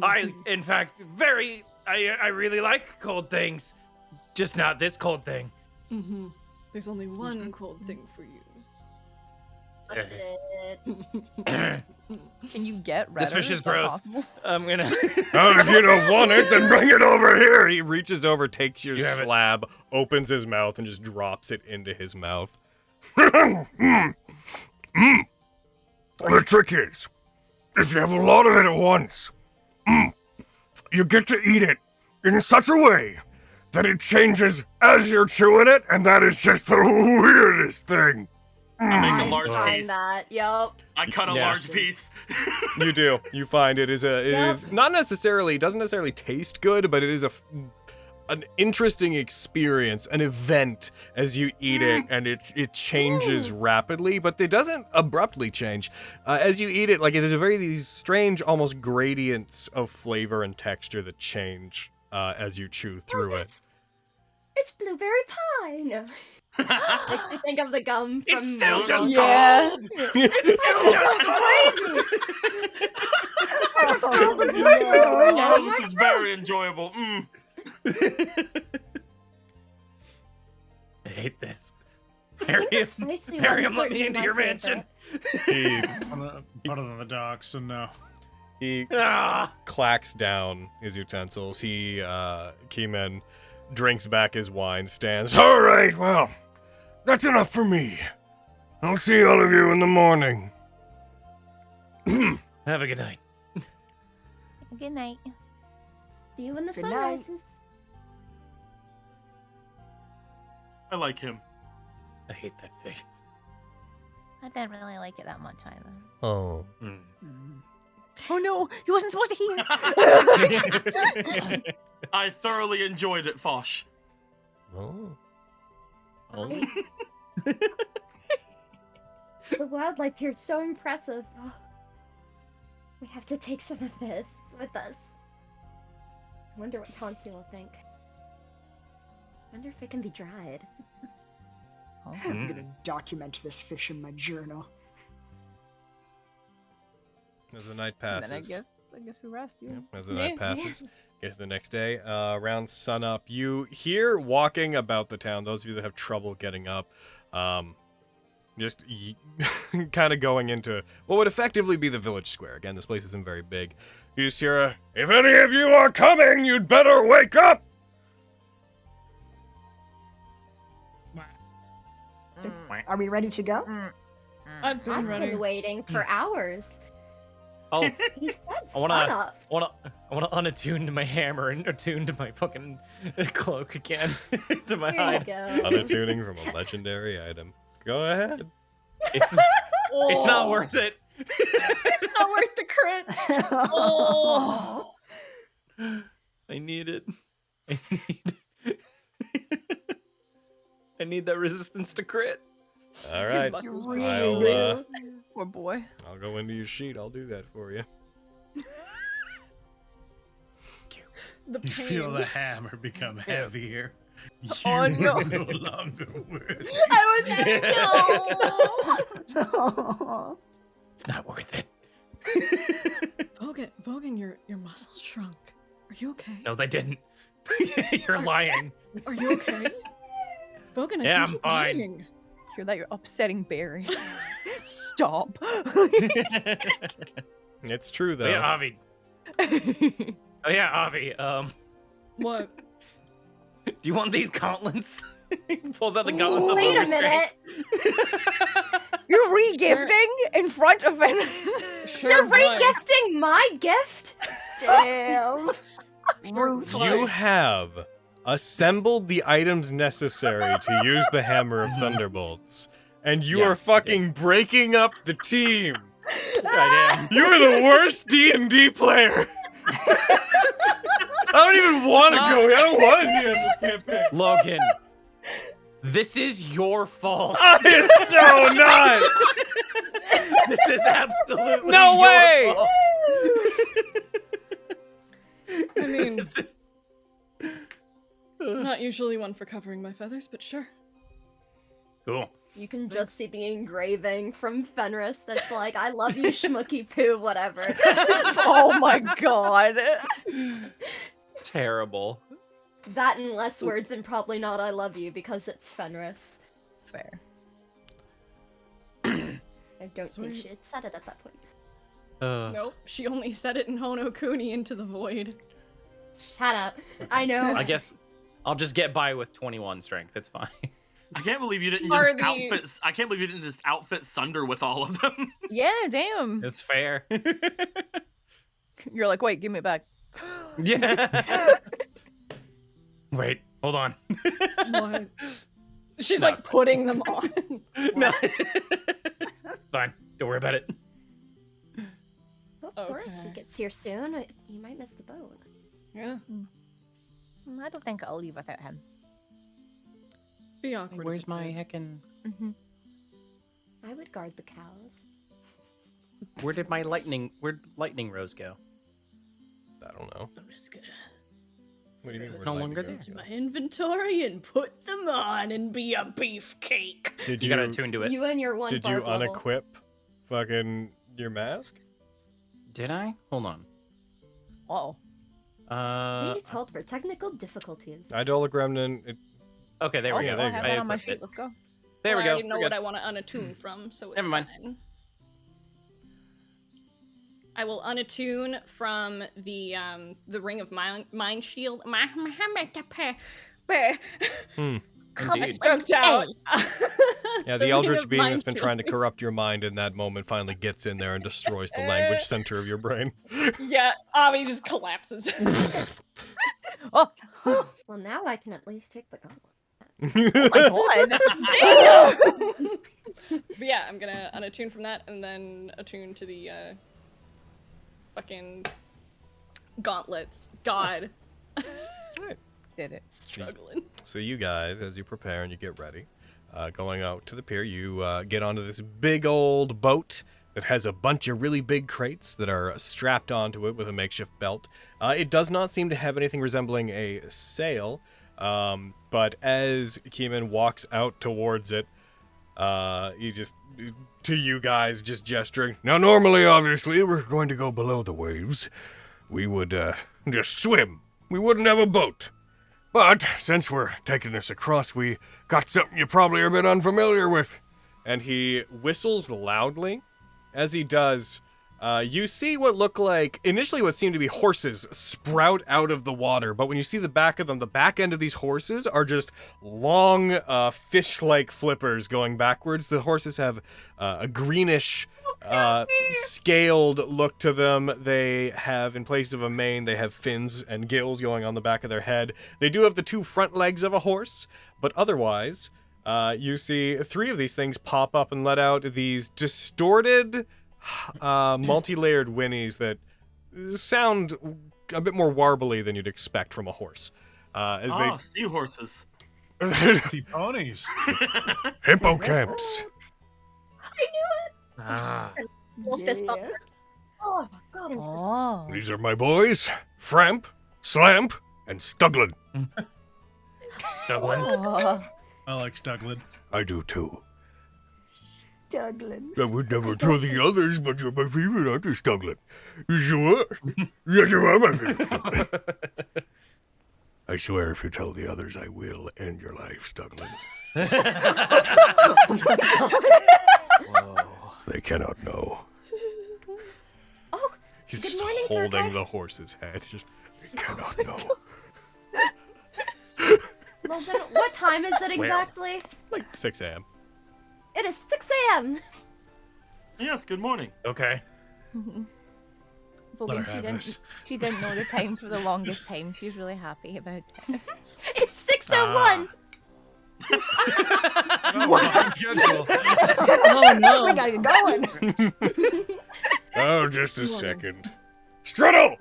I, in fact, I really like cold things. Just not this cold thing. There's only one cold thing for you. Can you get redder? This fish is gross. Possible? I'm gonna. Oh, if you don't want it, then bring it over here. He reaches over, takes your slab, opens his mouth, and just drops it into his mouth. The trick is, if you have a lot of it at once, you get to eat it in such a way that it changes as you're chewing it, and that is just the weirdest thing. I make a large piece. Yup. I cut a large piece. You do. You find it is not necessarily, doesn't necessarily taste good, but it is an interesting experience, an event as you eat it, and it changes rapidly, but it doesn't abruptly change. As you eat it, like it is these strange, almost gradients of flavor and texture that change as you chew through it. It's blueberry pie. No. Makes me think of the gum from It's still just Marvel. cold. It's still just cold. Oh, this is very enjoyable. I hate this. I think the spicy Miriam, one's let me certainly into my your favorite. mansion. Other than the docks, so no. He clacks down his utensils. He, Keyman, drinks back his wine, stands. All right, well, that's enough for me. I'll see all of you in the morning. Have a good night. Good night. See you when the Good sun night. rises. I like him. I hate that fish. I didn't really like it that much either. Oh. Oh no, he wasn't supposed to hear. I thoroughly enjoyed it, Fosh. Oh. The wildlife here is so impressive. Oh, we have to take some of this with us. I wonder what Tonsi will think. I wonder if it can be dried. I'm gonna document this fish in my journal. As the night passes. And then I guess we rest you. Yep, as the night passes, get to the next day. Around sunup, you hear walking about the town. Those of you that have trouble getting up, just kind of going into what would effectively be the village square. Again, this place isn't very big. You just hear a, if any of you are coming, you'd better wake up! Are we ready to go? I've been ready. waiting for hours. Oh, He said I sun wanna, up. I wanna unattune my hammer and attune to my fucking cloak again to my Here you hide. go. Unattuning from a legendary item. Go ahead. It's not worth it. Not worth the crits. Oh. I need it. I need that resistance to crit. All right. muscles Poor boy. I'll go into your sheet. I'll do that for you. The You pain. feel the hammer become heavier. You Oh, no. no longer worth I was It's not worth it. Vogan, your muscles shrunk. Are you okay? No, they didn't. You're lying. Are you okay? Vogan, Yeah, I I'm think fine. you're dying. Hear that? You're upsetting Barry. Stop. It's true, Oh, though. yeah, Avi. Oh yeah, Avi. What? Do you want these gauntlets? He pulls out the gauntlets of Wait a overstrength. minute. You're re-gifting in front of Venice. You're re-gifting my gift? Damn. You have assembled the items necessary to use the Hammer of Thunderbolts, and you are fucking breaking up the team. I am. You're the worst D&D player. I don't even want to go. I don't want to be on this campaign. Logan, this is your fault. It's so not. This is absolutely No your way! fault. I mean, not usually one for covering my feathers, but sure. Cool. You can just see the engraving from Fenris that's like, I love you, schmooky poo, whatever. Oh my god. Terrible. That in less words and probably not I love you because it's Fenris. Fair. I don't think she had said it at that point. Nope, she only said it in Honokuni into the void. Shut up. I know. I guess I'll just get by with 21 strength. It's fine. I can't believe you didn't Are just the- outfit. I can't believe you didn't just outfit Sunder with all of them. Yeah, damn. It's fair. You're like, wait, give me it back. Yeah. Wait, hold on. What? She's No. like putting them on. No. Fine. Don't worry about it. Oh, poor, if he Okay. gets here soon, he might miss the boat. Yeah. I don't think I'll leave without him. Be awkward. Where's my heckin'... I would guard the cows. Where'd lightning rose go? I don't know. I'm just gonna What do you mean? It's where'd no lights longer go? there. to my inventory and put them on and be a beefcake. Did You you gotta attune to it. You and your one did you barb level. unequip fucking your mask? Did I? Hold on. Oh. Please hold for technical difficulties. I Gremlin. Okay, there we yeah, go. there I you have go. that on my equipped sheet. it. Let's go. There we I go. already know We're what good. I want to unattune from, so it's Never mind. fine. I will unattune from the Ring of Mind Shield. Indeed. Stroked out. Yeah, the Ring Eldritch of Being that's Mind been Shield. trying to corrupt your mind in that moment finally gets in there and destroys the language center of your brain. Yeah, Avi just collapses. Oh. Well, now I can at least take the gauntlet. My god. Damn! But yeah, I'm gonna unattune from that and then attune to the fucking gauntlets. God. Did it. Struggling. So you guys, as you prepare and you get ready, going out to the pier, you get onto this big old boat that has a bunch of really big crates that are strapped onto it with a makeshift belt. It does not seem to have anything resembling a sail, but as Keeman walks out towards it, he just, to you guys, just gesturing. Now, normally, obviously, we're going to go below the waves. We would just swim. We wouldn't have a boat. But since we're taking this across, we got something you probably are a bit unfamiliar with. And he whistles loudly. As he does, You see what look like, initially what seemed to be horses sprout out of the water, but when you see the back of them, the back end of these horses are just long, fish-like flippers going backwards. The horses have a greenish, scaled look to them. They have, in place of a mane, they have fins and gills going on the back of their head. They do have the 2 front legs of a horse, but otherwise, you see 3 of these things pop up and let out these distorted, multi-layered whinnies that sound a bit more warbly than you'd expect from a horse. Seahorses. Sea ponies. Hippocamps. I knew it! Little fist bump. Oh my god, it was These are my boys, Framp, Slamp, and Stuglin. Stuglin. I like Stuglin. I do too. Stuglin. I would never tell the others, but you're my favorite, aren't you, Stuglin? You sure? Yes, you are my favorite, Stuglin. I swear if you tell the others, I will end your life, Stuglin. They cannot know. Oh, He's good just morning, holding the horse's head. Just, they cannot know. Logan, what time is it exactly? Like 6 a.m. It is 6 a.m. Yes, good morning. Okay. Logan, she didn't know the time for the longest time. She's really happy about it. It's 6:01. Schedule. Oh no. We gotta get going. Oh, just a second. Struttle!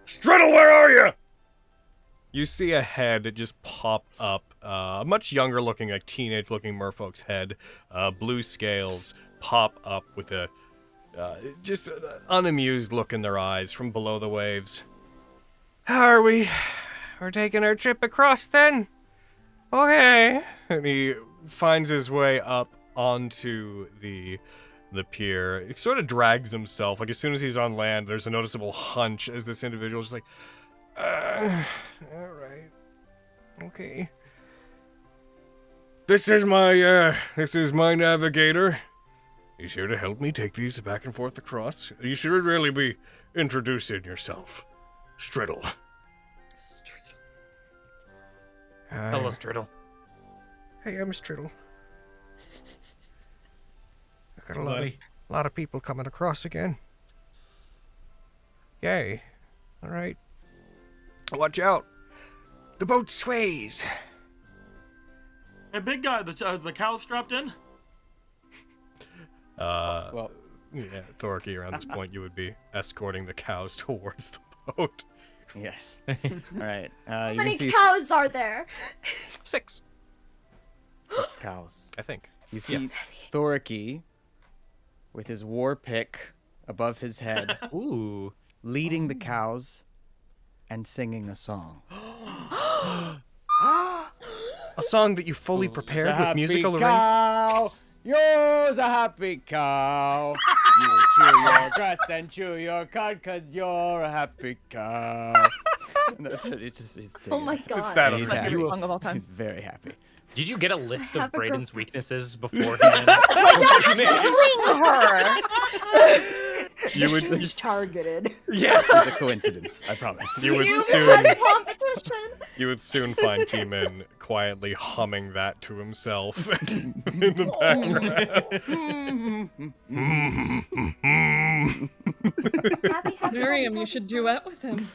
Struttle, where are you? You see a head just pop up, a much younger looking, like teenage looking merfolk's head, blue scales pop up with a just an unamused look in their eyes from below the waves. How are we? We're taking our trip across then? Okay. And he finds his way up onto the pier. He sort of drags himself. Like as soon as he's on land, there's a noticeable hunch as this individual is like, all right. Okay. This is my navigator. He's here to help me take these back and forth across. You should really be introducing yourself. Striddle. Hello, Striddle. Hey, I'm Striddle. I got a lot of people coming across again. Yay. All right. Watch out. The boat sways. Hey, big guy, the cow strapped in? Well, yeah, Thorky, around this point, you would be escorting the cows towards the boat. Yes. All right. How You many can see cows are there? 6. 6 cows. I think. You see Thorky with his war pick above his head, leading the cows and singing a song. A song that you fully prepared with musical arrangements. You're a happy cow. You chew your guts and chew your cud because you're a happy cow. That's it. He's singing. Oh my god. That He's on happy. Favorite song of all time. He's very happy. Did you get a list of Have a girl- Brayden's weaknesses beforehand? her. You would He's targeted. Yeah. It's a coincidence, I promise. You would You soon won the competition. you would soon find Keyman quietly humming that to himself in the background. Miriam, you should duet with him.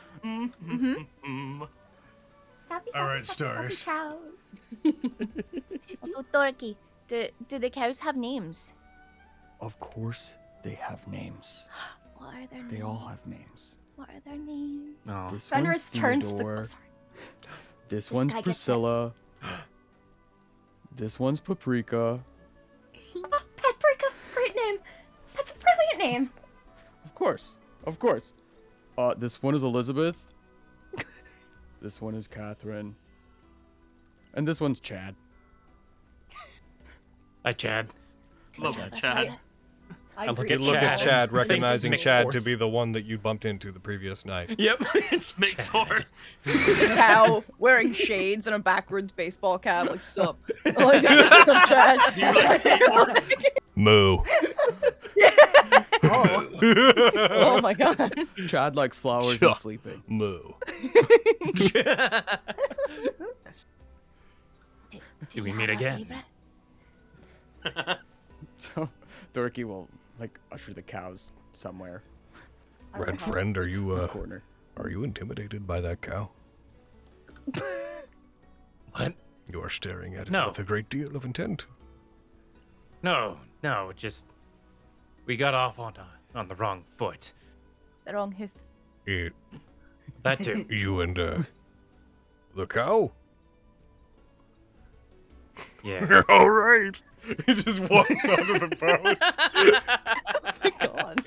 All right, stars. Cows. Also, Dorky, do the cows have names? Of course they have names. What are their names? They all have names. What are their names? Oh. This Fenris one's turns to Theodore. the. Sorry. This This one's guy gets Priscilla. This one's Paprika. Paprika, great name. That's a brilliant name. Of course. Of course. This one is Elizabeth. This one is Catherine. And this one's Chad. Hi, Chad. Love that, Chad. I I look agree. at You look at Chad. Chad, Think recognizing mixed Chad horse. to be the one that you bumped into the previous night. Yep. Mixed horse. The cow wearing shades and a backwards baseball cap. Like, sup? Like, Chad. Moo. Oh, Oh my god. Chad likes flowers and sleeping. Moo. Do we meet again? So Thorky will like usher the cows somewhere. Red friend, are you corner. Are you intimidated by that cow? What? You are staring at it No. with a great deal of intent. No, just we got off on the wrong foot. The wrong hoof. That too. You and the cow? Yeah. All right. He just walks onto the boat. Oh my god.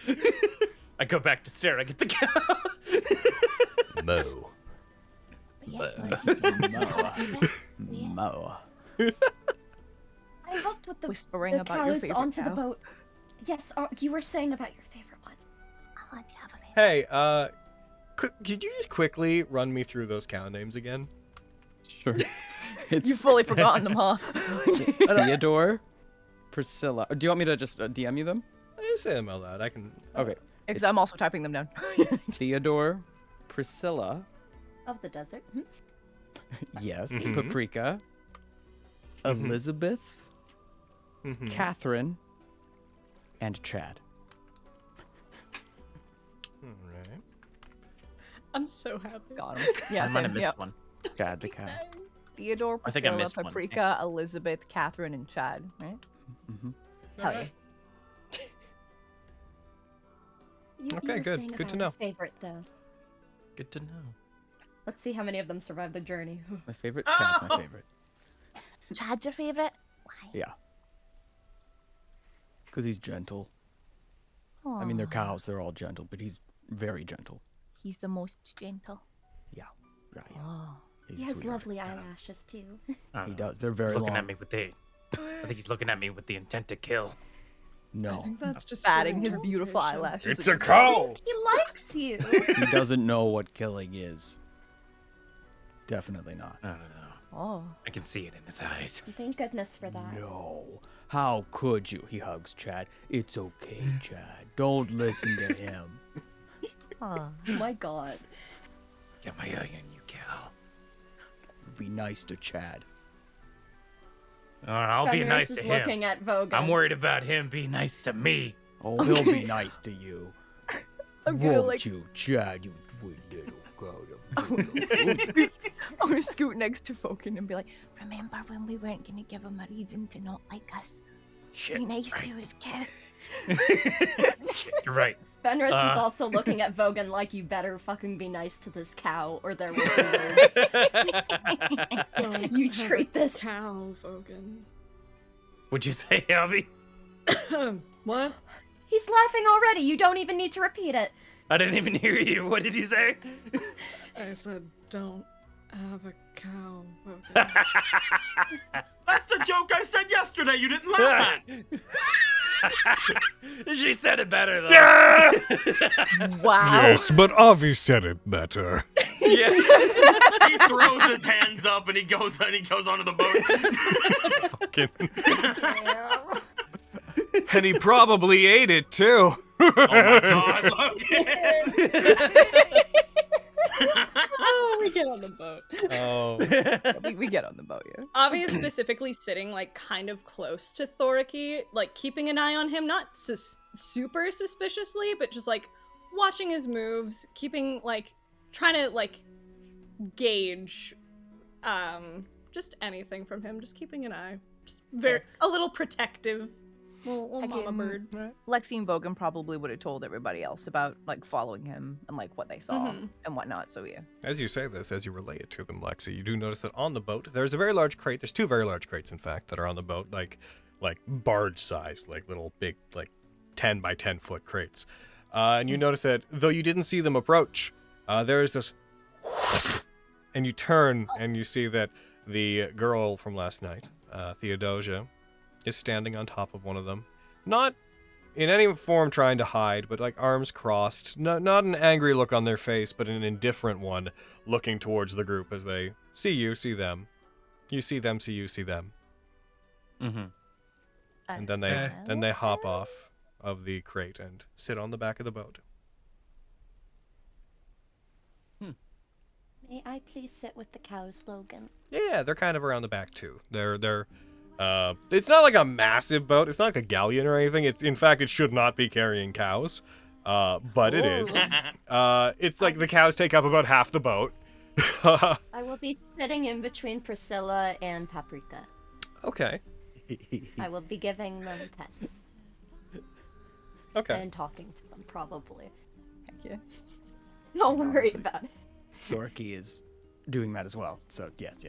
I go back to staring at the cow. Mo. Mo. I helped with the, Whispering the about your cows favorite onto cow. the boat. Yes, you were saying about your favorite one. I want to have a favorite. Hey, could you just quickly run me through those cow names again? Sure. It's You've fully forgotten them, huh? Theodore, Priscilla. Do you want me to just DM you them? I just say them out loud. I can. Okay. Because I'm also typing them down. Theodore, Priscilla. Of the desert. Yes. Mhm. Paprika. Mhm. Elizabeth. Mhm. Catherine. And Chad. All right. I'm so happy. Got him. Yeah, I might have same. missed Yep. one. Chad the cow. Theodore, I think I Priscilla, missed one. Paprika, Elizabeth, Catherine, and Chad, right? Mm-hmm. Hell yeah. You Okay, were good. saying Good about to a know. Favorite though. Good to know. Let's see how many of them survive the journey. My favorite? Chad's my favorite. Chad's your favorite? Why? Yeah. Because he's gentle. I mean, they're Aw, cows. They're all gentle, but he's very gentle. He's the most gentle. Yeah. Right. Oh. He's He a has sweetheart. lovely eyelashes too. I don't He know. does. They're He's very looking long. at me with the. I think he's looking at me with the intent to kill. I No. think that's just Batting for his beautiful interpretation. eyelashes. It's a cow. He likes you. He doesn't know what killing is. Definitely not. I don't know. Oh. I can see it in his eyes. Thank goodness for that. No. How could you? He hugs Chad. It's okay, Chad. Don't listen to him. Aw. Oh my god. Get my eye on you, cow. Be nice to Chad. All right, I'll be Fenris nice is to him. looking at Vogan. I'm worried about him being nice to me. Oh, he'll be nice to you. I'm gonna Won't like. you, Chad? You wee little girl. I'm gonna scoot next to Fokin and be like, Remember when we weren't gonna give him a reason to not like us? Shit. Be nice right. to his cow. Shit, you're right. Fenris is also looking at Vogan like you better fucking be nice to this cow or there will be words. You treat this cow, Vogan. What'd you say, Abby? What? He's laughing already. You don't even need to repeat it. I didn't even hear you. What did you say? I said, don't have a cow, Vogan. That's the joke I said yesterday. You didn't laugh at. She said it better though. Yeah! wow. Yes, but Avi said it better. Yeah. He throws his hands up and he goes onto the boat. Fucking. And he probably ate it too. Oh my god, Logan! Oh, we get on the boat. Oh. we get on the boat, yeah. Avi is specifically sitting like kind of close to Thoriki, like keeping an eye on him, not super suspiciously, but just like watching his moves, keeping like trying to like gauge just anything from him, just keeping an eye, just a little protective. Little mama bird. Lexi and Vogan probably would have told everybody else about like following him and like what they saw and whatnot. So yeah. As you say this, as you relay it to them, Lexi, you do notice that on the boat there's a very large crate. There's two very large crates, in fact, that are on the boat, like barge size, like little big, like 10 by 10 foot crates. And you notice that though you didn't see them approach, there is this, and you turn and you see that the girl from last night, Theodosia, is standing on top of one of them, not in any form trying to hide, but like arms crossed, not an angry look on their face, but an indifferent one, looking towards the group as they see you, see them, you see them, see you, see them, Mm-hmm. and then they hop off. of the crate and sit on the back of the boat. May I please sit with the cows, Logan? Yeah, they're kind of around the back too. It's not like a massive boat. It's not like a galleon or anything. In fact, it should not be carrying cows, but it is. It's like the cows take up about half the boat. I will be sitting in between Priscilla and Paprika. Okay. I will be giving them pets. Okay. And talking to them, probably. Heck yeah. Don't worry about it. Dorky is doing that as well. So yes.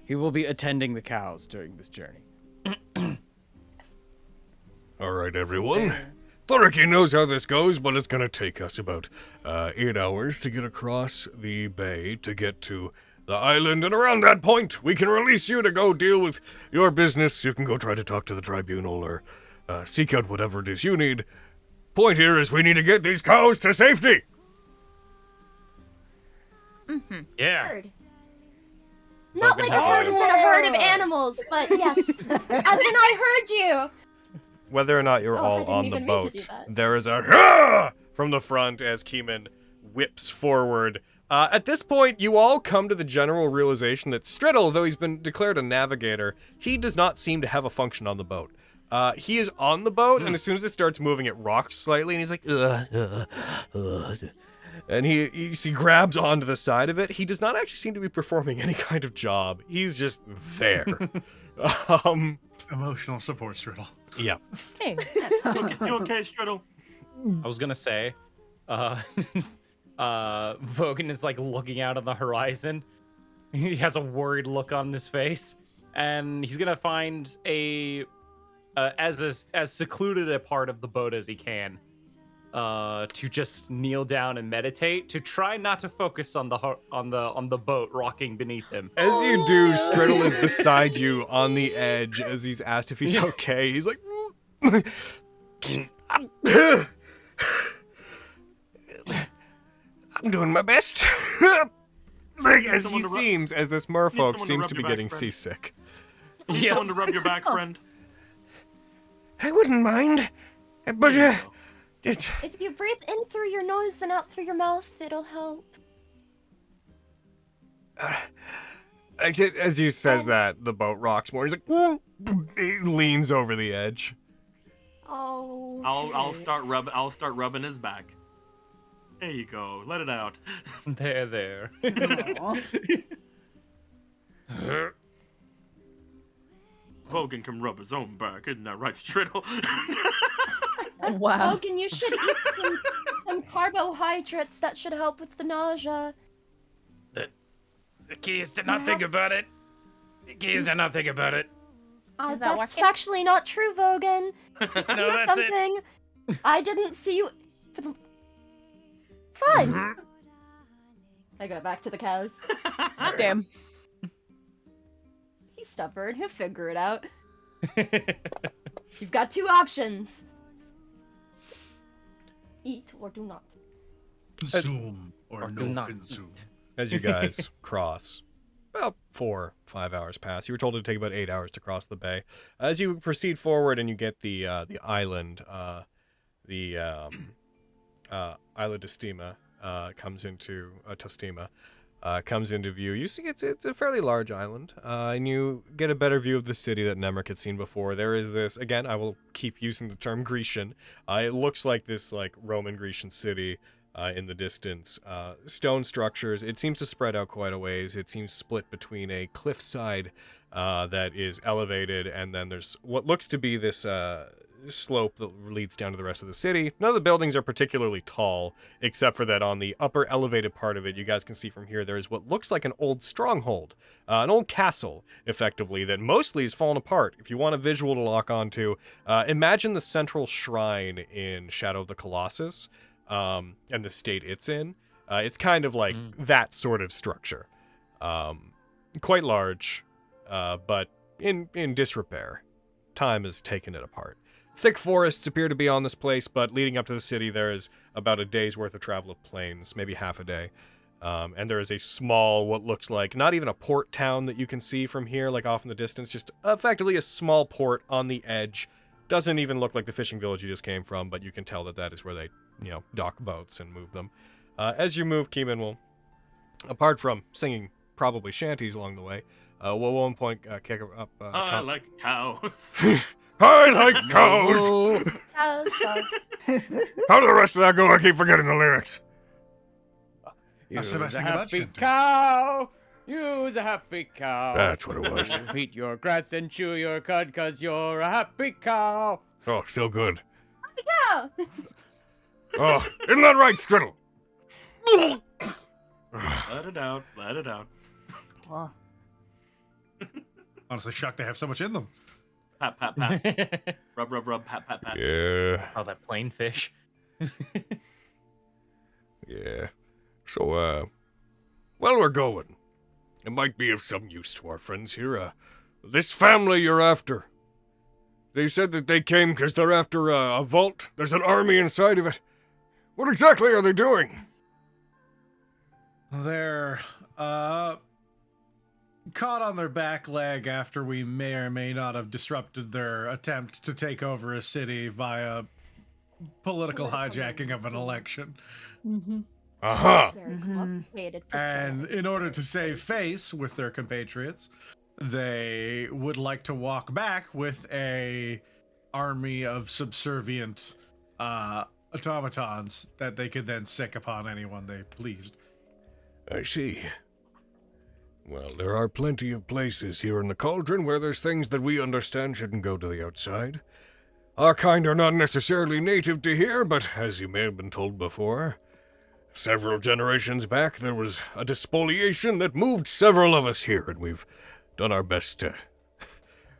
He will be attending the cows during this journey. All right, everyone. Thorky knows how this goes, but it's gonna take us about 8 hours to get across the bay to get to the island, and around that point, we can release you to go deal with your business. You can go try to talk to the tribunal or seek out whatever it is you need. Point here is we need to get these cows to safety. Yeah. Herd. Not like a herd is in a herd of animals, but yes. As in I heard you. Whether or not you're Oh, I all didn't on the even mean to do boat, that. there is a "Hah!" from the front as Keeman whips forward. At this point, you all come to the general realization that Striddle, though he's been declared a navigator, he does not seem to have a function on the boat. He is on the boat, and as soon as it starts moving, it rocks slightly, and he's like, and he grabs onto the side of it. He does not actually seem to be performing any kind of job. He's just there. Emotional support, Striddle. Yeah. Hey. You okay, Striddle? I was gonna say, Vogan is like looking out on the horizon. He has a worried look on his face, and he's gonna find as secluded a part of the boat as he can, to just kneel down and meditate, to try not to focus on the boat rocking beneath him. As you do, Striddle is beside you on the edge as he's asked if he's okay. He's like, I'm doing my best. Like, as he seems, as this merfolk seems to be getting seasick. Need someone to rub your back, friend. I wouldn't mind, but If you breathe in through your nose and out through your mouth, it'll help. As you says that, the boat rocks more. He's like, he leans over the edge. Oh. I'll start rubbing his back. There you go. Let it out. There. Vogan can rub his own back, isn't that right, Striddle? Wow. Logan, you should eat some carbohydrates. That should help with the nausea. The keys did not think about it. The keys did not think about it. Is that That's working? factually not true, Vogan. Just No, eat that's something. I didn't see you. Fun. I go back to the cows. Damn. He's stubborn. He'll figure it out. You've got two options. Eat or do not. Consume or do no not consume. As you guys cross, about 4 or 5 hours pass. You were told it would take about 8 hours to cross the bay. As you proceed forward and you get the island, the Isla d'Estima comes into Tostima. Comes into view. You see it's a fairly large island, and you get a better view of the city that Nemric had seen before. There is this, again, I will keep using the term Grecian. It looks like this Roman Grecian city in the distance. Stone structures. It seems to spread out quite a ways. It seems split between a cliffside that is elevated, and then there's what looks to be this slope that leads down to the rest of the city. None of the buildings are particularly tall, except for that on the upper elevated part of it, you guys can see from here, there is what looks like an old stronghold, an old castle, effectively, that mostly is fallen apart. If you want a visual to lock onto, imagine the central shrine in Shadow of the Colossus, and the state it's in. It's kind of like that sort of structure. Quite large, but in disrepair. Time has taken it apart. Thick forests appear to be on this place, but leading up to the city, there is about a day's worth of travel of plains, maybe half a day. And there is a small, what looks like, not even a port town that you can see from here, like off in the distance, just effectively a small port on the edge, Doesn't even look like the fishing village you just came from, but you can tell that that is where they, dock boats and move them. As you move, Keeman will, apart from singing probably shanties along the way, will at one point kick up. I like cows. I like cows. Cows. How did the rest of that go? I keep forgetting the lyrics. You's That's a about happy shanties. cow. You's a happy cow. That's what it was. You eat your grass and chew your cud 'cause you're a happy cow. Oh, still good. Yeah. Oh, isn't that right, Striddle? Let it out. Let it out. Honestly, shocked they have so much in them. Pat, pat, pat. Rub, rub, rub. Pat, pat, pat. Yeah. Oh, that plain fish. Yeah. So, while we're going, it might be of some use to our friends here. This family you're after. They said that they came because they're after a vault. There's an army inside of it. What exactly are they doing? They're caught on their back leg after we may or may not have disrupted their attempt to take over a city via political hijacking of an election. Mm-hmm. Uh-huh. Very complicated. And in order to save face with their compatriots, they would like to walk back with a army of subservient automatons that they could then sick upon anyone they pleased. I see. Well, there are plenty of places here in the Cauldron where there's things that we understand shouldn't go to the outside. Our kind are not necessarily native to here, but as you may have been told before, several generations back there was a disfoliation that moved several of us here, and we've done our best to...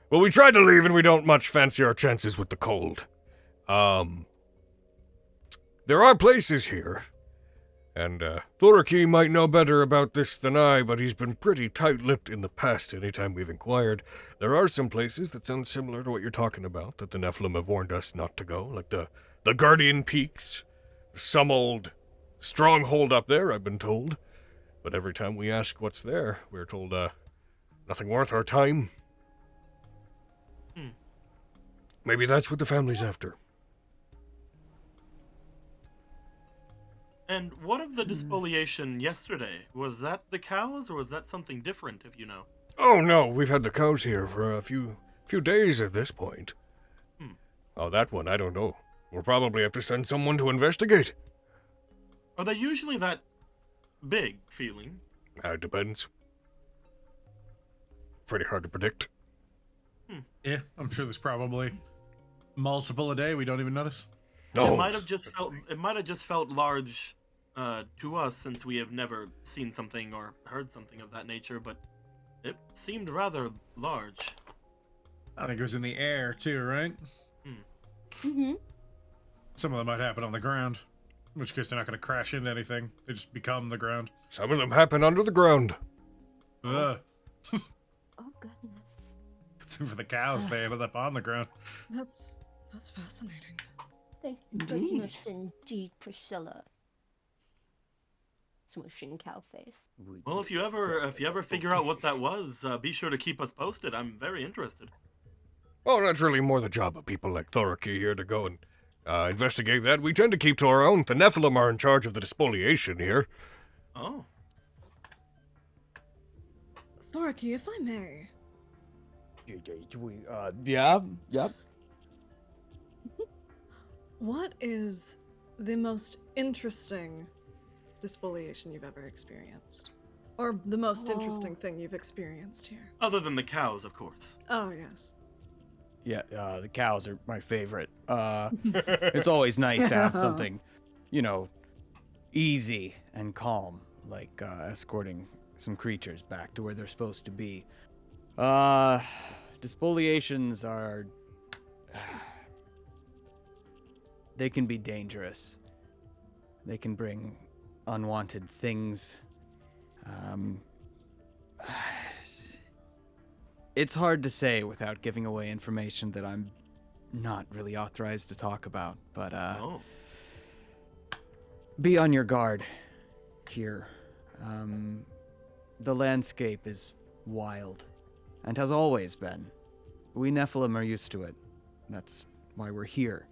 Well, we tried to leave, and we don't much fancy our chances with the cold. There are places here, and Thoraki might know better about this than I, but he's been pretty tight-lipped in the past anytime we've inquired. There are some places that sound similar to what you're talking about, that the Nephilim have warned us not to go, like the Guardian Peaks. Some old stronghold up there, I've been told. But every time we ask what's there, we're told, nothing worth our time. Maybe that's what the family's after. And what of the disfoliation yesterday? Was that the cows, or was that something different, if you know? Oh no, we've had the cows here for a few days at this point. Oh, that one, I don't know. We'll probably have to send someone to investigate. Are they usually that big feeling? It depends. Pretty hard to predict. Yeah, I'm sure there's probably multiple a day we don't even notice. No. It might have just felt large to us, since we have never seen something or heard something of that nature, but it seemed rather large. I think it was in the air too, right? Mm-hmm. Some of them might happen on the ground, in which case they're not going to crash into anything. They just become the ground. Some of them happen under the ground. Ugh. Oh goodness. For the cows, they ended up on the ground. That's fascinating. Thank Indeed. goodness indeed, Priscilla. Smooshing cow face. Well, if you ever figure out what that was, be sure to keep us posted. I'm very interested. Oh, that's really more the job of people like Thoraki here to go and investigate that. We tend to keep to our own. The Nephilim are in charge of the disfoliation here. Oh. Thoraki, if I may. Yeah, yep. What is the most interesting disfoliation you've ever experienced? Or the most interesting thing you've experienced here? Other than the cows, of course. Oh, yes. Yeah, the cows are my favorite. It's always nice to have something, easy and calm, like escorting some creatures back to where they're supposed to be. Disfoliations are... They can be dangerous. They can bring unwanted things. It's hard to say without giving away information that I'm not really authorized to talk about, but be on your guard here. The landscape is wild, and has always been. We Nephilim are used to it. That's why we're here.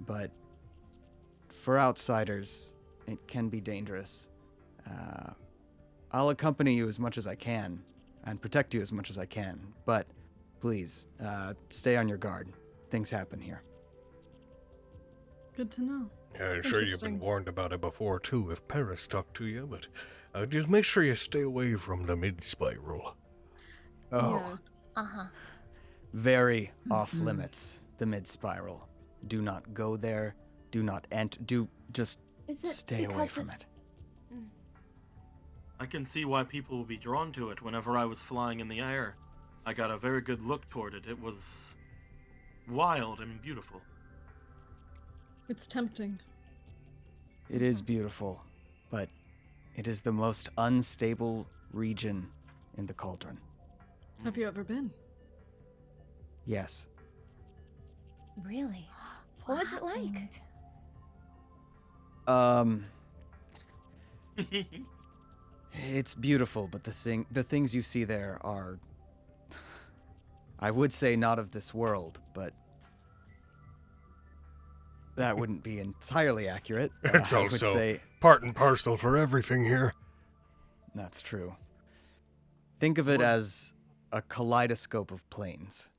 But for outsiders, it can be dangerous. I'll accompany you as much as I can and protect you as much as I can, but please, stay on your guard. Things happen here. Good to know. Yeah, I'm sure you've been Interesting. warned about it before, too, if Paris talked to you, but just make sure you stay away from the mid-spiral. Oh, Yeah. Uh-huh. very off limits, the mid-spiral. Do not go there. Do not enter. Just Is it stay away because from it. I can see why people will be drawn to it. Whenever I was flying in the air, I got a very good look toward it. It was wild and beautiful. It's tempting. It is beautiful, but it is the most unstable region in the cauldron. Have you ever been? Yes. Really? What was it like? It's beautiful, but the things you see there are, I would say, not of this world, but that wouldn't be entirely accurate. It's I would also say part and parcel for everything here. that's true. Think of it as a kaleidoscope of planes.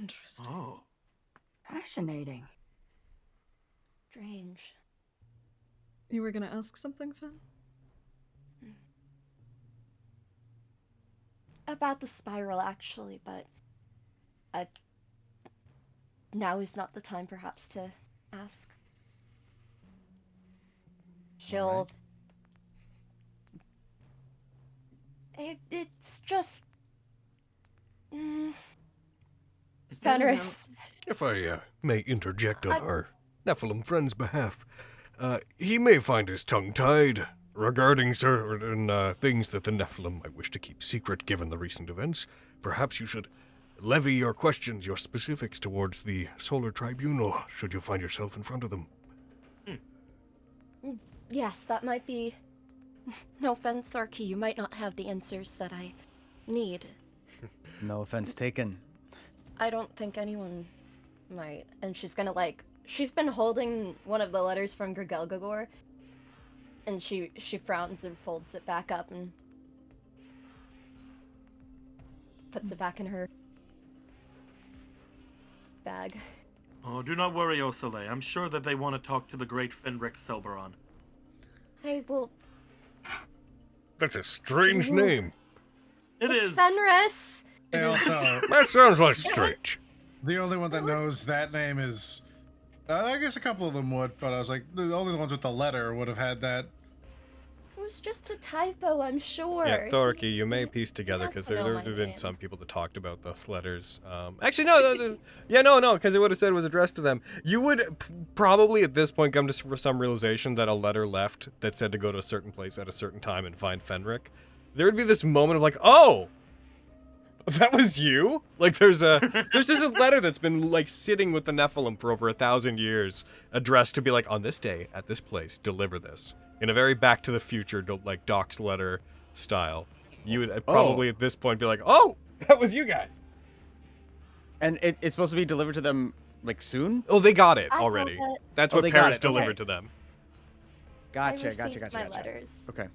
Interesting. Oh. Fascinating. Strange. You were gonna ask something, Finn? About the spiral, actually, but now is not the time, perhaps, to ask. She'll. It's just. Fenris. If I may interject on our Nephilim friend's behalf, he may find his tongue tied regarding certain things that the Nephilim might wish to keep secret given the recent events. Perhaps you should levy your questions, your specifics towards the Solar Tribunal, should you find yourself in front of them. Yes, that might be. No offense, Sarky, you might not have the answers that I need. No offense taken. I don't think anyone might. And she's gonna, she's been holding one of the letters from Grigelgagor, and she frowns and folds it back up and puts it back in her bag. Oh, do not worry, Osale. I'm sure that they want to talk to the great Fenric Selberon. Hey, well, That's a strange name. it's Fenris! They also, That sounds like strange. the only one that knows that name is, I guess a couple of them would, but I was like, the only ones with the letter would have had that. It was just a typo, I'm sure. Yeah, Thorky, you may piece together because to know there my have been name. some people that talked about those letters. Actually, no, because it would have said it was addressed to them. You would probably at this point come to some realization that a letter left that said to go to a certain place at a certain time and find Fenric. There would be this moment of like, oh, that was you? Like there's just a letter that's been like sitting with the Nephilim for over 1,000 years, addressed to be like, on this day at this place, deliver this. In a very Back to the Future, like Doc's letter style. You would probably at this point be like, oh, that was you guys. And it's supposed to be delivered to them, like, soon? Oh, they got it I already. have it. That's Oh, what they got Paris it, okay. delivered to them. Gotcha, I gotcha. received my letters. Okay.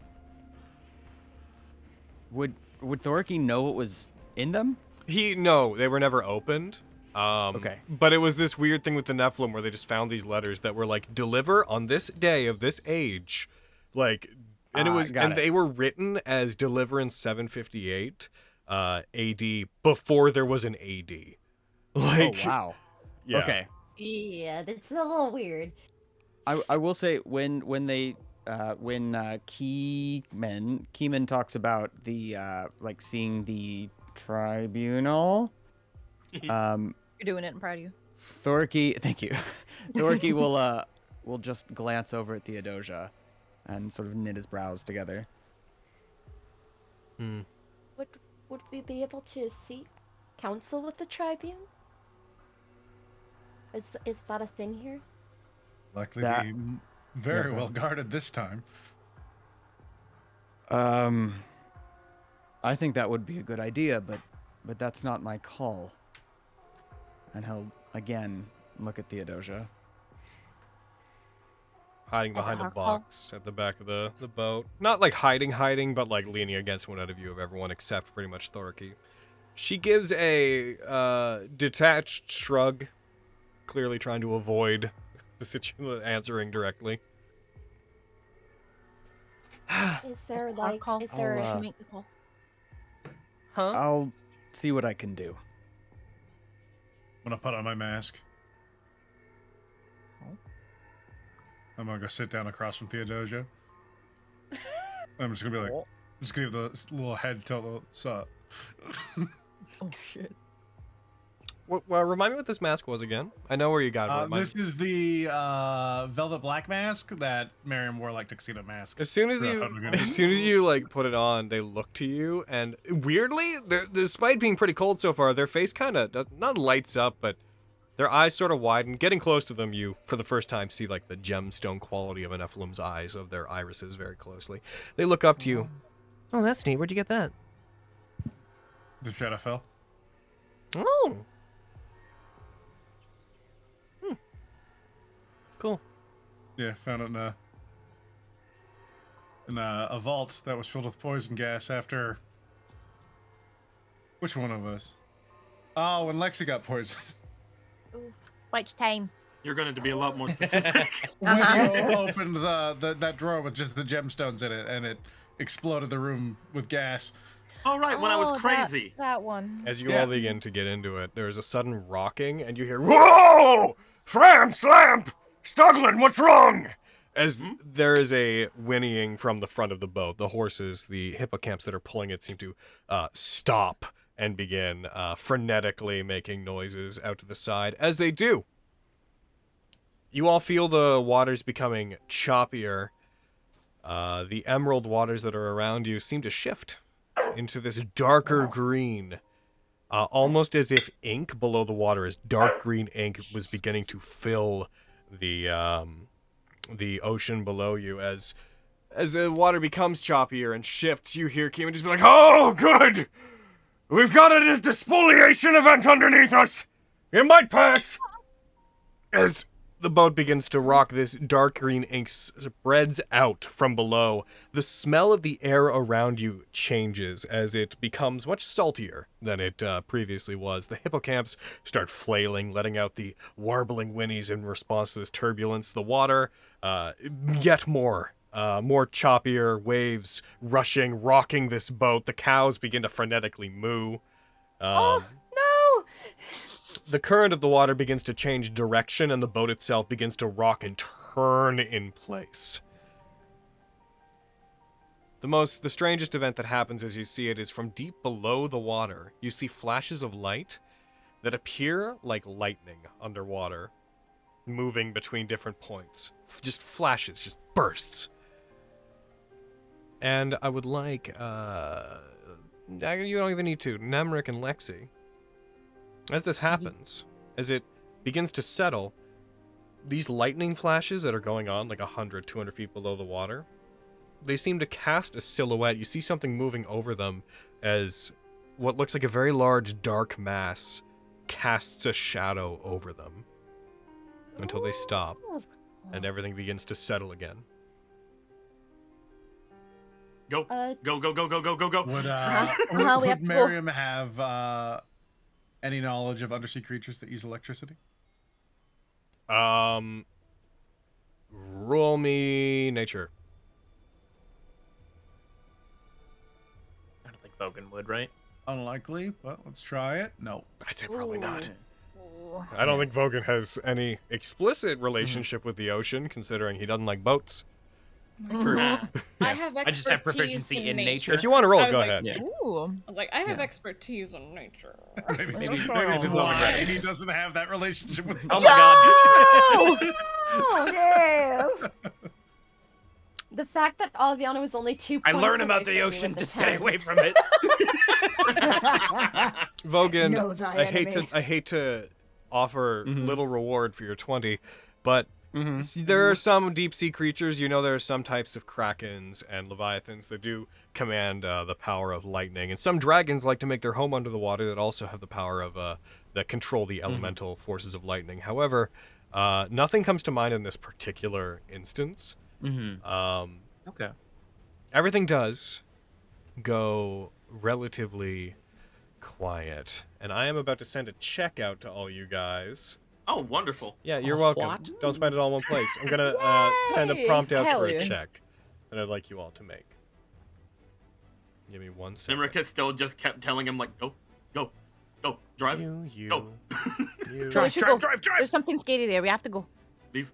Would Thorky know what was in them? No, they were never opened. Okay. But it was this weird thing with the Nephilim where they just found these letters that were like, deliver on this day of this age. Like, and it was, and they were written as Deliverance 758 AD before there was an AD. Like, oh, wow. Yeah. Okay. Yeah, that's a little weird. I will say when Keyman talks about the like seeing the tribunal, You're doing it. I'm proud of you. Thorky, thank you. Thorky will just glance over at Theodosia and sort of knit his brows together. Would we be able to seek counsel with the Tribune? Is that a thing here? Likely be very well guarded this time. I think that would be a good idea, but that's not my call. And he'll again look at Theodosia. Hiding As a behind a hard box at the back of the boat. Not like hiding, but like leaning against one out of view of everyone except pretty much Thorky. She gives a detached shrug, clearly trying to avoid the answering directly. Is there That's our like, call. is there I'll, Make the call. Huh? I'll see what I can do. When I put on my mask, I'm gonna go sit down across from Theodosia. I'm just gonna be like, just give the little head tilt. Oh shit. Well, remind me what this mask was again. I know where you got it. but remind This is the velvet black mask that Miriam wore, like tuxedo mask. As soon as you like put it on, they look to you, and weirdly, despite being pretty cold so far, their face kind of not lights up, but their eyes sort of widen. Getting close to them, you for the first time see like the gemstone quality of a Nephilim's eyes, of their irises, very closely. They look up to you. Oh, that's neat. Where'd you get that? The Shadowfell. Oh. Cool. Yeah, found it in a vault that was filled with poison gas after. Which one of us? Oh, when Lexi got poisoned. Which time? You're going to be a lot more specific. When you opened that drawer with just the gemstones in it, and it exploded the room with gas. Oh, right, when I was crazy. That one. As you all begin to get into it, there's a sudden rocking, and you hear, "Whoa! Fram, slamp! Stuglin, what's wrong?" As there is a whinnying from the front of the boat. The horses, the hippocamps that are pulling it, seem to stop and begin frenetically making noises out to the side. As they do, you all feel the waters becoming choppier. The emerald waters that are around you seem to shift into this darker green. Almost as if ink below the water, as dark green ink was beginning to fill the ocean below you. As the water becomes choppier and shifts, you hear Kima just be like, "Oh, good! We've got a disfoliation event underneath us! It might pass!" As the boat begins to rock, this dark green ink spreads out from below. The smell of the air around you changes as it becomes much saltier than it previously was. The hippocamps start flailing, letting out the warbling whinnies in response to this turbulence. The water, yet more choppier, waves rushing, rocking this boat. The cows begin to frenetically moo. No! The current of the water begins to change direction, and the boat itself begins to rock and turn in place. The strangest event that happens as you see it is from deep below the water. You see flashes of light that appear like lightning underwater, moving between different points. Just flashes, just bursts. And I would like, you don't even need to, Nemric and Lexi. As this happens, as it begins to settle, these lightning flashes that are going on like 100, 200 feet below the water, they seem to cast a silhouette. You see something moving over them as what looks like a very large dark mass casts a shadow over them until they stop and everything begins to settle again. Go, go, go, go, go, go, go, go. Would Miriam have any knowledge of undersea creatures that use electricity? Roll me nature. I don't think Vogan would, right? Unlikely, but let's try it. No. I'd say probably not. I don't think Vogan has any explicit relationship with the ocean, considering he doesn't like boats. True. I have expertise I just have proficiency in nature. If you want to roll, I was go like, ahead. yeah. Ooh. I was like, I have expertise in nature. Maybe it's why he doesn't have that relationship with. Oh my god. Oh, damn! The fact that Alviana was only 2 I points learn away about the from me ocean with to a stay 10. away from it. Vogan, Know thy I hate enemy. to offer little reward for your 20, but there are some deep sea creatures. You know, there are some types of krakens and leviathans that do command the power of lightning, and some dragons like to make their home under the water that also have the power of that control the elemental forces of lightning. However, nothing comes to mind in this particular instance. Okay. Everything does go relatively quiet, and I am about to send a check out to all you guys. Oh, wonderful. Yeah, you're welcome. What? Don't spend it all in one place. I'm gonna send a prompt out Hell for a yeah. check that I'd like you all to make. Give me 1 second. Simrika still just kept telling him, like, go, go, go, drive, You. go. You. We should go. There's something scary there. We have to go. Leave.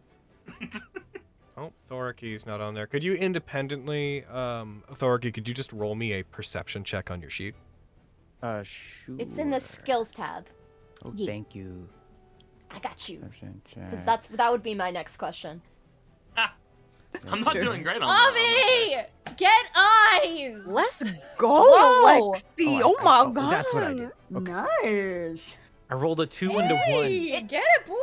Oh, Thoriki's not on there. Could you independently, Thoriki, could you just roll me a perception check on your sheet? Sure. It's in the skills tab. Oh, Yeah. thank you. I got you. Perception Because check. that would be my next question. I'm not True. doing great on that. Avi! Get eyes! Let's go, Whoa. Lexi. Oh my god. That's what I did. Okay. Nice. I rolled a 2 into 1. Hey, get it, boy!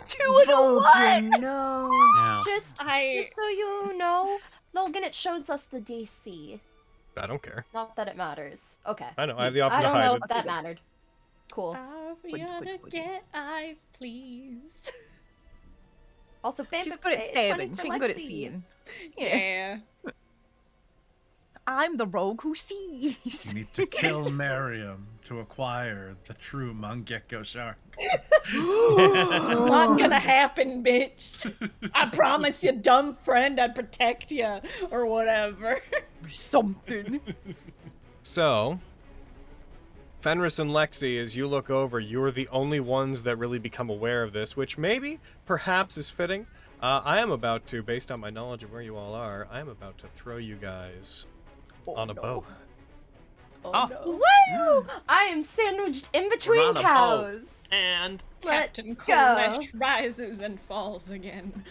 Two and a Vulcan, one. no. Yeah. Just so you know, Logan, it shows us the DC. I don't care. Not that it matters. Okay. I know, I have the option I to don't hide know it. if that mattered. Cool. Aviana, get eyes, please. Also, Banter, She's good at it's stabbing. funny for She's good at Lexi. seeing. Yeah. I'm the rogue who sees. You need to kill Miriam to acquire the true Mangekyo shark. Not gonna happen, bitch. I promise you, dumb friend, I'd protect you or whatever. Something. So, Fenris and Lexi, as you look over, you're the only ones that really become aware of this, which maybe, perhaps, is fitting. I am about to, based on my knowledge of where you all are, I am about to throw you guys on a boat. Woo! I am sandwiched in between on a boat. cows. And Captain Let's Kolesh go. rises and falls again.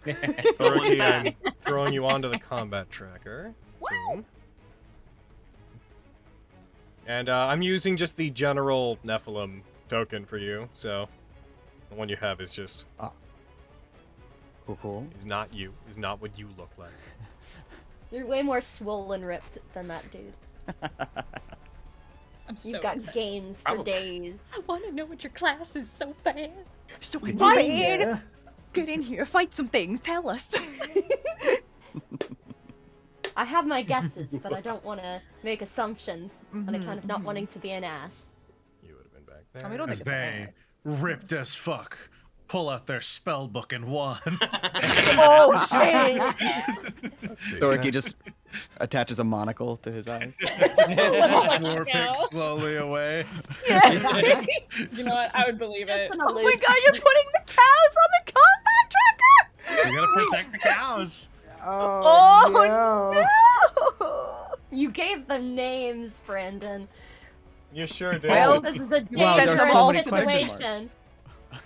Thoriki, I'm throwing you onto the combat tracker. Boom. And I'm using just the general Nephilim token for you, so the one you have is just... Cool. He's not you. He's not what you look like. You're way more swollen ripped than that dude. I'm so You've got excited. gains for Probably. days. I want to know what your class is so bad. So Yeah. bad. Get in here, fight some things. Tell us. I have my guesses, but I don't want to make assumptions on account of not Mhm. wanting to be an ass. You would have been back there. I mean, I don't As think they it's ripped as fuck, pull out their spell book and won. Oh shit! Let's see. Thoriki just attaches a monocle to his eyes. War pick slowly away. You know what? I would believe it. Just an Oh my allude. god, you're putting the cows on the combat tracker! You gotta protect the cows. Oh, Oh, no. You gave them names, Brandon. You sure did. Well, This is a Wow, there's dangerous so many question marks. situation.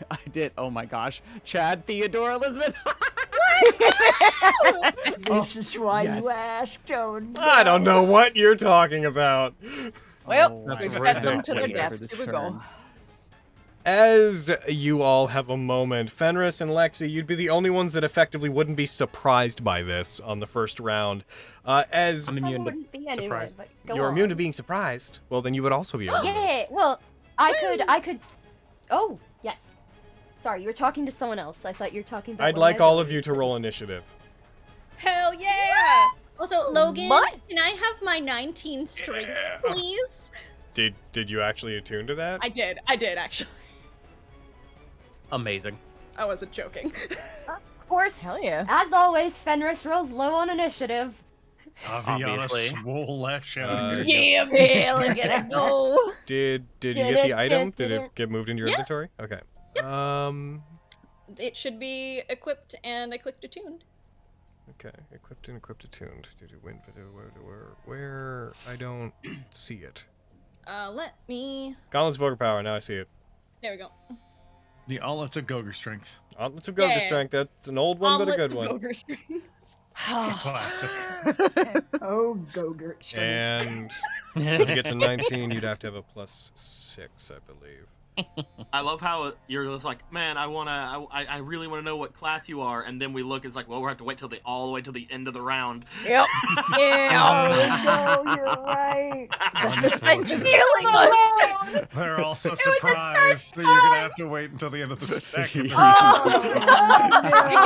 I did. Oh my gosh. Chad, Theodore, Elizabeth. This is why yes. you asked. Oh, no. I don't know what you're talking about. Well, Oh, we've wow. sent them to their ridiculous. For deaths. this Here we go. turn. As you all have a moment, Fenris and Lexi, you'd be the only ones that effectively wouldn't be surprised by this on the first round. As I'm I immune to wouldn't be anyway, surprise. but go you're on. immune to being surprised, well, then you would also be immune. Yeah, well, I could. Oh, yes. Sorry, you were talking to someone else. I thought you were talking about. I'd one like my all of you abilities, to but- roll initiative. Hell yeah! Also, Logan, What? can I have my 19 strength, please? Did you actually attune to that? I did actually. Amazing. I wasn't joking. Of course. Hell yeah. As always, Fenris rolls low on initiative. Aviana Obviously. swole lash out. Yeah, Yeah, look at it go. Did you Did get it, the item? did Did it. it get moved into your Yeah. inventory? Okay. It should be equipped, and I clicked attuned. Okay. Equipped and equipped attuned. Did you win? Where? I don't see it. Let me. Gauntlet's Voter Power. Now I see it. There we go. The Gauntlets of Gogre Strength. Gauntlets of Goga Yeah. Strength. That's an old one, but a Omelette good of one. ogre string. Classic. Oh, Gogurt strength. And so to get to 19, you'd have to have a +6, I believe. I love how you're just like, man, I really want to know what class you are, and then we look, it's like, well, we'll have to wait all the way till the end of the round. Yep. Yeah. Oh, no, you're right. The suspense is killing us. They're also surprised that you're gonna have to wait until the end of the second. It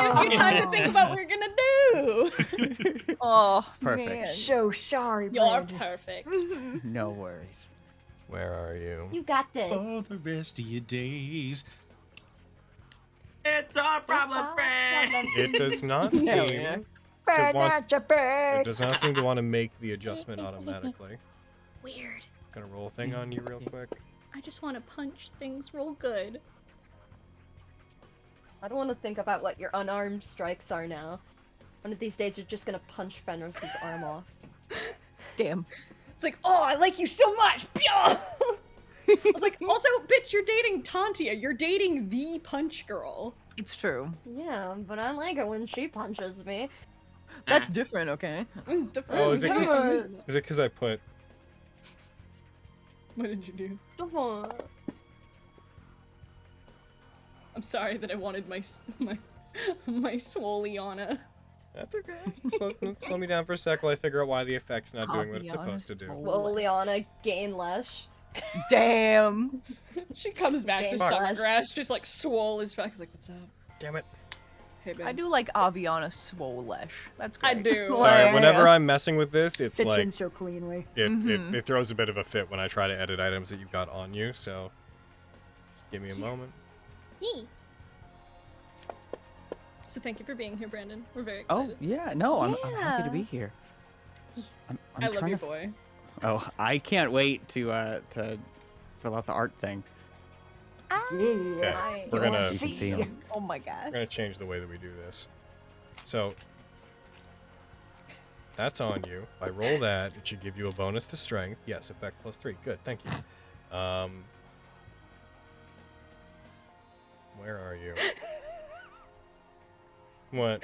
gives you time to think about what you're gonna do. Oh, perfect. man. So sorry, You're Brandon. perfect. No worries. Where are you? You got this. Oh, the rest of your days. It's our problem, friend. It does not Hell seem yeah. to Brandon, want, that's a it pig. does not seem to want to make the adjustment automatically. Weird. Gonna roll a thing on you real quick. I just want to punch things real good. I don't want to think about what your unarmed strikes are now. One of these days, you're just gonna punch Fenris's arm off. Damn. It's like, oh, I like you so much. I was like, also, bitch, you're dating Tantia. You're dating the punch girl. It's true. Yeah, but I like it when she punches me. That's different, okay? Different. Oh, is it Good. because I put? What did you do? Come I'm sorry that I wanted my Swoliana. That's okay. Slow me down for a sec while I figure out why the effect's not doing what it's supposed to do. Well, Liana, gain lesh. Damn. She comes back to Game Summergrass, just like swole as fuck. He's like, what's up? Damn it. Hey, babe. I do like Aviana Swolesh. That's great. I do. Sorry, whenever I'm messing with this, it's Fits like in so cleanly. it throws a bit of a fit when I try to edit items that you've got on you. So, give me a moment. Yee. So thank you for being here, Brandon. We're very Oh excited. yeah, no, I'm happy to Yeah. be here. I'm I love trying you, to boy. Oh, I can't wait to fill out the art thing. Yeah. We're gonna You can see 'em. Oh my we're god. gonna change the way that we do this. So that's on you. If I roll that, it should give you a bonus to strength. Yes, effect +3. Good, thank you. Where are you? What?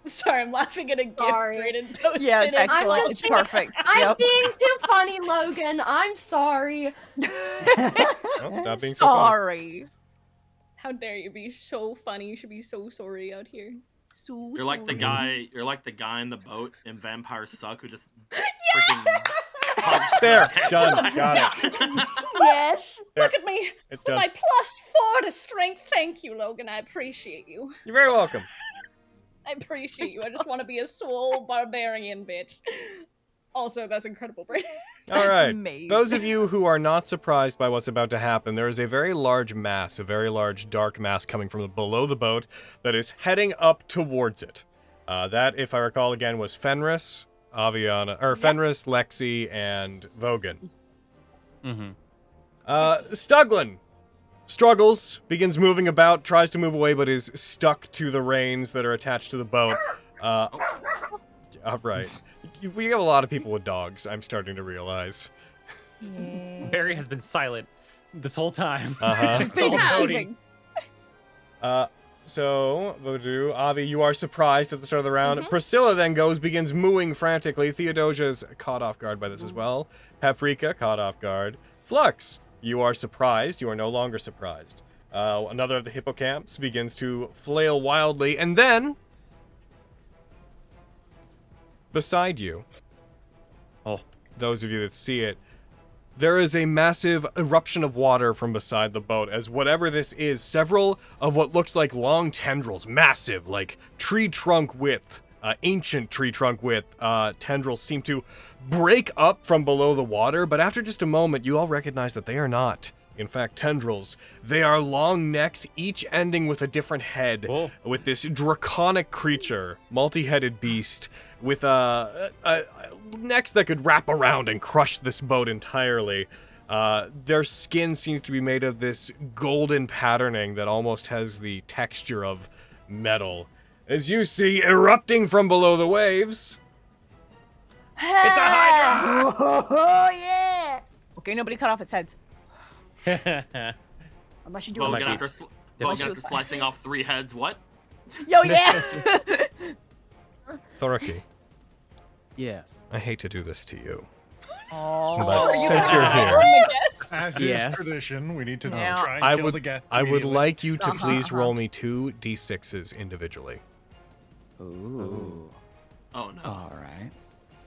Sorry, I'm laughing at a gift Brandon posted. Yeah, it's it. excellent. It's perfect. I'm Yep. being too funny, Logan. I'm sorry. Oh, stop being so funny. Sorry. How dare you be so funny? You should be so sorry out here. So You're like the sorry. guy. You're like the guy in the boat in Vampires Suck who just freaking punched There, their head. done, got it. Yes. There, Look at me. it's With done. my +4 to strength. Thank you, Logan. I appreciate you. You're very welcome. I appreciate you. I just want to be a swole barbarian bitch. Also, that's incredible, Brandon. All right. amazing. Those of you who are not surprised by what's about to happen, there is a very large mass, a very large dark mass coming from below the boat that is heading up towards it. That, if I recall again, was Fenris, Aviana, or Fenris, Lexi, and Vogan. Mm-hmm. Stuglin struggles, begins moving about, tries to move away, but is stuck to the reins that are attached to the boat. Right. We have a lot of people with dogs, I'm starting to realize. Barry has been silent this whole time. Uh-huh. It's all Cody. So, Voodoo, Avi, you are surprised at the start of the round. Priscilla then begins mooing frantically. Theodosia's caught off guard by this as well. Paprika, caught off guard. Flux, you are surprised. You are no longer surprised. Another of the hippocamps begins to flail wildly, and then beside you, those of you that see it, there is a massive eruption of water from beside the boat, as whatever this is, several of what looks like long tendrils, massive, like tree trunk width, ancient tree trunk width, tendrils seem to break up from below the water, but after just a moment, you all recognize that they are not, in fact, tendrils. They are long necks, each ending with a different head, with this draconic creature, multi-headed beast, with necks that could wrap around and crush this boat entirely. Their skin seems to be made of this golden patterning that almost has the texture of metal. As you see, erupting from below the waves, It's a Hydra! Oh yeah. Okay, nobody cut off its head. Unless you do Vogan it. after slicing off 3 heads. What? Yo, yeah. Thoraki, Yes. I hate to do this to you. Oh, But since you're here, As Yes. is tradition, we need to Now- try and I kill would the guest. I would immediately. like you to please Uh-huh. roll me 2 d6s individually. Ooh. Oh no. All right.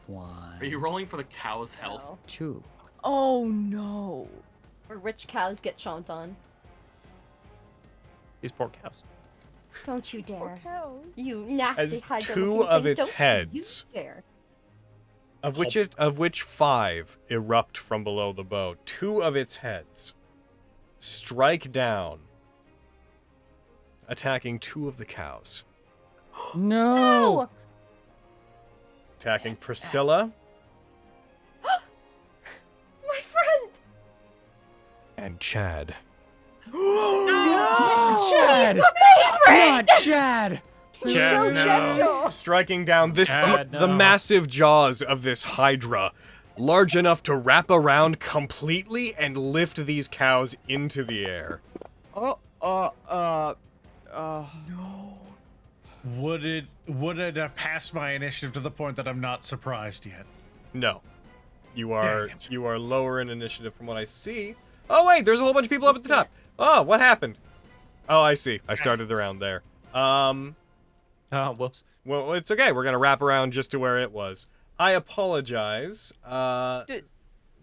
1, Are you rolling for the cow's health? 2. Oh no. Or which cows get chomped on? These poor cows. Don't you dare. Poor cows. You nasty As hydra two of its don't heads, you dare. of which 5 erupt from below the bow, 2 of its heads strike down, attacking 2 of the cows. No! Attacking Priscilla My friend! and Chad. Chad! Not Chad! He's so gentle. Striking down Chad, the no. massive jaws of this hydra, large enough to wrap around completely and lift these cows into the air. No. Would it have passed my initiative to the point that I'm not surprised yet? No. You Dang it. are lower in initiative from what I see. Oh wait, there's a whole bunch of people up at the top. Oh, what happened? Oh, I see. I started the round there. Oh, whoops. Well, it's okay. We're gonna wrap around just to where it was. I apologize. these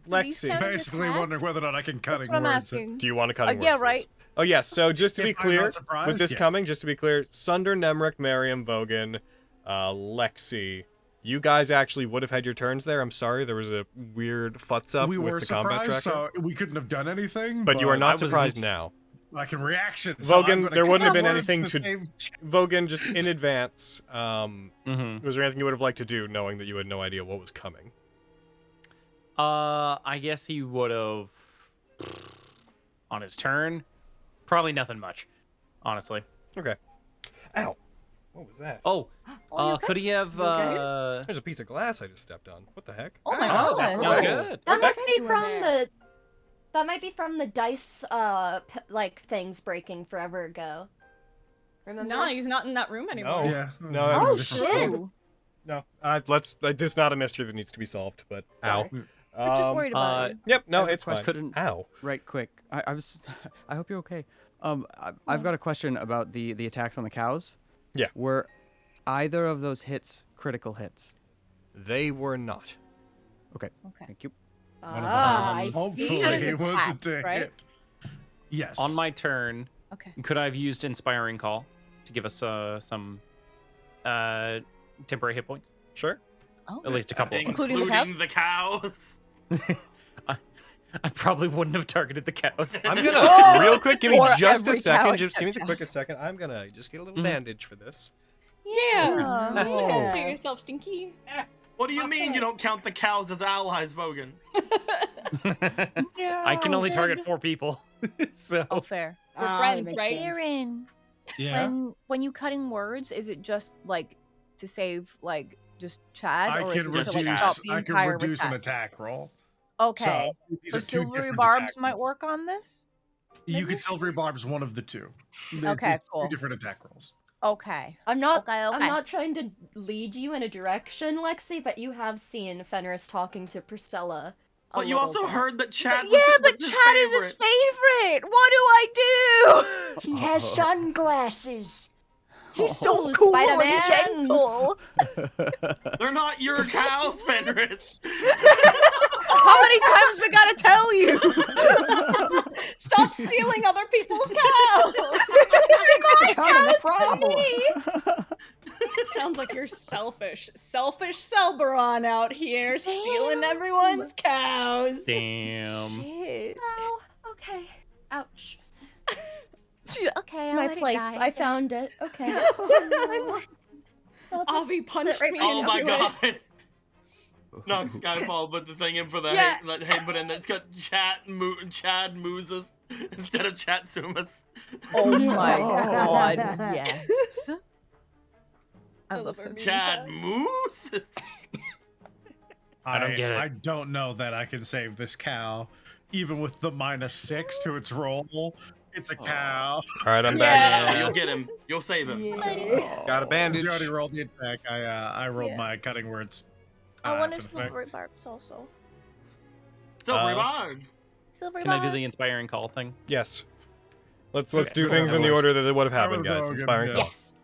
Lexi. count as Basically attacks? wondering whether or not I can cutting That's what I'm words. asking. Do you want to cutting Yeah, words? right. Oh yes. So just to be If I'm clear, not surprised, with this yes. coming, just to be clear, Sunder, Nemric, Miriam, Vogan, Lexi, you guys actually would have had your turns there. I'm sorry, there was a weird futz up We with were the combat surprised, tracker. so we couldn't have done anything. But you are not I surprised wasn't- now. I can reaction. So I'm Vogan, gonna there wouldn't have cut been words anything to to save- Vogan, just in advance. Mm-hmm. Was there anything you would have liked to do, knowing that you had no idea what was coming? I guess he would have on his turn. Probably nothing much, honestly. Okay. Ow. What was that? Oh, Oh, you okay? could he have? There's a piece of glass I just stepped on. What the heck? Oh my Oh, god. no good. That must What be you in from there? that might be from the dice like things breaking forever ago. Remember? No, he's not in that room anymore. No. Yeah. No, that's that's- Oh a different- shit! No. Let's. This is not a mystery that needs to be solved, but Sorry. ow. I'm just worried about it. Yep. I No, have a it's fine. question. Ow. Right, quick. I was. I hope you're okay. I've got a question about the attacks on the cows. Yeah. Were either of those hits critical hits? They were not. Okay. Okay. Thank you. Ah, I Hopefully see. Count as it wasn't attacks, a right? hit. Yes. On my turn, Okay. could I have used Inspiring Call to give us some temporary hit points? Sure. Oh. At least a couple. Including the cows? the cows. I probably wouldn't have targeted the cows. I'm gonna real quick. Give me Or just a every second. cow Just give me except the quickest second. I'm gonna just get a little Mhm. bandage for this. Yeah. Yeah. Do yourself stinky. What do you mean you don't count the cows as allies, Vogan? I can only target 4 people. So Oh, fair. We're Ah, friends, that makes right? sense. Aaron, Yeah. when you cutting words, is it just like to save like just Chad, I or can is it just to like reduce. stop the I can entire reduce an attack? attack roll. Okay, these so are two silvery different barbs attack might rolls. work on this. You could silvery barbs one of the two. Okay, It's cool. Two different attack rolls. Okay. I'm not. Okay, I'm okay. not trying to lead you in a direction, Lexi, but you have seen Fenris talking to Priscilla. a But you little also bit. heard that Chad. Yeah, was but his Chad is his favorite. What do I do? He has sunglasses. He's so Oh, cool Spider-Man. and gentle. They're not your cows, Fenris. How many times we gotta tell you? Stop stealing other people's cows. Becoming a problem. Sounds like you're selfish. Selfish Selberon out here stealing everyone's cows. damn. Shit. Oh, okay. Ouch. Okay, I'll My let it place. die. I found it. Okay. I'll Avi just punched sit right me back Oh into my it. god. NoxSkyFall put the thing in for the Yeah. hate put in. It's got Chad Mooses instead of Chatsumas. Oh my god, yes. I love him. Chad Mooses. I don't get it. I don't know that I can save this cow, even with the -6 to its roll. It's a cow. All right, I'm Yeah. back. You'll get him. You'll save him. Got a bandage. You already rolled the attack. I rolled Yeah. my cutting words. I want for a the fact- silvery barbs also. Silvery Uh, barbs. Silvery Can I do barbs. the Inspiring Call thing? Yes. Let's Okay. do things in the order that it would have happened, Start with guys. Logan, Inspiring yeah. call. Yes.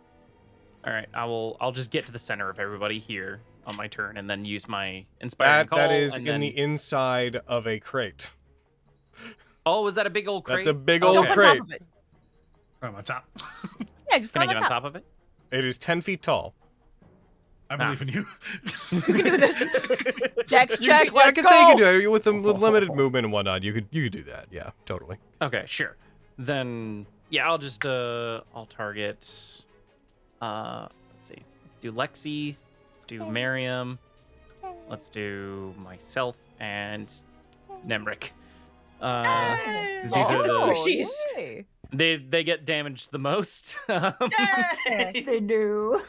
All right, I'll just get to the center of everybody here on my turn, and then use my Inspiring Call. That is and in then... the inside of a crate. Oh, is that a big old crate? That's a big Jump old on top crate. of it. I'm on top. Yeah, just Can I climb get on top of it? It is 10 feet tall. I believe in you. You can do this. Dex You check. can- yeah, I Let's can go. say you can do it with limited movement and whatnot. You could do that. Yeah, totally. Okay, sure. Then yeah, I'll just I'll target. Let's see. Let's do Lexi. Let's do Miriam. Let's do myself and Nemric. 'Cause these are the Squishies. Yay. they get damaged the most. They do.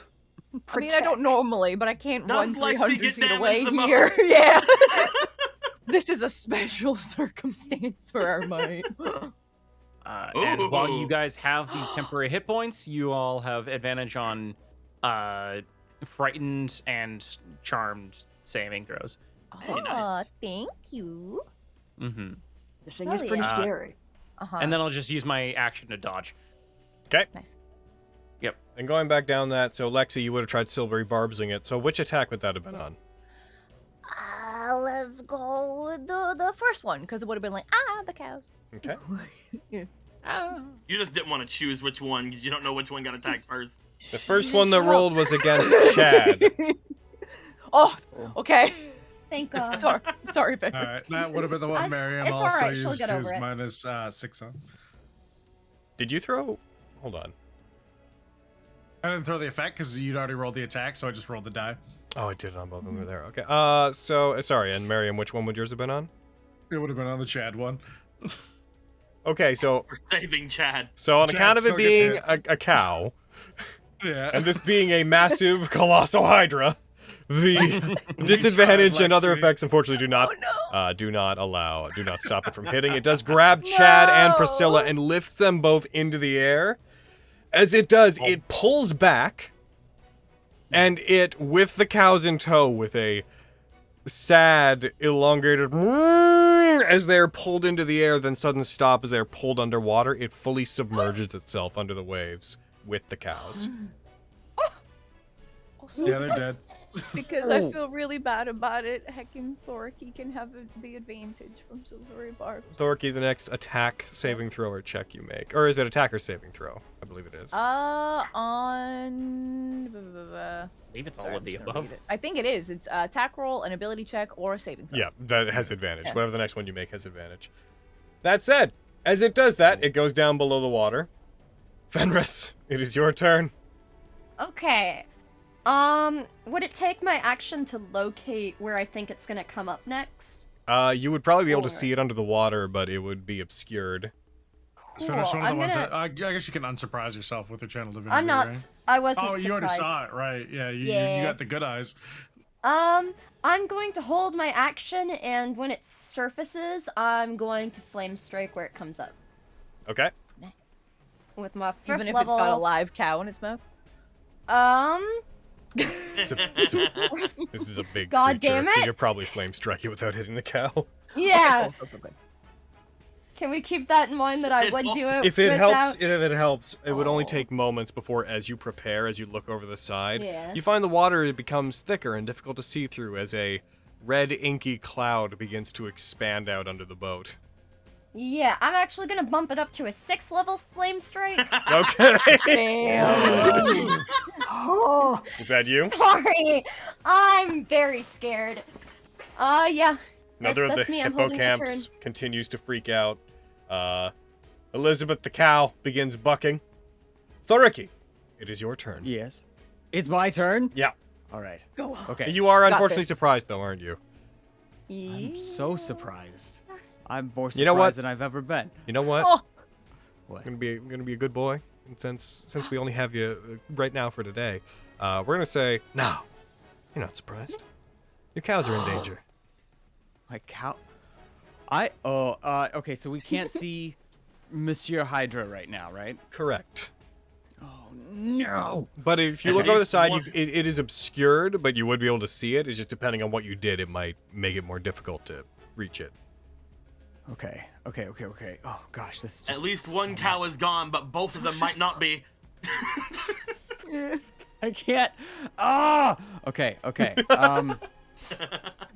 I mean, I don't normally, but I can't Does run Lexi 300 get feet damaged away the most? here. Yeah. This is a special circumstance for our might. And while you Ooh. guys have these temporary hit points, you all have advantage on frightened and charmed saving throws. Oh, thank you. Mm-hmm. This thing is Hell pretty yeah. scary. Uh-huh. And then I'll just use my action to dodge. Okay. Nice. Yep. And going back down that, so Lexi, you would have tried silvery barbsing it. So which attack would that have been on? Let's go with the first one, because it would have been like, the cows. Okay. You just didn't want to choose which one because you don't know which one got attacked first. The first one that rolled was against Chad. Oh, okay. Thank God. Sorry, Vince. All right, that would have been the one Miriam it's also alright, she'll used get his over it. minus 6 on. Did you throw? Hold on. I didn't throw the effect because you'd already rolled the attack, so I just rolled the die. Oh, I did it on both of them there. Okay. So sorry, and Miriam, which one would yours have been on? It would have been on the Chad one. Okay, so We're saving Chad. so on Chad account of it still gets being hit. a cow, Yeah. and this being a massive colossal hydra, the disadvantage and other Lexi. effects unfortunately do not stop it from hitting. It does grab Chad and Priscilla and lifts them both into the air. As it does, it pulls back, and it, with the cows in tow, with a sad, elongated as they're pulled into the air, then sudden stop as they're pulled underwater, it fully submerges itself under the waves with the cows. Yeah, they're dead. Because I feel really bad about it. Heckin' Thorky can have the advantage from Silvery Barb. Thorky, the next attack saving throw or check you make. Or is it attack or saving throw? I believe it is. On... I believe it's Sorry, all I'm of the just gonna above. read it. I think it is. It's attack roll, an ability check, or a saving throw. Yeah, that has advantage. Yeah. Whatever the next one you make has advantage. That said, as it does that, it goes down below the water. Fenris, it is your turn. Okay. Would it take my action to locate where I think it's gonna come up next? You would probably be able to Alright. see it under the water, but it would be obscured. So that's one of the I'm ones gonna- that I guess you can unsurprise yourself with your channel divinity. I'm not. Right? I wasn't Oh, you already saw surprised. it, right? Yeah, you Yeah. got the good eyes. I'm going to hold my action, and when it surfaces, I'm going to flame strike where it comes up Okay. with my fifth Even if level. it's got a live cow in its mouth. This is a big God creature. damn So it! you're probably flame strike it without hitting the cow. Yeah. Can we keep that in mind that I would do it? If it helps, without- it would only take moments before, as you prepare, as you look over the side, Yeah. you find the water becomes thicker and difficult to see through as a red inky cloud begins to expand out under the boat. Yeah, I'm actually gonna bump it up to a 6th level flame strike. Okay. Damn. Oh, Is that you? Sorry, I'm very scared. Yeah. Another that's of the me. I'm holding my turn. hippocamps continues to freak out. Elizabeth the cow begins bucking. Thoriki, it is your turn. Yes. It's my turn? Yeah. All right. Go. Okay. You are Got unfortunately this. surprised, though, aren't you? I'm so surprised. I'm more surprised You know what? than I've ever been. You know what? Oh. What? I'm gonna be a good boy. And since we only have you right now for today, we're gonna say no. You're not surprised. Your cows are in danger. My cow. Okay, so we can't see Monsieur Hydra right now, right? Correct. Oh no. But if you At look over the least side, one- it is obscured, but you would be able to see it. It's just depending on what you did, it might make it more difficult to reach it. Okay. Oh gosh, this is just At least so one cow much. is gone, but both of them might not be. I can't. Okay.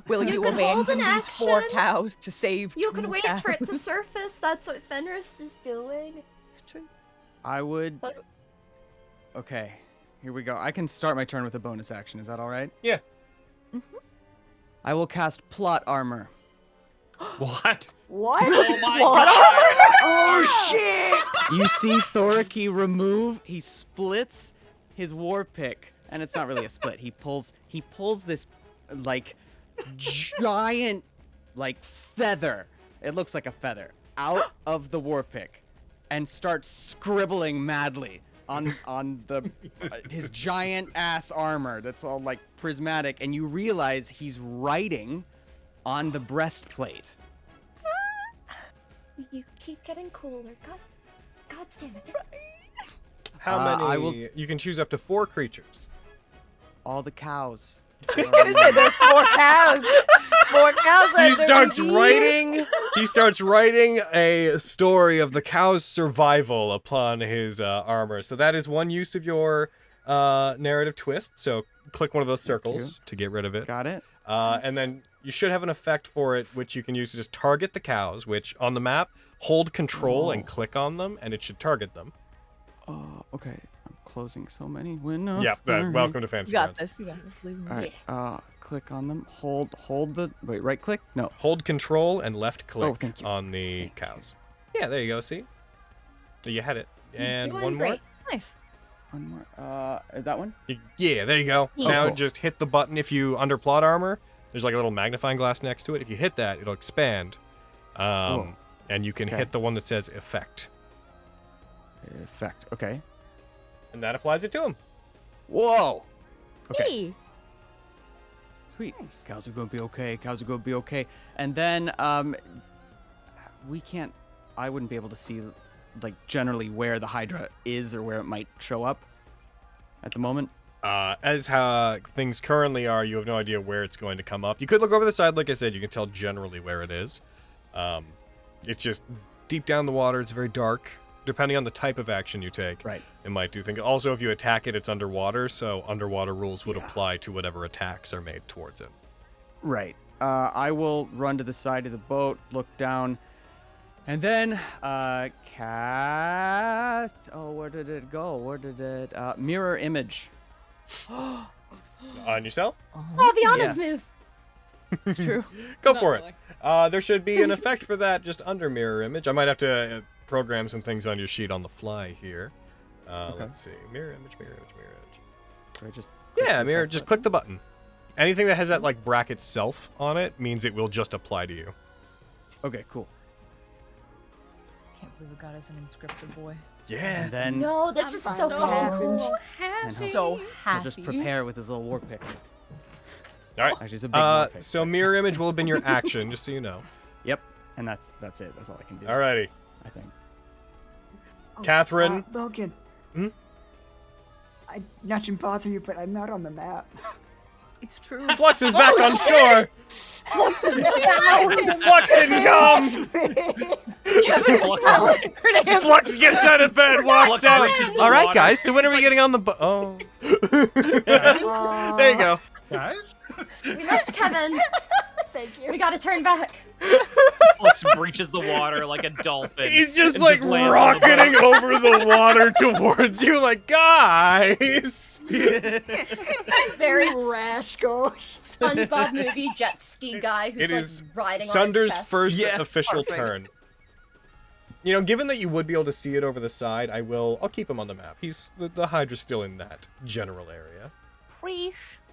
Will You you could hold abandon an these 4 action. cows to save You 2 could wait cows? for it to surface. That's what Fenris is doing. It's true. I would. But- Okay, here we go. I can start my turn with a bonus action. Is that all right? Yeah. I will cast plot armor. What? What? Oh my What? god! Oh shit! You see Thoriki remove. He splits his war pick, and it's not really a split. He pulls this like giant like feather. It looks like a feather out of the war pick, and starts scribbling madly on the his giant ass armor that's all like prismatic, and you realize he's writing on the breastplate. You keep getting cooler. God damn it. How many? I will- You can choose up to 4 creatures. All the cows. I was gonna say there's 4 cows. 4 cows. He right there starts with you. writing. He starts writing a story of the cow's survival upon his armor. So that is one use of your narrative twist. So click one of those circles to get rid of it. Got it. And then you should have an effect for it, which you can use to just target the cows. Which on the map, hold Control and click on them, and it should target them. Okay. I'm closing so many windows. Yeah. Welcome to Fantasy You got Grounds. this. You got this. Leave me. All right. Click on them. Hold the. Wait. Right click. No. Hold Control and left click thank you. on the cows. Yeah, there you go. See? You had it. And Doing one more. great. Nice. One more. That one. Yeah, there you go. Yeah. Now Oh, cool. just hit the button. If you under plot armor, there's like a little magnifying glass next to it. If you hit that, it'll expand. And you can Okay. hit the one that says effect. Effect. Okay. And that applies it to him. Whoa. Okay. Hey. Sweet. Cows are gonna be okay. Cows are gonna be okay. And then we can't. I wouldn't be able to see like generally where the Hydra is or where it might show up at the moment. As how things currently are, you have no idea where it's going to come up. You could look over the side, like I said, you can tell generally where it is. It's just deep down the water, it's very dark. Depending on the type of action you take, right, it might do things. Also, if you attack it, it's underwater, so underwater rules would apply to whatever attacks are made towards it. Right. I will run to the side of the boat, look down, and then cast. Oh, where did it go? Where did it? Mirror image. On yourself? Aviana's Yes. move. It's true. Go for it. There should be an effect for that just under mirror image. I might have to program some things on your sheet on the fly here. Let's see. Mirror image, mirror image, mirror image. Do I just Yeah, mirror. Just click the button. Anything that has that like bracket self on it means it will just apply to you. Okay, cool. Can't believe we got us an inscriptor boy. Yeah. And then No, this is so happened. and So I'll just happy. prepare with his little war pick. All right. Actually, it's a big war pick. So mirror image will have been your action, just so you know. Yep. And that's it. That's all I can do. Alrighty. I think. Catherine. Logan. Hmm? Not to bother you, but I'm not on the map. It's true. Flux is back on shore. Flux is back. Flux didn't come. Flux gets out of bed, walks out. All right, guys. So when are we getting on the boat? Oh. There you go. Guys? We left Kevin. Thank you. We gotta turn back. Flux breaches the water like a dolphin. He's just and like lands on the boat. rocketing over the water towards you, like, guys. Very rascals. SpongeBob movie jet ski guy who's It like is riding on Sunder's his chest. first Yeah. official Perfect. turn. You know, given that you would be able to see it over the side, I'll keep him on the map. The Hydra's still in that general area.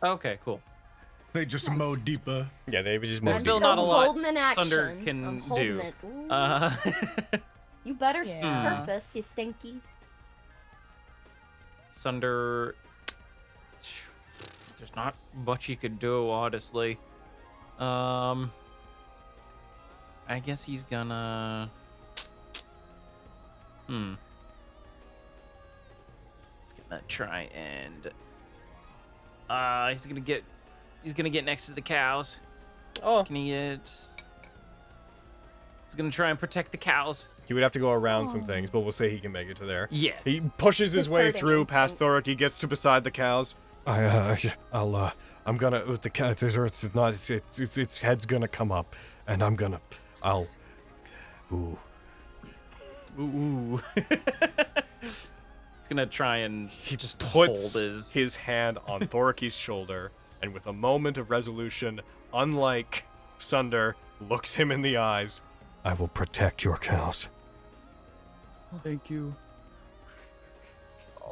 Okay, cool. They just mow deeper. Yeah, they just There's mowed still deep. not a lot holding an action. Thunder I'm can holding do. it. Ooh. You better Yeah. surface, you stinky. Sunder. There's not much you could do, honestly. I guess he's gonna. He's gonna try and. He's gonna get next to the cows. Oh. Can he get? He's gonna try and protect the cows. He would have to go around some things, but we'll say he can make it to there. Yeah. He pushes his way herding through instinct. past Thoric. He gets to beside the cows. I'll I'm gonna with the cat. It's not. Its head's gonna come up, and I'm gonna. I'll. Ooh. Ooh. He's gonna try and just Puts hold his hand on Thoriki's shoulder, and with a moment of resolution, unlike Sunder, looks him in the eyes. I will protect your cows. Thank you.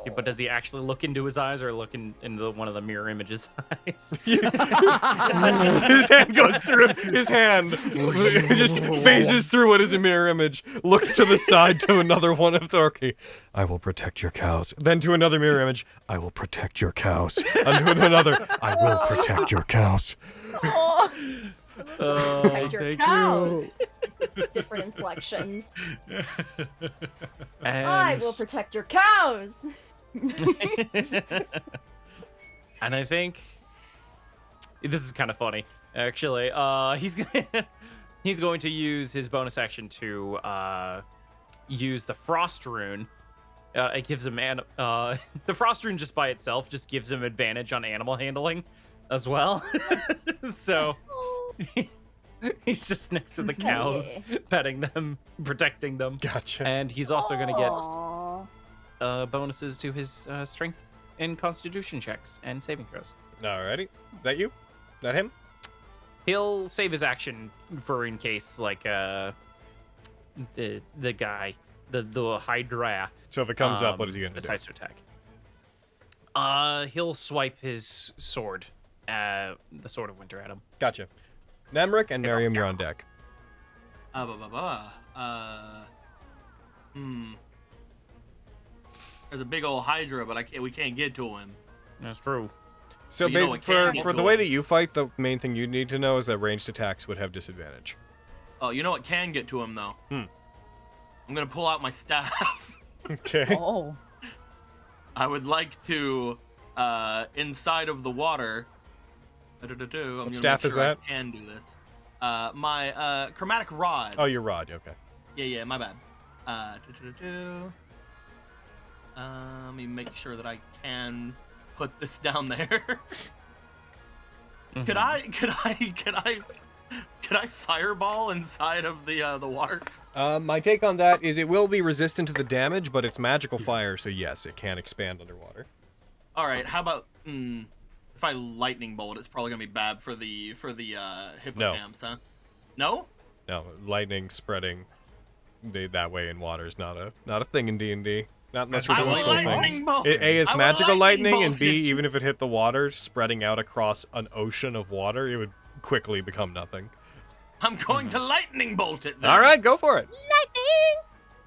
Yeah, but does he actually look into his eyes or look into one of the mirror image's eyes? His hand goes through his hand, just phases through what is a mirror image, looks to the side to another one of Thorky. I will protect your cows. Then to another mirror image. I will protect your cows. And to another. I will protect your cows. Protect your thank cows. Different inflections. I will protect your cows. And I think this is kind of funny, actually. He's going to use his bonus action to use the frost rune. It gives him the frost rune just by itself just gives him advantage on animal handling as well. So he's just next to the cows, petting them, protecting them. Gotcha. And he's also going to get bonuses to his strength and constitution checks and saving throws. Alrighty. Is that you? Is that him? He'll save his action for in case, like, the guy, the Hydra. So if it comes up, what is he gonna do? Decides to attack. He'll swipe his sword, the Sword of Winter at him. Gotcha. Nemric and Miriam, you're on deck. There's a big old Hydra, but we can't get to him. That's true. So basically, for the way that you fight, the main thing you need to know is that ranged attacks would have disadvantage. Oh, you know what can get to him, though? I'm gonna pull out my staff. Okay. Oh. I would like to, inside of the water. What staff is that? I can do this. My chromatic rod. Oh, your rod. Okay. Yeah, my bad. Let me make sure that I can put this down there. Could I fireball inside of the water? My take on that is it will be resistant to the damage, but it's magical fire, so yes, it can expand underwater. All right. How about if I lightning bolt? It's probably gonna be bad for the hippocamps, huh? No. No, lightning spreading that way in water is not a thing in D&D. Not unless you're doing cool things. A is magical lightning, and B, even if it hit the water, spreading out across an ocean of water, it would quickly become nothing. I'm going to lightning bolt it then. All right, go for it.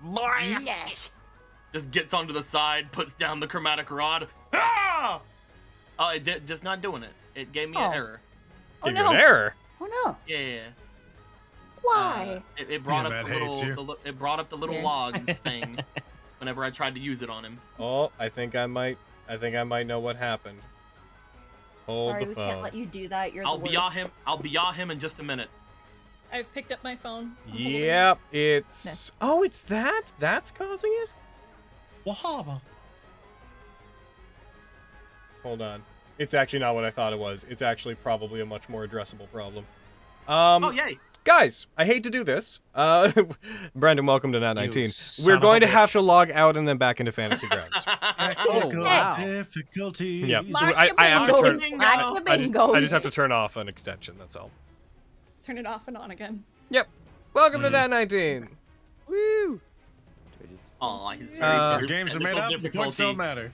Lightning! Yes! Just gets onto the side, puts down the chromatic rod. Ah! Oh, just not doing it. It gave me an error. Gave you an error? Oh no. Yeah. Why? It brought up the little logs thing whenever I tried to use it on him. Oh, I think I might know what happened. Hold Sorry, the we phone. can't let you do that. You're I'll the be worst. I'll be him in just a minute. I've picked up my phone. Yep, it's... Oh, it's that? That's causing it? Wahaba. Hold on. It's actually not what I thought it was. It's actually probably a much more addressable problem. Oh, yay. Guys, I hate to do this. Brandon, welcome to Nat19. We're son going of to a have to log out and then back into Fantasy Grounds. Difficulty. Yeah, Mark I have to your turn... bingos. I just have to turn off an extension, that's all. Turn it off and on again. Yep. Welcome to Nat19. Woo! Oh, he's very The first games are made technical up, the points don't difficulty. matter.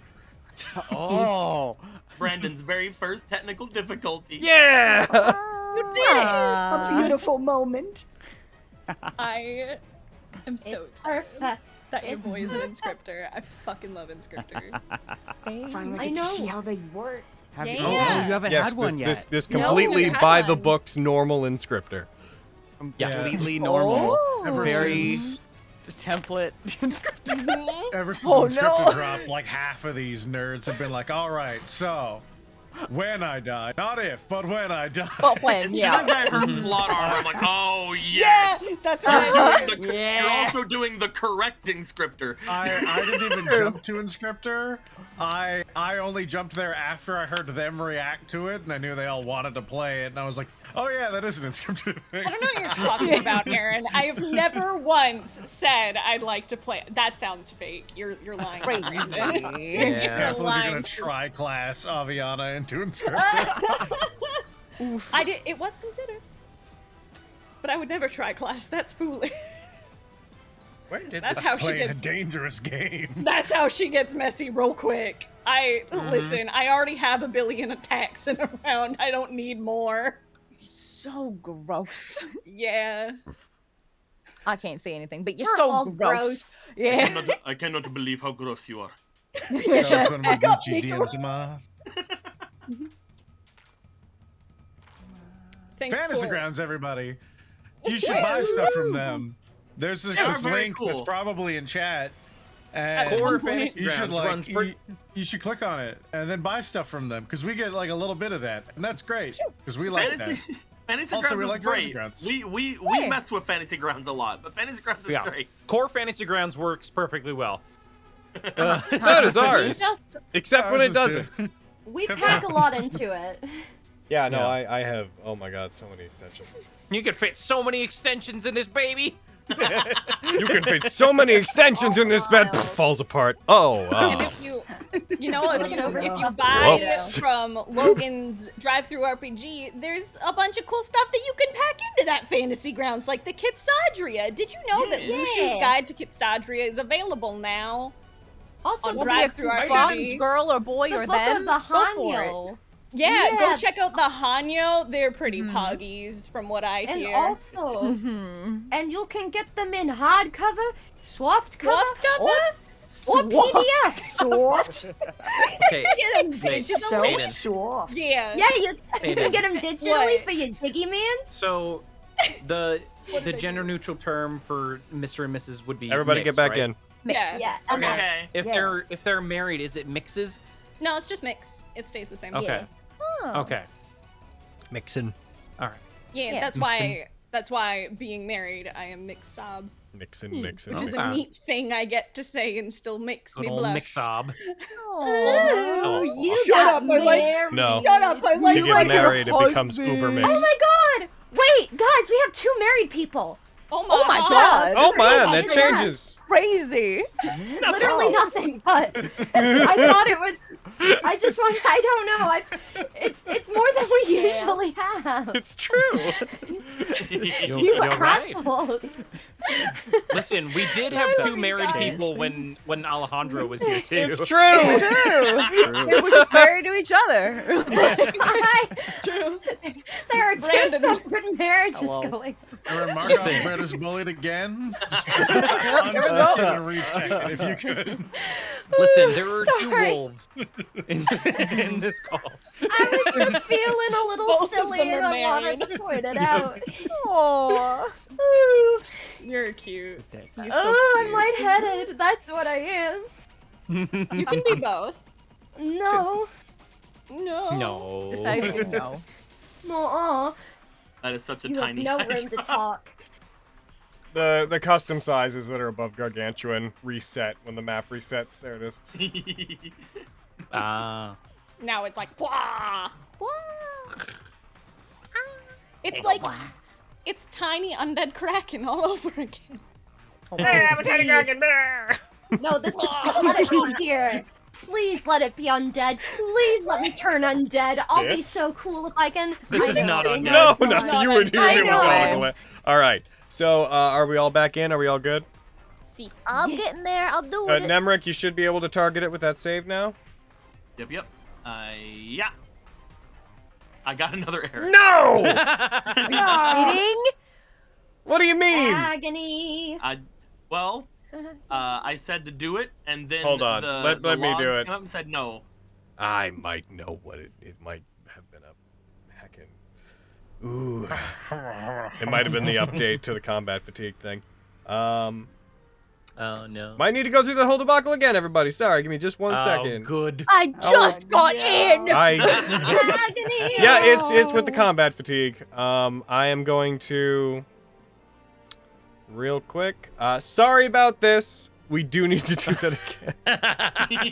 Oh. Brandon's very first technical difficulty. Yeah! You did it! A beautiful moment. I am so It's excited perfect. that your boy is an inscriptor. I fucking love inscriptor. Finally I get to see know. how they work. Have you, Yeah. oh, you haven't Yes, had one yet. this No, completely never had by the one. books normal inscriptor. Completely normal. Ever Very since- template inscriptor. Ever since Inscriptor dropped, like half of these nerds have been like, all right, so When I die, not if, but when I die. But when, As soon as I heard plot armor, I'm like, oh yes, that's right. right. You're also doing the correcting scripter. I didn't even jump to Inscriptor. I only jumped there after I heard them react to it, and I knew they all wanted to play it, and I was like, oh yeah, that is an Inscriptor thing. I don't know what you're talking about, Aaron. I have never once said I'd like to play. That sounds fake. You're lying. Crazy. Yeah, You're you're lying. gonna tri-class Aviana into Inscriptor. I did. It was considered, but I would never try class. That's foolish. Where did That's this how she playing gets a dangerous game? That's how she gets messy real quick. Listen. I already have 1 billion attacks in a round. I don't need more. So gross. Yeah. I can't say anything, but you're We're so all gross. Yeah. I cannot believe how gross you are. That's one of my Gucci deals, ma. Thanks Fantasy for- Grounds, everybody. You should buy stuff from them. There's this, They're this very link cool. that's probably in chat. And Core Fantasy you should Grounds like runs you should click on it and then buy stuff from them because we get like a little bit of that, and that's great because we like that. Fantasy Also, Grounds we is like great. Fantasy Grounds. We mess with Fantasy Grounds a lot, but Fantasy Grounds is great. Core Fantasy Grounds works perfectly well. So does ours. Just- Except when it doesn't. We pack a lot into it. Yeah, no, Yeah. I have, oh my god, so many extensions. You can fit so many extensions in this baby. You can fit so many extensions in this bed. Pff, falls apart. Oh, And if you buy Whoops. from Logan's drive-through RPG, there's a bunch of cool stuff that you can pack into that Fantasy Grounds, like the Kitsadria. Did you know that Lucia's Guide to Kitsadria is available now? Also, on the drive-through Fox, RPG. girl or boy The or book them. of the Go for it. Hanyo. Yeah, go Yeah. check out the Hanyo. They're pretty puggies, from what I And hear. also, and you can get them in hardcover, soft cover, Soft cover? or PDF. Soft? Okay. Get them Wait, digitally. So soft. Yeah. Yeah, you Aiden. can get them digitally What? for your Jiggy Mans. So, the gender neutral term for Mr. and Mrs. would be everybody mix, get back right? in. Yeah. Yeah, Okay. If they're married, is it mixes? No, it's just mix. It stays the same. Okay. Oh. Okay. Mixin'. All right. Yeah, Yeah. that's why being married, I am mix sob, Mixin', which mixin'. is a Okay. neat thing I get to say and still makes Good me old blush. mix-sob. Oh, you Shut got up, I like- married. No. Shut up! I like You get like married, your it becomes husband. uber mix. Oh my god! Wait, guys, we have 2 married people. Oh my God. Oh man, Crazy. that changes. Crazy. Literally nothing, but I thought it was. I just want. I don't know. It's more than we usually have. It's true. You You're right. assholes. Listen, we did have 2 married people when Alejandro was here too. It's true. It's true. They were just married to each other. True. There are 2 Brandon. separate marriages Hello. going. Remember, Markov Brett is bullied again. Just uncheck it and recheck it if you could. Listen, there are 2 Sorry. wolves in this call. I was just feeling a little Both of silly them and are I wanted married. to point it out. Aww. Ooh. You're cute. You're so Oh, I'm cute. lightheaded. That's what I am. You can be both. No. No. No. Decisive no. No. That is such a You have tiny no room to talk. The custom sizes that are above Gargantuan reset when the map resets. There it is. Ah. Now it's like wah. It's like it's tiny undead Kraken all over again. I'm a tiny Kraken bear. No, this let it be here. Please let it be undead. Please let me turn undead. I'll be This? so cool if I can. This I is know not it's undead. No, not. no, you would I you know. walk away. All right. So, are we all back in? Are we all good? See. I'm getting there. I'll do it. Nemric, you should be able to target it with that save now. Yep. Yeah. I got another error. No! Kidding? What do you mean? Agony. I said to do it, and then Hold on. the Let me do logs it. came up and said no. I might know what it might have been a hacking. Ooh. It might have been the update to the combat fatigue thing. Oh no. Might need to go through that whole debacle again, everybody. Sorry, give me just 1 second. Good. I just got in. Yeah, it's with the combat fatigue. I am going to real quick. Sorry about this. We do need to do that again.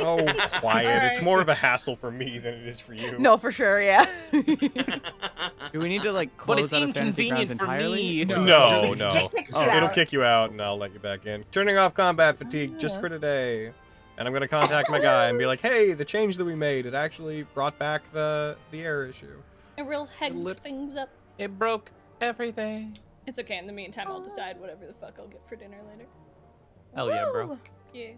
Oh, quiet. It's more of a hassle for me than it is for you. No, for sure, yeah. Do we need to like close out of Fantasy Grounds entirely? No. It'll kick you out, and I'll let you back in. Turning off combat fatigue just for today. And I'm gonna contact my guy and be like, hey, the change that we made, it actually brought back the error issue. It will head things up. It broke everything. It's okay. In the meantime, I'll decide whatever the fuck I'll get for dinner later. Hell yeah, bro. Yeah.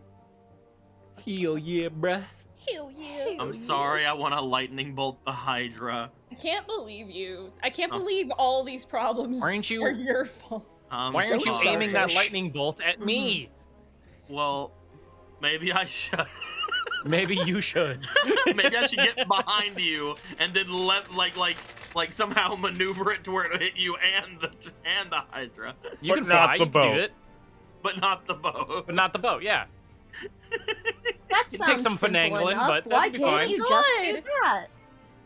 Hell yeah, bruh. Hell yeah. I'm sorry, I want to lightning bolt the Hydra. I can't believe you. I can't believe all these problems Aren't you- are your fault. Why aren't you aiming that lightning bolt at me? Well, maybe I should. Maybe you should. Maybe I should get behind you and then like somehow maneuver it to where it'll hit you and the Hydra. You can fly, you can do it. But not the boat. But not the boat, yeah. That It sounds takes some simple finagling, enough. but Why that'd be can't fine. you just do that?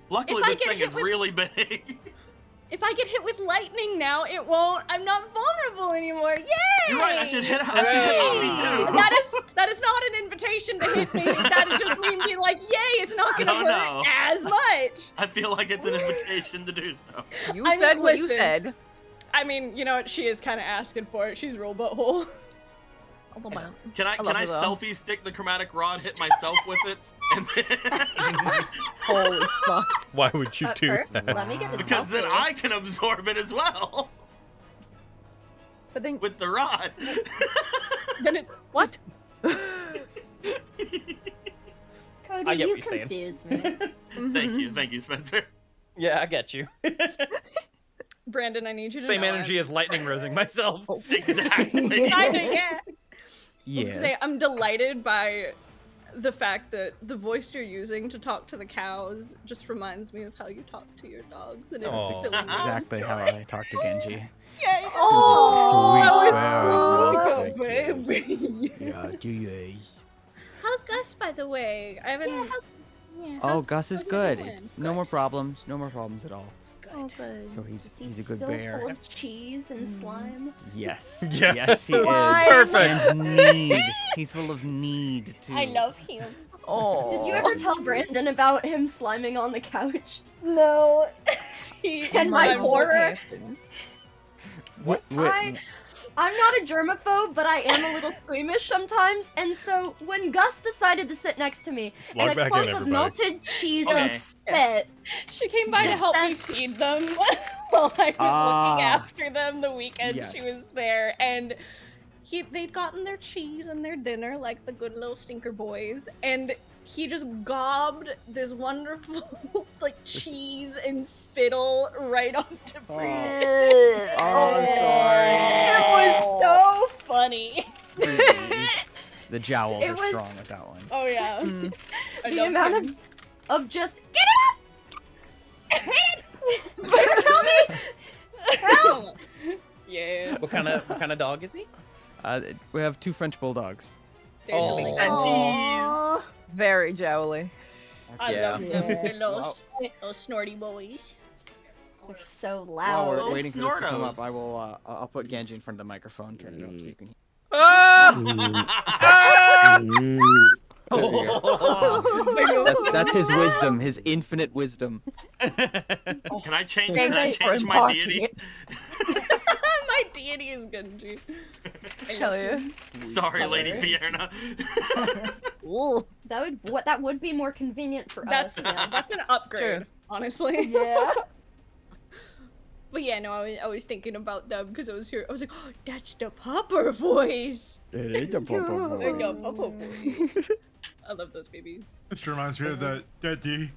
Luckily, If I this get thing hit is with- really big. If I get hit with lightning now, it won't. I'm not vulnerable anymore. Yay! You're right. I should hit Ollie too. That is not an invitation to hit me. That is just me being like, yay! It's not gonna hurt as much. I feel like it's an invitation to do so. You said what you said. I mean, you know what? She is kind of asking for it. She's real butthole. Can I selfie stick the chromatic rod, hit myself with it, and then... Holy fuck! Why would you do First, that? let me get a Because then selfie. I can absorb it as well. But then with the rod. Then it what? Cody, I get you what you're saying. confuse me. Thank you, Spencer. Yeah, I get you. Brandon, I need you to Same know energy as lightning rosing myself. Exactly. Yeah. Yes. Say, I'm delighted by the fact that the voice you're using to talk to the cows just reminds me of how you talk to your dogs, and it's Aw. filling me with Exactly how I talk to Genji. Yeah. Oh, baby. Yeah, geez. How's Gus, by the way? I haven't. Yeah, Oh, how's- Gus is how's he good. doing? No more problems. No more problems at all. Oh, good. So Is he he's a good still bear. full of cheese and slime? Yes. Yes. Yes, he is. Perfect. And need. He's full of need too. I love him. Oh. Did you ever tell Brandon about him sliming on the couch? No. And my horror. What? I'm not a germaphobe, but I am a little squeamish sometimes, and so when Gus decided to sit next to me, Log and a back in, clump of everybody. melted cheese Okay. and spit, She came by to help me feed them while I was looking after them the weekend she Yes. was there, and they'd gotten their cheese and their dinner like the good little stinker boys, and he just gobbed this wonderful like cheese and spittle right onto me. Oh, I'm sorry. It was so funny. The jowls It are was- strong with that one. Oh yeah. I the love amount him. of just get it up, hit it, tell me, help. Yeah. What kind of dog is he? We have 2 French bulldogs. They're Oh. delicious. Aw. Very jowly. I Yeah. love them. They're Wow. little snorty boys. They're so While loud. we're waiting for this to come up, Snortos. I will. I'll put Genji in front of the microphone. Turn it up so you can. That's his wisdom, his infinite wisdom. Can I change Thank you for my imparting deity? it. My deity is Genji. Hell yeah. Sorry, Lady Fierna. That would be more convenient for us. That's an upgrade, True. honestly. Yeah. But yeah, no, I was thinking about them because I was here. I was like, oh, that's the Popper voice. It is a purple I got Popper voice. I love those babies. This reminds me of the Daddy.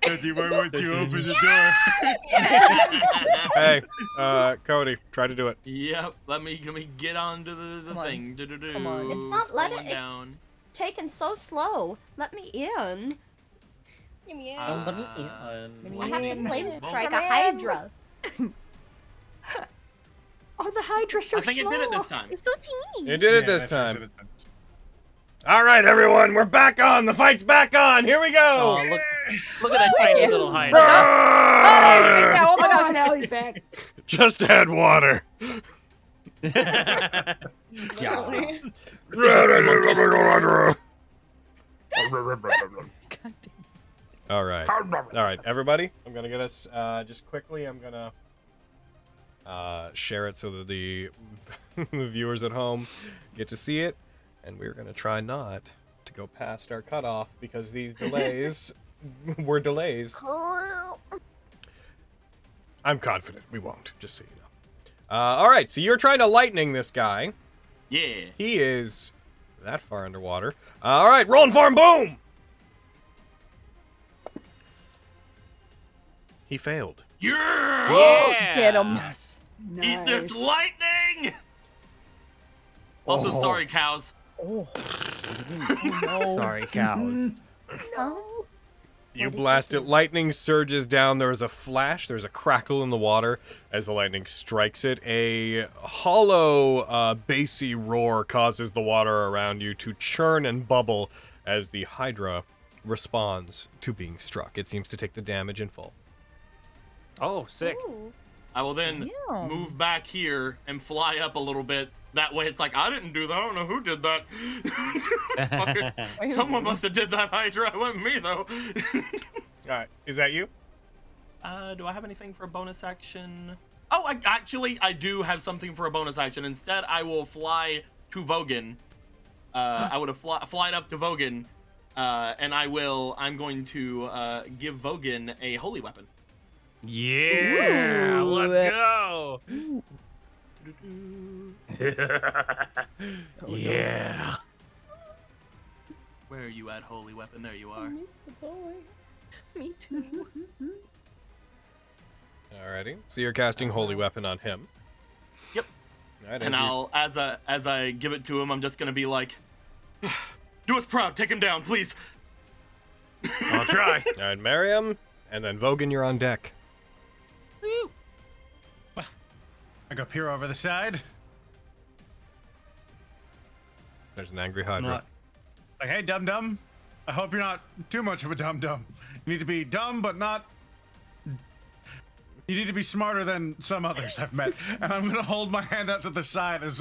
Daddy, why won't you open the door? Hey, Cody, try to do it. Yep. Let me get onto the Come on. thing. Do-do-do. Come on. It's not let Scrolling it. down. It's taken so slow. Let me in. Yeah. Let me I have to flame Well, strike come a in. Hydra. Oh, the Hydra's so I think small. it did it this time. It's so teeny. It did it this time. All right, everyone, we're back on. The fight's back on. Here we go. Oh, look at that tiny little Hydra. Oh my god, now he's back. Just add water. All right, everybody. I'm gonna get us just quickly. I'm gonna share it so that the the viewers at home get to see it, and we're gonna try not to go past our cutoff because these delays were delays. I'm confident we won't. Just so you know. All right, so you're trying to lightning this guy. Yeah. He is that far underwater. All right, rolling for him. Boom. He failed. Yeah! Get him. Yes. Eat this lightning! Also, sorry, cows. Oh. Sorry, cows. No. You blast it. Lightning surges down. There is a flash. There's a crackle in the water as the lightning strikes it. A hollow, bassy roar causes the water around you to churn and bubble as the Hydra responds to being struck. It seems to take the damage in full. Oh, sick. Ooh. I will then Yeah. move back here and fly up a little bit. That way it's like, I didn't do that. I don't know who did that. Fucker. Someone must have did that Hydra. It wasn't me, though. Alright, is that you? Do I have anything for a bonus action? Oh, I do have something for a bonus action. Instead, I will fly to Vogan. I would have flied up to Vogan, and I'm going to give Vogan a holy weapon. Yeah, let's go. Yeah. Where are you at, holy weapon? There you I are. miss the boy. Me too. Alrighty. So you're casting Holy Weapon on him. Yep. Right, And as I give it to him, I'm just gonna be like, do us proud, take him down, please. I'll try. Alright, Miriam, and then Vogan, you're on deck. I go peer over the side. There's an angry Hydra. Like, hey, dum-dum. I hope you're not too much of a dum-dum. You need to be dumb, but not... You need to be smarter than some others I've met. And I'm gonna hold my hand out to the side as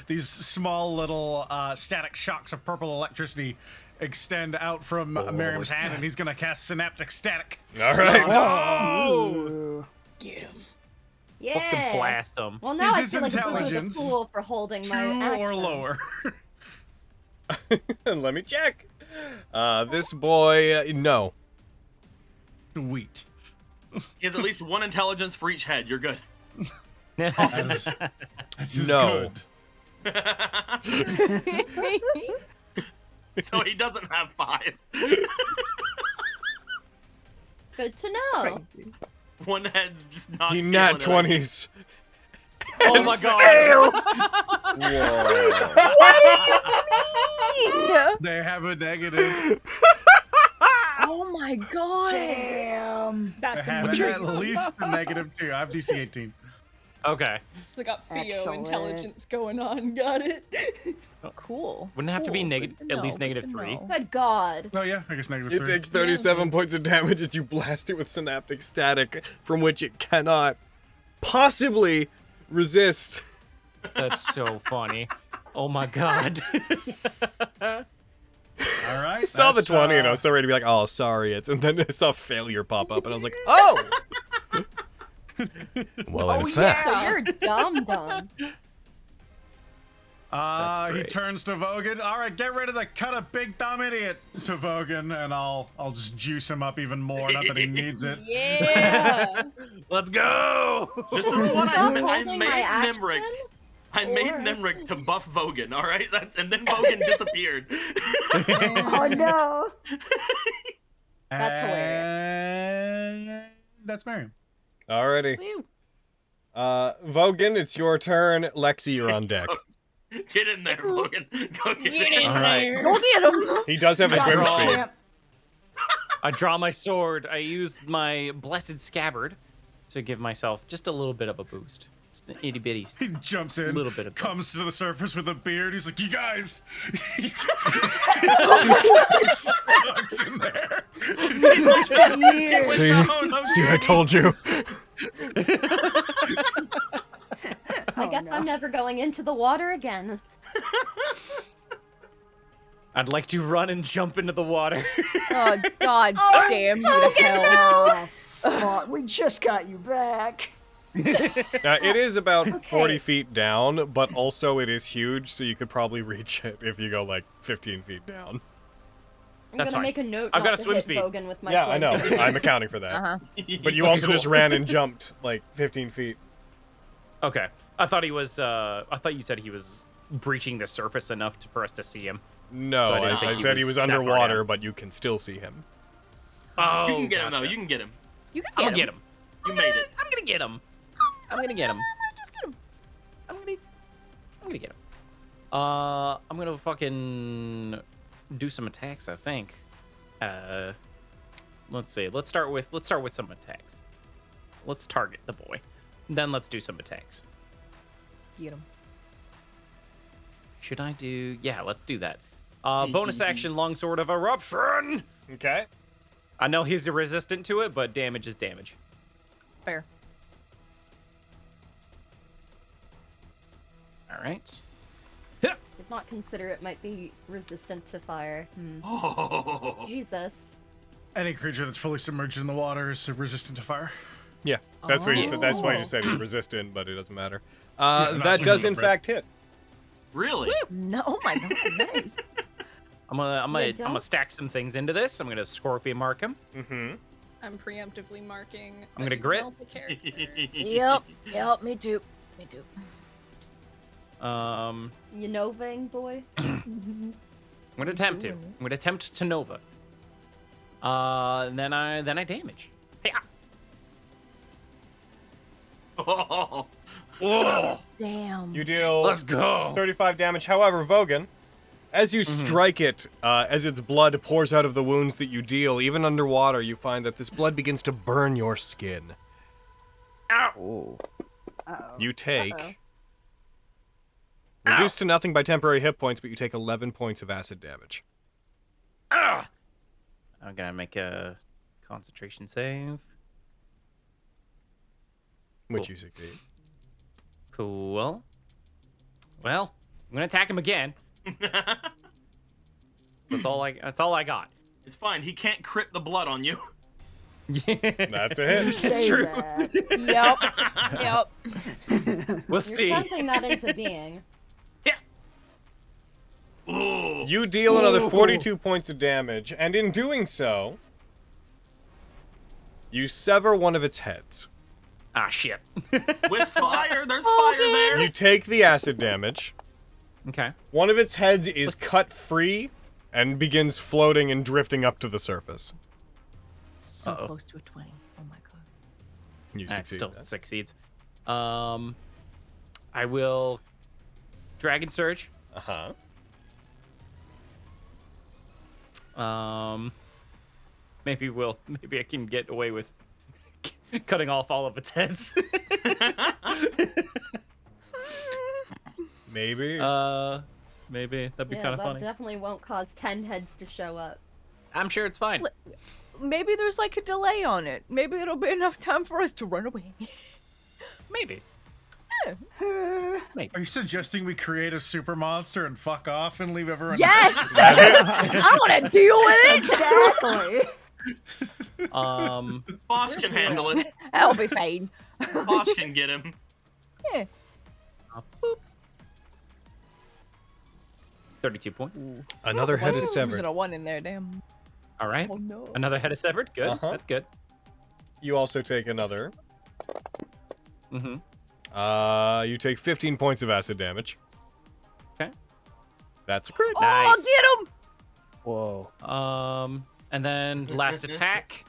these small little static shocks of purple electricity extend out from Miriam's hand, and he's gonna cast Synaptic Static. Alright. Whoa! Get him. Fucking Yeah. blast him. Well, now I Is feel like his a bit of a intelligence fool for holding my 2 action. or lower? Let me check. This boy, no. Sweet. He has at least one intelligence for each head. You're good. That's just No. good. So he doesn't have 5. Good to know. One head's just not. He feeling nat it. 20s. Oh my god. Whoa. They have a negative. Oh my god. Damn. They That's have amazing. at least a -2. I have DC 18. Okay. So got Theo Excellent. intelligence going on. Got it. Cool. Wouldn't it have to be Cool. negative, Good to at least know, negative good to 3? know. Good God. Oh yeah, I guess -3. It takes 37 points of damage as you blast it with Synaptic Static, from which it cannot possibly resist. That's so funny. Oh my god. All right. I saw the that's, 20 and I was so ready to be like, oh, sorry, it's, and then I saw failure pop up and I was like, oh! Well, in fact. So you're dumb. He great. turns to Vogan. All right, get rid of the cut a big dumb idiot to Vogan, and I'll just juice him up even more. Not that he needs it. Yeah. Let's go. This is what Stop I holding made my action, Nimric. I made or- Nimric to buff Vogan. All right, and then Vogan disappeared. Oh no. That's hilarious. That's Miriam. Alrighty. Vogan, it's your turn. Lexi, you're on deck. Get in there, Vogan. Go get in All right. there. Go get him. He does have a swim Draw. speed. Champ. I draw my sword. I use my blessed scabbard to give myself just a little bit of a boost. itty bitty. He jumps in, little bit of comes to the surface with a beard. He's like, "You guys." Stuck in there. It's been years. See, I told you. I guess I'm never going into the water again. I'd like to run and jump into the water. Oh God damn you to hell! Oh, we just got you back. Now, it is about 40 feet down, but also it is huge, so you could probably reach it if you go like 15 feet down. I'm That's gonna fine. make a note I've not got a to swim hit speed. Bogan with my Yeah, I know. flame. I'm accounting for that. Uh-huh. But you also just ran and jumped like 15 feet. Okay. I thought he was. I thought you said he was breaching the surface enough for us to see him. No, So I didn't think I he said he was was that far underwater, down. but you can still see him. Oh, You can get him gotcha. though. You can get him. You can I'm get gonna get him. You made it. I'm gonna get him. I'm gonna get him. Just get him. I'm gonna get him. I'm gonna fucking do some attacks. I think. Let's see. Let's start with some attacks. Let's target the boy. Then let's do some attacks. Get him. Should I do? Yeah, let's do that. Bonus action, Longsword of Eruption. Okay. I know he's resistant to it, but damage is damage. Fair. All right. Did not consider it might be resistant to fire. Oh. Jesus. Any creature that's fully submerged in the water is resistant to fire. Yeah, that's what you said. That's why Oh. you said he's resistant, but it doesn't matter. not That does so in good. fact hit. Really? No, oh my God, nice. I'm gonna stack some things into this. I'm gonna Scorpion mark him. Mm-hmm. I'm preemptively marking. I'm gonna grit. Yep, me too. Me too. You Noving boy? I'm gonna attempt to. I'm gonna attempt to Nova. And then I damage. Hey. Oh. Whoa. Damn. You deal Let's go. 35 damage. However, Vogan, as you strike it, as its blood pours out of the wounds that you deal, even underwater, you find that this blood begins to burn your skin. Oh. You take Uh-oh. reduced to nothing by temporary hit points, but you take 11 points of acid damage. I'm gonna make a concentration save. Which you succeed. Cool. Well, I'm gonna attack him again. That's all I got. It's fine. He can't crit the blood on you. That's a hit. Say true. that. Yep. We'll You're see. sensing that into being. Ooh. You deal another 42 points of damage, and in doing so, you sever one of its heads. Ah, shit. With fire, there's fire there. You take the acid damage. Okay. One of its heads is cut free and begins floating and drifting up to the surface. So Uh-oh. close to a 20. Oh my God. You That succeed. still succeeds. I will Dragon Surge. Uh-huh. Maybe I can get away with cutting off all of its heads. Maybe. Maybe that'd be Yeah, kind of that funny. definitely won't cause 10 heads to show up. I'm sure it's fine. Maybe there's like a delay on it. Maybe it'll be enough time for us to run away. Maybe. Are you suggesting we create a super monster and fuck off and leave everyone? Yes! I want to deal with Exactly. Fosh can handle it. I'll be fine. Fosh can get him. Yeah. Boop. 32 points. Another head is Using severed. a 1 in there, damn. All right. Oh no. Another head is severed. Good. Uh-huh. That's good. You also take another. Mm-hmm. You take 15 points of acid damage. Okay. That's a crit. Oh, get him! Whoa. And then last attack.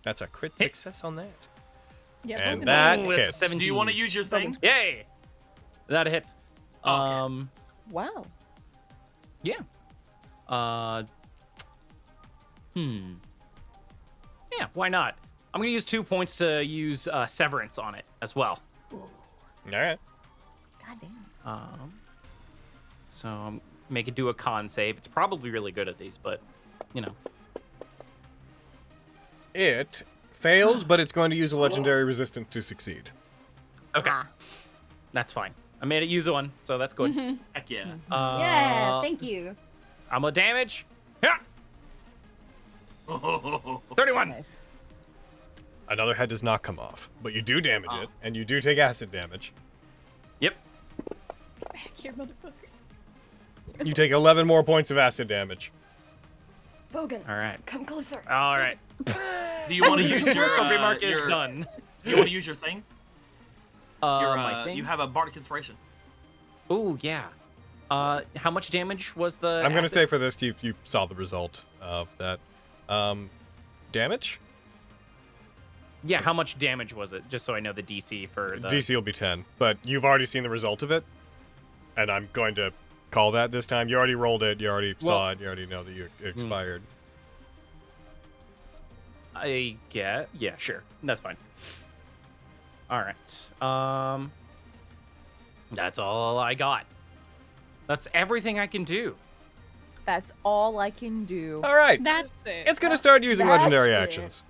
That's a crit success on that. Yeah, And Bogan. that Ooh, it's a hits. 17. Do you want to use your thing? Yay! That hits. Okay. Wow. Yeah. Yeah, why not? I'm gonna use 2 points to use severance on it as well. All right. God damn. So make it do a con save. It's probably really good at these, but you know. It fails, but it's going to use a legendary resistance to succeed. Okay. That's fine. I made it use one, so that's good. Heck yeah. Yeah, thank you. I'm a damage. Yeah. 31. Nice. Another head does not come off, but you do damage it, and you do take acid damage. Yep. Get back here, motherfucker. You take 11 more points of acid damage. Bogan. All right. Come closer. All right. Do you want to use your remark is done? You want to use your thing? My thing? You have a bardic inspiration. Oh yeah. How much damage was the? I'm gonna acid? say for this, you saw the result of that. Damage? Yeah. How much damage was it? Just so I know the DC for the. DC will be 10, but you've already seen the result of it, and I'm going to call that this time. You already rolled it. You already saw it. You already know that you expired. I get. Yeah, sure. That's fine. All right. That's all I got. That's everything I can do. That's all I can do. All right. That's it. It's gonna start using That's legendary it. actions.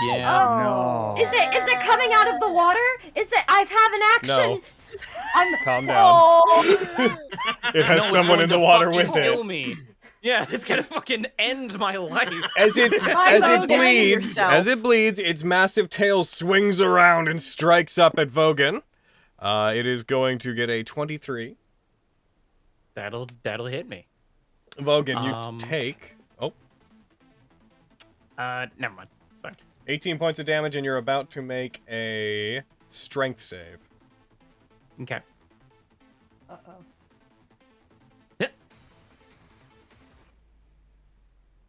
Yeah. No. Is it coming out of the water? Is it? I have an action. No. I'm. Calm down. Oh. It has No, it's someone going in the to water fucking with kill it. me. Yeah, it's gonna fucking end my life. As it Vogan, bleeds, yourself. as it bleeds, its massive tail swings around and strikes up at Vogan. It is going to get a 23. That'll hit me. Vogan, you take Never mind. It's fine. 18 points of damage, and you're about to make a strength save. Okay. Uh-oh.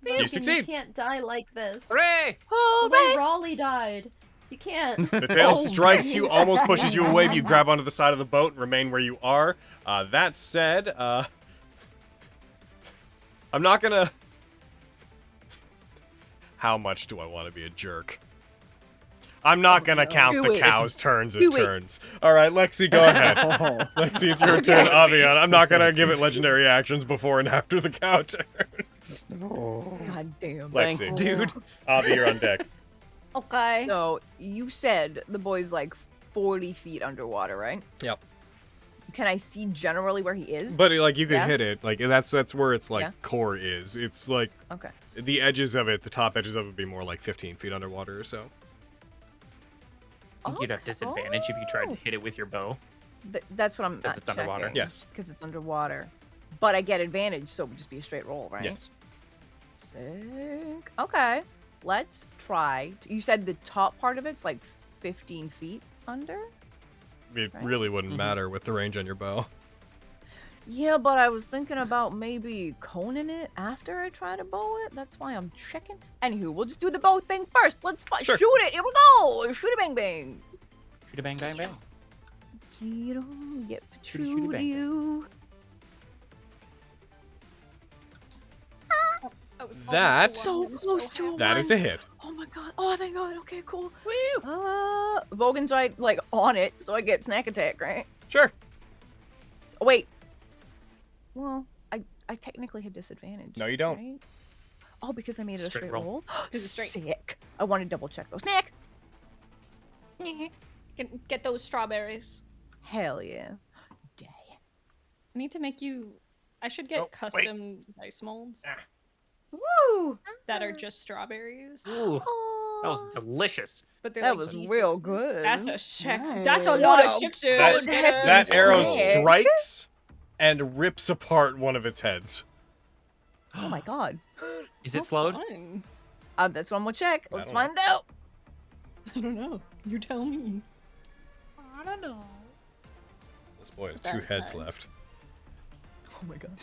You succeed. You can't die like this. Hooray! The way Raleigh died. You can't. The tail strikes you, almost pushes you away, but you grab onto the side of the boat and remain where you are. That said, I'm not gonna... How much do I want to be a jerk? I'm not gonna count the cow's turns as turns. Alright, Lexi, go ahead. Lexi, it's your turn. Avian, I'm not gonna give it legendary actions before and after the cow turns. God damn. Lexi. Thanks, dude. Avi, you're on deck. Okay. So you said the boy's like 40 feet underwater, right? Yep. Can I see generally where he is? But like you could Yeah? hit it. Like that's where its like Yeah. core is. It's like Okay. the edges of it, the top edges of it would be more like 15 feet underwater or so. I think you'd have disadvantage if you tried to hit it with your bow. That's what I'm. Because it's underwater. Yes. Because it's underwater. But I get advantage, so it would just be a straight roll, right? Yes. Sick. Okay. Let's try. You said the top part of it's like 15 feet under? It Right. really wouldn't matter with the range on your bow. Yeah, but I was thinking about maybe coning it after I try to bow it. That's why I'm checking. Anywho, we'll just do the bow thing first. Let's Sure. shoot it. Here we go. Shoot it, bang, bang. Shoot a bang bang bang. You don't get Shoot it, shoot bang, bang. you. That So close to a that is a hit. Oh my god. Oh, thank god. Okay, cool. Vogan's right, like, on it, so I get snack attack, right? Sure. Oh, wait. Well, I technically had disadvantage. No, you don't. Right? Oh, because I made it a Straight straight roll. roll? It's a straight- Sick. I want to double check those. Snack! Get those strawberries. Hell yeah. Day. I need to make you. I should get custom dice molds Woo! that are just strawberries. Ooh, that was delicious. But they're That like was D6s. real good. That's a check. Nice. That's a lot What of a sixes. That arrow Sick. strikes and rips apart one of its heads. Oh my god. Is it slowed? Fun. That's one more check. Let's don't know. find out. I don't know. You tell me. I don't know. This boy has 2 heads left. Oh my god.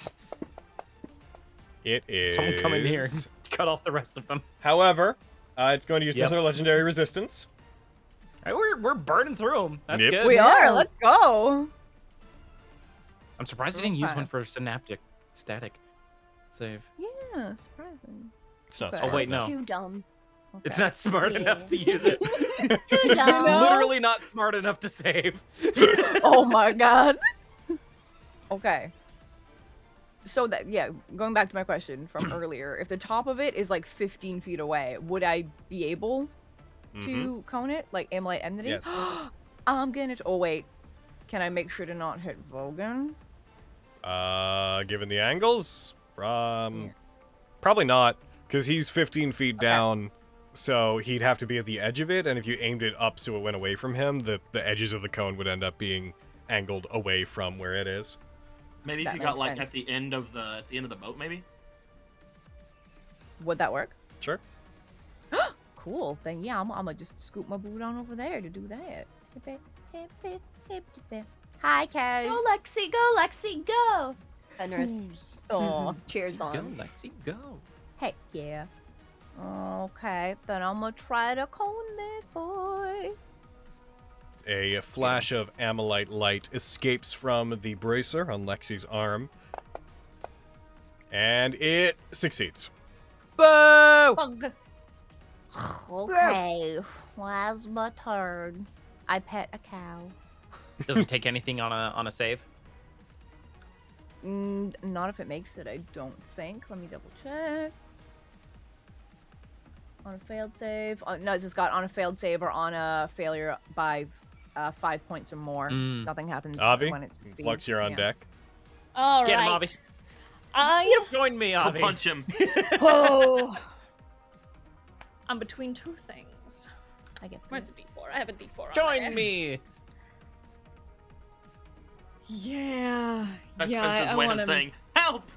It is. Someone come in here and cut off the rest of them. However, it's going to use Yep. another legendary resistance. Hey, we're burning through them. That's Yep. good. We are. Let's go. I'm surprised I didn't use Okay. one for synaptic static save. Yeah, surprising. It's not. Okay. Oh wait, That's no, too dumb. it's not smart enough to use it. Literally not smart enough to save. Oh my god. Okay. So that, yeah, going back to my question from earlier, if the top of it is like 15 feet away, would I be able to cone it? Like Amylite Enmity? Yes. I'm gonna, oh wait, can I make sure to not hit Vogan? Given the angles, probably not, because he's 15 feet down, so he'd have to be at the edge of it, and if you aimed it up so it went away from him, the edges of the cone would end up being angled away from where it is. Maybe if you got like at the end of the boat, maybe. Would that work? Sure. Cool. Then yeah, I'm gonna just scoop my boot on over there to do that. Hi, Kaz. Go, Lexi, go, Lexi, go. Fenris. Oh, cheers on. Go, Lexi, go. Heck yeah. Okay, then I'm gonna try to cone this boy. A flash of Amylite light escapes from the bracer on Lexi's arm. And it succeeds. Boo! Okay, where's my turn? I pet a cow. Doesn't take anything on a save. Not if it makes it, I don't think. Let me double check. On a failed save. No, it's just got on a failed save or on a failure by 5 points or more. Nothing happens Avi, when it succeeds. Flux, you're on deck. All Get right. him, Avi. Join me, Avi. I'll punch him. Oh. I'm between two things. I get. Where's the D4? I have a D4 on Join this. me. Yeah. That's yeah, Spencer's I way want of to. saying help.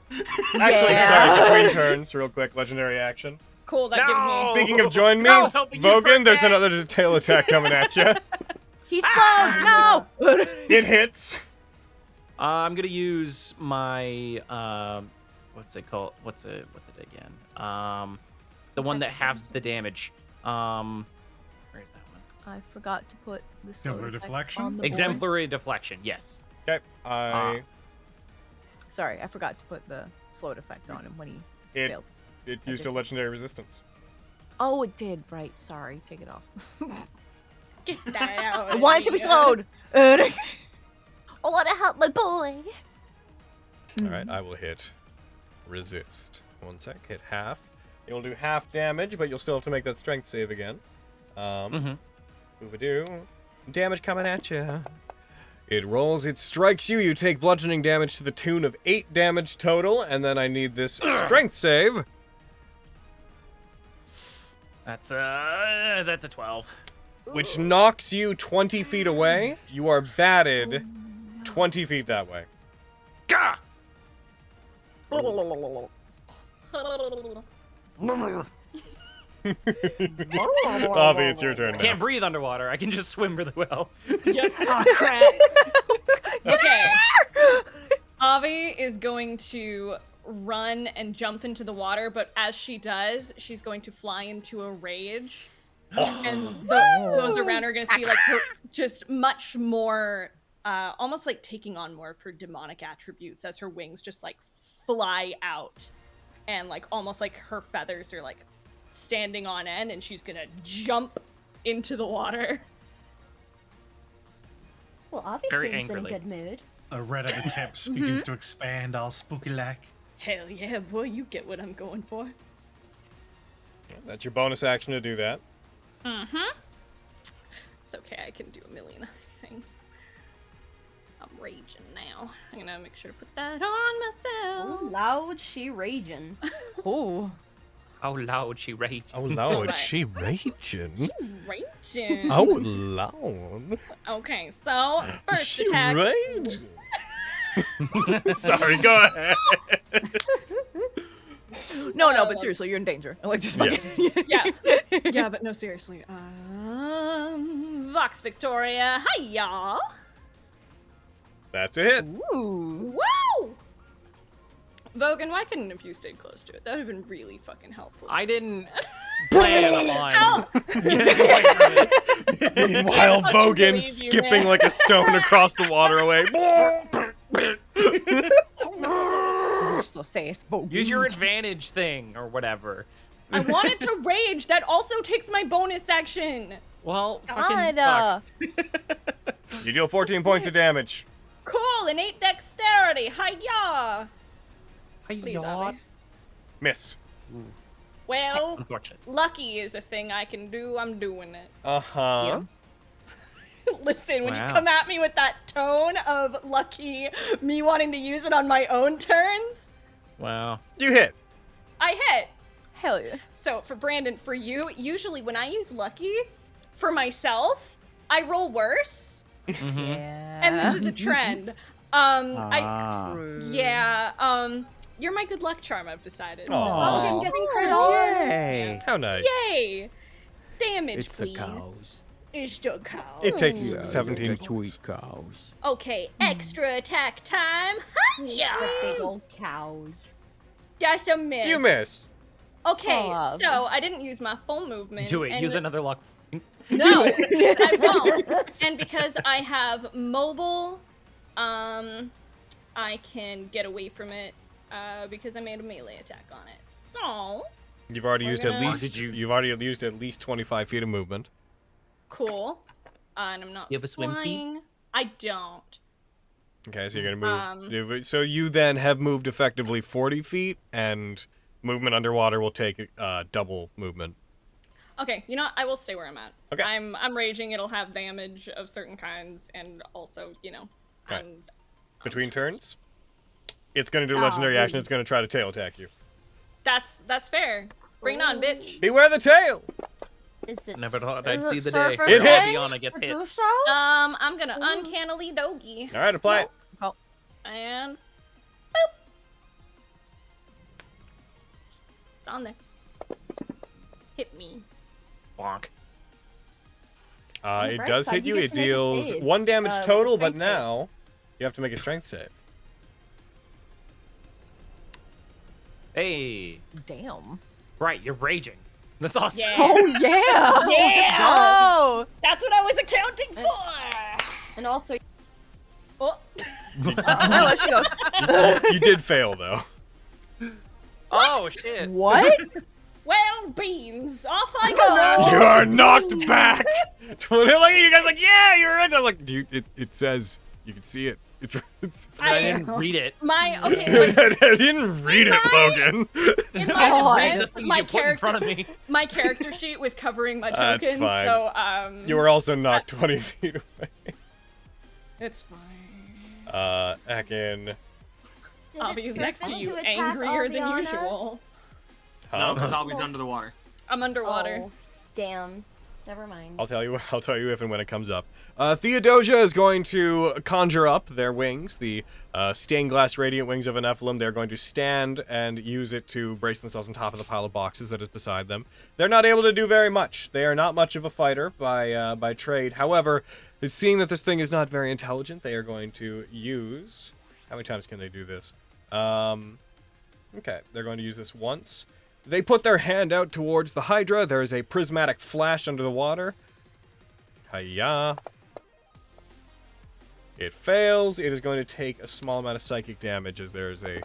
Actually, sorry, between turns, real quick, legendary action. Cool, that gives me... Speaking of join me, I was hoping you'd Vogan, there's forget. another tail attack coming at you. He's slow. No. It hits. I'm gonna use my what's it called? What's it again? The one that halves the damage. Where's that one? I forgot to put the Exemplary effect deflection? on the board. Exemplary deflection. Yes. Okay, Sorry, I forgot to put the slowed effect on him when he It- failed. It used a legendary resistance. Oh, it did. Right. Sorry. Take it off. Get that out. I want it to be slowed. I want to help my boy. All right, I will hit resist. 1 sec, hit half. You'll do half damage, but you'll still have to make that strength save again. Oofadoo. Damage coming at you. It rolls, it strikes you. You take bludgeoning damage to the tune of 8 damage total, and then I need this strength save. That's a 12. Which knocks you 20 feet away. You are batted 20 feet that way. Gah! Avi, it's your turn I now. can't breathe underwater. I can just swim really well. Yep. Oh, crap. Okay. Avi is going to run and jump into the water, but as she does, she's going to fly into a rage. And those around her are going to see like her just much more, almost like taking on more of her demonic attributes as her wings just like fly out. And like almost like her feathers are like standing on end, and she's going to jump into the water. Well, Avi Very seems angrily. in a good mood. A red at the tips begins to expand all spooky like. Hell yeah, boy, you get what I'm going for. That's your bonus action to do that. Mm-hmm. It's okay, I can do a million other things. I'm raging now. I'm gonna make sure to put that on myself. Oh, loud, she raging. Oh. How loud she raged. Oh, Lord, Right. she raging. Raging. Oh, Lord. Okay, so first She attack. raging. Sorry, go ahead. No, but seriously, you're in danger. Like, just fucking. Yeah. Yeah, but no, seriously. Vox Victoria. Hi, y'all. That's a hit. Ooh. Woo! Vogan, why couldn't have you stayed close to it? That would have been really fucking helpful. I didn't plan on. Meanwhile, I Vogan believe you, skipping man. like a stone across the water away. You're so sass, Bogan. Use your advantage thing or whatever. I wanted to rage. That also takes my bonus action. Well, God, You deal 14 points of damage. Cool, an 8 dexterity. Hiya. Please, Hi-ya. Abby. Miss. Well, Unfortunate. lucky is a thing I can do. I'm doing it. Uh-huh. Listen, when you Wow. come at me with that tone of lucky, me wanting to use it on my own turns, Wow. You hit. I hit. hell yeah. So for Brandon, for you, usually when I use lucky, for myself, I roll worse. Yeah. And this is a trend. You're my good luck charm, I've decided. So Aw. Logan getting crit on. Yay! How nice. Yay! Damage, It's the please. cows. It's the cows. It takes Yeah, 17 the points. sweet cows. Okay, extra attack time. Yeah. Big old cows. That's a miss. You miss. Okay, Oh. so I didn't use my full movement. Do it. and Use the- another luck. No, I won't. And because I have mobile, I can get away from it because I made a melee attack on it. So You've already We're used gonna- at least. You've already used at least 25 feet of movement. cool. And I'm not You have a swim speed? flying. I don't. Okay, so you're gonna move. So you then have moved effectively 40 feet, and movement underwater will take double movement. Okay, you know what? I will stay where I'm at. Okay. I'm raging. It'll have damage of certain kinds, and also, Okay. I'm Between turns, it's gonna do Oh, legendary action. please. It's gonna try to tail attack you. that's fair. Bring it on, bitch. Beware the tail. Is it? Never thought is I'd see it the day. surfer It hits. fish? Fiona gets hit. Medusa? I'm gonna uncannily doggy. All right, apply it. And boop. It's on there. Hit me. Bonk. It Alright, does so hit you you. get It to make a deals save, 1 damage with a total, but strength save. now you have to make a strength save. Hey. Damn. Right, you're raging. That's awesome. Yeah. Oh yeah. Yeah. Oh. That's what I was accounting for. And also, Oh. There she goes. You did fail though. Oh shit. What? Well, beans. Off I go. You are knocked back. Look at you guys like, yeah, you're right. I'm like, dude, it says you can see it. It's I didn't read it. My I okay. didn't read it, Logan. In my God. defense, The things my you put in front character, of me. my character sheet was covering my That's tokens, fine. so You were also knocked 20 feet away. it's fine. Heckin'. Did Abby's it next to surface you, attack angrier than Aviana? usual. No, because Albie's under the water. I'm underwater. Oh, damn. Never mind. I'll tell you if and when it comes up. Theodosia is going to conjure up their wings, the stained glass radiant wings of a Nephilim. They're going to stand and use it to brace themselves on top of the pile of boxes that is beside them. They're not able to do very much. They are not much of a fighter by trade. However, seeing that this thing is not very intelligent, they are going to use... How many times can they do this? Okay, they're going to use this once. They put their hand out towards the Hydra. There is a prismatic flash under the water. Hiya. It fails. It is going to take a small amount of psychic damage as there is a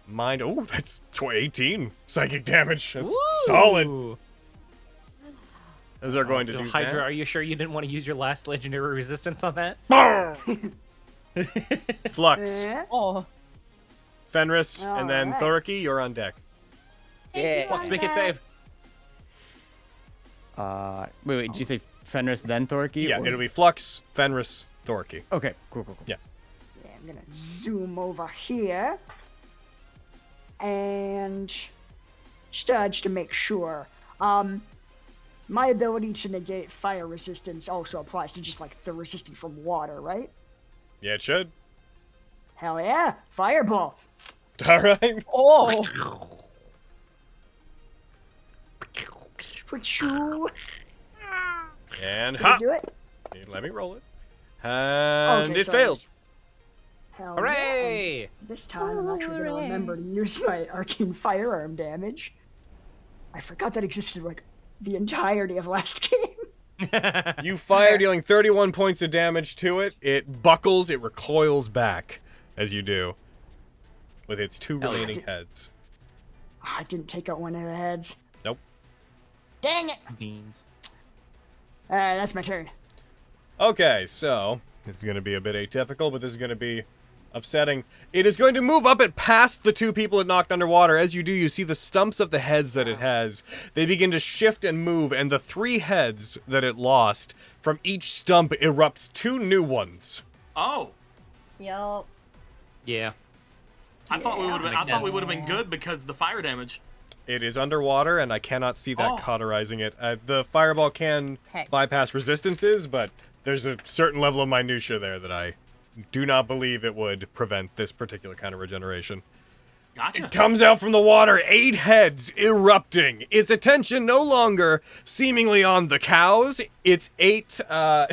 mind. Oh, that's 18 psychic damage. That's solid. As they're going to do Hydra, that. are you sure you didn't want to use your last legendary resistance on that? Flux, Eh? Oh. Fenris, and then Alright. Thurki, you're on deck. Yeah. Let's make it save. Wait, did you say Fenris then Thorky? Yeah, or- it'll be Flux, Fenris, Thorki. Okay, cool. Yeah. Yeah, I'm gonna zoom over here. And just to make sure. My ability to negate fire resistance also applies to just like the resistance from water, right? Yeah, it should. Hell yeah! Fireball! All right. Oh. Put you. And Can I ha! do it? Let me roll it. And Okay, it so failed. Hell Hooray! Yeah. And this time I'm actually gonna remember to use my arcane firearm damage. I forgot that existed like the entirety of last game. You fire, dealing 31 points of damage to it. It buckles, it recoils back as you do, with its two Hell yeah. remaining heads. I didn't take out one of the heads. Nope. Dang it! Beans. That's my turn. Okay, so this is going to be a bit atypical, but this is going to be upsetting. It is going to move up and past the two people it knocked underwater. As you do, you see the stumps of the heads that it has. They begin to shift and move, and the 3 heads that it lost, from each stump erupts 2 new ones. Oh. Yup. Yeah. I thought we would have been good because of the fire damage. It is underwater, and I cannot see that cauterizing it. The fireball can bypass resistances, but there's a certain level of minutia there that I do not believe it would prevent this particular kind of regeneration. Gotcha. It comes out from the water, 8 heads erupting. Its attention no longer seemingly on the cows. Its 8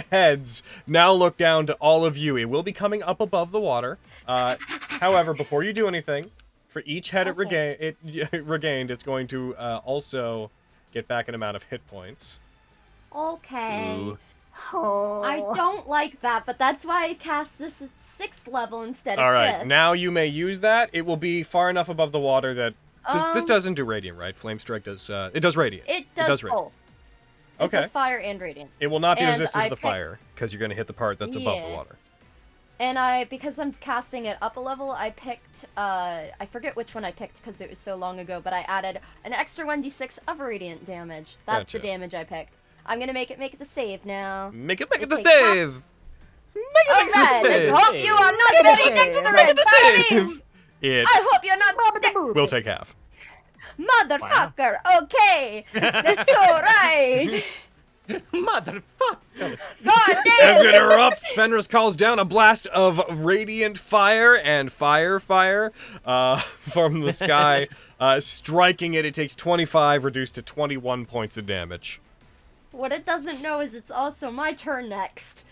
heads now look down to all of you. It will be coming up above the water. However, before you do anything, for each head it regained, it's going to also get back an amount of hit points. Okay. Ooh. Oh. I don't like that, but that's why I cast this at 6th level instead of 5th. All right, now you may use that. It will be far enough above the water that this doesn't do radiant, right? Flame strike does. It does radiant. It does both. Okay. It does fire and radiant. It will not be And resistant to I the fire because you're going to hit the part that's above the Yeah. water. And because I'm casting it up a level, I picked, I forget which one I picked because it was so long ago, but I added an extra 1d6 of radiant damage. That's the Gotcha. damage I picked. I'm gonna make it the save now. Make it the takes save! Alright, I hope you are not Make it very the next to the Make it red the body. save! It I hope you're not will take half. Motherfucker, okay. That's alright. Motherfucker. God damn As it erupts, Fenris calls down a blast of radiant fire and fire from the sky, striking it. It takes 25, reduced to 21 points of damage. What it doesn't know is it's also my turn next.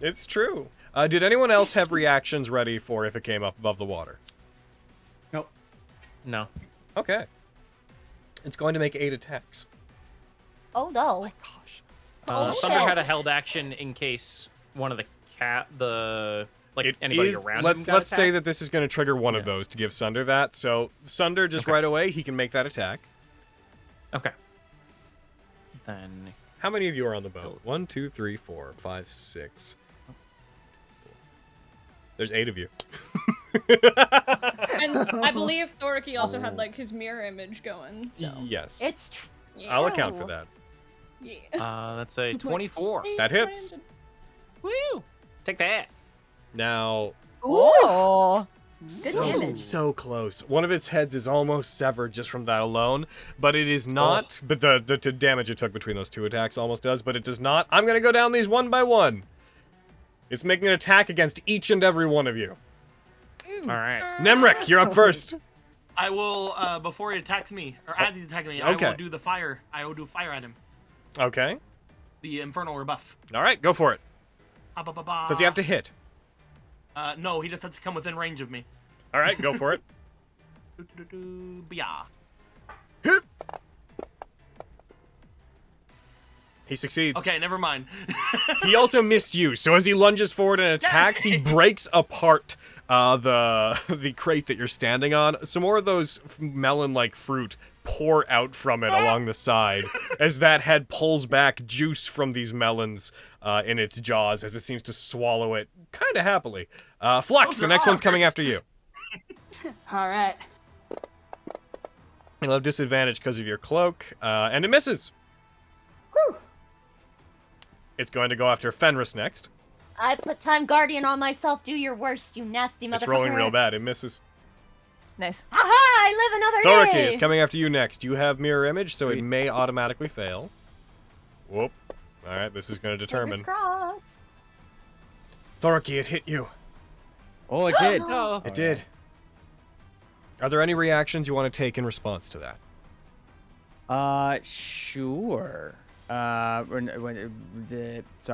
It's true. Did anyone else have reactions ready for if it came up above the water? Nope. No. Okay. It's going to make 8 attacks. Oh no. Thunder had a held action in case one of anybody around him got Let's say attacked. that this is going to trigger one of those to give Sunder that. So Sunder just right away, he can make that attack. Okay. Then how many of you are on the boat? 1, 2, 3, 4, 5, 6. There's 8 of you. And I believe Thorky also had like his mirror image going. So. Yes. It's I'll account for that. Yeah. That's a 24. That hits. Woo! Take that. Now. Ooh. So close. One of its heads is almost severed just from that alone, but it is not. But the damage it took between those 2 attacks almost does, but it does not. I'm gonna go down these one by one. It's making an attack against each and every one of you. All right. Nemric, you're up first. I will, before he attacks me, or as he's attacking me, Okay. I will do the fire. I will do fire at him. Okay. The infernal rebuff. All right, go for it. Does Does he have to hit? No, he just has to come within range of me. All right, go for it. Yeah. He succeeds. Okay, never mind. He also missed you, so as he lunges forward and attacks, he breaks apart the crate that you're standing on. Some more of those melon-like fruit pour out from it along the side as that head pulls back juice from these melons in its jaws as it seems to swallow it kind of happily. Flux, the next one's coming after you. All right. You'll have disadvantage because of your cloak, and it misses. Whew. It's going to go after Fenris next. I put Time Guardian on myself. Do your worst, you nasty motherfucker. It's rolling real bad. It misses. Nice. Aha! I live another Thorky day. is coming after you next. You have mirror image, so it may automatically fail. Whoop. All right, this is going to determine. Fingers crossed. Thorky, it hit you. Oh, it did. It did. Are there any reactions you want to take in response to that? Sure. Sorry,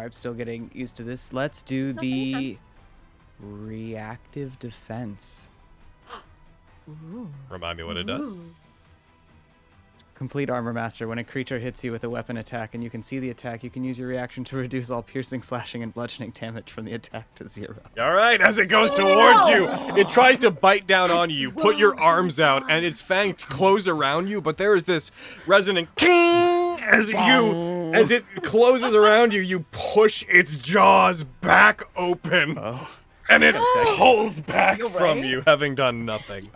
I'm still getting used to this. Let's do the reactive defense. Remind me what it does. Complete Armor Master. When a creature hits you with a weapon attack and you can see the attack, you can use your reaction to reduce all piercing, slashing, and bludgeoning damage from the attack to 0. All right, as it goes towards you, it tries to bite down on you. You put your arms out, and its fangs close around you, but there is this resonant as it closes around you. You push its jaws back open, and it pulls back from you, having done nothing.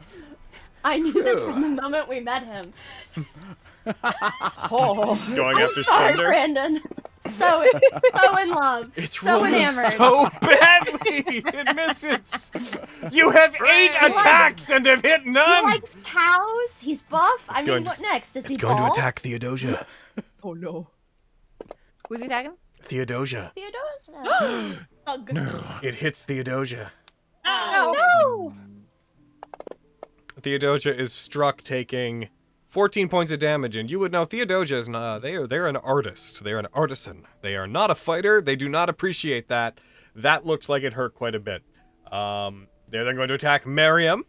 I knew this from the moment we met him. It's going I'm after sorry, Cinder. Brandon. So in love. It's so rolling enamored. so badly. It misses. You have 8 attacks and have hit none. He likes cows. He's buff. I mean, going what next? Is he It's going to bald? attack Theodosia. Oh no. Who's he attacking? Theodosia. Theodosia. Oh, good. No. It hits Theodosia. No. Theodosia is struck, taking 14 points of damage, and you would know Theodosia is not, they're an artist. They're an artisan. They are not a fighter. They do not appreciate that. That looks like it hurt quite a bit. They're then going to attack Miriam.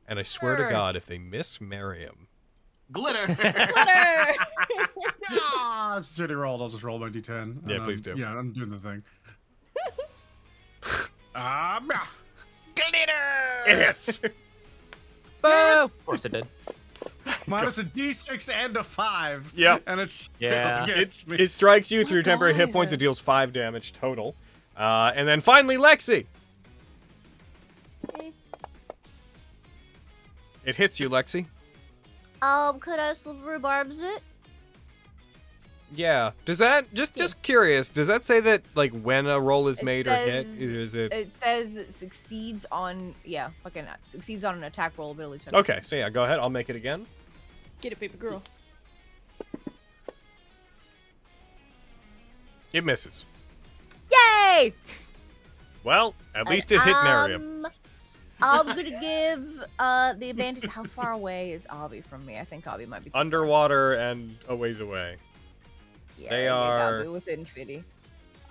And I swear to God, if they miss Miriam... Glitter! Glitter! Ah, it's a shitty roll. I'll just roll my d10. Yeah, please do. Yeah, I'm doing the thing. Glitter! It hits! Boo! Of course it did. Minus a d6 and a 5. Yep. And it still Yeah. gets me. It strikes you through temporary hit points. It deals 5 damage total. And then finally, Lexi. It hits you, Lexi. Could I rhubarbs it? Yeah. Does that just curious? Does that say that like when a roll is It made or hit, says- is it? It says it succeeds on succeeds on an attack roll ability check. Okay. So yeah, go ahead. I'll make it again. Get it, baby girl. It misses. Yay! Well, at least it hit Miriam. I'm gonna give the advantage. How far away is Avi from me? I think Avi might be Underwater and a ways away. Yeah, They gotta are. be within 50.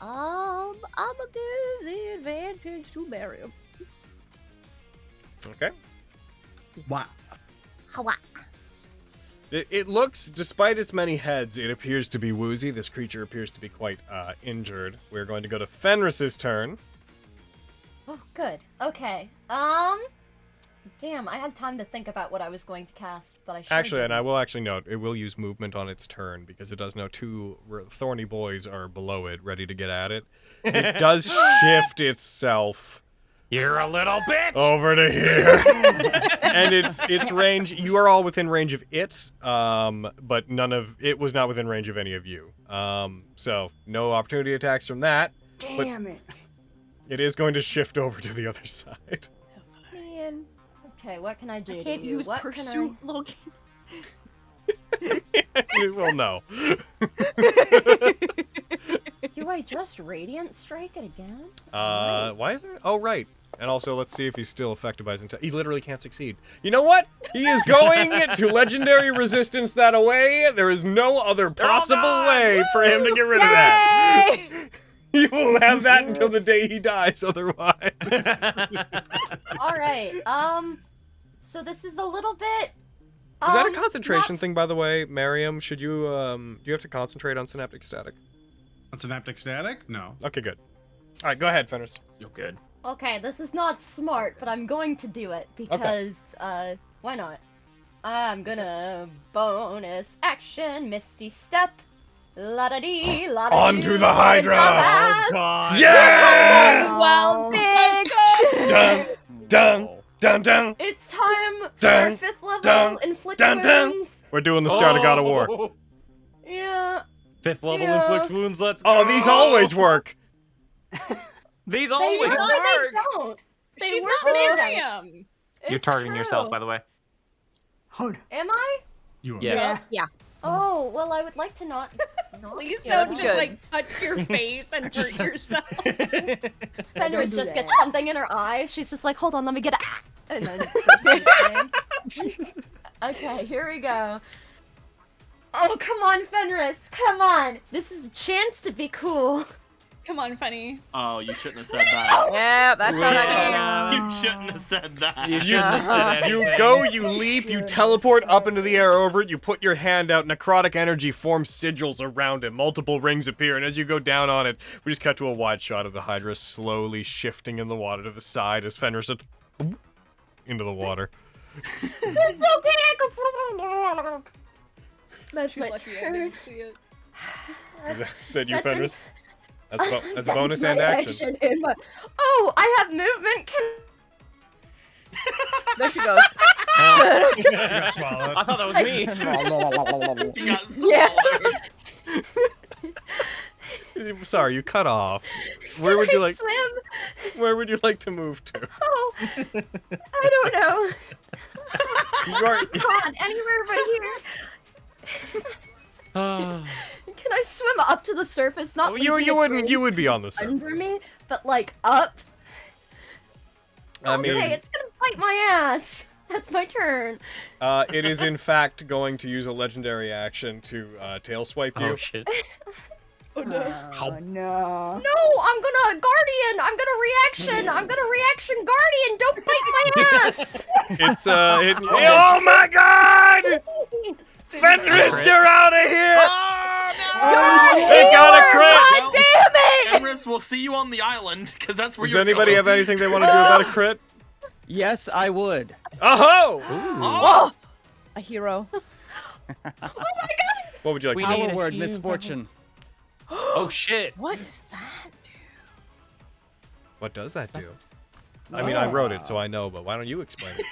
I'm gonna give the advantage to Miriam. Okay. Wow. It looks, despite its many heads, it appears to be woozy. This creature appears to be quite injured. We're going to go to Fenris's turn. Oh, good. Okay. Damn, I had time to think about what I was going to cast, but I should. Actually, and I will actually note, it will use movement on its turn because it does know 2 thorny boys are below it, ready to get at it. It does shift itself. You're a little bitch. Over to here. And its range, you are all within range of it, but it was not within range of any of you. So no opportunity attacks from that. Damn it. It is going to shift over to the other side. Man. Okay, what can I do? I can't to you? use What pursuit, can Logan. You will know. Do I just Radiant Strike it again? Why is there? Oh, right. And also, let's see if he's still affected by his He literally can't succeed. You know what? He is going to legendary resistance that away. There is no other possible way for him to get rid of that. He will have that until the day he dies, otherwise. Alright, so this is a little bit... Is that a concentration thing, by the way, Miriam? Should you, do you have to concentrate on synaptic static? On synaptic static? No. Okay, good. Alright, go ahead, Fenris. You're good. Okay, this is not smart, but I'm going to do it because, why not? I'm gonna bonus action, Misty Step, la-da-dee, la-da-dee. Onto the Hydra! Oh, God. Yeah! Well, bitch! Dun, dun, dun, dun. It's time Dun, for 5th level dun, inflict dun, dun. wounds. We're doing the start of God of War. Yeah. 5th level Yeah. inflict wounds. Let's go. Oh, these always work. These They, always no, work. they don't. They She's work not for Miriam. You're It's targeting yourself, true. by the way. Hold. Am I? You are. Yeah. Yeah. Oh, well, I would like to not. Please Yeah, don't that'd just be good. like touch your face and hurt yourself. Fenris do just that. gets something in her eye. She's just like, hold on, let me get it. And then. Okay, here we go. Oh, come on, Fenris. Come on. This is a chance to be cool. Come on, funny. Oh, you shouldn't have said that. Yeah, that's how that goes. You shouldn't have said that. You shouldn't have said You anything. go, you leap, you teleport up into the air over it, you put your hand out, necrotic energy forms sigils around it, multiple rings appear, and as you go down on it, we just cut to a wide shot of the Hydra slowly shifting in the water to the side as Fenris just into the water. It's okay. That's She's my lucky I turn. didn't see it. Is that you, That's an- Fenris? That's a bonus my and action. in my- Oh, I have movement. Can There she goes. Swallow it. I thought that was me. You got Yeah. swallowed. Sorry, you cut off. Where would you like? swim? Where would you like to move to? Oh, I don't know. You are. Come on, anywhere but here. Can I swim up to the surface? Not Oh, you leaving its wouldn't. range You would be on the under surface. me, but like up. I mean, Okay, it's gonna bite my ass. That's my turn. it is in fact going to use a legendary action to tail swipe you. Oh shit. Oh no. How- No. No, I'm gonna guardian. I'm gonna reaction. I'm gonna reaction guardian. Don't bite my ass. It's oh my God! Fenris, you're out of here! They got a crit! God damn it! Emrys, we'll see you on the island, because that's where Does you're anybody going. have anything they want to do about a crit? Yes, I would. Oh! Oh, a hero. What would you like We to need do? a Power word, hero. misfortune. Oh shit. What does that do? What does that do? I mean, I wrote it, so I know, but why don't you explain it?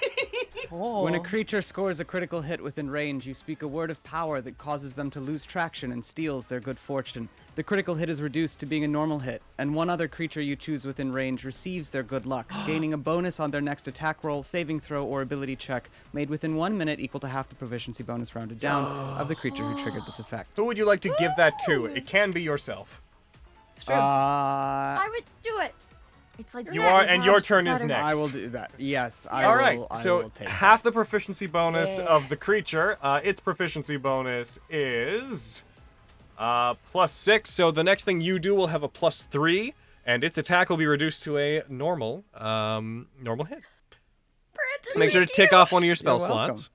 Oh. When a creature scores a critical hit within range, you speak a word of power that causes them to lose traction and steals their good fortune. The critical hit is reduced to being a normal hit, and one other creature you choose within range receives their good luck, gaining a bonus on their next attack roll, saving throw, or ability check made within 1 minute equal to half the proficiency bonus rounded down of the creature who triggered this effect. Who would you like to give that to? It can be yourself. It's true. I would do it. It's like You are, and your turn is Better. next. I will do that. Yes, I All will. right, I so will take half the proficiency bonus of the creature. Its proficiency bonus is +6. So the next thing you do will have a +3, and its attack will be reduced to a normal hit. Brandon, Make sure to thank tick you. off one of your spell You're welcome. slots.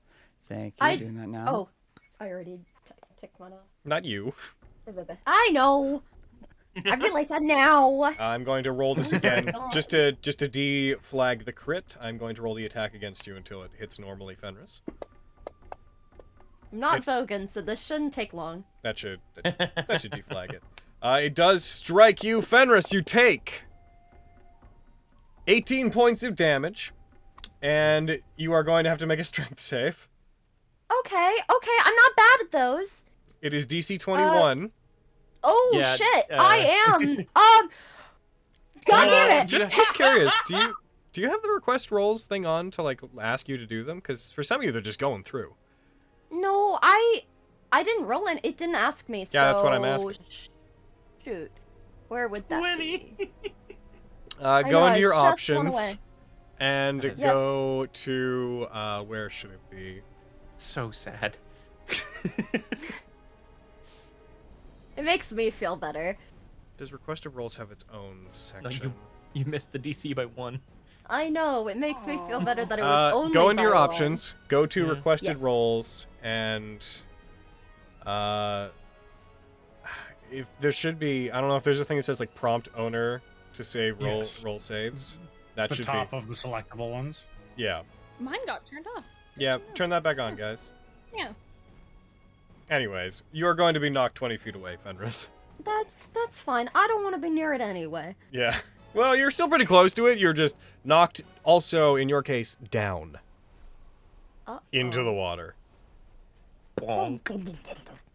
Thank you. I- Doing that now. Oh, I already ticked one off. Not you. I know. I realize that now. I'm going to roll this again, just to deflag the crit. I'm going to roll the attack against you until it hits normally, Fenris. I'm not Vogan, so this shouldn't take long. That should deflag it. It does strike you, Fenris. You take 18 points of damage, and you are going to have to make a strength save. Okay, I'm not bad at those. It is DC 21. Oh Yeah, shit, I am. God damn it! Just curious, do you have the request rolls thing on to like ask you to do them? Because for some of you, they're just going through. No, I didn't roll in. It didn't ask me. Yeah, that's what I'm asking. Shoot, where would that be? Go know, into your I just went options away. and Yes. go to where should it be? So sad. It makes me feel better. Does requested rolls have its own No, section? you missed the DC by 1. I know. It makes me feel better that it was only Go into your by one. options, go to Yeah. requested Yes. rolls, and if there should be, I don't know if there's a thing that says like prompt owner to save roll Yes. roll saves. That The should top be. of the selectable ones. Yeah. Mine got turned off. Yeah, turn that back on, guys. Yeah. Anyways, you're going to be knocked 20 feet away, Fenris. That's fine. I don't want to be near it anyway. Yeah. Well, you're still pretty close to it. You're just knocked, also, in your case, down into the water. Bonk.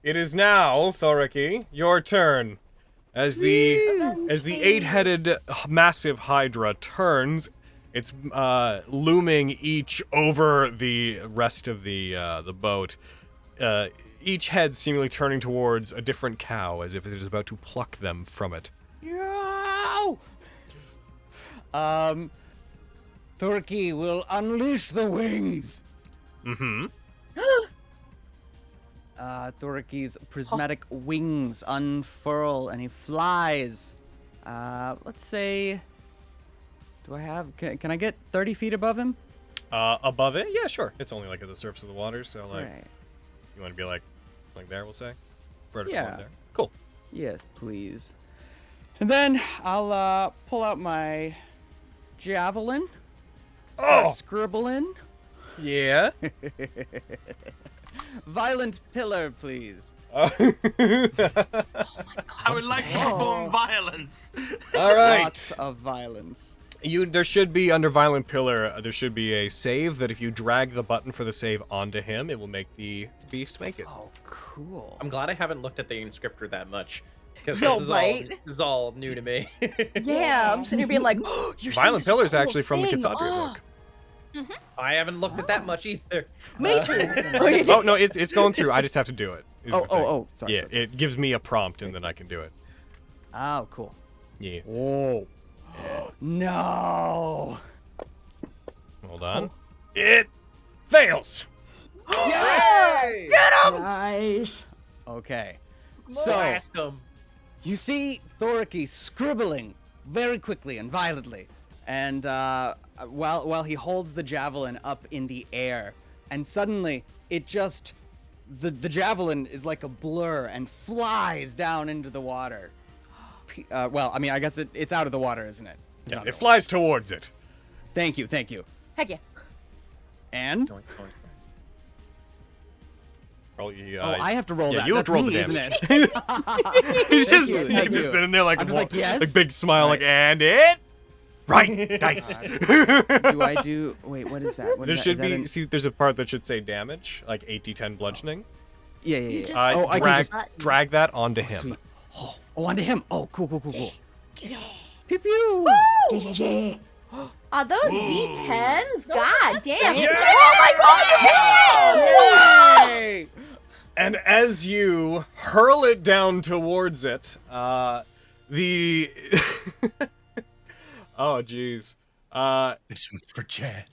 It is now, Thoriki, your turn. As the 8-headed massive hydra turns, it's looming each over the rest of the boat. Each head seemingly turning towards a different cow, as if it is about to pluck them from it. No! Turkey will unleash the wings. Mm-hmm. Turkey's prismatic wings unfurl and he flies let's say, do I have? Can I get 30 feet above him? Above it? Yeah, sure. It's only like at the surface of the water, so like, Right. you want to be like there, we'll say. Vertical Yeah. there. Cool. Yes, please. And then I'll pull out my javelin. Start scribbling. Yeah. Violent pillar, please. I would like to perform violence. All right. Lots of violence. There should be under violent pillar. There should be a save that if you drag the button for the save onto him, it will make the beast make it. Oh, cool. I'm glad I haven't looked at the inscriptor that much. Because No, this right? is all new to me. Yeah, I'm sitting here being like, oh, you're saying Violent such a pillar is cool actually from the thing. Kidz Oh. book. I haven't looked at that much either. Me too. Oh no, it's going through. I just have to do it. is the thing. Sorry. Yeah, sorry. it gives me a prompt and then I can do it. Oh, cool. Yeah. Oh. No. Hold on. It fails. Yes! Get him! Nice. Okay. Blast So, 'em. you see Thoriki scribbling very quickly and violently. And while he holds the javelin up in the air, and suddenly it just, the javelin is like a blur and flies down into the water. Well, I mean, I guess it's out of the water, isn't it? It's Yeah, not it out. flies towards it. Thank you, thank you. Heck yeah. And? Roll the, I have to roll yeah, that. you have That's to roll me, the isn't damage. it? He's just, Thank you. sitting there like I'm just like, yes? like big smile, like, and it right dice. Do I do? Wait, what is that? What There is that? should Is that be. an- See, there's a part that should say damage, like 8d10 bludgeoning. Yeah. just- Oh, I can drag, just. drag that onto Oh, him. sweet. Oh, onto him. Oh, cool. Yeah. Pew pew. Are those D10s? God damn. Oh my god! Yay! And as you hurl it down towards it, the oh jeez, This one's for Chad.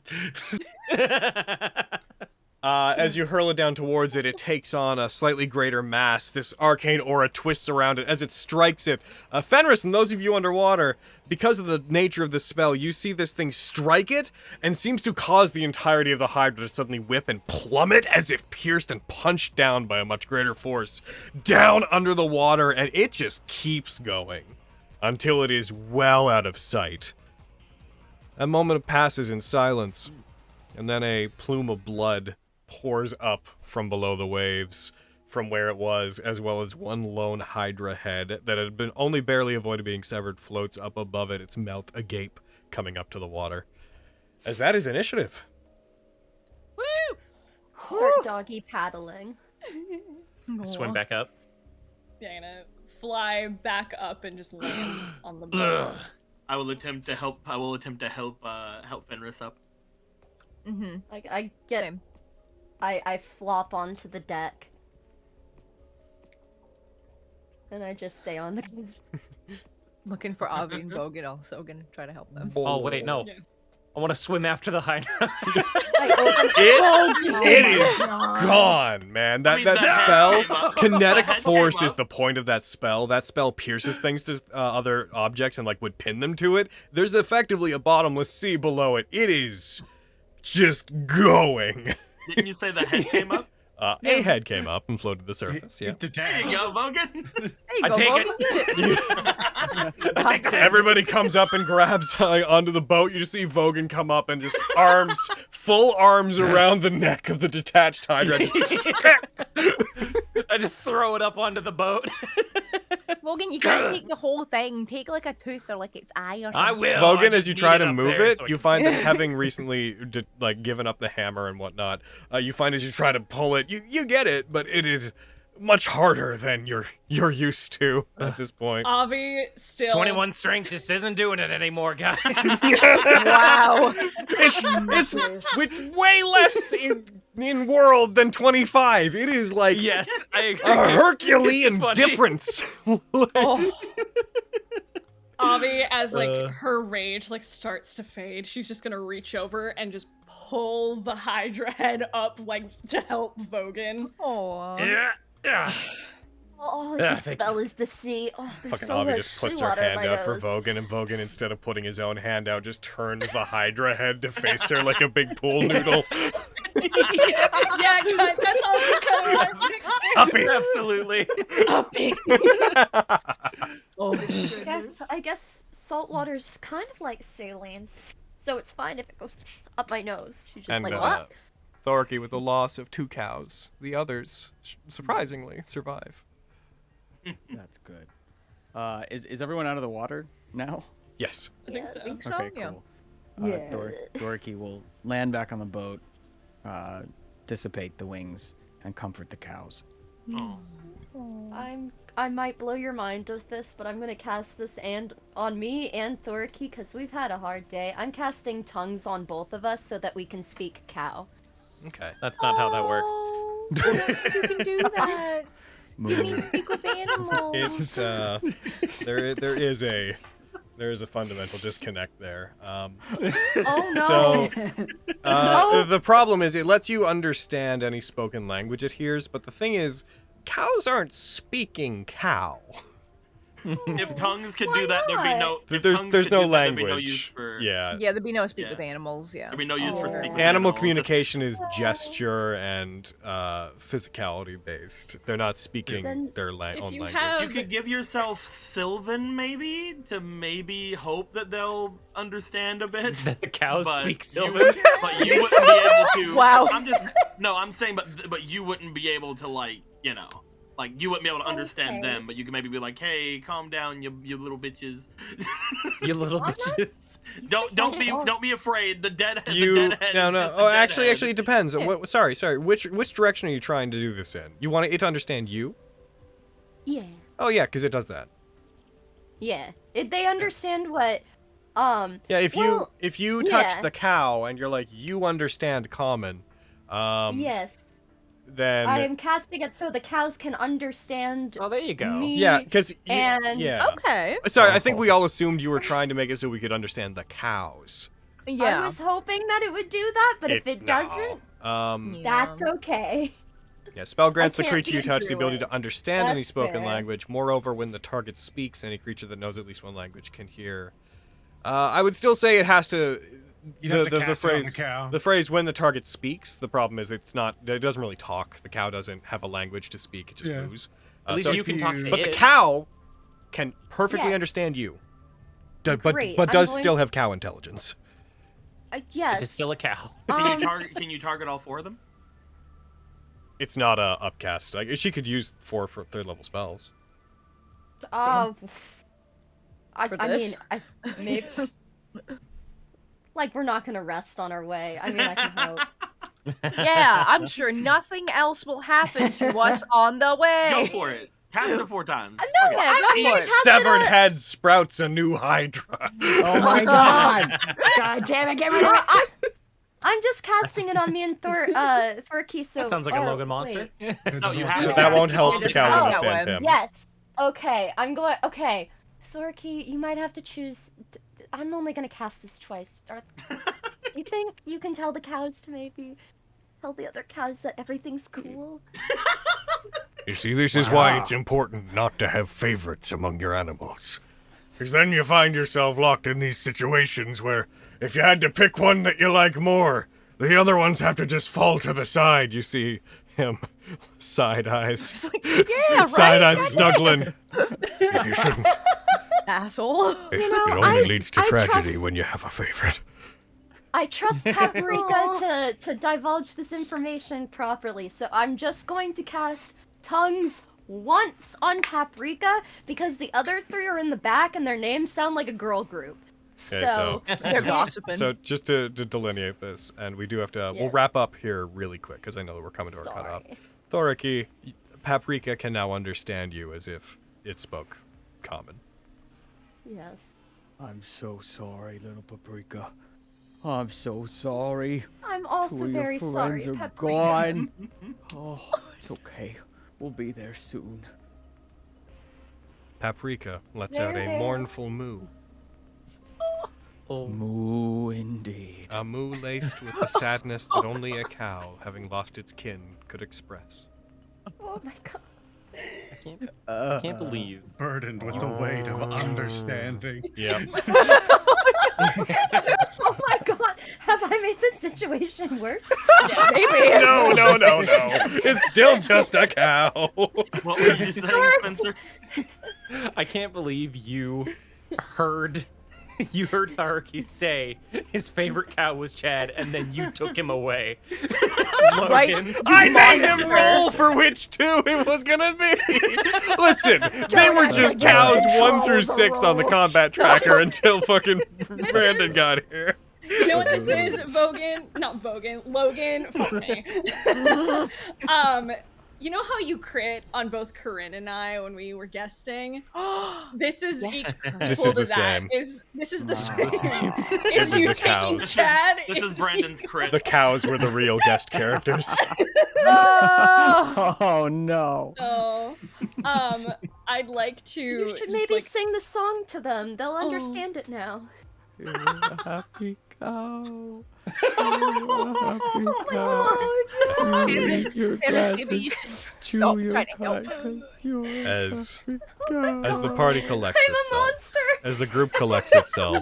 as you hurl it down towards it, it takes on a slightly greater mass. This arcane aura twists around it as it strikes it. Fenris and those of you underwater, because of the nature of the spell, you see this thing strike it and seems to cause the entirety of the Hydra to suddenly whip and plummet as if pierced and punched down by a much greater force down under the water, and it just keeps going until it is well out of sight. A moment passes in silence, and then a plume of blood pours up from below the waves, from where it was, as well as one lone Hydra head that had been only barely avoided being severed floats up above it, its mouth agape, coming up to the water. As that is initiative. Woo! Start doggy paddling. Swim back up. Yeah, I'm gonna fly back up and just land on the boat. I will attempt to help. Help Fenris up. Mm-hmm. I get him. I flop onto the deck. And I just stay on the Looking for Avi and Bogan also gonna try to help them. Oh wait, no. Yeah. I want to swim after the Hydra. It is gone, man. That that spell, came up. kinetic That force came is the point of that spell. That spell pierces things to other objects and like would pin them to it. There's effectively a bottomless sea below it. It is just going. Didn't you say the head came up? A head came up and floated to the surface. Yeah. There you go, Bogan. There you I go, take Bogan. it. I take Everybody comes up and grabs onto the boat. You just see Vogan come up and just full arms around the neck of the detached Hydra. I just throw it up onto the boat. Bogan, you can't take the whole thing. Take like a tooth or like its eye or something. I will. I Vogan, just as you need try it to up move there it, so I you can- find that having recently given up the hammer and whatnot, you find as you try to pull it, you get it, but it is much harder than you're used to at this point. Avi still 21 strength just isn't doing it anymore, guys. Wow. It's way less in world than 25. It is like Yes, I agree. a Herculean It's funny. difference. Oh. Avi, as like her rage like starts to fade, she's just gonna reach over and just pull the Hydra head up like to help Vogan. Oh. Yeah. All I can smell is the sea. Oh, there's Fucking so Avi much just puts sea her water in hand my out for nose. Vogan, and Vogan, instead of putting his own hand out, just turns the Hydra head to face her like a big pool noodle. Yeah, that's also kind of what I'm thinking. Uppies. Absolutely. I guess salt water's kind of like saline, so it's fine if it goes up my nose. She's just And like, what? Thorky, with the loss of 2 cows, the others, surprisingly, survive. That's good. Is everyone out of the water now? Yes. I think so. Okay, yeah. cool. Yeah. Dorky will land back on the boat, dissipate the wings, and comfort the cows. I might blow your mind with this, but I'm gonna cast this and on me and Thorky because we've had a hard day. I'm casting tongues on both of us so that we can speak cow. Okay. That's not how that works. You can do that. You need to speak with animals. It's there is a fundamental disconnect there. Oh no! So the problem is it lets you understand any spoken language it hears, but the thing is, cows aren't speaking cow. If tongues could do that, there'd be no. There's no There'd be no language. use for, Yeah. Yeah, there'd be no speak with animals. Yeah. There'd be no use for speaking. with Animal animals. communication is gesture and physicality based. They're not speaking their own language. You could give yourself Sylvan maybe to maybe hope that they'll understand a bit. That the cows but speak you Sylvan. but you wouldn't be able to. Wow. I'm saying, but you wouldn't be able to, like, you know. Like, you wouldn't be able to understand them, but you could maybe be like, "Hey, calm down, you little bitches." You little bitches. Don't be afraid. The dead head. You the dead head no is no. just Oh, the dead actually, head. it depends. Sorry. Which direction are you trying to do this in? You want it to understand you? Yeah. Oh yeah, because it does that. Yeah. They understand what. Yeah. If you touch yeah. the cow and you're like, you understand common. Yes. Then I am casting it so the cows can understand. Oh, there you go. Me yeah, because and yeah. Okay. Sorry, I think we all assumed you were trying to make it so we could understand the cows. I was hoping that it would do that, but if it doesn't, that's okay. Yeah, spell grants the can't creature you get touch the through ability it. to understand any That's spoken fair. language. Moreover, when the target speaks, any creature that knows at least one language can hear. I would still say it has to. You'd have to The cast it on the phrase, cow. the phrase "when the target speaks." The problem is it doesn't really talk. The cow doesn't have a language to speak. It just moves. At least you can talk to But the it. cow can perfectly Yes. understand you. But Great, I'm does going- still have cow intelligence. Yes. It's still a cow. Can you target all 4 of them? It's not a upcast. Like, she could use 4 for 3rd level spells. I this? mean, maybe. Like, we're not gonna rest on our way. I mean, I can hope. Yeah, I'm sure nothing else will happen to us on the way. Go for it. Cast it 4 times. No, yeah, go for it. Severed head sprouts a new Hydra. Oh my god! God damn it, get rid of it! I'm just casting it on me and Thorky, so. That sounds like a Logan monster. wait. No, you have That won't help Yeah, the just cows go that understand way. him. Yes. Okay, I'm going. Okay, Thorky, you might have to choose. I'm only gonna cast this twice. Do you think you can tell the cows to maybe tell the other cows that everything's cool? You see, this is why it's important not to have favorites among your animals. Because then you find yourself locked in these situations where if you had to pick one that you like more, the other ones have to just fall to the side. You see him side eyes. Yeah, right. Side eyes snuggling. You shouldn't. Asshole. It only leads to tragedy when you have a favorite. I trust Paprika to divulge this information properly, so I'm just going to cast tongues once on Paprika because the other 3 are in the back and their names sound like a girl group. Okay, So They're gossiping. So just to delineate this, and we do have to, we'll Yes. wrap up here really quick because I know that we're coming to our cutoff. Thorky, Paprika can now understand you as if it spoke common. Yes. I'm so sorry, little Paprika. I'm so sorry. I'm also Two of your very sorry, friends are Paprika. gone. Oh, it's okay. We'll be there soon. Paprika lets There, out a there. mournful moo. Moo indeed. A moo laced with the sadness that only a cow, having lost its kin, could express. Oh my god. I can't believe. Burdened with the weight of understanding. Yep. Oh my god, have I made this situation worse? Yeah, maybe. No. It's still just a cow. What were you saying, Spencer? I can't believe you heard Tharky say his favorite cow was Chad, and then you took him away. Right. Logan. I made him roll for which two it was gonna be. Listen, they were just cows 1 through 6 on the combat tracker until fucking Brandon got here. You know what this is, Logan, fuck me. You know how you crit on both Corinne and I when we were guesting? This is This is the same. This is the same. This Is is you the taking cows. Chad? This is Brandon's crit. The cows were the real guest characters. Oh no. Oh, I'd like to. You should just, maybe like, sing the song to them. They'll understand it now. You're a happy cow. As the party collects itself, as the group collects itself,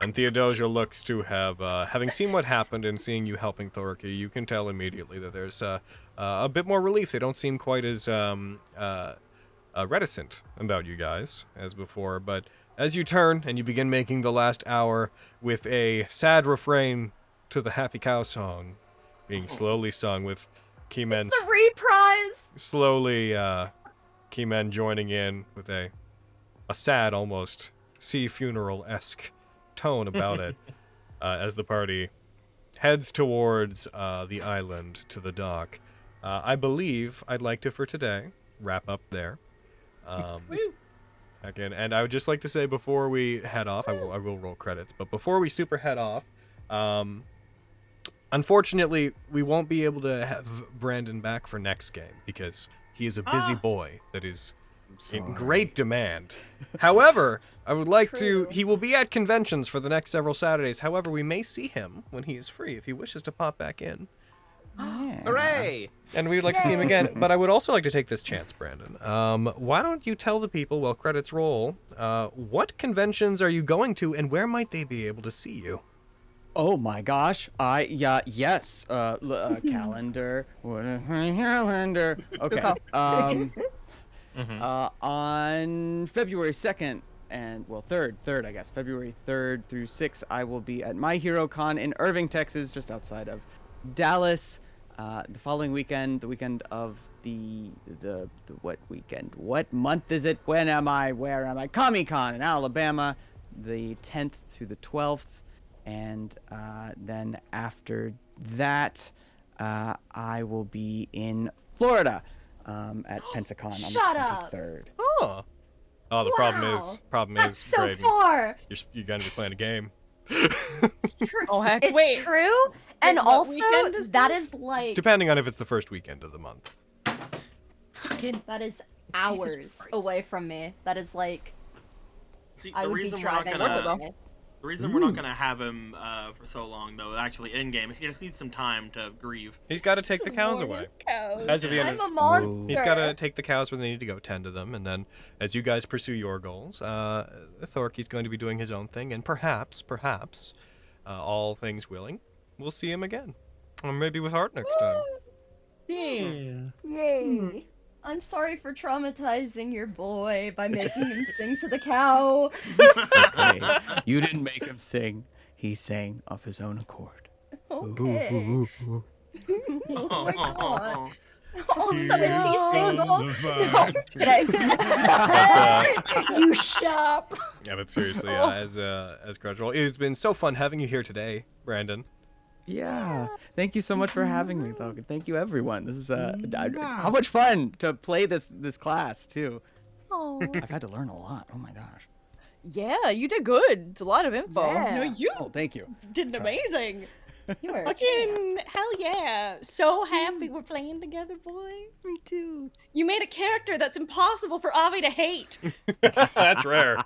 and Theodosia looks to have, having seen what happened and seeing you helping Thorky, you can tell immediately that there's a bit more relief. They don't seem quite as reticent about you guys as before, but as you turn and you begin making the last hour with a sad refrain to the Happy Cow song being slowly sung with Keymen It's the reprise! slowly Keymen joining in with a sad, almost sea funeral-esque tone about it as the party heads towards the island to the dock. I believe I'd like to, for today, wrap up there. Again, and I would just like to say before we head off, I will roll credits, but before we super head off, unfortunately, we won't be able to have Brandon back for next game because he is a busy boy that is in great demand. However, I would like to, he will be at conventions for the next several Saturdays. However, we may see him when he is free if he wishes to pop back in. Hooray! And we'd like to see him again, but I would also like to take this chance, Brandon. Why don't you tell the people, while credits roll, what conventions are you going to, and where might they be able to see you? Oh my gosh! Yes. Calendar. What is my calendar? Okay. On February 2nd and 3rd, I guess, February 3rd through 6th, I will be at My Hero Con in Irving, Texas, just outside of Dallas. The following weekend, the weekend of the what weekend? What month is it? When am I? Where am I? Comic-Con in Alabama, the 10th through the 12th, and then after that, I will be in Florida at Pensacon on the 23rd. Oh, the problem is, That's so Brady, far. you're going to be playing a game. It's true. Oh heck! It's true, and what also weekend is that this? is like Depending on if it's the first weekend of the month. that is hours away from me. That is like See, I the would be reason we're not driving. gonna the reason we're not gonna have him for so long, though, actually in game, he just needs some time to grieve. He's got to take the cows away. As of the end, I'm a monster. he's got to take the cows when they need to go, tend to them, and then as you guys pursue your goals, Thorky's going to be doing his own thing, and perhaps, all things willing, we'll see him again, or maybe with Art next time. Yeah. Yay. I'm sorry for traumatizing your boy by making him sing to the cow. Okay. You didn't make him sing. He sang of his own accord. Okay. Oh my god. Oh, so is he single? No, kidding. You stop. Yeah, but seriously, as gradual, it has been so fun having you here today, Brandon. Yeah. Thank you so much for having me, Logan. Thank you, everyone. This is how much fun to play this class too. Oh. I've had to learn a lot. Oh my gosh. Yeah, you did good. It's a lot of info. Yeah. No, you Oh, thank you. did amazing. You were Fucking hell yeah. So happy we're playing together, boy. Me too. You made a character that's impossible for Avi to hate. That's rare.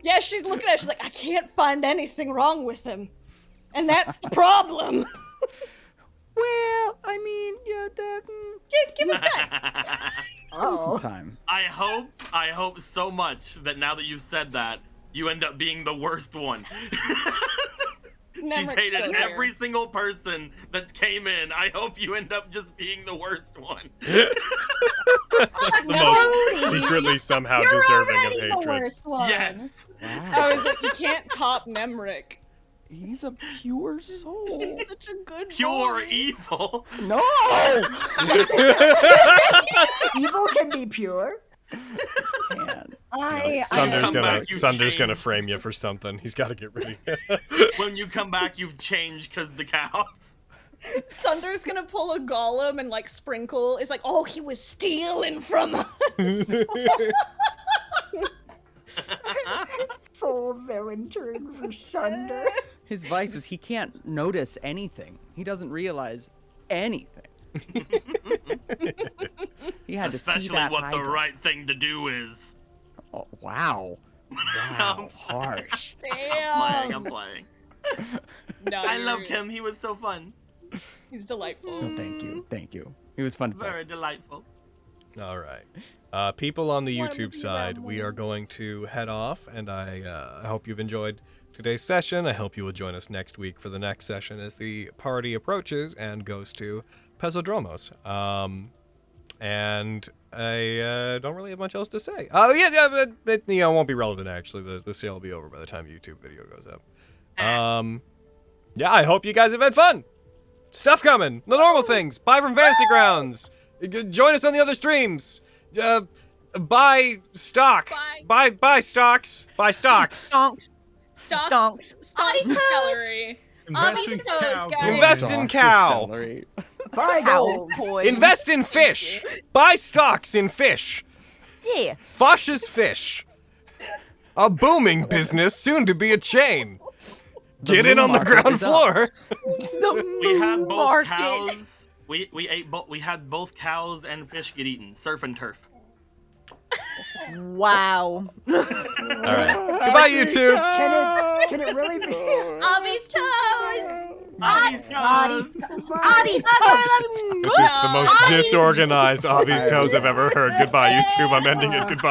Yeah, she's looking at it, she's like, I can't find anything wrong with him. And that's the problem. Well, I mean, yeah, Give him time. Some time. I hope so much that now that you've said that, you end up being the worst one. She's hated every single person that's came in. I hope you end up just being the worst one. The most secretly somehow deserving of hatred. The worst one. Yes. I was like, you can't top Nemric. He's a pure soul. He's such a good Pure boy. evil. No! Evil can be pure. Sunder's gonna frame you for something. He's got to get rid of you. When you come back, you've changed because the cows. Sunder's gonna pull a golem and like sprinkle. It's like, oh, he was stealing from us. Full villain turn for Sunder. His vice is he can't notice anything. He doesn't realize anything. He had Especially to see that what Hydra. the right thing to do is. Oh, wow. Wow. Harsh. Damn. I'm playing. No, I loved him. He was so fun. He's delightful. Oh, thank you. Thank you. He was fun to play. Very delightful. All right. People on the YouTube side, we are going to head off, and I hope you've enjoyed today's session. I hope you will join us next week for the next session as the party approaches and goes to Pezodromos. And I don't really have much else to say. Oh, yeah, but it won't be relevant, actually. The sale will be over by the time the YouTube video goes up. Yeah, I hope you guys have had fun. Stuff coming. The normal things. Buy from Fantasy Grounds. Join us on the other streams. Buy stock. Buy stocks. Buy stocks. Stonks. Stonks. Celery. Invest in cow. Invest in cow. Buy gold. Invest in fish. Buy stocks in fish. Yeah. Fosh's fish. A booming business, soon to be a chain. Get in on the ground floor. We had both cows. We had both cows and fish get eaten. Surf and turf. Wow. All right. Goodbye, YouTube. Can it really be? Obby's toes. Obby's toes. Obby's toes. This is the most disorganized Obby's toes I've ever heard. Goodbye, YouTube. I'm ending it. Goodbye.